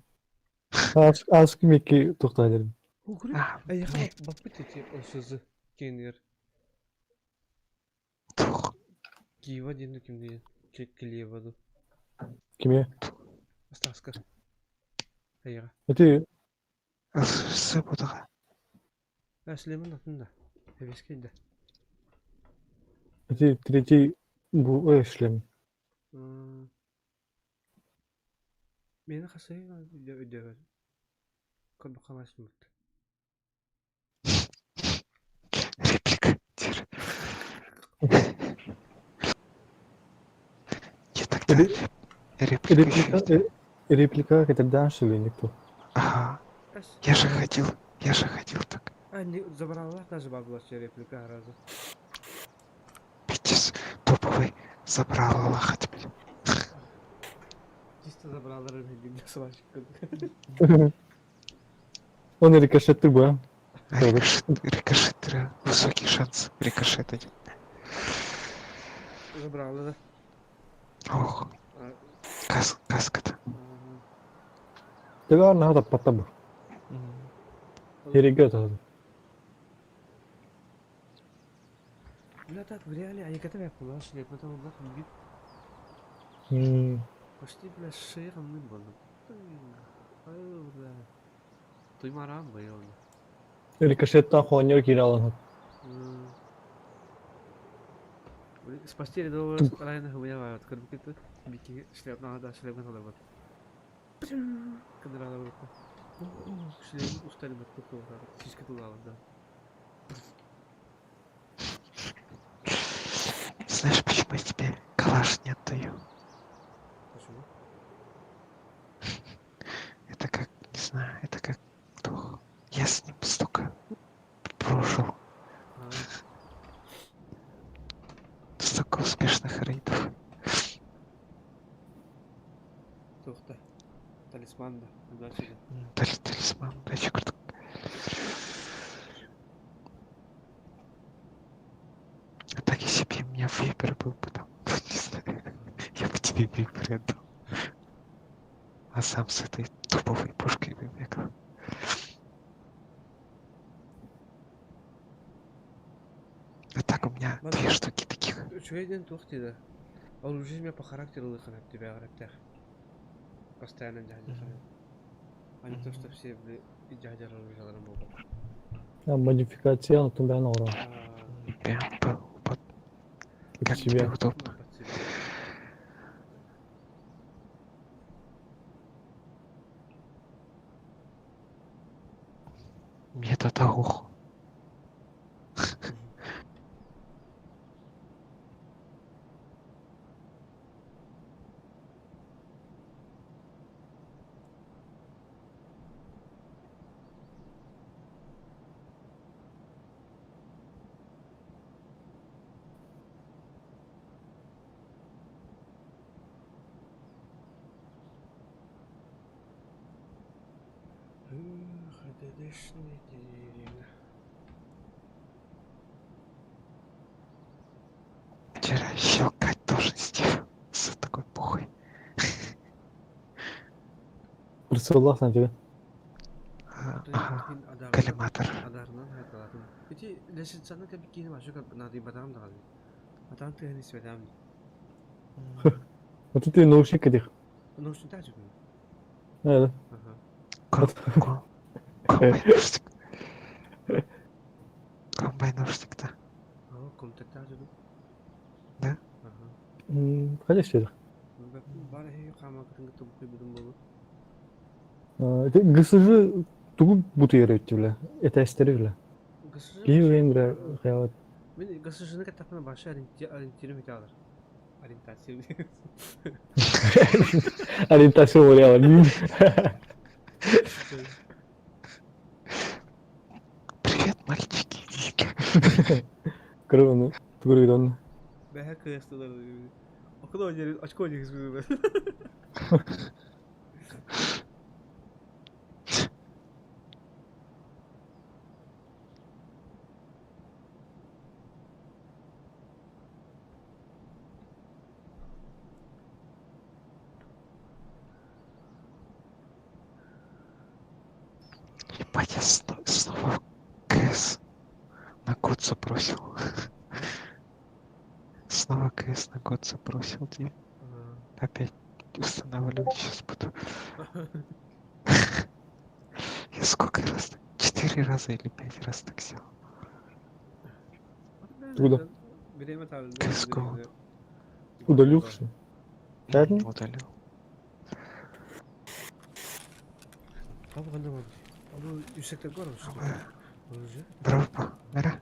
Аз кимеки токтайлар. Укры. А, Аяха не. баппыт эти осузы кенер. Тух. Киева дені кімде Киеваду. Киме? Стаска. Аяға. Эти Сыпутаға. Слемон атында. Эвескейді. эти третий бу эшлем. Мені қасай өйдегі. Көрбі қалайсын бұд. Реплика. Тир. Я тогда реплика еще. Реплика кетерден шиленик бу. Ага. Я же ходил так. А, не забрала даже бабла реплика раза. Питис топовый забрал лахать, блин. Чисто забрала рыбу для сварщика. Он рикошеты бу. Рикошет, высокий шанс. Рикошет один. Забрала, да? Ох, каска-то. Тега надо потаб. Иригата. Да так, в реале, они готовы кулаш, нет, но там блах бит. Почти, бля, шейром не было. Да. Ты марам был. Рикошеттан хоньор киралан. С постели до района хуя, откуда бикет, бики шлеп надо, шлеп надо вот. Когда надо вот. Шлеп устали бы тут вот, фишка туда вот, да. Знаешь, почему я тебе калаш не отдаю? Почему? Это как, не знаю, это как... Я с ним столько прожил. Столько успешных рейдов. Тухта. Талисман, да. Удачи, да. Талисман, удачи, круто. А так, если бы у меня вейпер был бы там, не знаю, я бы тебе вейпер отдал. А сам с этой топовой пушкой бы бегал. А так у меня две штуки таких. Что один тухти, да. Он уже меня по характеру лыхан от тебя, говорят, постоянно дядя. А не то, что все, бля, и дядя разжалары могут. Модификация на тебя нора. Прям под... Как Себе. тебе удобно. Метод аух. Ходишний день. Вчера щелкать должен Стив с такой пухой. Прицеллах на тебя. Ага. Коллиматор. Адарнан хаталатын. Ити лесенцаны как бикини машука надо батам дагы. Атан ты не светам. Вот ты наушник этих. Ну что так же? Да. Ага. Комбайнушник. Комбайнушник-то. О, комтактаж же. Да? Ага. Хотя что это? Бары хей кама кытын кытын кыйбыдым болу. Это ГСЖ тугу буту ярайт бля. Это эстери бля. Киевен бля. Хаят. Мен гасыжыны каттапына башы ориентирим ете алар. Ориентация. Ориентация oluyor. Привет, мальчики. Кровно. Тугуридон. Бэхэ кыстылар. Окуда ойнер, очко ойнер кызбыз. Батя снова КС на год забросил. Снова КС на год забросил, Дим. Опять устанавливать сейчас буду. Я сколько раз? 4 раза или 5 раз так сделал. Куда? Время там. Кэско. Удалил все. Пятый? Удалил. Abi anlamadım. Abi yüksekte görmüş. Olacak. Bravo. Nere?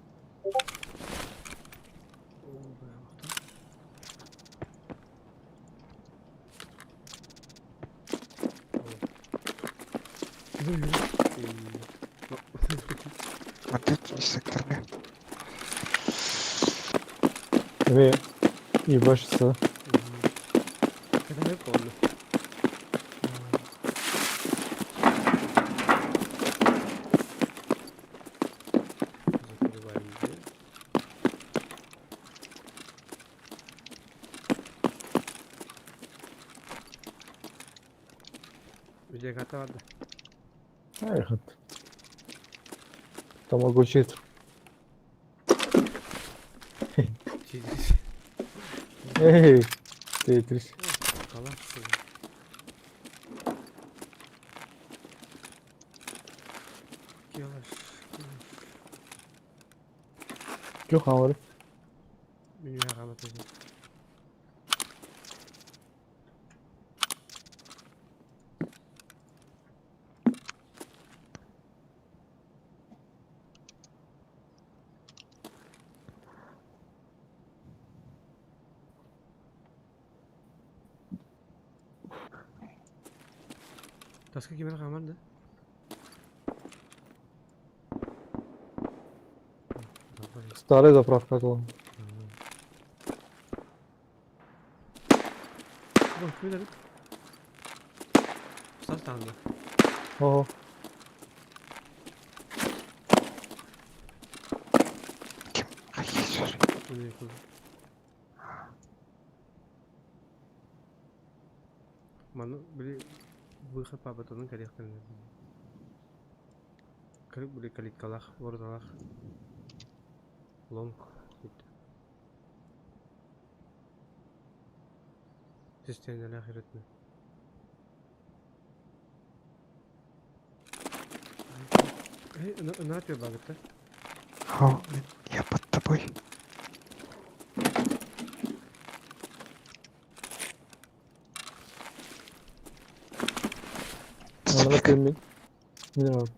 Yürü yürü. Опять не секторная. Ve iyi başsa. Kadar hep oldu. Video kata vardı. Evet. Tamagotchi. Çizici. Hey. Tetris. Kalan. Yavaş. Yok ama. Dünya rahmet eylesin. Taska gimana kamar da? Старая заправка клон. Bak şöyle bir. Saz tanıdı. Ого. Hayır. Bunu yapalım. Mana beli выход по батону корректно. Как были калиткалах, вордалах. Лонг. Системler ahiretme. Ne yapıyor bagıtta? Я под тобой. Bana bakayım bir. Ne var?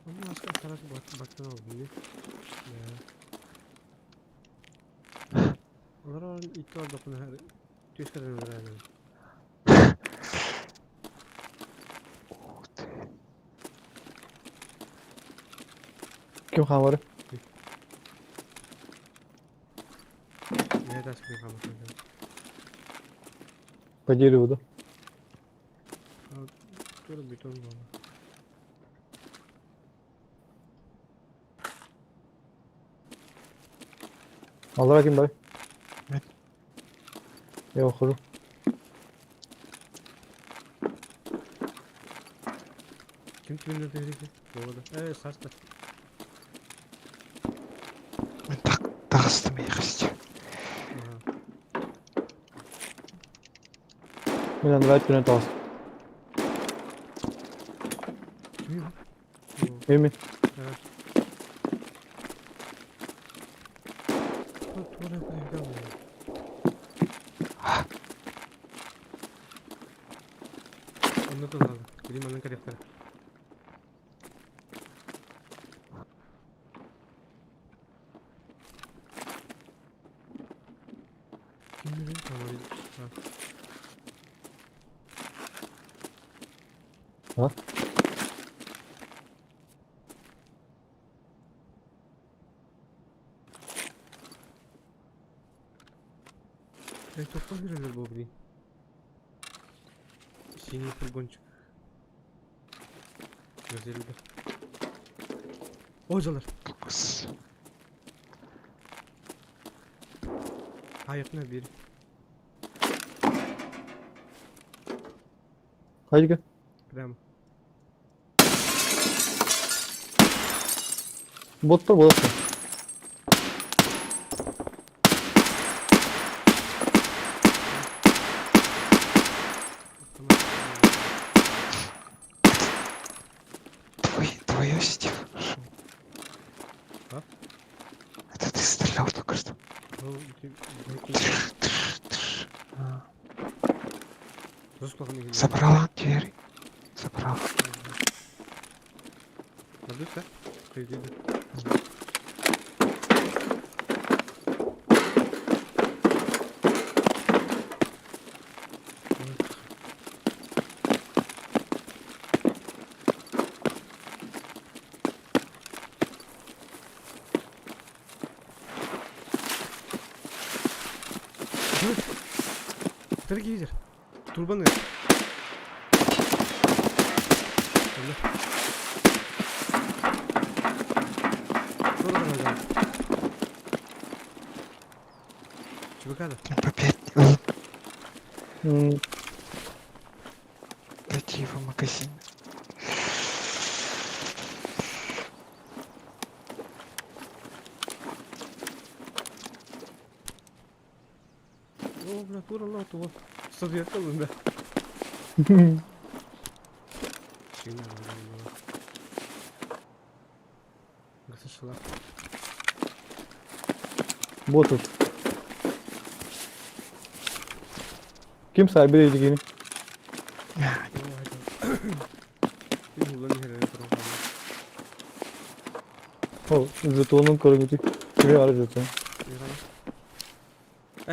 Ama aslında tarafı baktığına oldu ne? Ya. Onlar ilk orada bunu her düz kadar öğrendim. Kim hamuru? Ne dersin bir kalmasın. По дереву, да? Тоже бетон был. Al bakayım bari. Evet. Я ухожу. Kim kimin de tehlikeli? Doğru. Evet sarstı. Ben taksdım yakıştı. Мне нравится пинетас. Kim bu? Эми. Evet. Tuvalet evde oluyor. Anlatın abi. Bileyim anın karakter. Kim bilir? Tamam. Ha? Çok da güzel bu bugün. Синий фургончик. Газельда. Oja'lar. Hayır ne bir. Haydi. Прямо. Botta botta. Твое, Стив. А? Это ты стрелял только что. Забрала дверь. Забрала. Надо, да? Иди. Телевизор. Турбаны. Чувака, Попять. Hmm. Дайте его в магазин. О, бля, тура на то. Советка, да. Чина, Гасышла. Bot. Kim sahibi değil yine. Oh, jetonun koruyucu. Kimi ara jeton?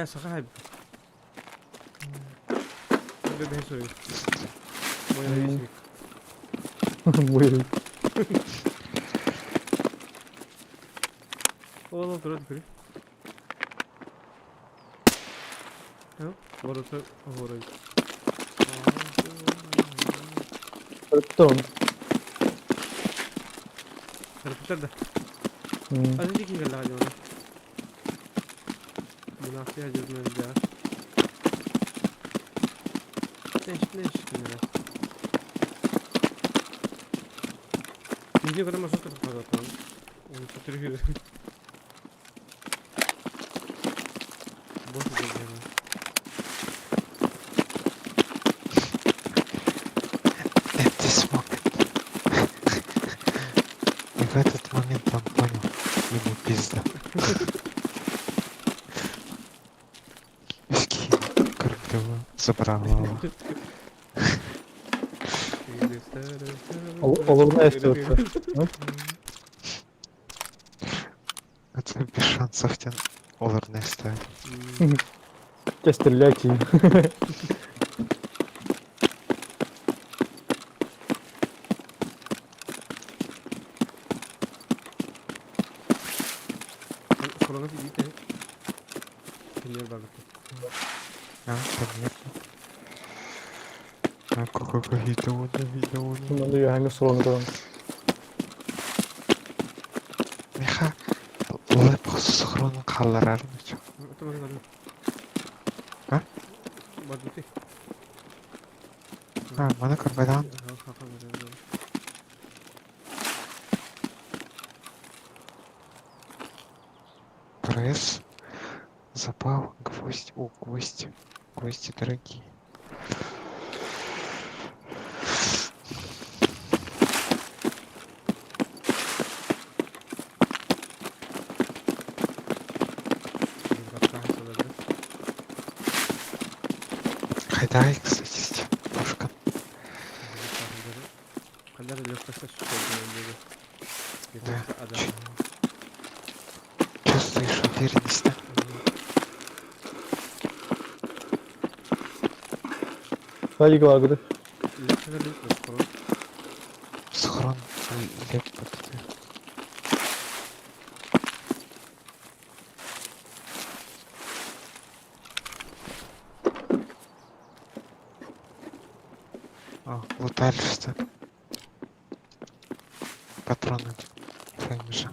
صاحب بده يسوي وين يشيك Buyurun. والله ترى تفري ها ورثة هو رجل Tamam. الفتر ده Hmm. هذا يجي قال لها جوانا منافيها جزء من الجار ليش كذا يجي كده ما شفت الحاجة طبعا وفتر كده بوش جدا At this moment. И в этот момент он понял, ему пизда. Скин, круто, забрала. Olur ne istiyorsa. Это без шансов тебя овер не ставить. Kestirler ki. Скоро видите. Пример бабки. А, понятно. А какой видео. Bundan da hangi sorunu koyalım. Меха, лэп сохрон қаллар армычу. Это можно говорить. А? Бадути. А, мана карбайдан. Пресс. Запал, гвоздь. О, гвозди. Гвозди дорогие. Хайдай, кстати, Стив. Пушка. Когда легко сочетать Да. Чувствуешь уверенность, да? Haydi kalkıdı. Схрон леп подойдет. О, лутальство. Патроны. Твоим же.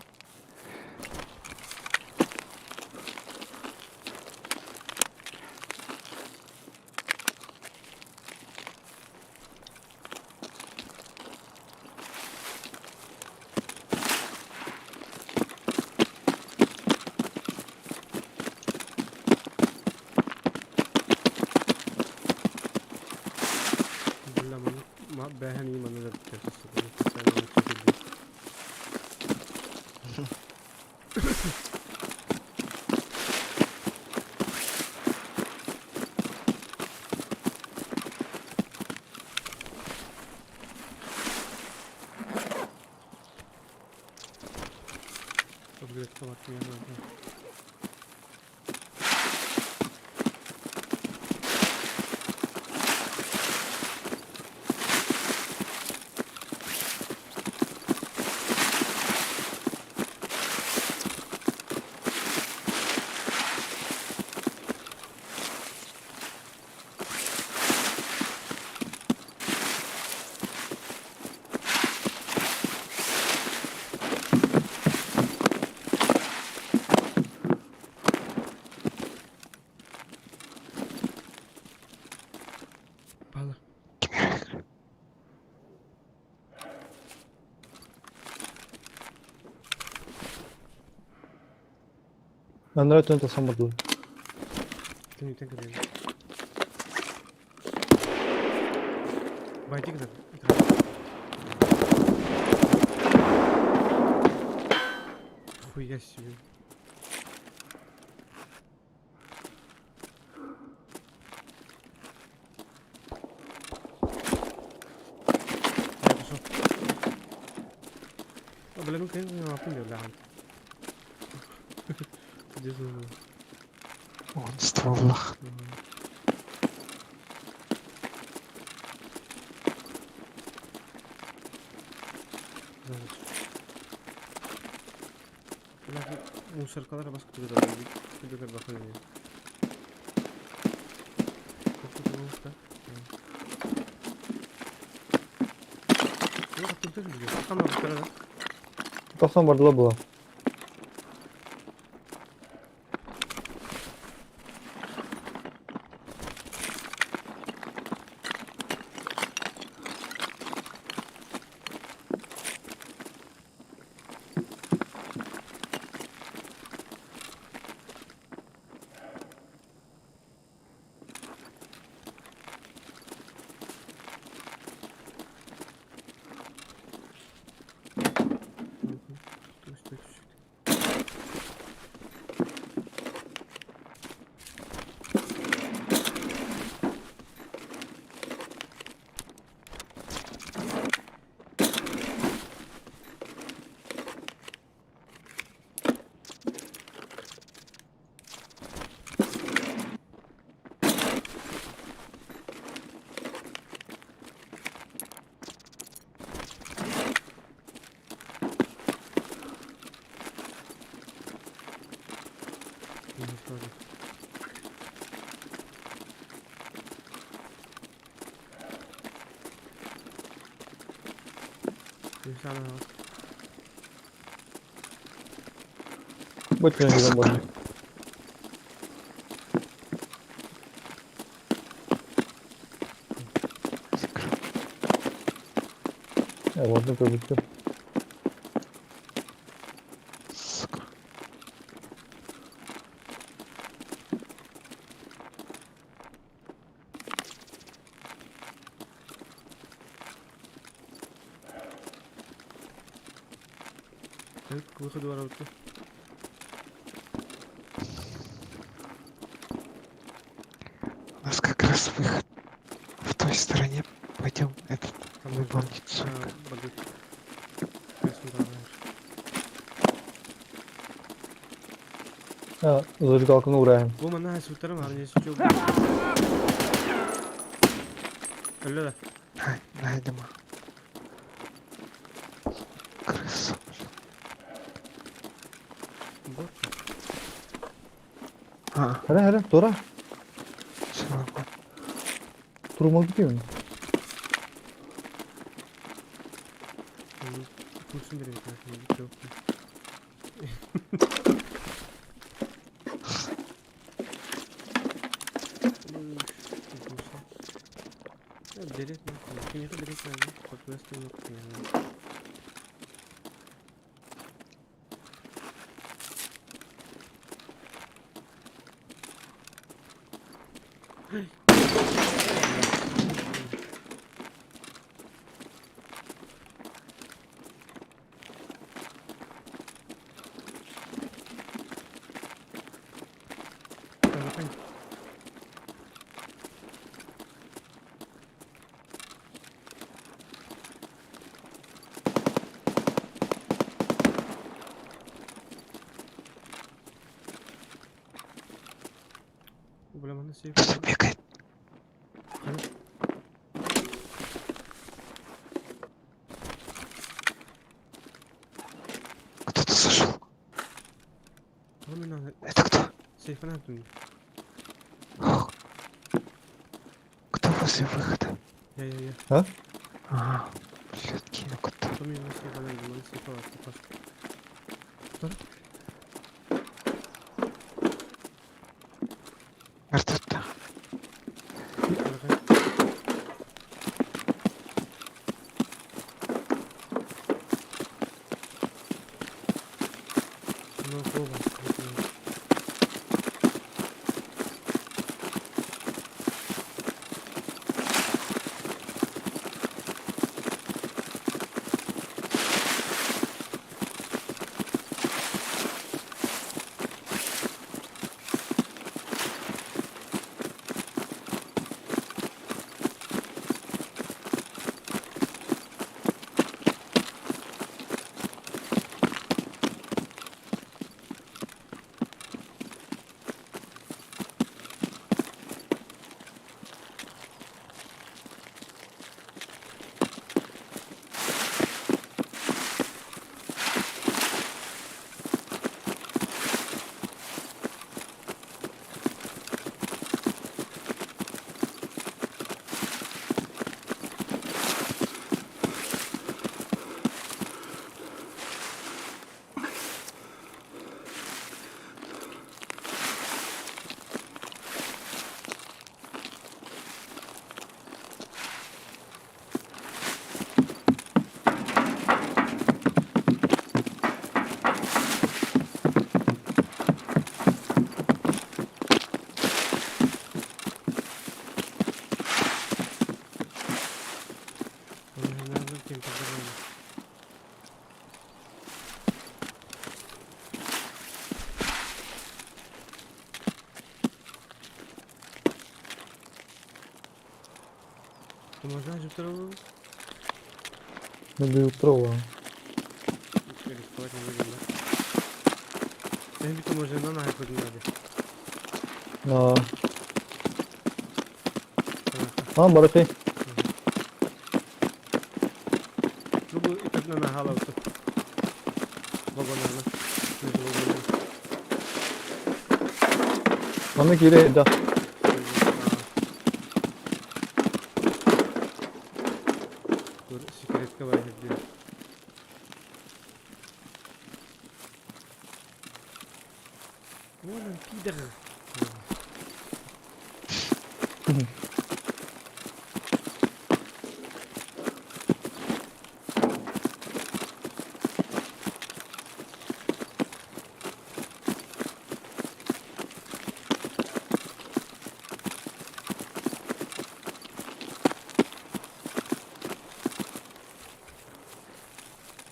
Ben de ötünü tasamadım. Thank you. Байти кидер. Хуя себе. Я пошел. Бля, ну конечно, я опустил, да. Где же он? Он в стволах. Мусоркалар басып кетеді ғой. Күдігер бақылай береді. Көптеп болмас та. Олар көптеп жүрген. Қандай бұқтары да? Tasam vardı la bu. Бачу, не забуду. Ладно, победил. К выходу воротки. У нас как раз выход в той стороне. Пойдем этот в больницу. Ha, zırhkalkına uğrayayım. Bu bana her sultanım var. Neyse çok. Öyle de. Найдем. Крыса. Bu. Hele hele, Dora. Все нормально. Duruma gidiyor mu? Kurşun vereyim kanka. Çok. Берет, конечно, берет, по квесту не понимаю. Бля, она сейф. Кто-то бегает. Кто-то зашел. Это кто? Сейф она тут. Ох. Кто возле выхода? Я. А? Ага. Блядь, кину кота. Кто мне на сейф она, на сейфа, Кто? Мертвета. Ну, голос. Можно ажутралу. Надо утрова. Рисковать не будем, да? Я бito може на нахай подняли. Баракай. Ну, bu итак на нахала вот. Вагонерно. Между вагонами. Маме кире, да. Dur, sikretka var hep. Oğlum pide.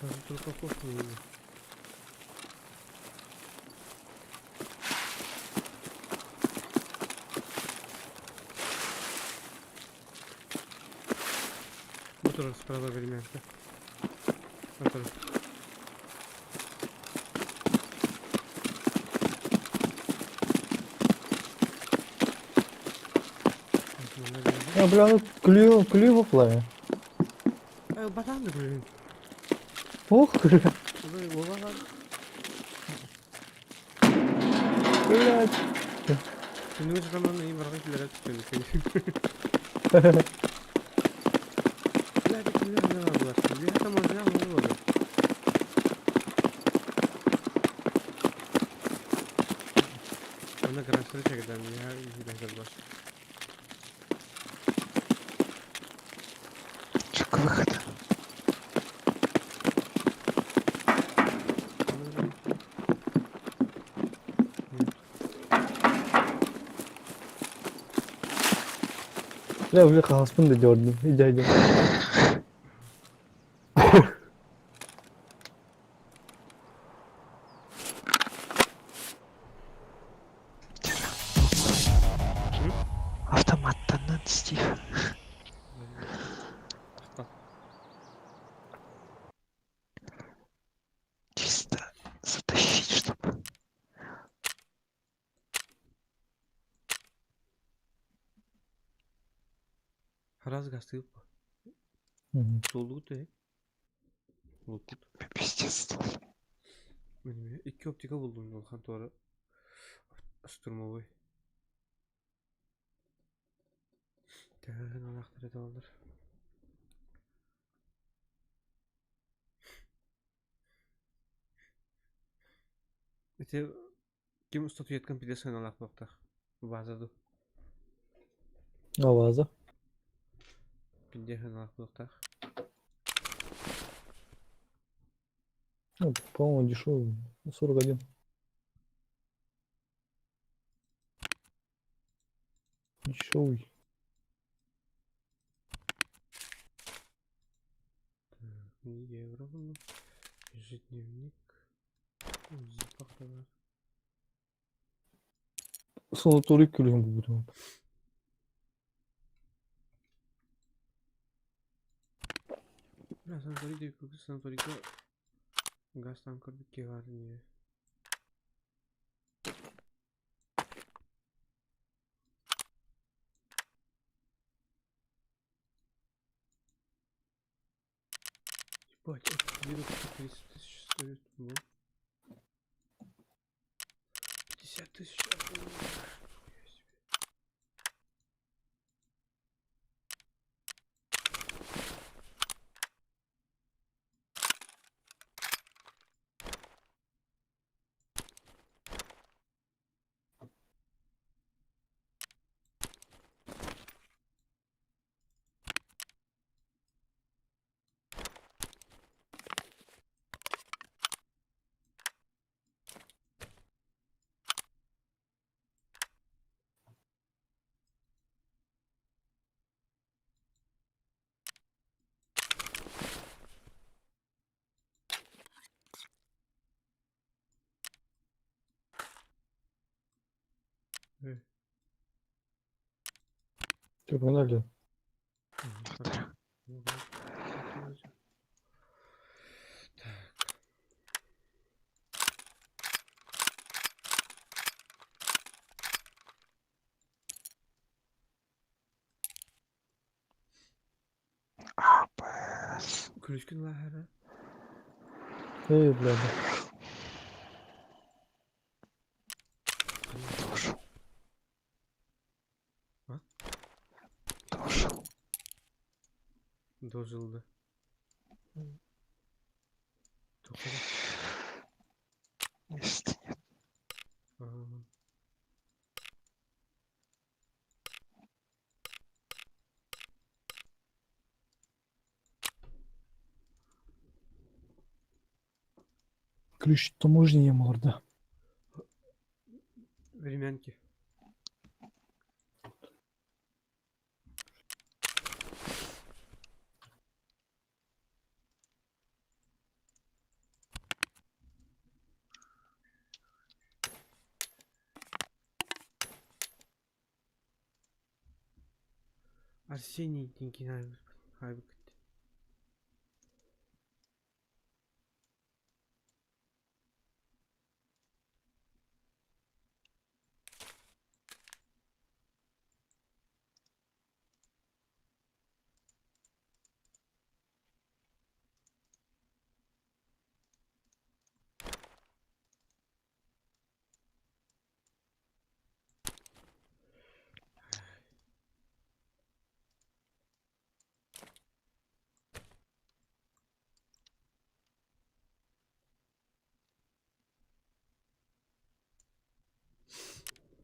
Даже только кофе не видно. Мотор справа времянка. Мотор. Бля, ну клюв плає. Батан da böyle. Ох, бля. Böyle ovalar. Блядь. Şimdi bu zamanla iyi bırakıp ileri tutuyordu seni. İleride kimler ne var bu aslında? Bir hata mazlum ne var? Ona gransları çekeceğim ya. İyi güzel baş. Чё, выход? Bля, уже хаспын да дёрнул. Иди. Автоматтан Стив. Чисто затащить, чтобы... Раз гастı. Dolu de. Lokut. Пиздец. Benim iki optika buldum Volkan Tora. Штурмовой. Тәһәрен анахтары да алыр. Эти кем статует компиляция на лахтах. Базаду. Аваза. Пиндеха на лахтах. Ну, по-моему, дешевый. 41. Дешевый. Евро. Ежедневник. Запахло. Санаторий көлем будем. Бля, санаторий да санаторийга газ танкер битке var niye? Ебать, это 30 тысяч стоит. 50 тысяч. Что, погнали? Ключ кин лахара. Эй, блядь. Дожил. Есть. Ключ таможни морда. Времянки. Арсений деньги хайбы.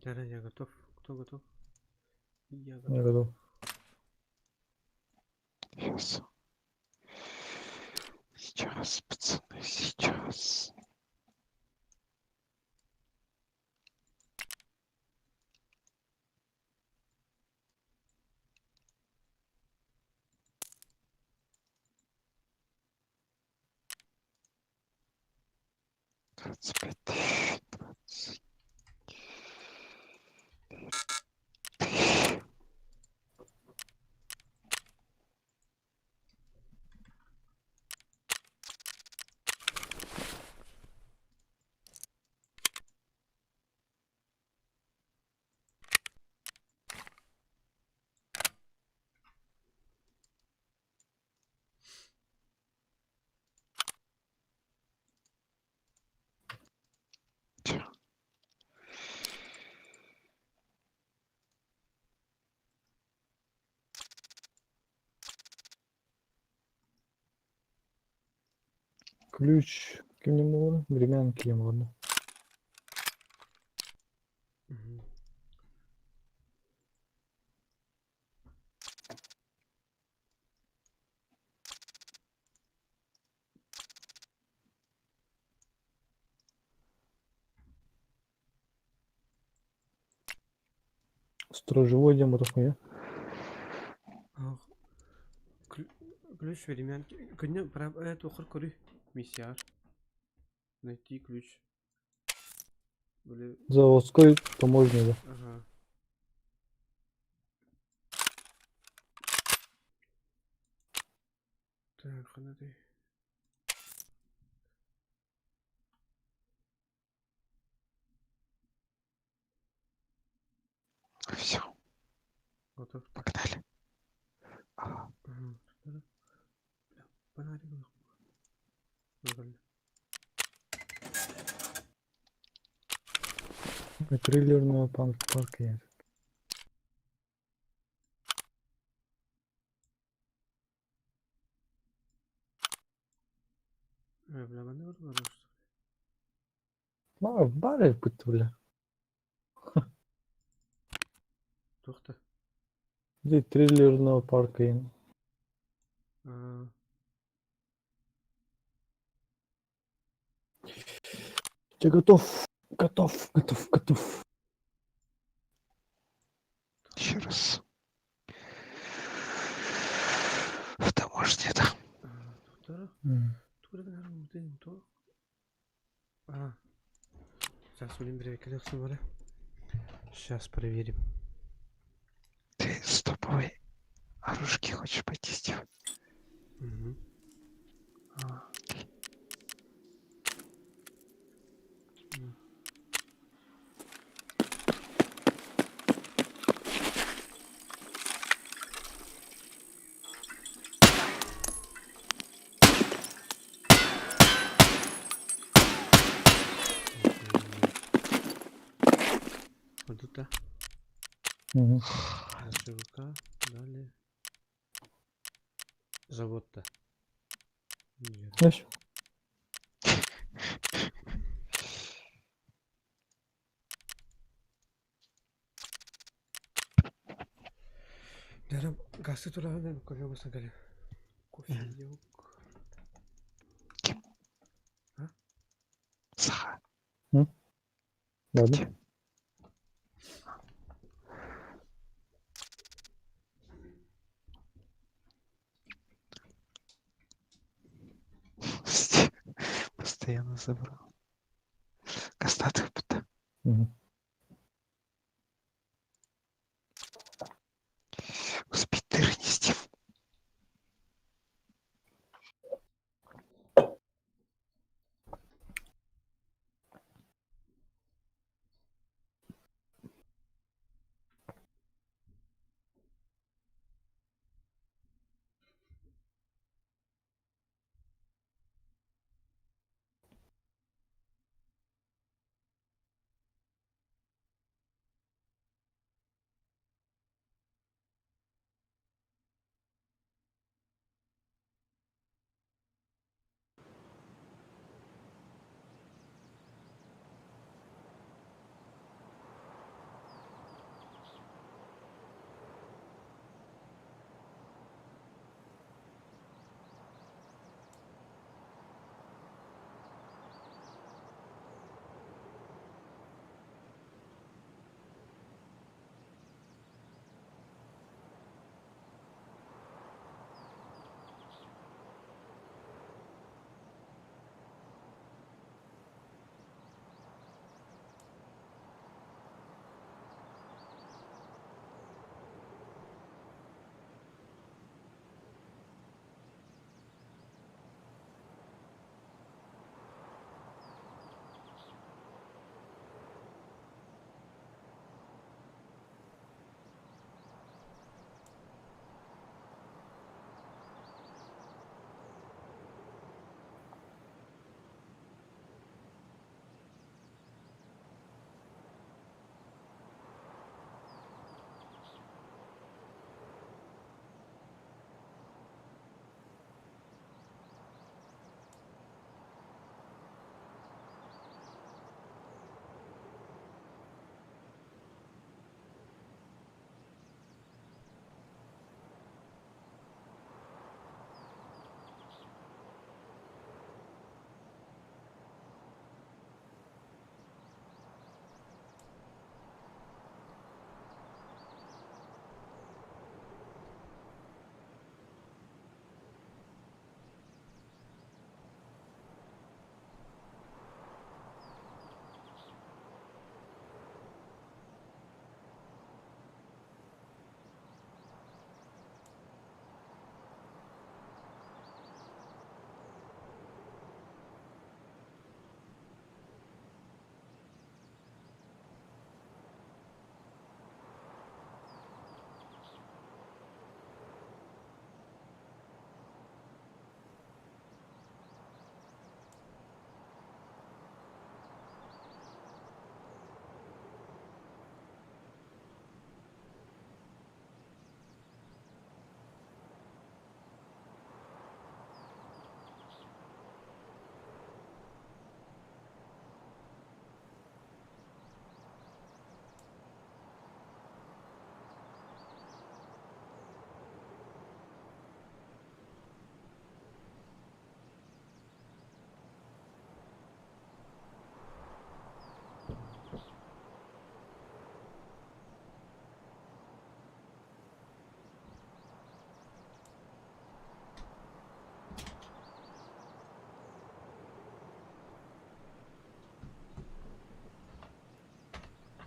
Да, я готов. Кто готов? Я готов. Я готов. Сейчас. Сейчас, пацаны, сейчас. Двадцать пять тысяч. 20. Ключ ким не морда. Времянки морда. Сторожевой демонов, я. Ключ времянки. Кыня это охр кори. Миссиар. Найти ключ. Были... Заводской таможни, да. Ага. Так, надо. Все, Готов. погнали. Ага. Бля, фонарик был. Нормально. Триллерного парка есть. Бля, маневр был, что ли? В баре пытали. Тухта. Здесь триллерного парка есть. Я готов. Готов. Еще раз. В таможне, да. Тут, наверное, ты то. Сейчас будем проверить. Сейчас проверим. Ты стоповый Оружки хочешь потестить? Мгм. Вот это Мгм. зашивка, далее завод-то. Нет. Знаешь, Дәрім гасы турағынан көре болса кәлі. Кофе yok. Саха. ладно. Постоянно забрал. Кастатых будто. Мгм. Успеть дыры нести.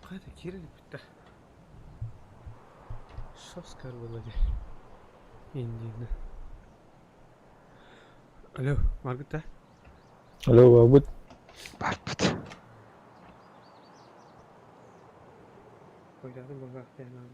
Қайда керіліп бітті. Шоскар болады. İndi. Alo, Margit da. Alo Babut. Barpıt. Koydadım bu vakti yani.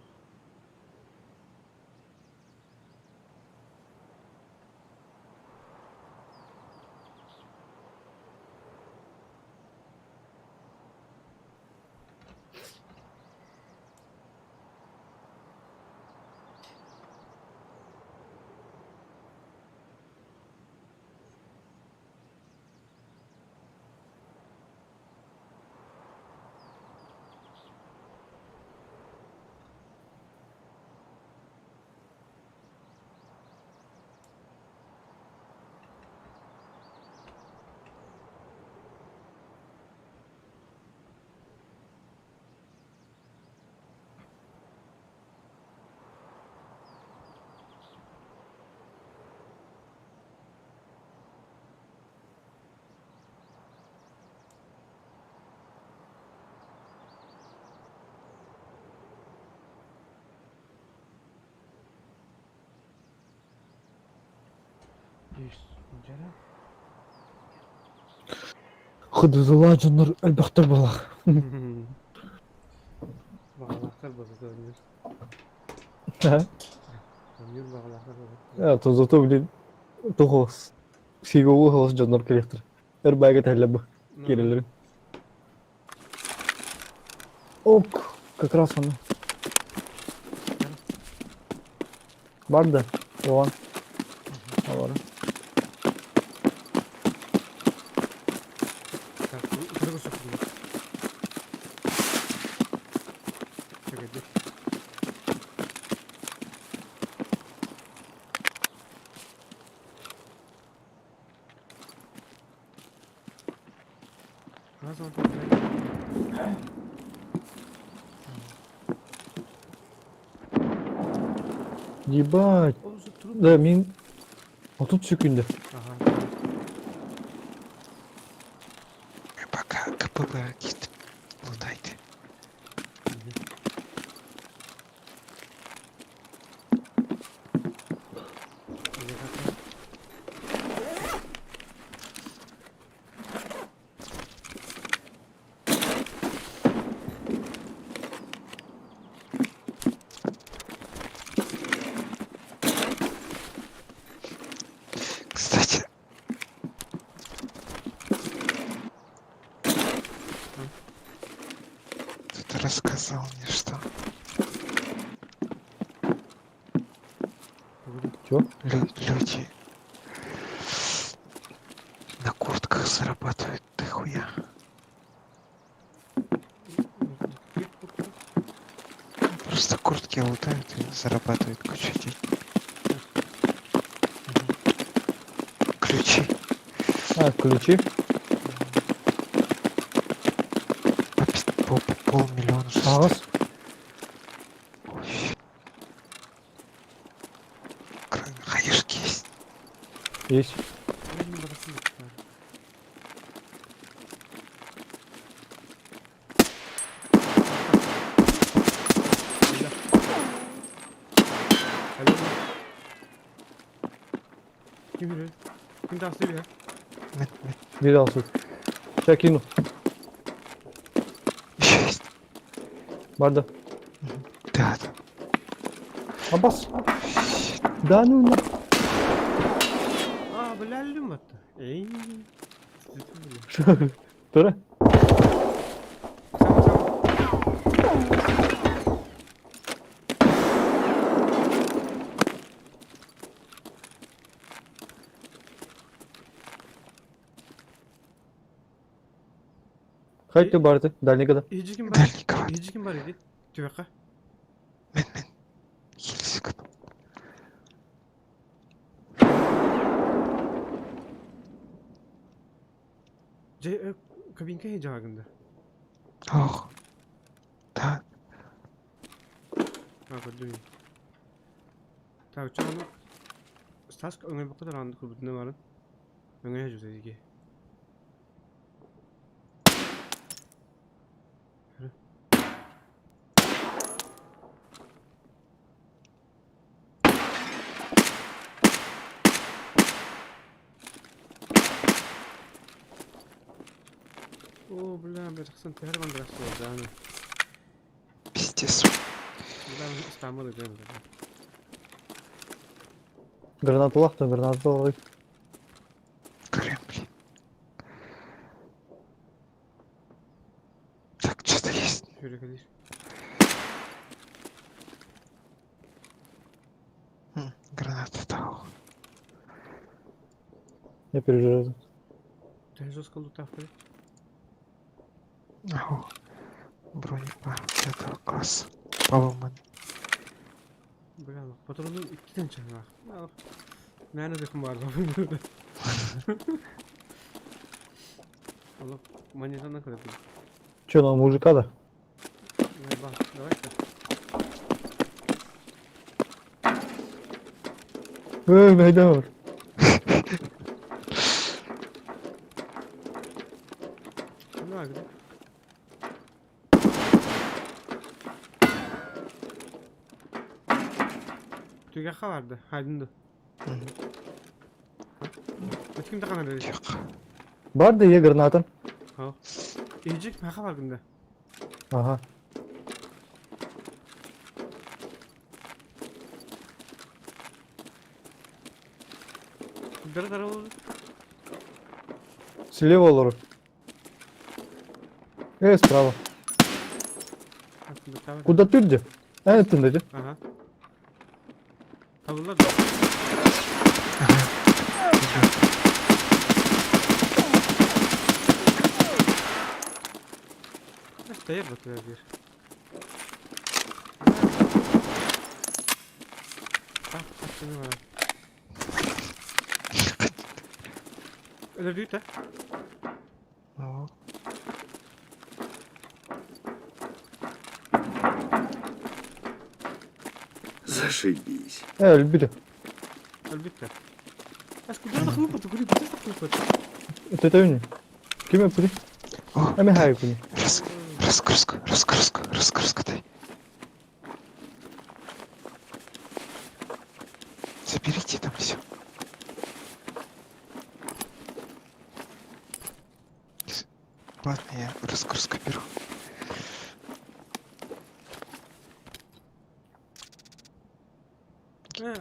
Ceren. Hıdıdılar canlar elbette bala. Bağlaklar bozuldu oynuyor. Ha? Oynuyor bağlaklar bozuldu. Ya tozoto bilin. Tohos. Sigogu hos canlar kerektir. Her baygı tehlle bu. Gerilerim. Ok. Как раз она. Var da. O an. Var. Так, кыргыз сокулду. Чекеди. Nasıl oldu? Ебать. Да, мен 30 секунды. Ага. Пока КПБ gidip buradaydı. Кстати, кто-то рассказал мне, что Чё? люди на куртках зарабатывают дохуя. Просто куртки лутают и зарабатывают кучу денег. Ключи. А, ключи? По полмиллиона. Ağız. Хаешки есть. Есть. Benim babası yok. Kim bilir? Kim tasdiri ya? Bir daha sık. Çekil. Еще есть. Var da. Да, да. Abbas. Да ну на. Aa, böyle mi battı? Ey. Dur. Kayıt vardı. Dernek kadar. Hiç kim var? Дальника var. Hiç kim var idi? Tüveka. Мен. Хильсик. Kabinka hecagında. Ох. Да. Ha, gördüm. Так, çoğunu Stask öngel bu kadar andık ne varın. Öngel hecuz edigi. бля, бляхсан тәһәр бандырас болданы. Пиздец. Бля, стамыр эдем. Гранат улақты, гранат улақты. Крем, блин. Так, что-то есть. Şöyle kadar. Граната того. Я переживаю. Тәһәр жестко лутав кали. Ау. Броник бар. Этого класса. Поломанный. Бля, bak patronun ikiden çıkar. Nerede yakın vardı? Allah manyetandan kadar. Че, на мужика, да? Bak, давай-ка. Найда var. Ne var gidi? Tüyga vardı. Haydın da. Kim de kanar dedi. Yok. Var da ya granatın. Ha. İyicik mi? Var günde. Ага. Dara dara olur. Слева лор. Справа. Aslında tabii. Куда ты где? Ты где? Aha. Tavırlar da. Стоять вот туда бежишь. Так, не var. Öldürdü de. Ну, Зашибись. Эльбири. Öldürdü de. Kudurda хлопоту, куди буде хлопоту? Это юни. Кем пуди? о, Ами хай пуди. разгрузка дай. Заберите там все. Ладно, я разгрузку беру.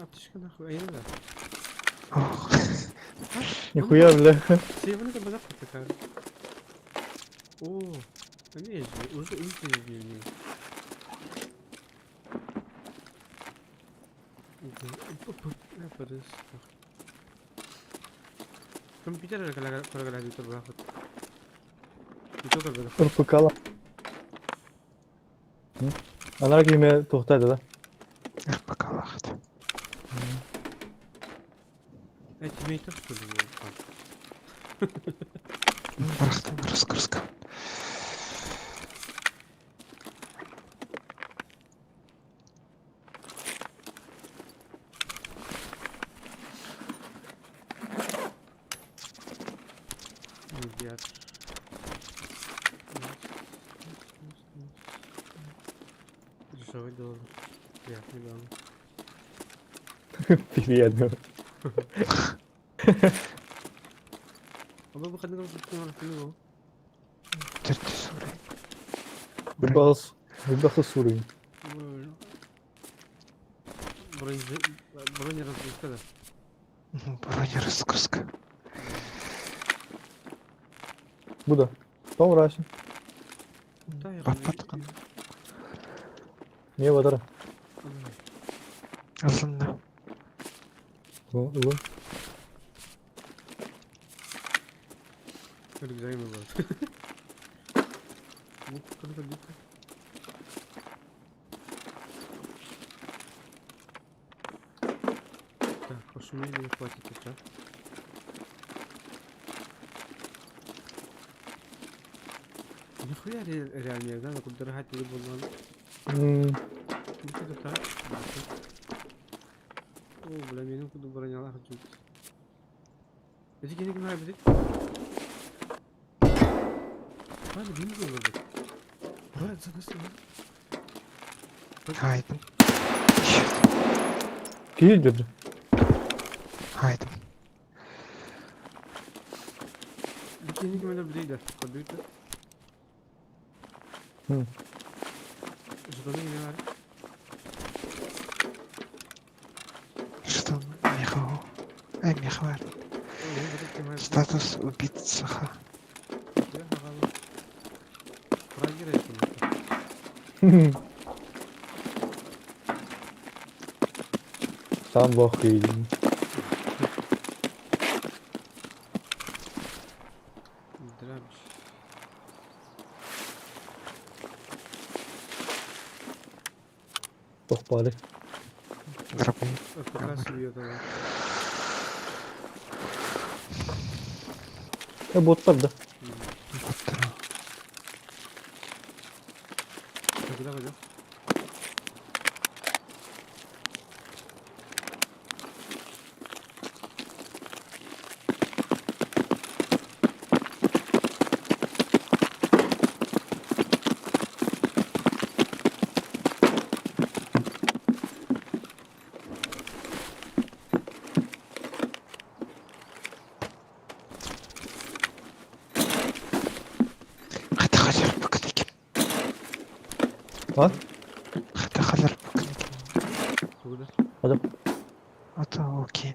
Аптечка нахуй, а я не знаю. Ох, Нихуя, бля. Севаны там базарка такая. О, есть же, уже не. Yaparız. Компьютер kadar bir bırakıp. Bir çok kadar. Ырпыкала. Анар кийме тоқтайды да. РПК лахат. Тиммейтер что ли? Бырақтың разгрузка. Медиатор. Дешевый доллар. Приятный доллар. Приятно. Ama bu kadar uzun var mı? Дерти сурай. Рыбаха сурый. Броня разгрузка да. Броня разгрузка. Буда. Паураши. Да, я Апатқан. Не ватара. Алынды. Улы. Рюкзак мı var? Bu kadar değil. Так, пошумели, не хватит сейчас. Нихуя реальнее, да? Куда рогать не было. Ну что так? О, бля, меню куда броняла хочу. Эти не знаю, блядь. Ладно, не было бы. Брат, занесли. Haydi. Київ держи. Haydi. Бикини böyle bir değil de. Koduydu. Hı. Şurada yine var. Что? Михаил. Михаил. Öyle bir kemal. Статус убит Саха. Ya havalı. Buraya gireyim. Tam bakayım. Direnmiş. Çok bari. Дропай. Öpürler sürüyor da var. Botlar da. Боттера. Öpürler hocam. Хата хазар бүгд юм. Lan. Хата хазар бүгд юм. Burada. Hadi. Ото окей.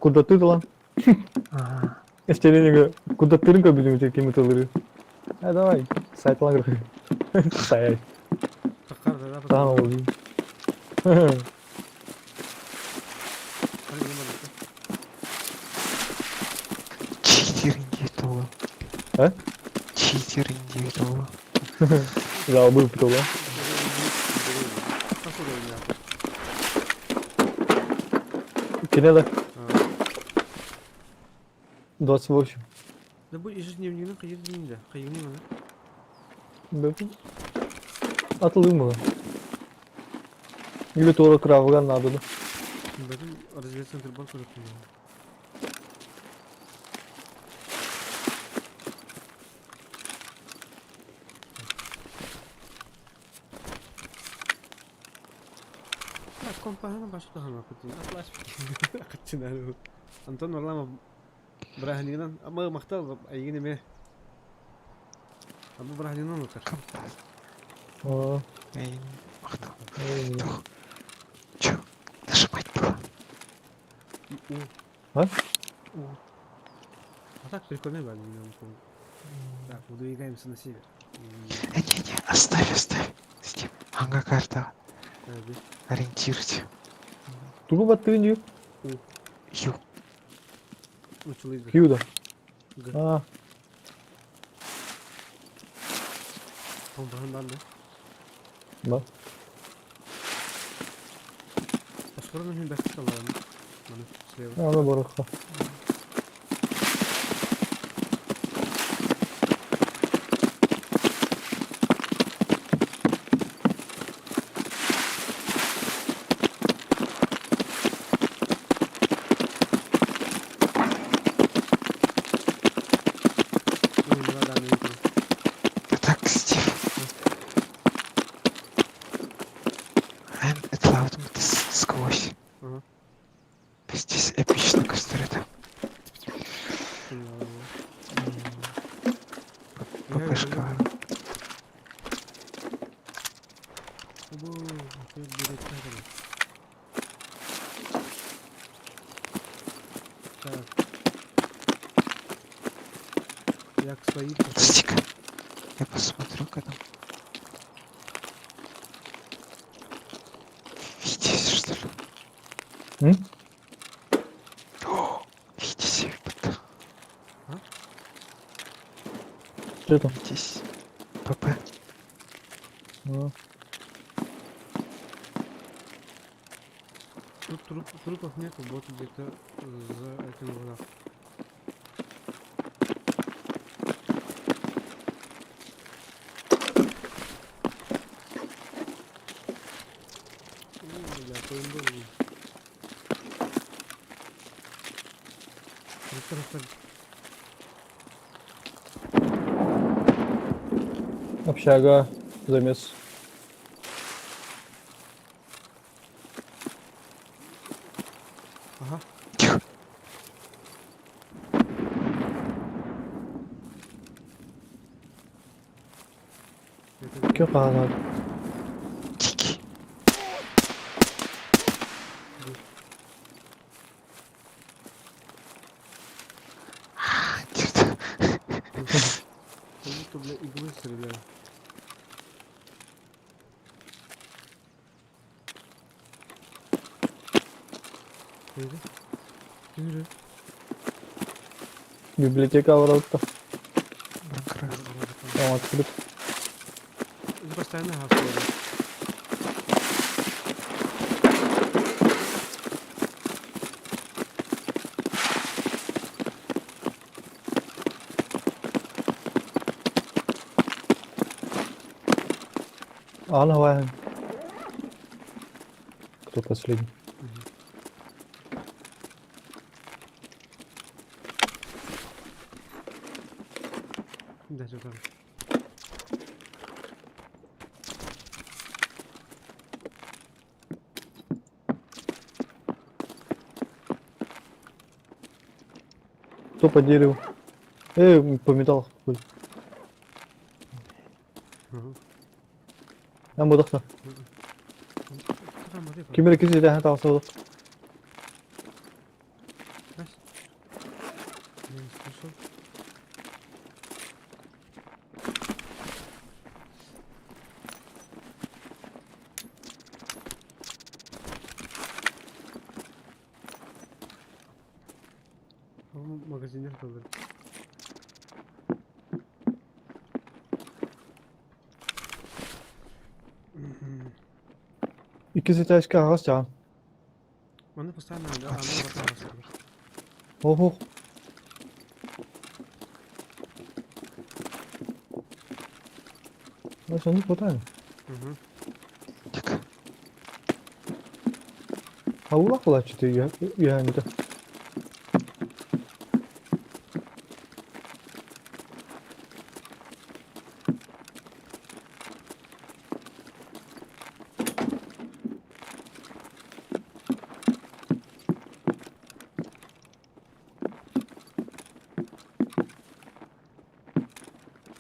Kуда ты lan? Ага. Естественно, куда ты рынка будем эти кемиталары? Давай, сайт lan кыргы. Sayay. Takar da da. Tamam oldu. Hadi gidelim hadi. Читер индивидуал. А? Читер индивидуал. Забыл кто lan. Nasıl oyun ya? Kine de 28. Da bu ежедневниğinin kıyırdığında. Kıyırını mı? Bakın. Atılır mı lan? Или тоже кравган надо да. Bakın разведка центр банка yapıyor. Ya kompanya başka hal yapıyor. Atlas. Kaçın abi. Anton والله ما براهني كده اما مختار ايجيني ميه اما براهني نوكر Aa, Эй, махнул. aynen. Тух. Чё? Нажимать было. А? А так прикольно было, не помню. Так, выдвигаемся на север. Не-не, оставь, оставь. С тем. Анга карта. Abi, Ориентируйте. Dur battığın diyor. Ю. uçuluydu. Q'da. Gı. Aa, Kompanından da. bak. Başkalarının hem bekle kalalım. Bana süleyim. Ana baraka. Oyunlar da neydi? Так, Стив. Это лаудом это сквозь. Ага. Здесь эпично кастрюля. ППшка. Bu, bir bekledim. Так. Як стоит, Подожди-ка. Я посмотрю, когда. Видите, что ли? Hı? О, видите, это. Что там? Здесь. ПП. Aa, тут трупов нету, вот где-то за этим враг. Я поимбил. общага. Замес. Ага. Тихо. Yok yok abi. Bunu bile iglu sürüyor. Neydi? Yürü. Библиотека авралта. Minecraft. Там открыт. Постоянно хасует. Анна Вайн. Кто последний? Да, что там? Кто по дереву? По металлу. Нам будахта. Кимер кизи дахан тавсадык. Магазинер kaldı. İkisi taşka ağaç can. Onu постоянно она вот Oho. Nasıl не хватает? Allah Allah çıtı ya yani de.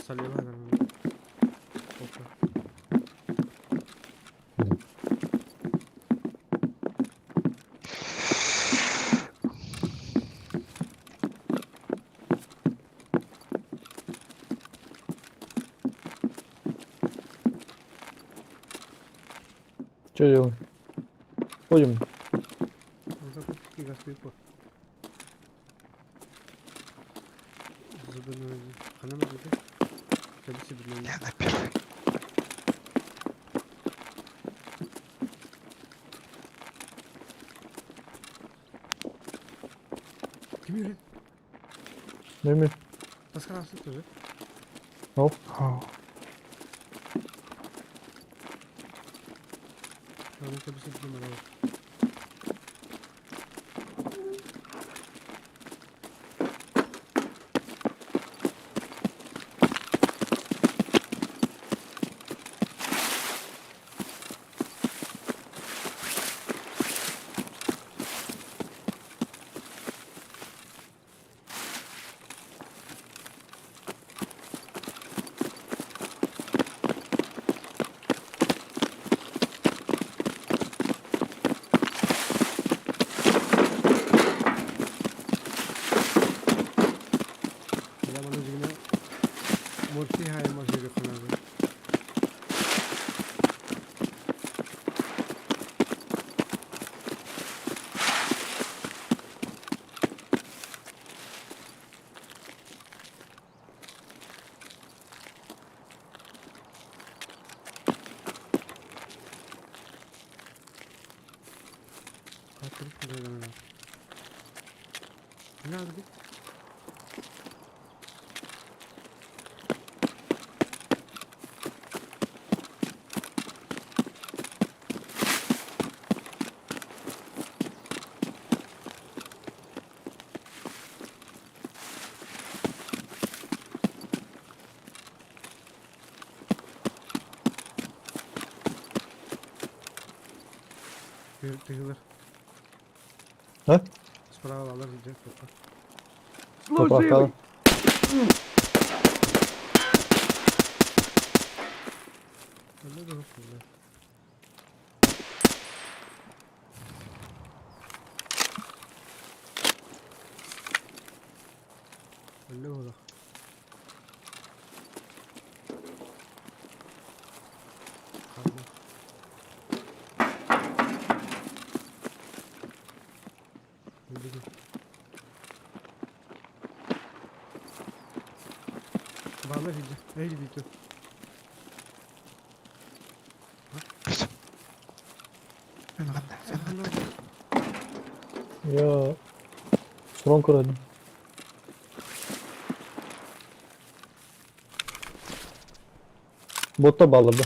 Saleva adamı. Hoppa. Что делаем? Ходим. Вот так вот и gaspıyı Зубы хана надо. Kendisi bilmem. Я на первый. Kim yürü? Мими. Таскарасы тоже. Оу. О, Onu kendisi bilmem. Morsi hay mazhiri khanadı. Katılık kullanımı. Ne oldu? Тыгылır. Ha? Справа alır diyecek toprak. Toprakta. Öyle de olsun lan. Öyle olur. Kaldı. Öyle de. Bağla video. Neydi video? Ya Soron kuradım. Bot da bağladı.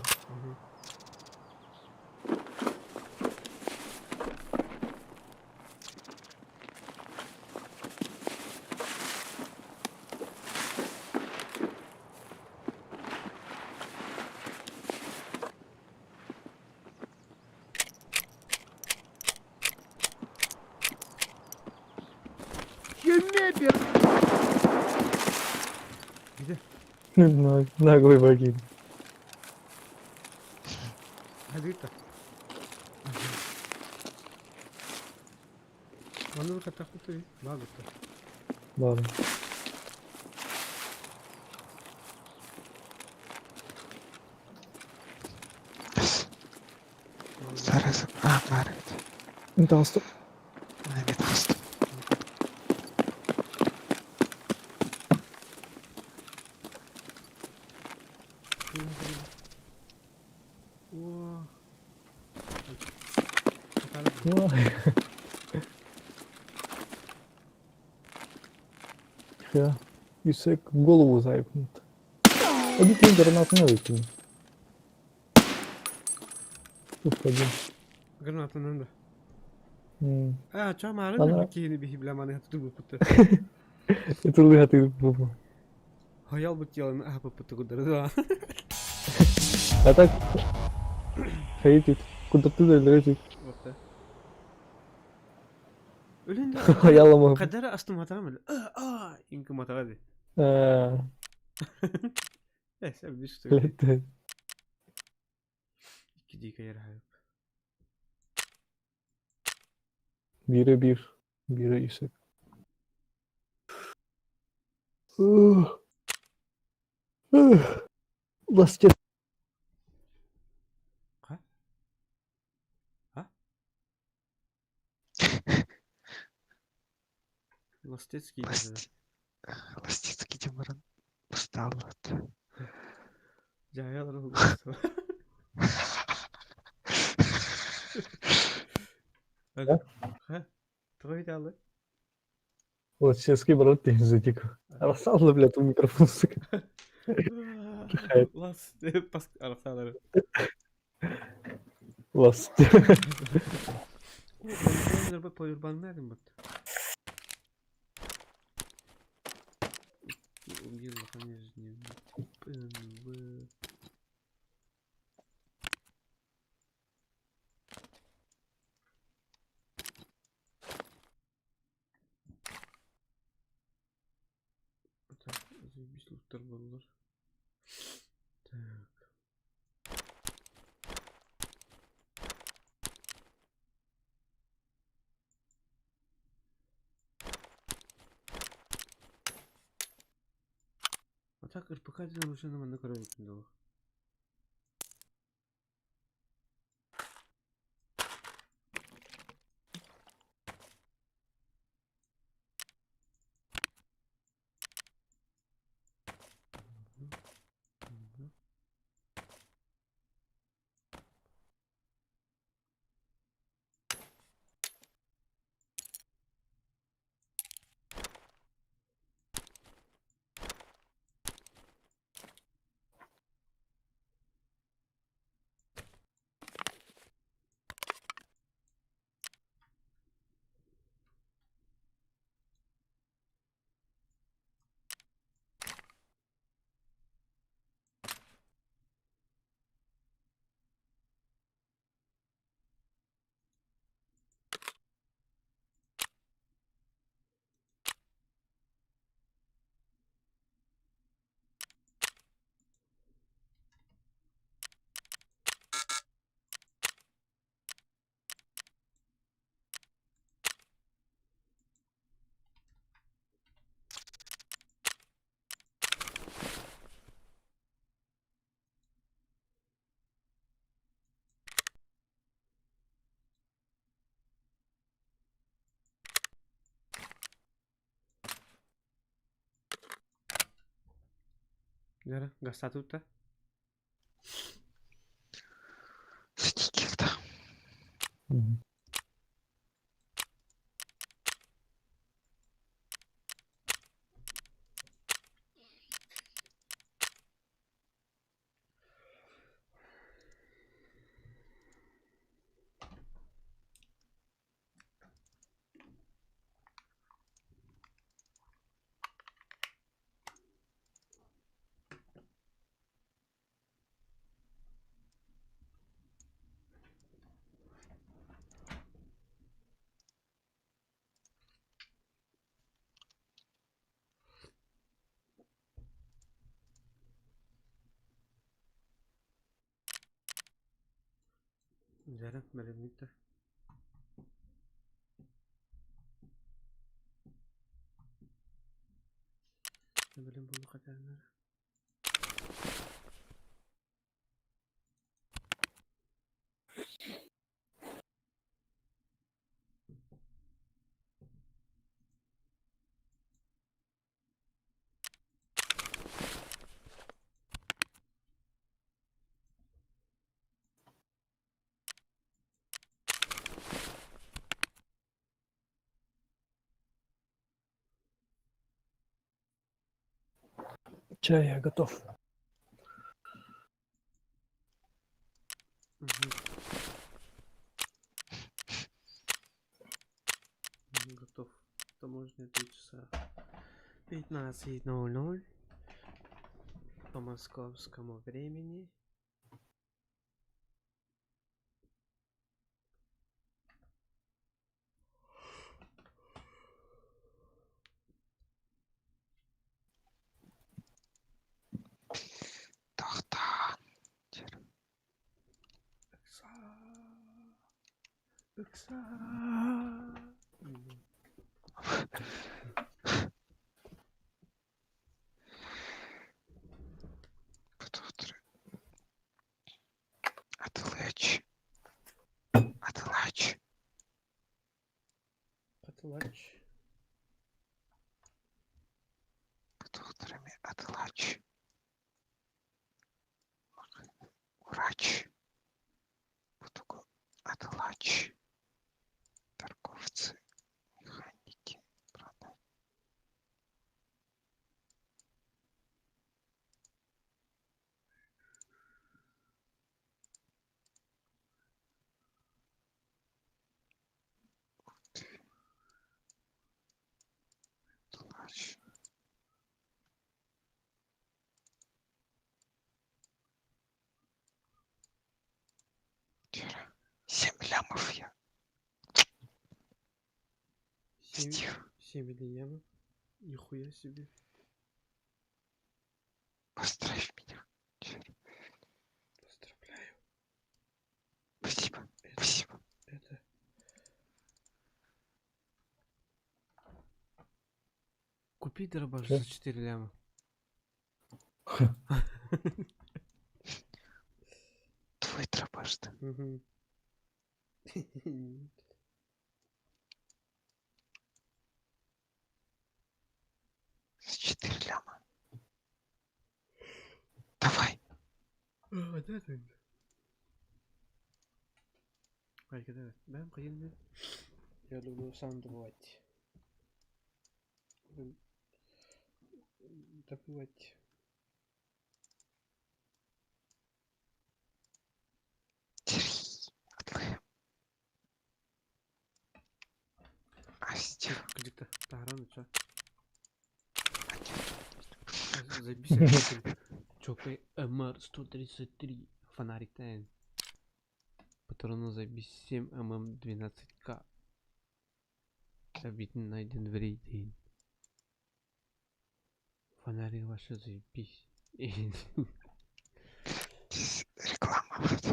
Yemin ediyorum. Gidi. Nagoi bakayım. Hadi git. Onu katak tutuyor. Bağlı tut. Bağlı. Zaraz. Marek. انت hasta. Evet hasta. Wow. Vay. Ya Yusek голову зайпнут. Один гранат не выкинул. Уходи. Granatın önünde. Hmm. Çam ağrı Ana. mı ki bir hiblamanı hatırlı bu putu. Это ты бубу. Hayal bu yalanı bu putu kudurdu da. А так хейтит. Куда ты залезешь? Bakta. Ölünde. Hayalama. Kadar astım hata mı? İmkı hata hadi. Neyse bir sürü. Летает. 2 dakika yer hayal. Bire bir. Bire Yusek. Basket. Ha? Ha? Lastecki dedi. Ластицкий Димаран устал вот. Cayalar oldu. Hadi. Ha? Твой далы. Вот сейчас киберот тебе затеку. Рассал, блядь, в микрофон, сука. Las pas arasaları. Ласт. Ben bu poyurban verdim bak. Убил конечно. Так, заебись луттар баллар. Так. А так РПК ден уже на корову кинул. Нера, гаста тут-то. Сникерда. Мгм. Нера, мәлімдікті. Білім бұл қатарынар. Чай я готов. Готов. Таможня 3 часа 15:00 по московскому времени. Тохта. Икса. Потутре. Атылач. Атылач. Патлач. Потутрами атылач. Врач. Потугу атылач. Торговцы. Механики. Продать. Атылач. Тира. 7 лямов я. 7 лямов. Нихуя себе. Поздравь меня. Тира. Поздравляю. Спасибо. Спасибо. Это... Купи дробаш Чё? за 4 ляма. Твой дробаш, да? Мгм. С 4 ляма. Давай. Да, да. Arkadaşlar ben kıyımda yolu сандвать. Добывать. Где-то таран, чё? Записывай. Чокай МР-133 фонарик тайн. Патроны забить 7 ММ-12К. Обид найден в рейде. Фонарик ваши заебись. Реклама вот.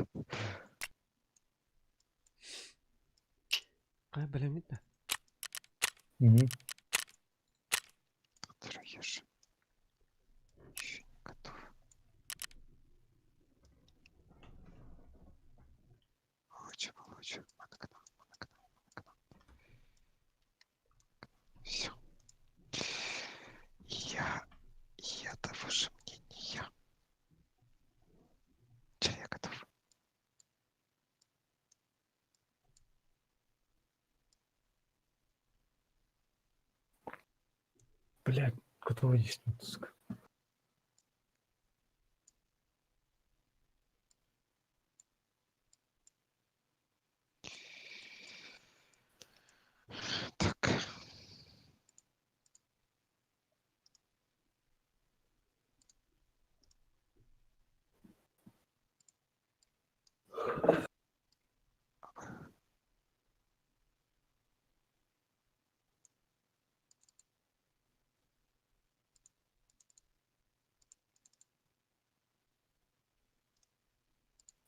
А, блин, это? Мгм. Ешь. Еще не готов. Волочу. Все. Я того же мнения. Блядь, готово есть мотоцикл. Так.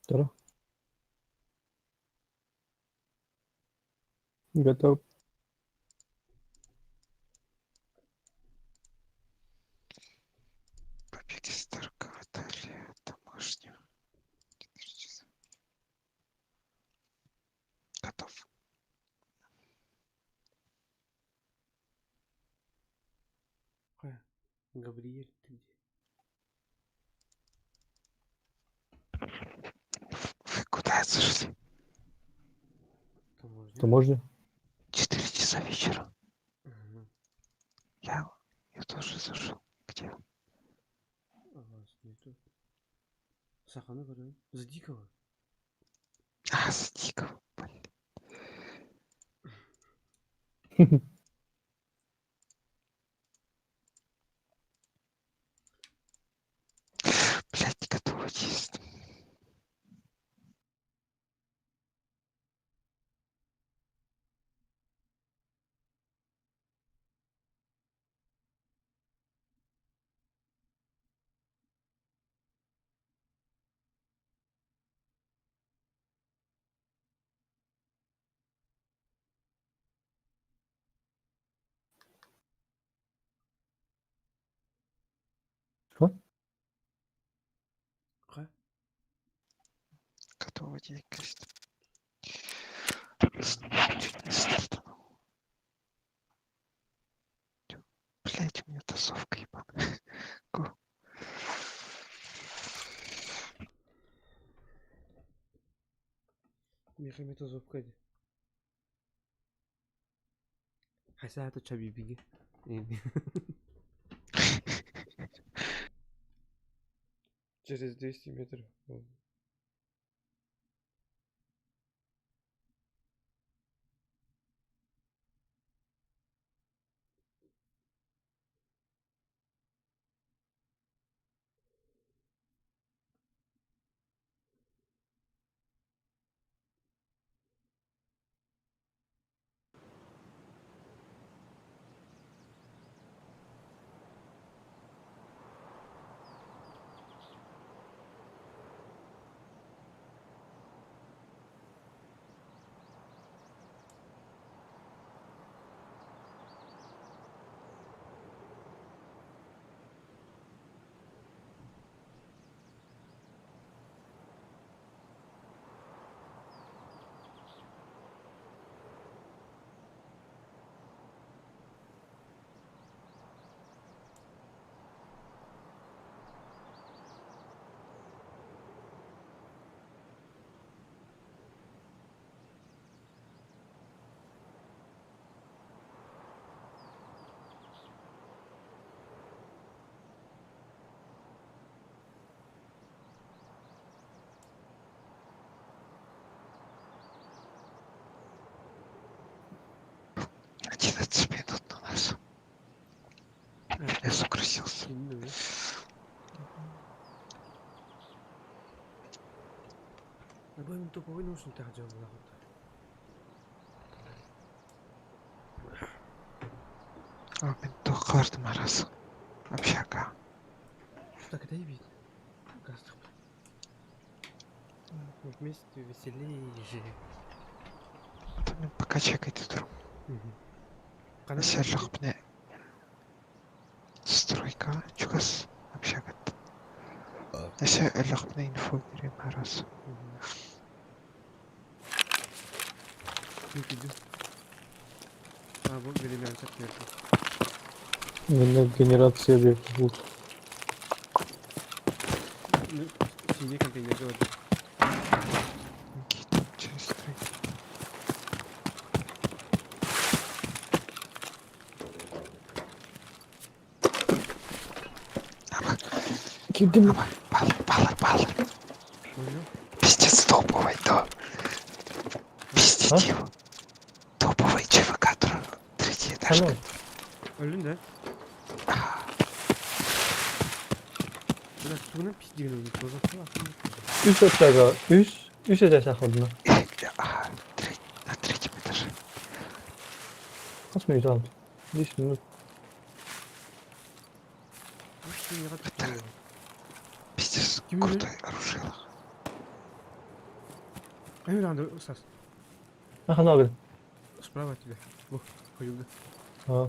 Здорово. Готов. Побег из торгователя домашнего. 4 часа. Готов. Габриэль, ты где? Вы куда зашли? Таможня. Таможня? 4 часа вечера. Ага. Я тоже зашел. Где? А вас нету. Сахана говорю. За дикого. За Дикого. Блин. Блядь, не готово есть. Что? Ха? Готово есть. Чуть не стартанул. Блядь, у меня тусовка ебаная. Го. Мехами тоже обходи. Хотя это чаби беги. Через 200 метров. Одиннадцать минут у нас. Я загрузился. Обоим топовый наушник так делал. Мен тоқылардың арасы. Общага. Так это и видно. Гастр. Вместе веселее же. Мен пока чекайте тұрмын. Сәл жоқ міне. Стройка, чугас, общага. Нәсе әліқ міне инфо берем арасы. А, вот генерация первый. Именно генерация объектов лучше. Ну, синий контейнер говорит. Через стройку. Girdim. Баллар. Понял. Пиздец топовый, да. Пиздец его. Топовый ЧВК, третий этаж. Tamam. Öldün de. Biraz suyuna pisliğini öldü. Tozak falan. Üst ötlega. Üst öte sakladın. На третьем этаже. Kaç minut aldı? 5 minut. Nasıl yere tutuyor? Пиздец, Ким крутой оружие. Emir anda ısas. Aha ne yapıyorsun? Справа от тебя. О, поюга. Ha.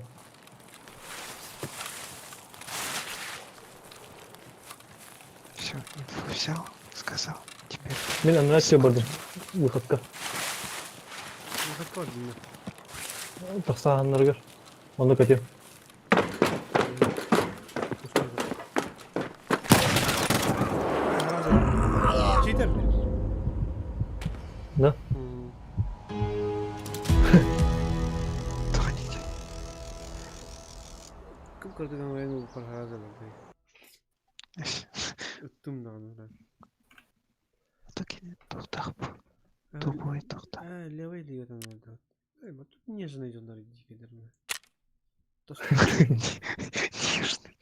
Все, инфу взял, сказал. Теперь Ben emniyet bardım. Выходка. Выходка отдельно. Tak sahanları gör. Onu kaçayım. Читер. Ne? троните. Кым кырдыган вайны упар харазалар. Ыттым наган. Токен тохтах бу. Тупой тохтах. Левый лигадан oldu. Вот тут нежные жондар дикедерме. Нежный.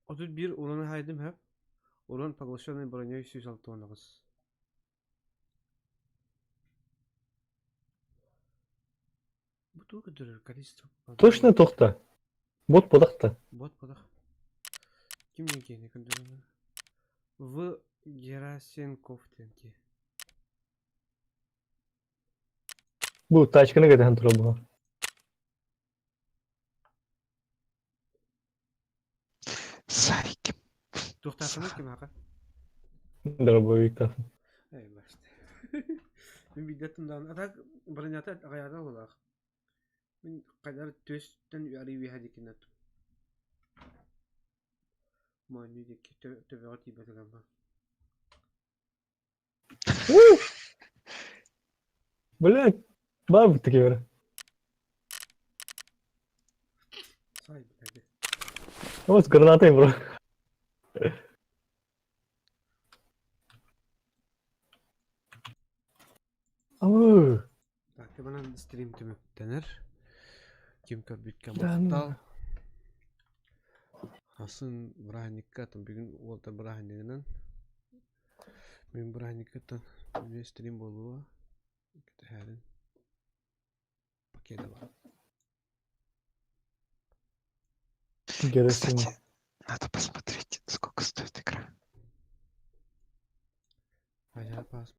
O тут bir olanı haydım hep. Olan paglaşanı bronyoy 106 onağız. Bu da kadar количество. Точно toxta. Bot podaqta. Bot подах. Kim ne kadar? В Герасенковтенке. Bu taçkını geden tura bu. Сайким. Тухтасını kim haka? Дробовик та. Ey başta. Ben bidatımdan atak bronyoyta ayarda olaq. Ben kadar tösten uyarı bir hadi kinat. Mani de ki tövati betegamma. Блядь. Бабы такие вера. Say hadi. Ama с гранатой, bro. Ama. Так, bana stream tümü denir. Kim kabütka Den- mahtal. Hasan Brahanikka tam bir gün olta Brahanik'den. Ben Brahanikka'dan bir stream boluğa. Kita halin. Pakete var. Герасим. Кстати, надо посмотреть, сколько стоит игра. Hayal pas